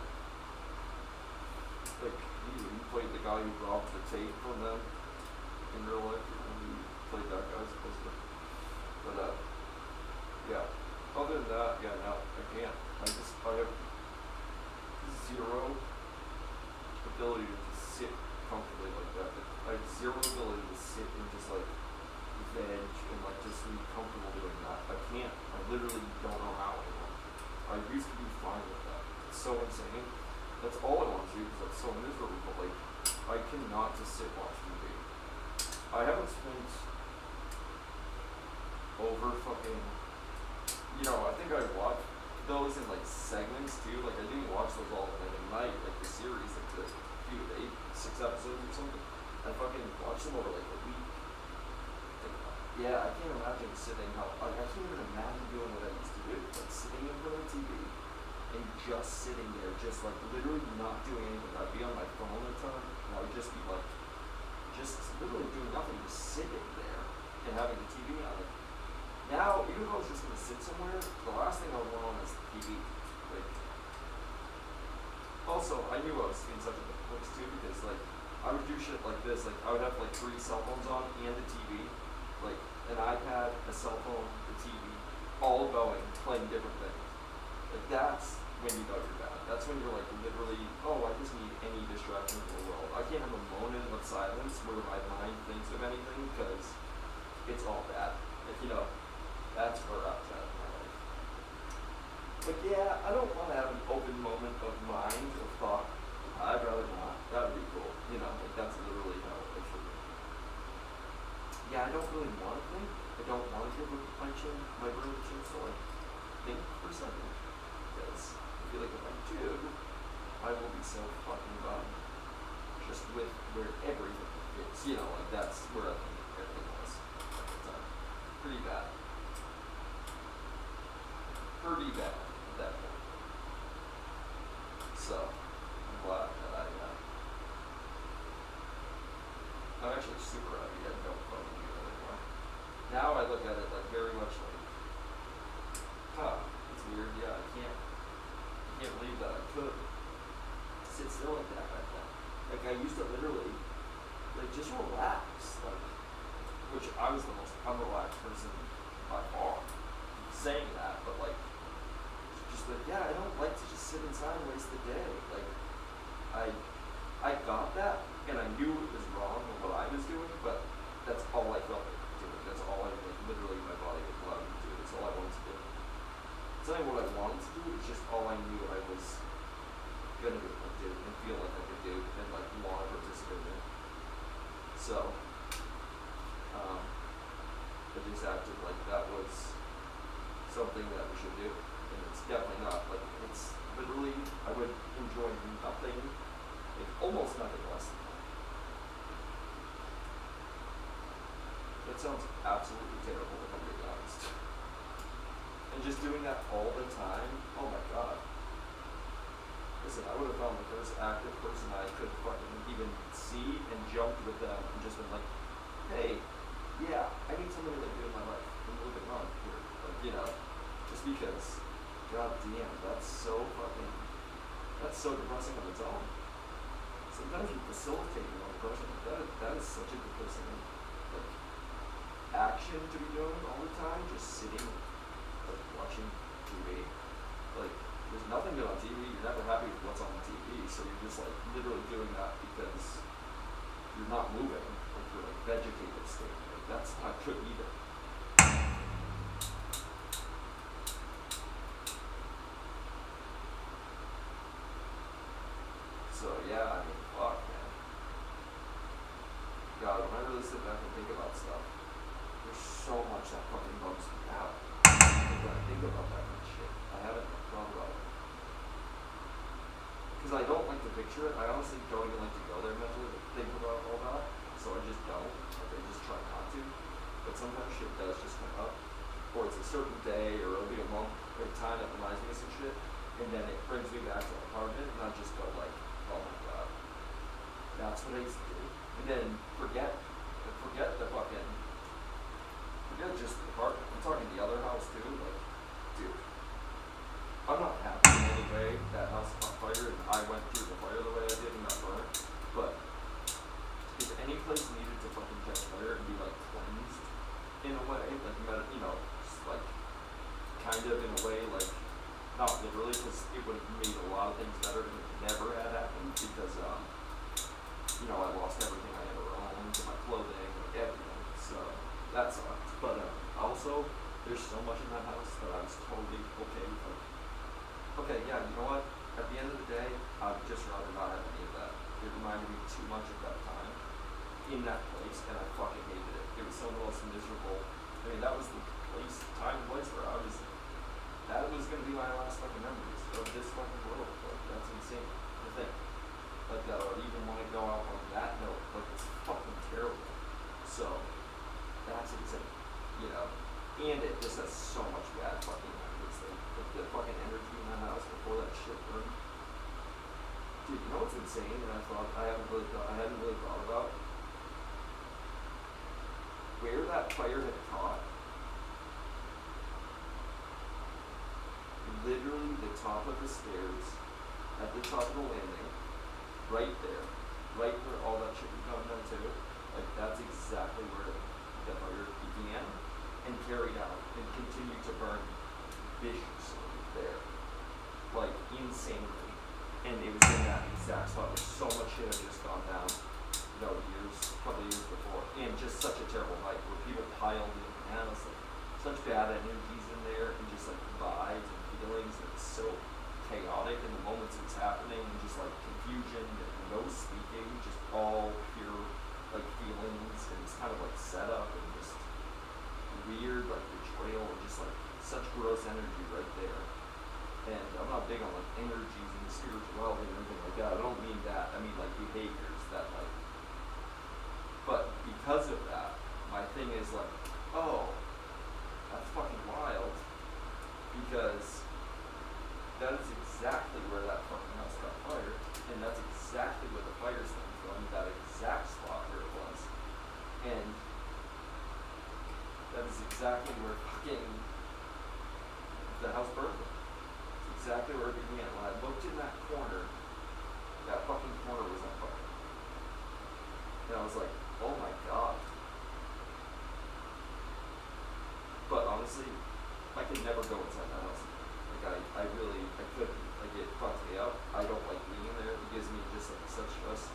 Like, he played the guy who robbed the tape from them in real life. He played that guy supposedly. But, yeah. Other than that, yeah, no, I can't. I have zero ability to just sit comfortably like that. I have zero ability to sit and just like veg and like just be comfortable doing that. I can't. I literally don't know how anymore. I used to be fine with that. It's so insane. That's all I want to do because I'm so miserable, but like, I cannot just sit and watch TV. I haven't spent over fucking, you know, I think I watched those in like segments too. Like, I didn't watch those all in a night, like the series, like the 6 episodes or something. I fucking watched them over like a week. Yeah, I can't imagine sitting I can't even imagine doing what I used to do. Like sitting in front of the TV and just sitting there, just like literally not doing anything. I'd be on my phone all the time, and I would just be like, just literally doing nothing, just sitting there and having the TV on. Like, now, even if I was just gonna sit somewhere, the last thing I would want on is the TV. Like, also, I knew I was in such a place too because like, I would do shit like this. Like, I would have like 3 cell phones on and a TV. Like an iPad, a cell phone, the TV, all going, playing different things. Like, that's when you know you're bad. That's when you're like literally, oh, I just need any distraction in the world. I can't have a moment of silence where my mind thinks of anything because it's all bad. Like, you know, that's where I was at in my life. But yeah, I don't want to have an open moment of mind or thought. I'd rather not. That would be cool. You know, like that's literally how it should be. Yeah, I don't really want to think. I don't want to give my brain a chance to like think for a second. Because I feel like if I do, I will be so fucking done just with where everything is. You know, like that's where I think everything was at the time. Pretty bad. Pretty bad at that point. So, I'm glad that I'm actually super happy I don't fucking do that anymore. Now I look at it like very much like, it's weird, yeah, I can't believe that I could sit still like that back then. Like, I used to literally, like, just relax, like, which I was the most unrelaxed person by far, saying that, but like, just like, yeah, I don't like to just sit inside and waste the day. Like, I got that, and I knew it was wrong, but what I was was just all I knew I was gonna be able to do and feel like I could do and like want to participate in. So, I just acted like that was something that we should do, and it's definitely not. Like, it's literally, I would enjoy nothing, like almost nothing less than that. That sounds absolutely terrible if I'm being honest. And just doing that all the time, oh my god. Listen, I would have found the first active person I could fucking even see and jumped with them and just been like, hey, yeah, I need somebody like you in my life. I'm a little bit wrong here. Like, you know, just because, god damn, that's so depressing on its own. Sometimes you facilitate your own depression. That is such a depressing, like, action to be doing all the time, just sitting, like, watching TV. Like, there's nothing good on TV, you're never happy with what's on the TV, so you're just, like, literally doing that because you're not moving, like, you're, like, vegetative state. Like, that's not good either. So, yeah, I mean, fuck, man. God, when I really sit back and think about stuff, there's so much that fucking bums me out. Like, when I think about that kind of shit, I haven't thought about it. Because I don't like to picture it. I honestly don't even like to go there mentally to think about all that. So I just don't. Like, I just try not to. But sometimes shit does just come up. Or it's a certain day, or it'll be a moment or a time that reminds me of some shit. And then it brings me back to the apartment, and I just go like, oh my god. That's what I used to do. And then forget just the apartment. I'm talking the other house too. Like, dude, I'm not happy in any way that house caught fire and I went through the fire the way I did and got burned. But if any place needed to fucking catch fire and be like cleansed in a way, like, you know, just like kind of in a way, like, not literally, because it would have made a lot of things better than it never had happened, because you know, I lost everything I ever owned, my clothing, like everything. So that sucked. But also, there's so much in that house that I was totally okay with. Like, okay, yeah, you know what? At the end of the day, I'd just rather not have any of that. It reminded me too much of that time in that place, and I fucking hated it. It was some of the most miserable. I mean, that was the time and place where I was. That was gonna be my last fucking memories of this fucking world. Like, that's insane to think. Like, that I would even want to go out on that note. Like, it's fucking terrible. So, that's insane. You know? And it just has so much bad fucking memories. Like, the fucking energy in that house before that shit burned. Dude, you know what's insane? And I hadn't really thought about where that fire had caught. Literally the top of the stairs, at the top of the landing, right there, right where all that shit was going down to. Like, that's exactly where the fire began and carried out and continued to burn viciously there. Like, insanely. And it was in that exact spot where so much shit had just gone down, you know, a couple of years before. And just such a terrible night where people piled in, and it was like such bad energies in there, and just like vibes and feelings, and it's so chaotic in the moments it's happening, and just like confusion and no speaking, just all pure like feelings, and it's kind of like setup and just weird like betrayal and just like such gross energy right there. And I'm not big on like energies and spirituality and everything like that. I don't mean that. I mean like behaviors that like. But because of that, my thing is like, oh, that's fucking wild. Because that is exactly where that fucking house got fired. And that's exactly where the fire stemmed from, that exact spot where it was. And that is exactly where fucking the house burned from. It's exactly where it began. When I looked in that corner, that fucking corner was on fire. And I was like, oh my god. But honestly, I could never go inside that house again. Like, I couldn't. Like, it fucks me up. I don't like being there. It gives me just like such stress.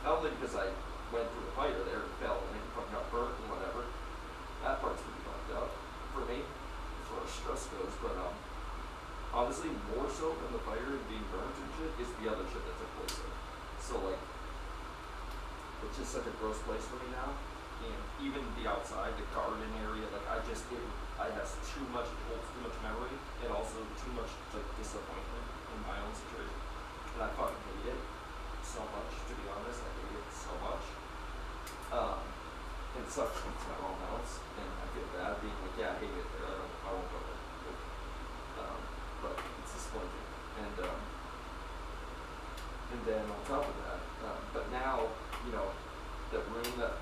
Not only because I went through the fire there and fell and it fucking got burnt and whatever. That part's pretty fucked up for me, as far as stress goes. But honestly, more so than the fire and being burnt and shit, is the other shit that took place there. So, like, it's just such a gross place for me now. And even the outside, the garden area, like, I have too much, it holds too much memory, and also too much, like, disappointment in my own situation. And I fucking hate it so much, to be honest. I hate it so much. And it sucks when it's my own house, and I feel bad being like, yeah, I hate it there, I won't go there. But it's disappointing. And then on top of that, but now, you know, that room that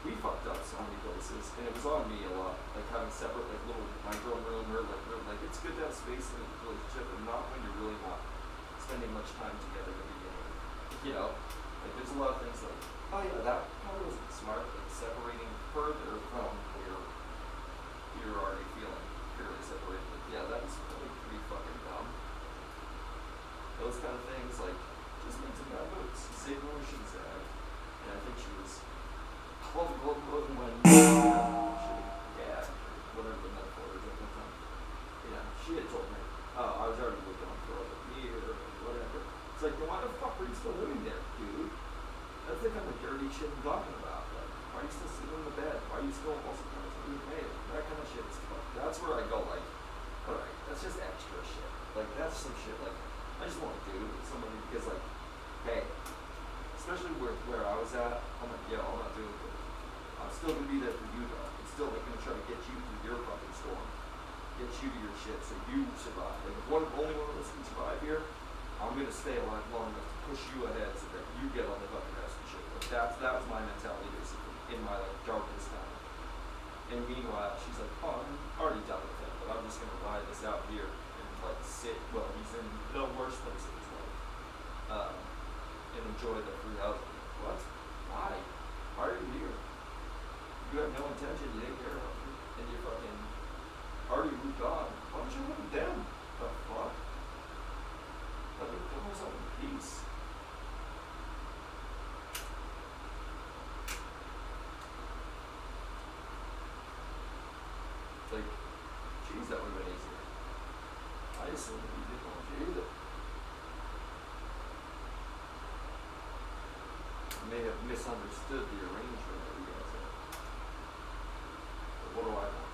we fucked up so many places, and it was on me a lot, like having separate, like, little micro room or like room, like, it's good to have space in a relationship, but not when you're really not spending much time together to begin with. You know, like, there's a lot of things like, oh yeah, that probably wasn't smart, like separating further from where you're already feeling purely separated. Like, yeah, that was probably pretty fucking dumb. Those kind of things, like, just made some bad moves. Save where she was at. And I think she was when yeah, whatever the metaphor is at that time. Yeah, she had told me, oh, I was already moved on for like a year or whatever. It's like, why the fuck were you still living there, dude? That's the kind of dirty shit I'm talking about. Like, why are you still sitting in the bed? Why are you still also coming to the mail? That kind of shit is fuck. That's where I go, like, alright, that's just extra shit. Like, that's some shit, like, I just want to do with somebody because, like, hey, especially where I was at, I'm like, yo, I'm not doing it. I'm still gonna be there for you though. I'm still like gonna try to get you through your fucking storm. Get you to your shit so you survive. Like, if only one of us can survive here, I'm gonna stay alive long enough to push you ahead so that you get on the fucking rest of the shit. Like, that was my mentality basically in my, like, darkest time. And meanwhile, she's like, oh, I'm already done with him, but I'm just gonna ride this out here and, like, sit, well, he's in the worst place in his life. And enjoy the free housing. What? Why? Why are you here? You have no intention, you didn't care about me, and you fucking already moved on. Why don't you live with them? The fuck? Let me put myself in peace. Like, geez, that would have been easier. I assumed that you didn't want you either. I may have misunderstood the arrangement that you guys had. But what do I know?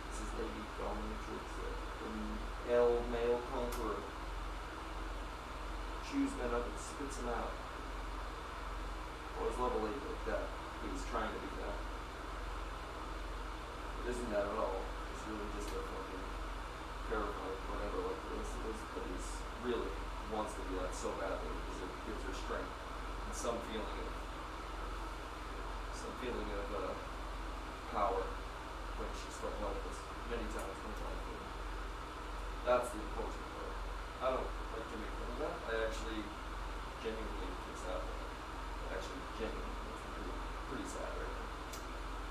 This is Lady Dominatrix, the male conqueror. Chews men up and spits them out. Or is level 8 like that? He's trying to be that. It isn't that at all. It's really just a fucking terrified whatever like this is, but he's really wants to be that so badly because it gives her strength and some feeling of power when she's felt helpless many times in life. That's the important part. I don't like to make fun of that. I actually genuinely feel sad about it. Actually genuinely pretty sad right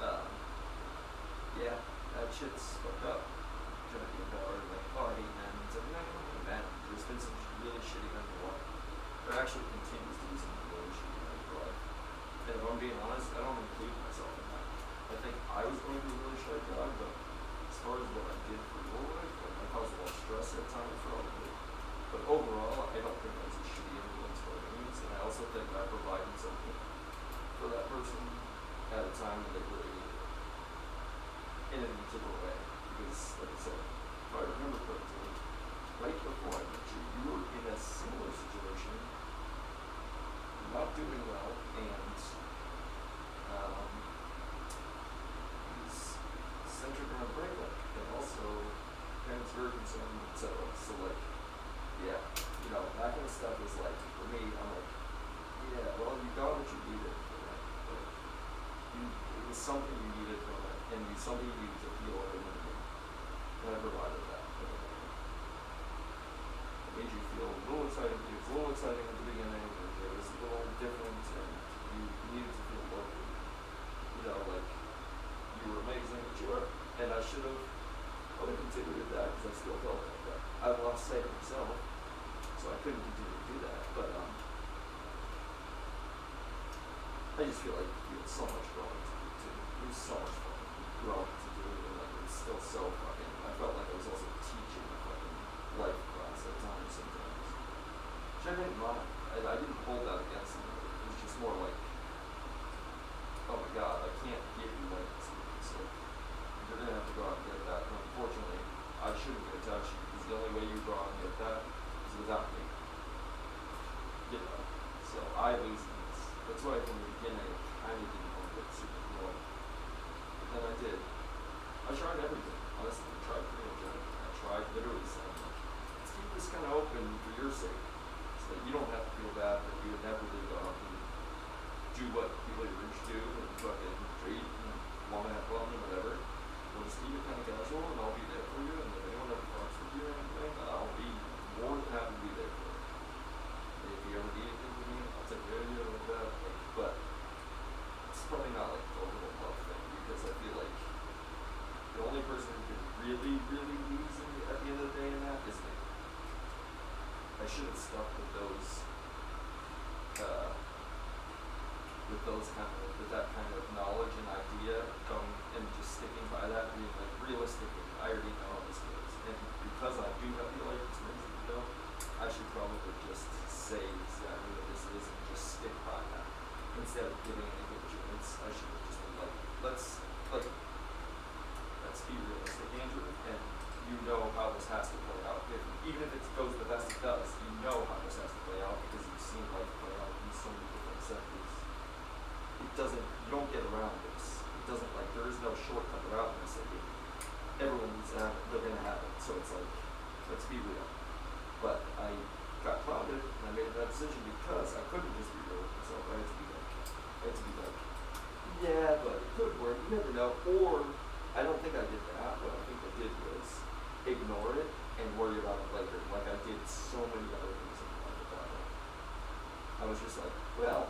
now. Yeah, that shit's fucked up. Trying to be empowered, like, oh, I hate men. It's like, no, I don't hate men. There's been some really shitty men in your life. There actually continues to be some really shitty men in your life. And if I'm being honest, I don't include myself in that. I think I was going to be a really shy guy, but as far as what I did for your life, like, I caused a lot of stress at times, probably. But overall, I don't think I was a shitty influence for any means, and I also think I provided something for that person at a time when they really needed it. In an integral way. Because, like I said, if I remember correctly, right before I met you, you were in a similar situation, not doing well, and it was centered around breakup, and also parents were concerned, etc. So, like, yeah, you know, that kind of stuff is like, for me, I'm like, yeah, well, you got what you needed from it. Like, it was something you needed from it, and something you needed to feel like a human being. And I provided that. It made you feel a little exciting. It was a little exciting at the beginning, and it was a little different, and you needed to feel welcome. You know, like, you were amazing, but you were. And I should have probably continued that because I still felt like that. I lost sight of myself, so I couldn't continue to do that. But I just feel like you had so much growing to do too. It was so much fun growing to was still so fucking, I felt like I was also teaching a fucking life class at times sometimes. Which I didn't mind. I didn't hold that against them. It was just more like, oh my god, I can't give you life experience. So you're gonna have to go out and get that. And unfortunately, I shouldn't get attached to you because the only way you go out and get that is without me. You know. So I lose this. That's why from the beginning I kinda didn't want to get super annoyed. But then I did. I tried everything. Honestly, I tried pretty much everything. I tried literally saying, like, let's keep this kinda open for your sake. So that you don't have to feel bad that you would never really go out and do what people your age do and fucking treat and wanna have fun and whatever. We'll just keep it kinda casual and I'll be there for you, and if anyone ever talks with you or anything, I'll be more than happy to be there for you. And if you ever need anything from me, I'll take care of you like that. Like, but it's probably not like the whole love thing, because I feel like the only person who can really, really lose at the end of the day in that is me. I should have stuck with those with that kind of knowledge and idea, and just sticking by that, being like, realistically, I already know how this goes. And because I do have the life experience that you know, I should probably just say exactly what this is and just stick by that. Instead of giving anything assurance, I should have just been like, let's be realistic, Andrew, and you know how this has to play out. Even if it goes the best it does, you know how this has to play out because you've seen life play out in so many different sectors. You don't get around this. It doesn't, like, there is no shortcut around this. Like, everyone needs to have it, they're gonna have it. So it's like, let's be real. But I got clouded and I made that decision because I couldn't just be real with myself. I had to be like, yeah, but it could work, you never know. Or, I don't think I did that. What I think I did was ignore it and worry about it later. Like I did so many other things in my life at that point. I was just like, well,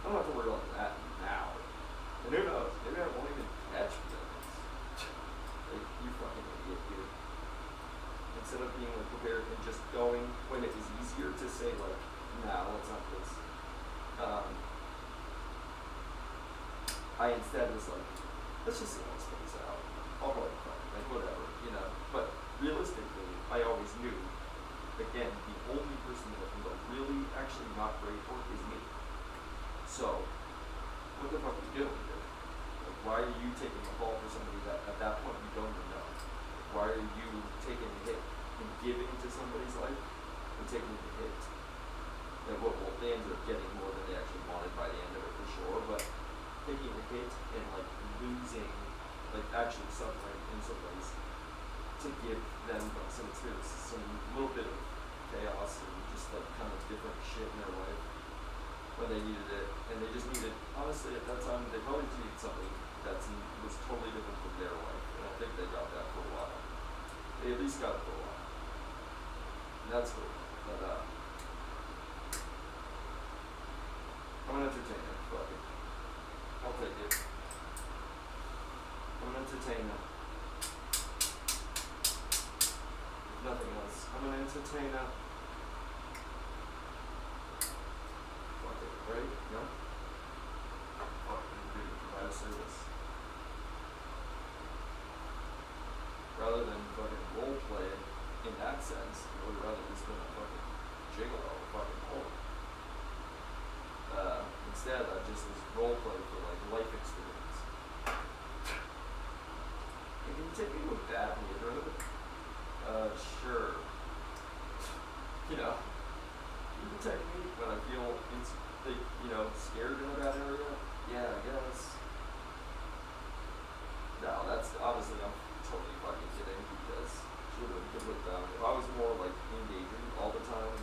I don't have to worry about that now. And who knows? Maybe I won't even catch feelings. Like, you fucking idiot, dude. Instead of being like prepared and just going when it was easier to say like, nah, let's not this. I instead was like, let's just see how this plays out. I'll go fine, like whatever, you know. But realistically, I always knew, again, the only person that can go really actually not great for is me. So, what the fuck are you doing here? Like, why are you taking a fall for somebody that at that point you don't even know? Why are you taking a hit and giving to somebody's life and taking the hit? And they ended up getting more than they actually wanted by the end of it for sure, but taking a hit and like losing, like actually suffering in some ways to give them like some experience, some little bit of chaos and just like kind of different shit in their life when they needed it, and they just needed, honestly at that time they probably needed something that was totally different from their life, and I think they got that for a while. They at least got it for a while. And that's cool. But I'm an entertainer, fuck it. I'll take it. I'm an entertainer. If nothing else, I'm an entertainer. Fuck it, right? No? Fuck it, dude, provide a service. Rather than fucking role play in that sense, I would rather just been a fucking gigolo, a fucking whore. Instead, I just was role play for like life experience. Hey, can you take me to a bad neighborhood? Sure. You know, you protect me when I feel scared in a bad area? Yeah, I guess. No, that's obviously I'm totally fucking kidding because if I was more like engaging all the time,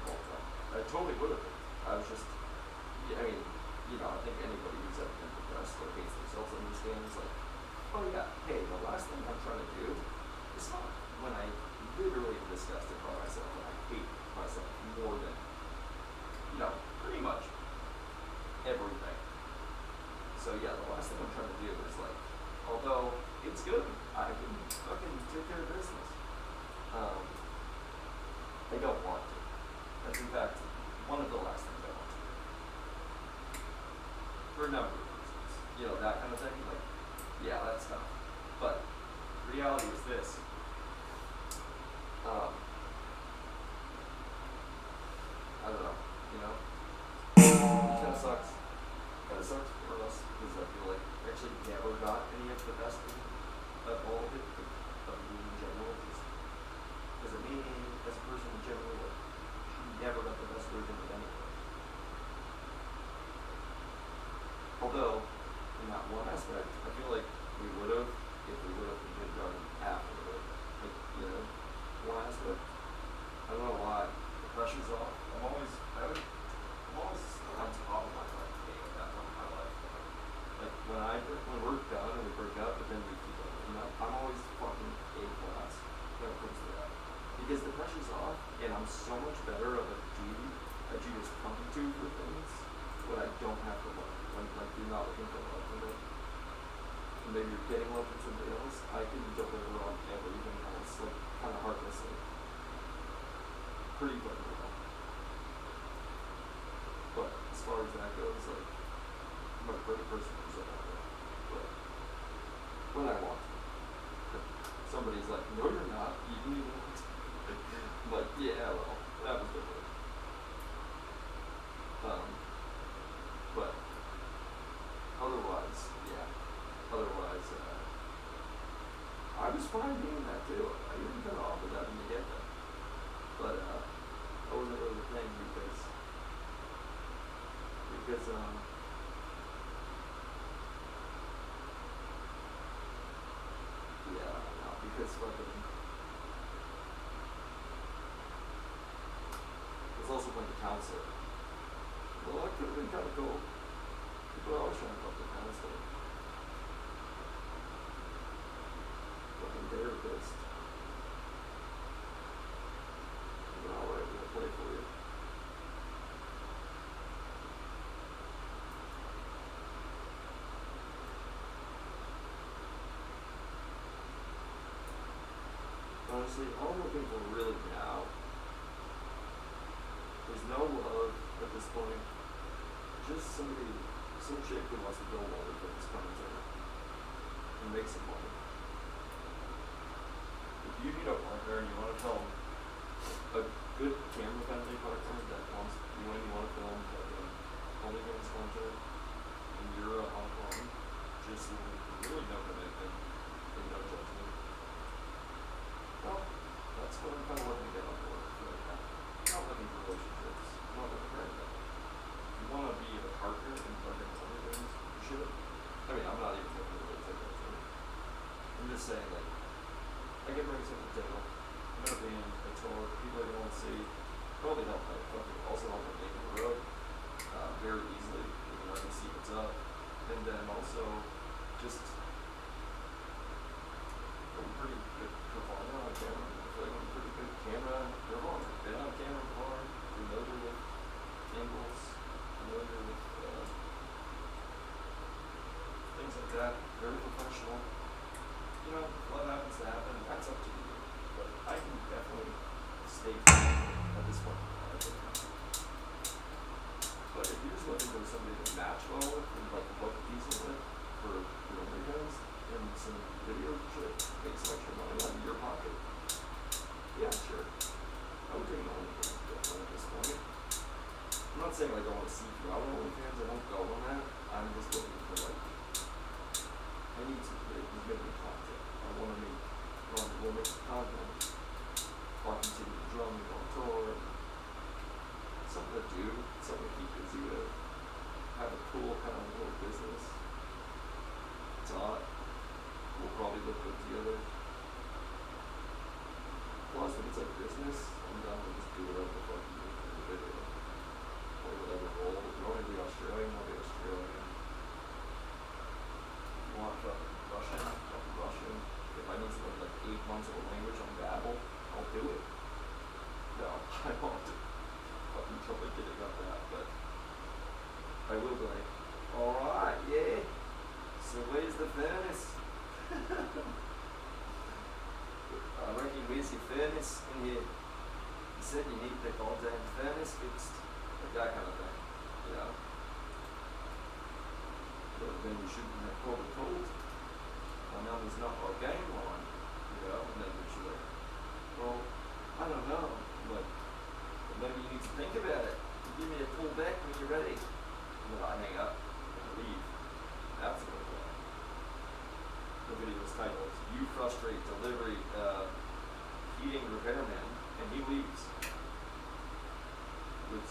all the time, I totally would have been. I was just, I mean, I think anybody who's ever been depressed or hates themselves understands, like, oh yeah, hey, the last thing I'm trying to do is not when I literally am disgusted by myself and I hate myself more than, pretty much everything. So yeah, the last thing I'm trying to do is like, although it's good, I can fucking take care of business. I don't want to. That's in fact one of the last things I want to do. For a number of reasons. That kind of thing, like, yeah, that's tough. sucks. Kind of sucks for us because I feel like we actually never got any of the best of all of it, of me in general, just as a me, as a person in general, like, never got the best version of anything. Although, in that one aspect, I feel like we would have, if we would have been done after it. Like, you know, one aspect. I don't know why. The pressure's off. I'm always on top of my life game at that point in my life. Like when we're done and we break up, but then we keep on. You know, I'm always fucking A class when it comes to that. Because the pressure's off, and I'm so much better of a dude that you just come to for things when I don't have to look. When like you're not looking for love from it. And maybe you're getting love from somebody else. I can deliver on everything else, like kind of heartlessly. Pretty fucking well. But as far as that goes, like I'm a pretty person who's like that. But when I want to. Somebody's like, no you're not, you didn't even want to. I'm like, yeah, well, that was different. But otherwise, yeah. Otherwise, I was fine doing that too. I even got off with that in the get there. But that wasn't really the thing because yeah, no, because fucking I was also playing the counselor. Well, that could have been kind of cool. People are always trying to fuck the counselor. Fucking therapist. You're alright, we'll play for you. Honestly, all I'm looking for really now, there's no love at this point. Just some chick who wants to build all the things comes in and make some money. If you need a partner and you want to film a good camera friendly partner that wants you when you want to film like an OnlyFans content and you're a hot one, just really no commitment and no judgment. Well, that's what I'm kind of looking to get on board right now. I'm not looking for relationships. I'm not looking for anything. If you want to be a partner in fucking OnlyFans, you should. I mean, I'm not even looking to really take that to me. I'm just saying, like, I can bring something to the table. I'm in a band, I tour, people are going to see. Probably help my fucking, also help my making the road very easily. You can already see what's up. And then also, just I'm a pretty good performer on camera. I feel like I'm a pretty good camera performer. Been on camera before, familiar with angles, familiar with things like that. Very professional. You know, what happens to happen, that's up to you. But I can definitely stay at this point in my life. But if you're just looking for somebody to match well with and like look decent with for your videos and some video shit, make some extra money out of your pocket, yeah, sure. I would take an OnlyFans definitely at this point. I'm not saying like I want to see you out on OnlyFans, I don't go on that. I'm just looking for like, I need to make content. I want to make, we'll make some content. I'll continue to drum and go on tour. Something to do, something to keep busy with. Have a cool kind of little business. It's odd. We'll probably look good together. Plus, if it's like business, I'm down to just do whatever the fuck you do for the video. Or whatever role. If you want me to be Australian, I'll be Australian. If you want fucking Russian, I'll be Russian. If I need to learn like 8 months of a language on Babel, I'll do it. No, I won't. I'm totally kidding about that, but I will be like, alright, yeah. So where's the furnace? I reckon where's your furnace in here? You said you need the goddamn furnace fixed. Like that kind of thing, you know? But then you shouldn't have probably told my number's not our game line, you know? And then you're like, well, I don't know. Like, maybe you need to think about it. Give me a call back when you're ready. I'm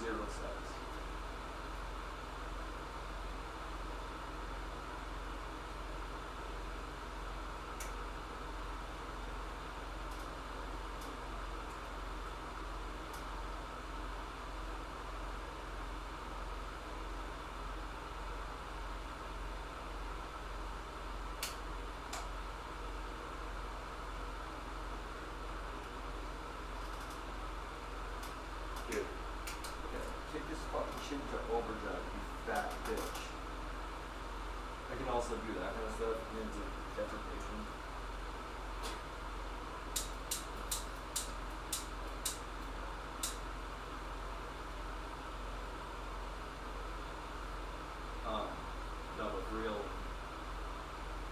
0 status. Dude, okay, kick this fucking shit into overdrive, you fat bitch. I can also do that kind of stuff into deprivation. No, but for real,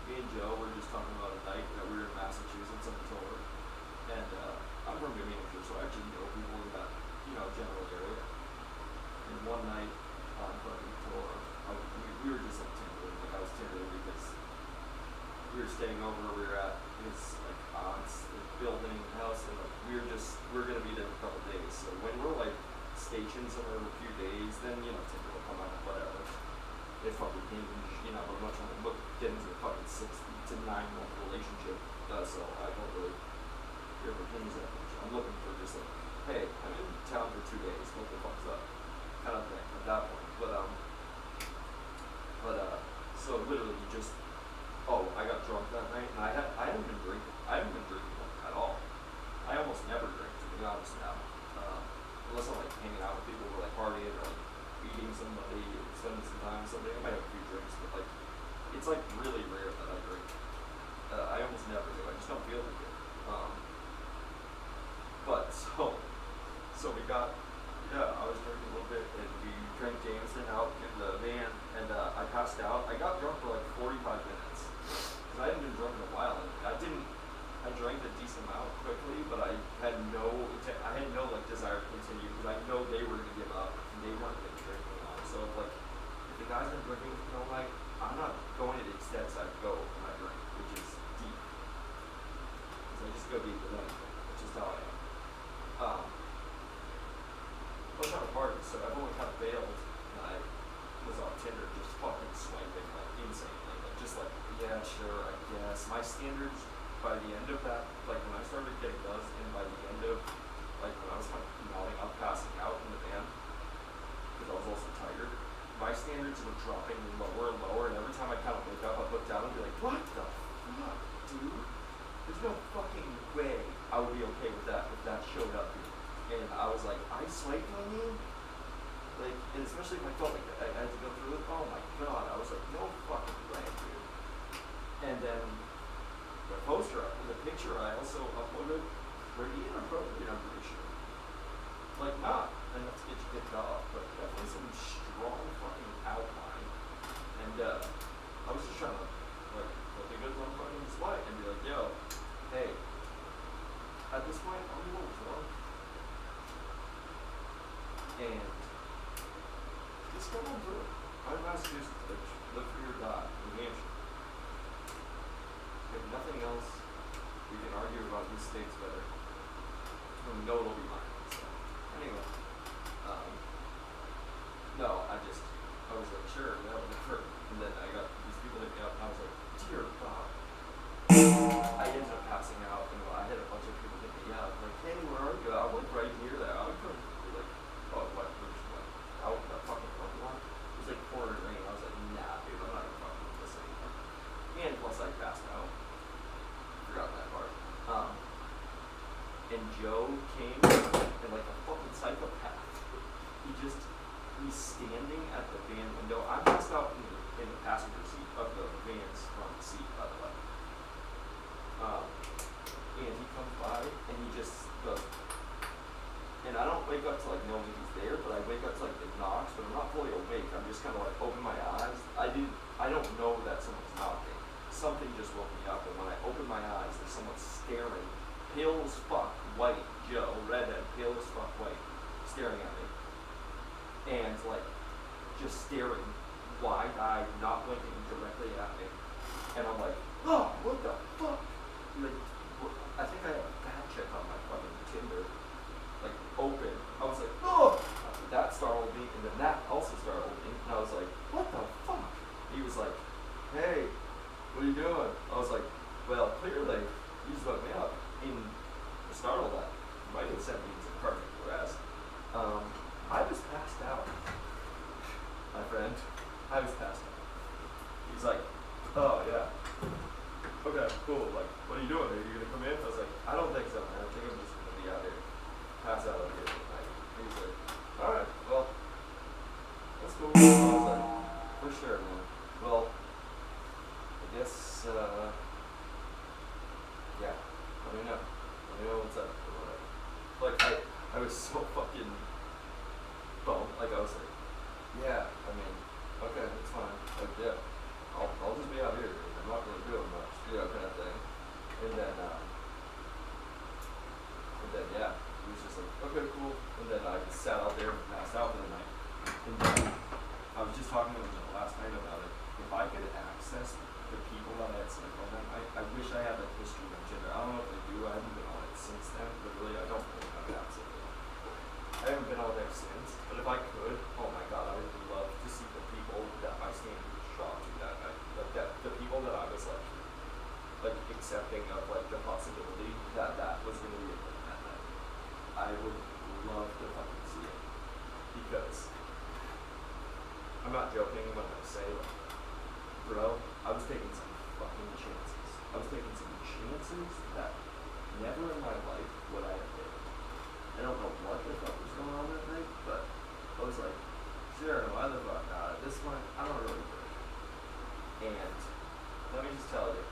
me and Joe were just talking about a night that we were in Massachusetts on the tour. And I'm from New Hampshire, so I actually know people in that, general area. And one night on fucking tour, we were just like Tinder, like I was Tinder because we were staying over, we were at his like aunt's building house, and like we were gonna be there for a couple days. So when we're like stationed somewhere for a few days, then Tinder will come out, whatever. It's fucking hinge, but I'm not trying to get into a fucking 6 to 9 month relationship, so I don't really care for hinge that much. I'm looking for just like, hey, I'm in town for 2 days, what the fuck's up, kind of thing at that point. So literally just, I got drunk that night, and I haven't been drinking like, at all. I almost never drink, to be honest now, unless I'm like hanging out with people who are like partying or like meeting somebody, spending some time with somebody. I might have a few drinks, but like, it's like really rare that I drink. I almost never do. I just don't feel like it. But so we got, I was drinking a little bit, and we drank Jameson out in the van, and I passed out. I got drunk for like 45 minutes, because I hadn't been drunk in a while. And I drank a decent amount quickly, but I had no like desire to continue, because I know they were gonna give up, and they weren't gonna drink anymore. So if the guys are drinking all night, I'm not going to the extents I go when I drink, which is deep. Because I just go deep with anything. That's just how I am. I was trying to party, so I've only kind of bailed, and I was on Tinder just fucking swiping like insanely. Like just like, yeah, sure, I guess. My standards by the end of that, like when I started getting buzzed, and by the end of like when I was kind of nodding up, passing out in the van, because I was also tired, my standards were dropping lower and lower, and every time I kind of wake up, I'd look down and be like, what the fuck, dude? There's no fucking way I would be okay with that if that showed up here. And I was like, I swiped on you? Like, and especially if I felt like I had to go through it, oh my god, I was like, no fucking way, dude. And then the picture I also uploaded, pretty inappropriate, I'm pretty sure. Like, not enough to get you kicked off, but definitely some strong fucking outline. And I was just trying to like look a good one fucking swipe and be like, yo, hey, at this point I'm a little drunk, and just come on through it. I'm Massachusetts, bitch. Live for your God, New Hampshire. If nothing else, we can argue about whose state's better, and we know it'll be mine. So anyway, no, I was like, sure, yeah, whatever. And then I got these people hit me up, and I was like, dear God. I ended up passing out, and I had a bunch of people hit me up, like, hey, where are you? I'm like right near there. I couldn't be like, oh, what? We're just like out in that fucking parking lot. It was like pouring rain. I was like, nah, dude, I'm not gonna fucking do this anymore. And plus, I passed out. Forgot that part. And Joe came, and like a fucking psychopath, he's standing at the van window. I'm passed out in the passenger seat of the van's front seat, by the way. And he comes by, and he just goes, and I don't wake up to like knowing he's there, but I wake up to like the knocks, but I'm not fully awake. I'm just kind of like open my eyes. I don't know that someone's knocking. Something just woke me up, and when I open my eyes, there's someone staring, pale as fuck, white, Joe, redhead, pale as fuck, white, staring at me. And like, just staring, wide-eyed, not blinking, directly at me. And I'm like, oh, what the fuck? Like, I think I have a fact check on my fucking Tinder, like, open. I was like, oh! That started I was so fucking bummed. Like, I was like, yeah, I mean, okay, it's fine. Like, yeah, I'll just be out here. I'm not really doing much, you know, kind of thing. And then, yeah, it was just like, okay, cool. And then I just sat out there and passed out for the night. And then I was just talking to him last night about it. If I could access the people that I had sent on them, I wish I had that history on Tinder. I don't know if I do. I haven't been on it since then, but really, I don't really have access to it. I haven't been on there since, but if I could, oh my god, I would love to see the people that my standard was shot to that night. Like, the people that I was like accepting of like the possibility that that was going to be a thing that night. I would love to fucking see it, because I'm not joking when I say, like, bro, I was taking some fucking chances. I was taking some chances that never in my life would I have taken. I don't know what the fuck was going on that night, but I was like, sure, why the fuck not? At this point, I don't really care. And let me just tell you,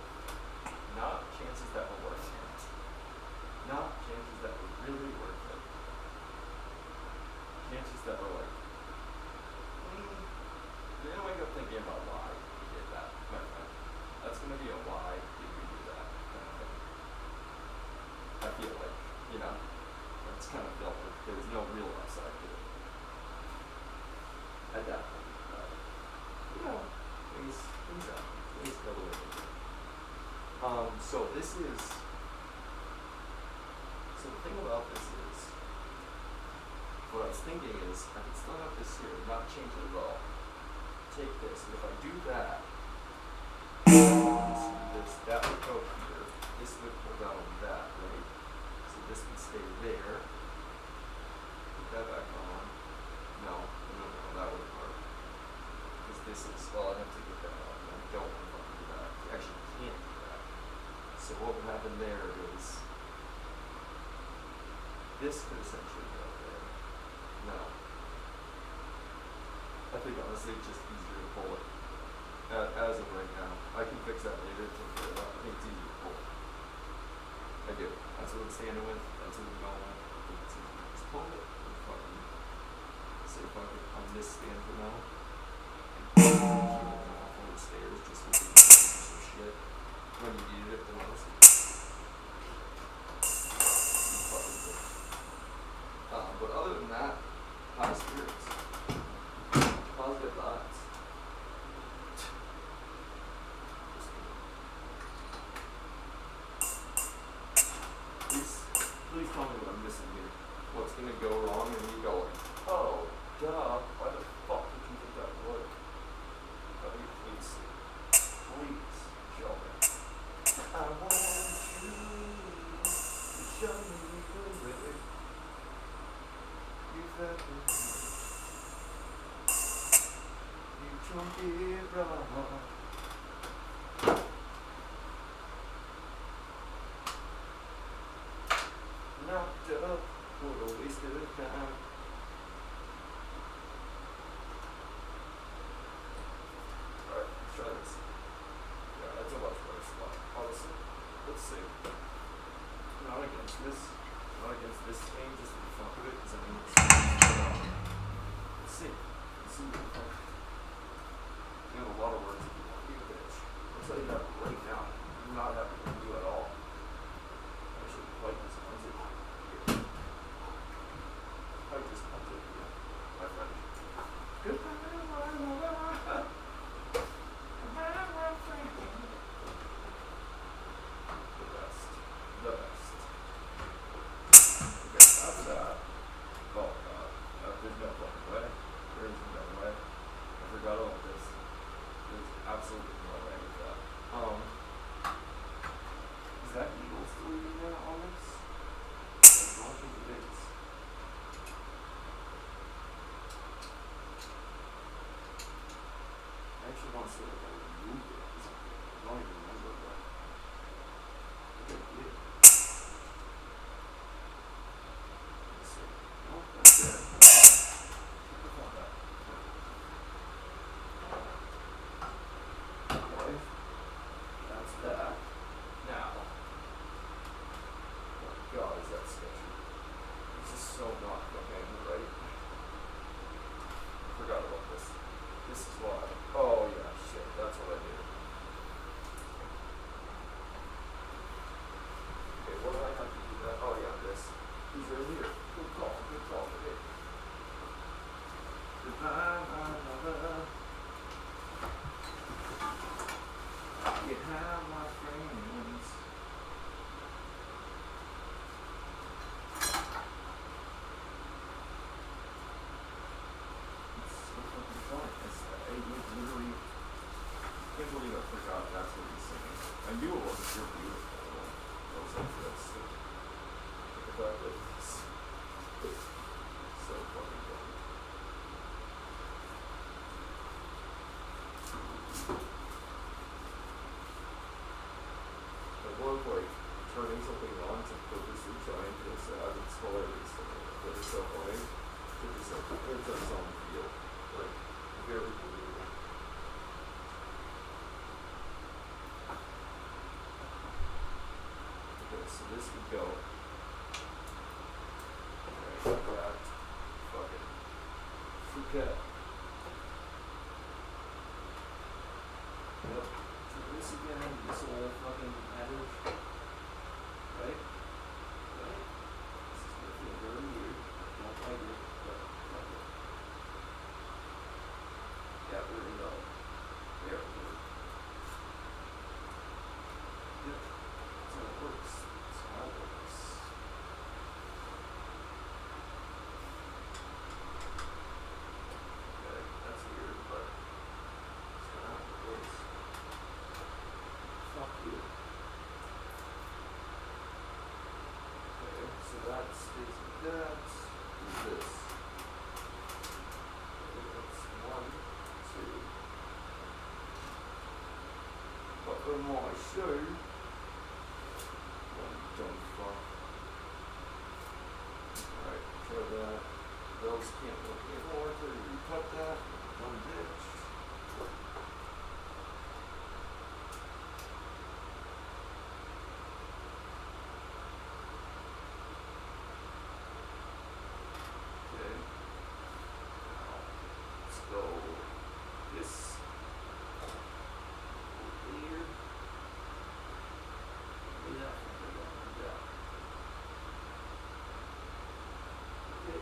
not chances that were worth it. Not chances that were really worth it. Chances that were like, you're gonna wake up thinking about why you did that, my friend. That's gonna be a why did we do that kind of thing. I feel like, you know, it's kind of felt like there was no real upside to it at that point. But, you know, things happen. Things go the way they do. So this is, so the thing about this is, what I was thinking is, I can still have this here, not change it at all. Take this, and if I do that, that would go here, this would pull down that, right? So this would stay there. Put that back on. No, that wouldn't work. Because this is, well, I have to get that on, and I don't want to fucking do that. I actually can't do that. So what would happen there is, this could essentially go there. No. I think honestly it's just easier to pull it as of right now. I can fix that later to clear it up. I think it's easier to pull it. I do. That's what I'm standing with. That's what I'm going with. I think it's easier to just pull it and fucking say fuck it on this stand for now. And keep it off on the stairs just with the some shit when you needed it the most. But other than that, high spirits. Positive vibes. Please tell me what I'm missing here. What's gonna go wrong and you go like, oh, duh, why the fuck did you think that would work? Please show me. I want you to show me the way. You've ever don't get wrong. Knocked up, what a waste of time. Alright, let's try this. Yeah, that's a much better spot, honestly. Let's see. Not against this game, just for the fuck of it, because I mean, let's see. Let's see what the fuck. You have a lot of words if you want to be a bitch. I'll tell you that right now. I'm not happy with you at all. I should quite disappointed. I Good call today. Goodbye, my lover. You have my friends. It's so fucking fun. I literally can't believe I forgot that's what he's singing. I knew it wasn't You're Beautiful. I was like, that's stupid. But the fact that it's so fucking fun. I love like turning something on to purposely try and feel sad. It's hilarious to me. But it's so funny. It's like it does sound feel like very believable. Okay, so this would go. Alright, that fucking Phuket. Yep. So this again, this old fucking adage. Right? Right? This is gonna feel very weird. Don't like it, but fuck it. Yeah, there we go. There we go. Yep. That's how it works. That's how it works. Okay, that's weird, but it's not how it works. Fuck you. Okay, so that stays with that. Do this. Okay, that's 1, 2. But on my shoe, don't fuck. Alright, try that. Those can't look anymore until you cut that. Dumb bitch. Okay. Now, let's go this over here. Yeah, yeah. Okay.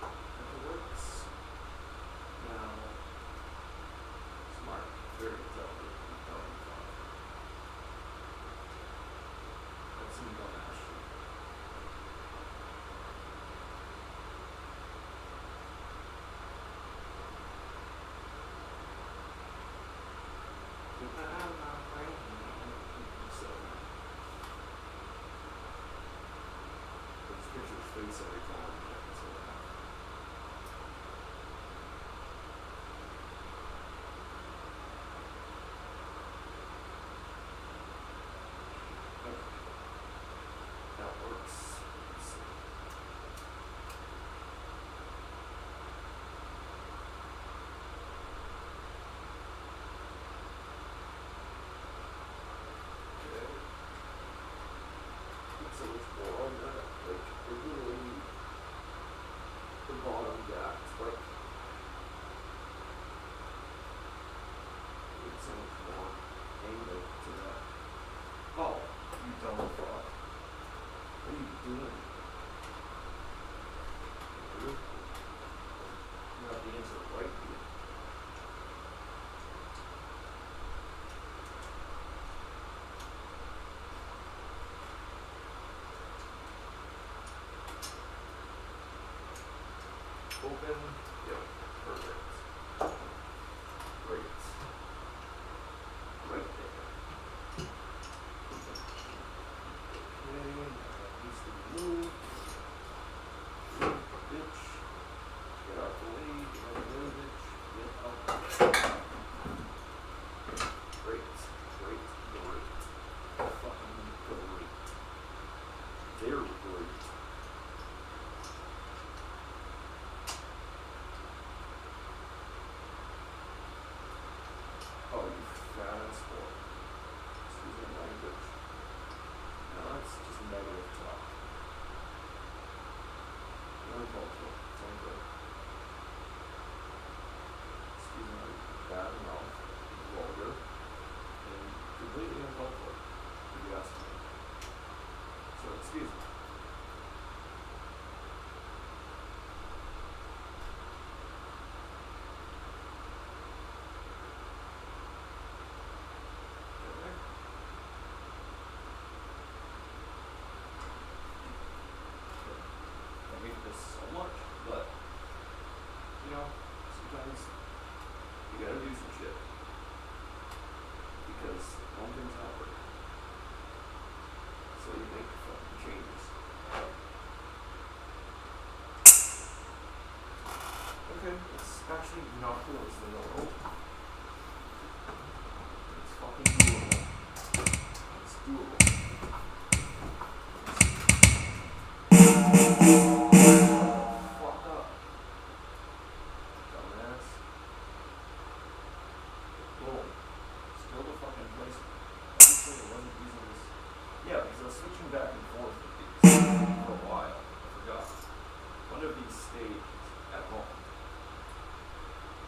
That works. Now, smart, very intelligent, That's some dumbass shit. Goodbye, my friend. So, this picture's face every time. I can say that. Okay. That works. Let's see. Okay. So it's more on that, like, really, the bottom gap, like, it's so much more angle to that. Oh, you dumb fuck. What are you doing? You have the answer right here. Open. Yep. Perfect. Great. Right there. Okay, that needs to be moved. Bitch. Get out the way. Get out the way, bitch. Get out the way. Great. Great. Great. Fucking great. Very great. actually not close to the world. It's fucking doable. It's doable. Fuck up. Dumbass. Boom. Still the fucking place. Obviously it wasn't using this. Yeah, because I was switching back and forth with these for a while. I forgot. One of these stayed at home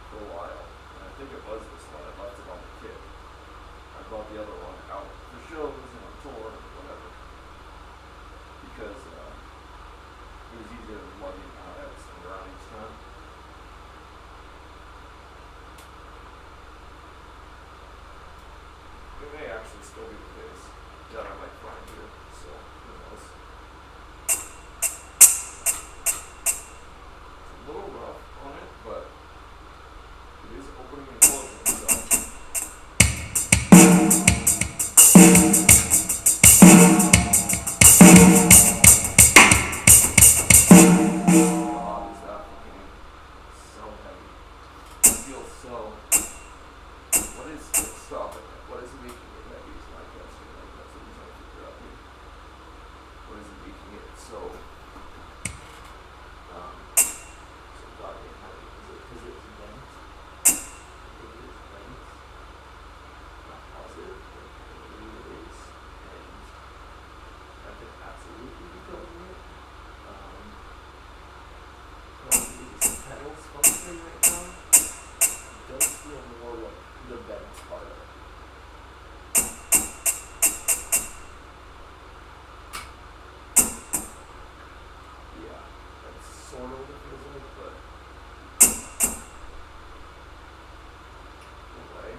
for a while. And I think it was this one. I left it on the kit. I brought the other one out for shows and on tour or whatever. Because it was easier than lugging out everything around each time. It may actually still be the case that I might find here, so who knows. It's a little rough on it, but it is opening and closing, so. God, is that fucking so heavy. It feels so. What is stopping it? What is making it heavy is my question. Like, that's what I'm trying to figure out here. What is making it so goddamn heavy? Is it because it's bent? Maybe it's bent. Not positive, but maybe it is. And that could absolutely be causing it. Probably some pedals functioning right now. It does feel more like the bent part of it. Yeah, that's sort of what it feels like, but anyway.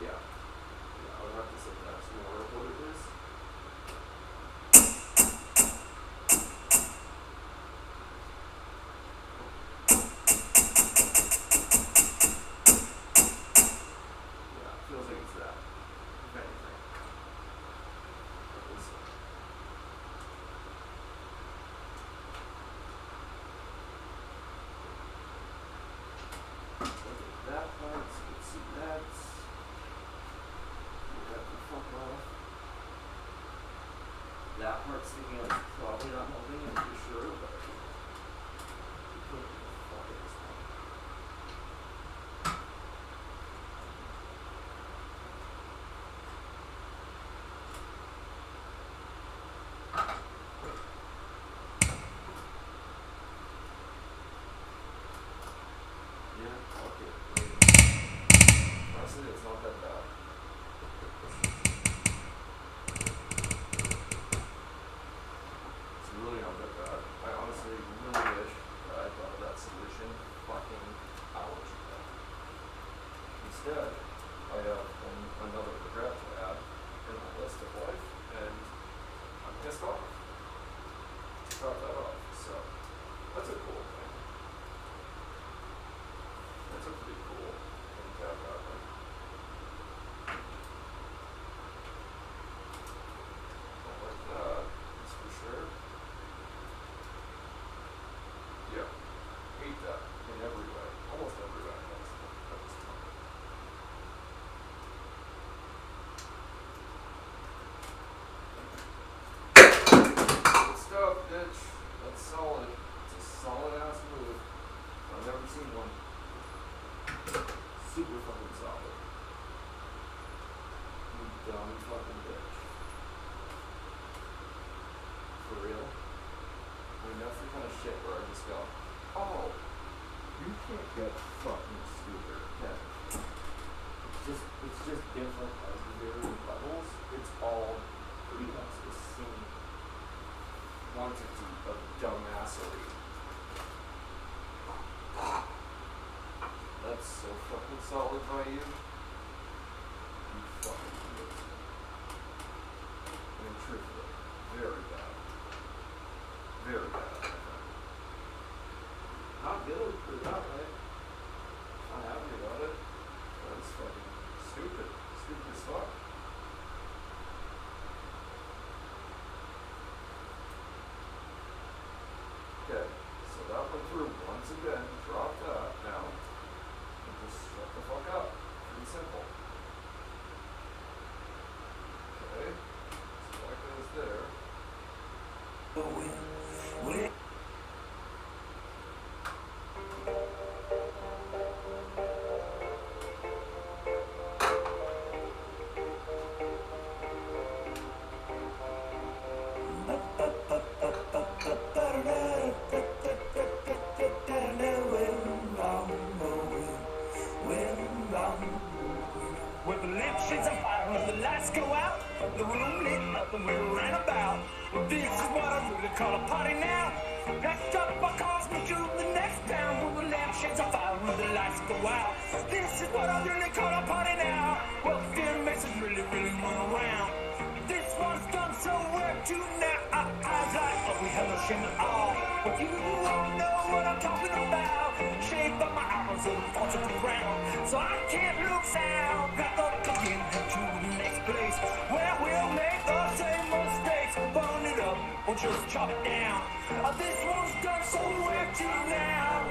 Yeah. Yeah, I would have to say that's more of what it is. Yeah, it feels like it's that, if anything. At least so. Look at that part, so you can see that. Get that the fuck off. That part sticking out is probably not helping, I'm pretty sure, but what the fuck is that? Yeah, fuck it. I mean, honestly, it's not that bad. It's really not that bad. I honestly really wish that I thought of that solution fucking hours ago. Instead, I have another regret to add in my list of life, and I'm pissed off. Drop that off. So, that's a cool thing. That's a pretty cool thing to have happen. Don't like that, that's for sure. Yeah, hate that in every way, almost every way. That's tough. Good stuff, bitch. That's solid. It's a solid ass move. I've never seen one. Super fucking solid. You dumb fucking bitch. For real? I mean, that's the kind of shit where I just go, oh, you can't get fucking stupid, okay? It's just different at varying levels. It's all pretty much the same quantity of dumbassery. That's so fucking solid by you. You fucking idiot. I mean, truthfully, very bad. Very bad, I think. Not good, put it that way. Not happy about it. That's fucking stupid. Stupid as fuck. again, drop that now. And just shut the fuck up. Pretty simple. Okay. So that goes there. With the lampshades on fire, when the lights go out, the room lit up and we ran about. Well, this is what I really call a party now. Packed up my cars, moved to the next town. With the lampshades on fire, when the lights go out. This is what I really call a party now. Well, the fear makes us really, really run around. This one's done so well too now. I was like, oh, we have no shame at all. But you won't know what I'm talking about. Shaved by my arms and fall to the ground. So I can't look sound. Back up again to the next place where we'll make the same mistakes. Burn it up or just chop it down. This one's done so well too now.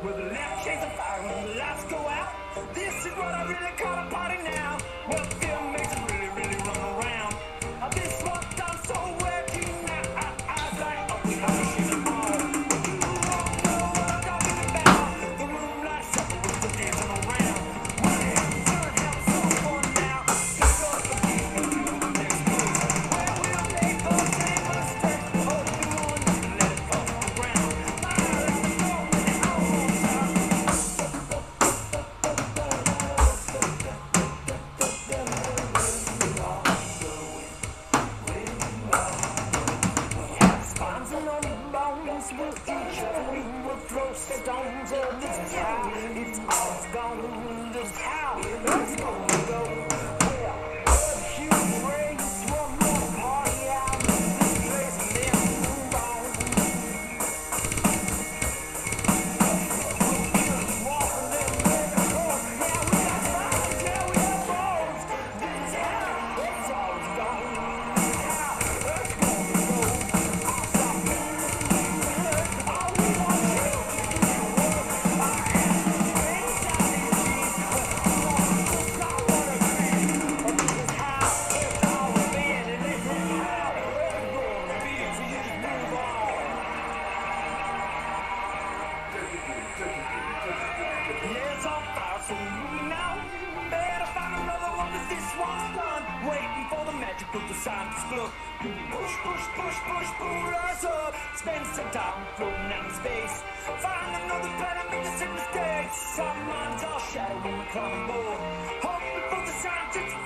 With the lampshades on fire, when the lights go out. This is what I really call a party now. Well, fear makes it really, really run around. This one's done so well too now. I was like, oh, we have a shit of all. You won't know what I'm talking about. The room lights up with the dancing around. Money, turn, have some fun now. Pick up the beat and do the next move. Where we'll make the same mistake. Oh, you won't need to let it fall to the ground. My life is going when it almost out. Spines and on bones with each other. We will throw stones at this is how it's all gone. This is how it's gonna go. Well, the human race, one more party out in this place and then move on. We'll just walk and then make a course. Yeah, we got spines, yeah, we got bones. This is how it's always gone. This is how it's gonna go. Yes, I'm fire, so now better find another one 'cause this one's done. Waiting for the magic of the scientist look. Push, push, push, push, pull us up. Spend some time floating out in space. Find another planet, make the same mistakes. Some minds are shattered when we climb aboard. Hoping for the scientists.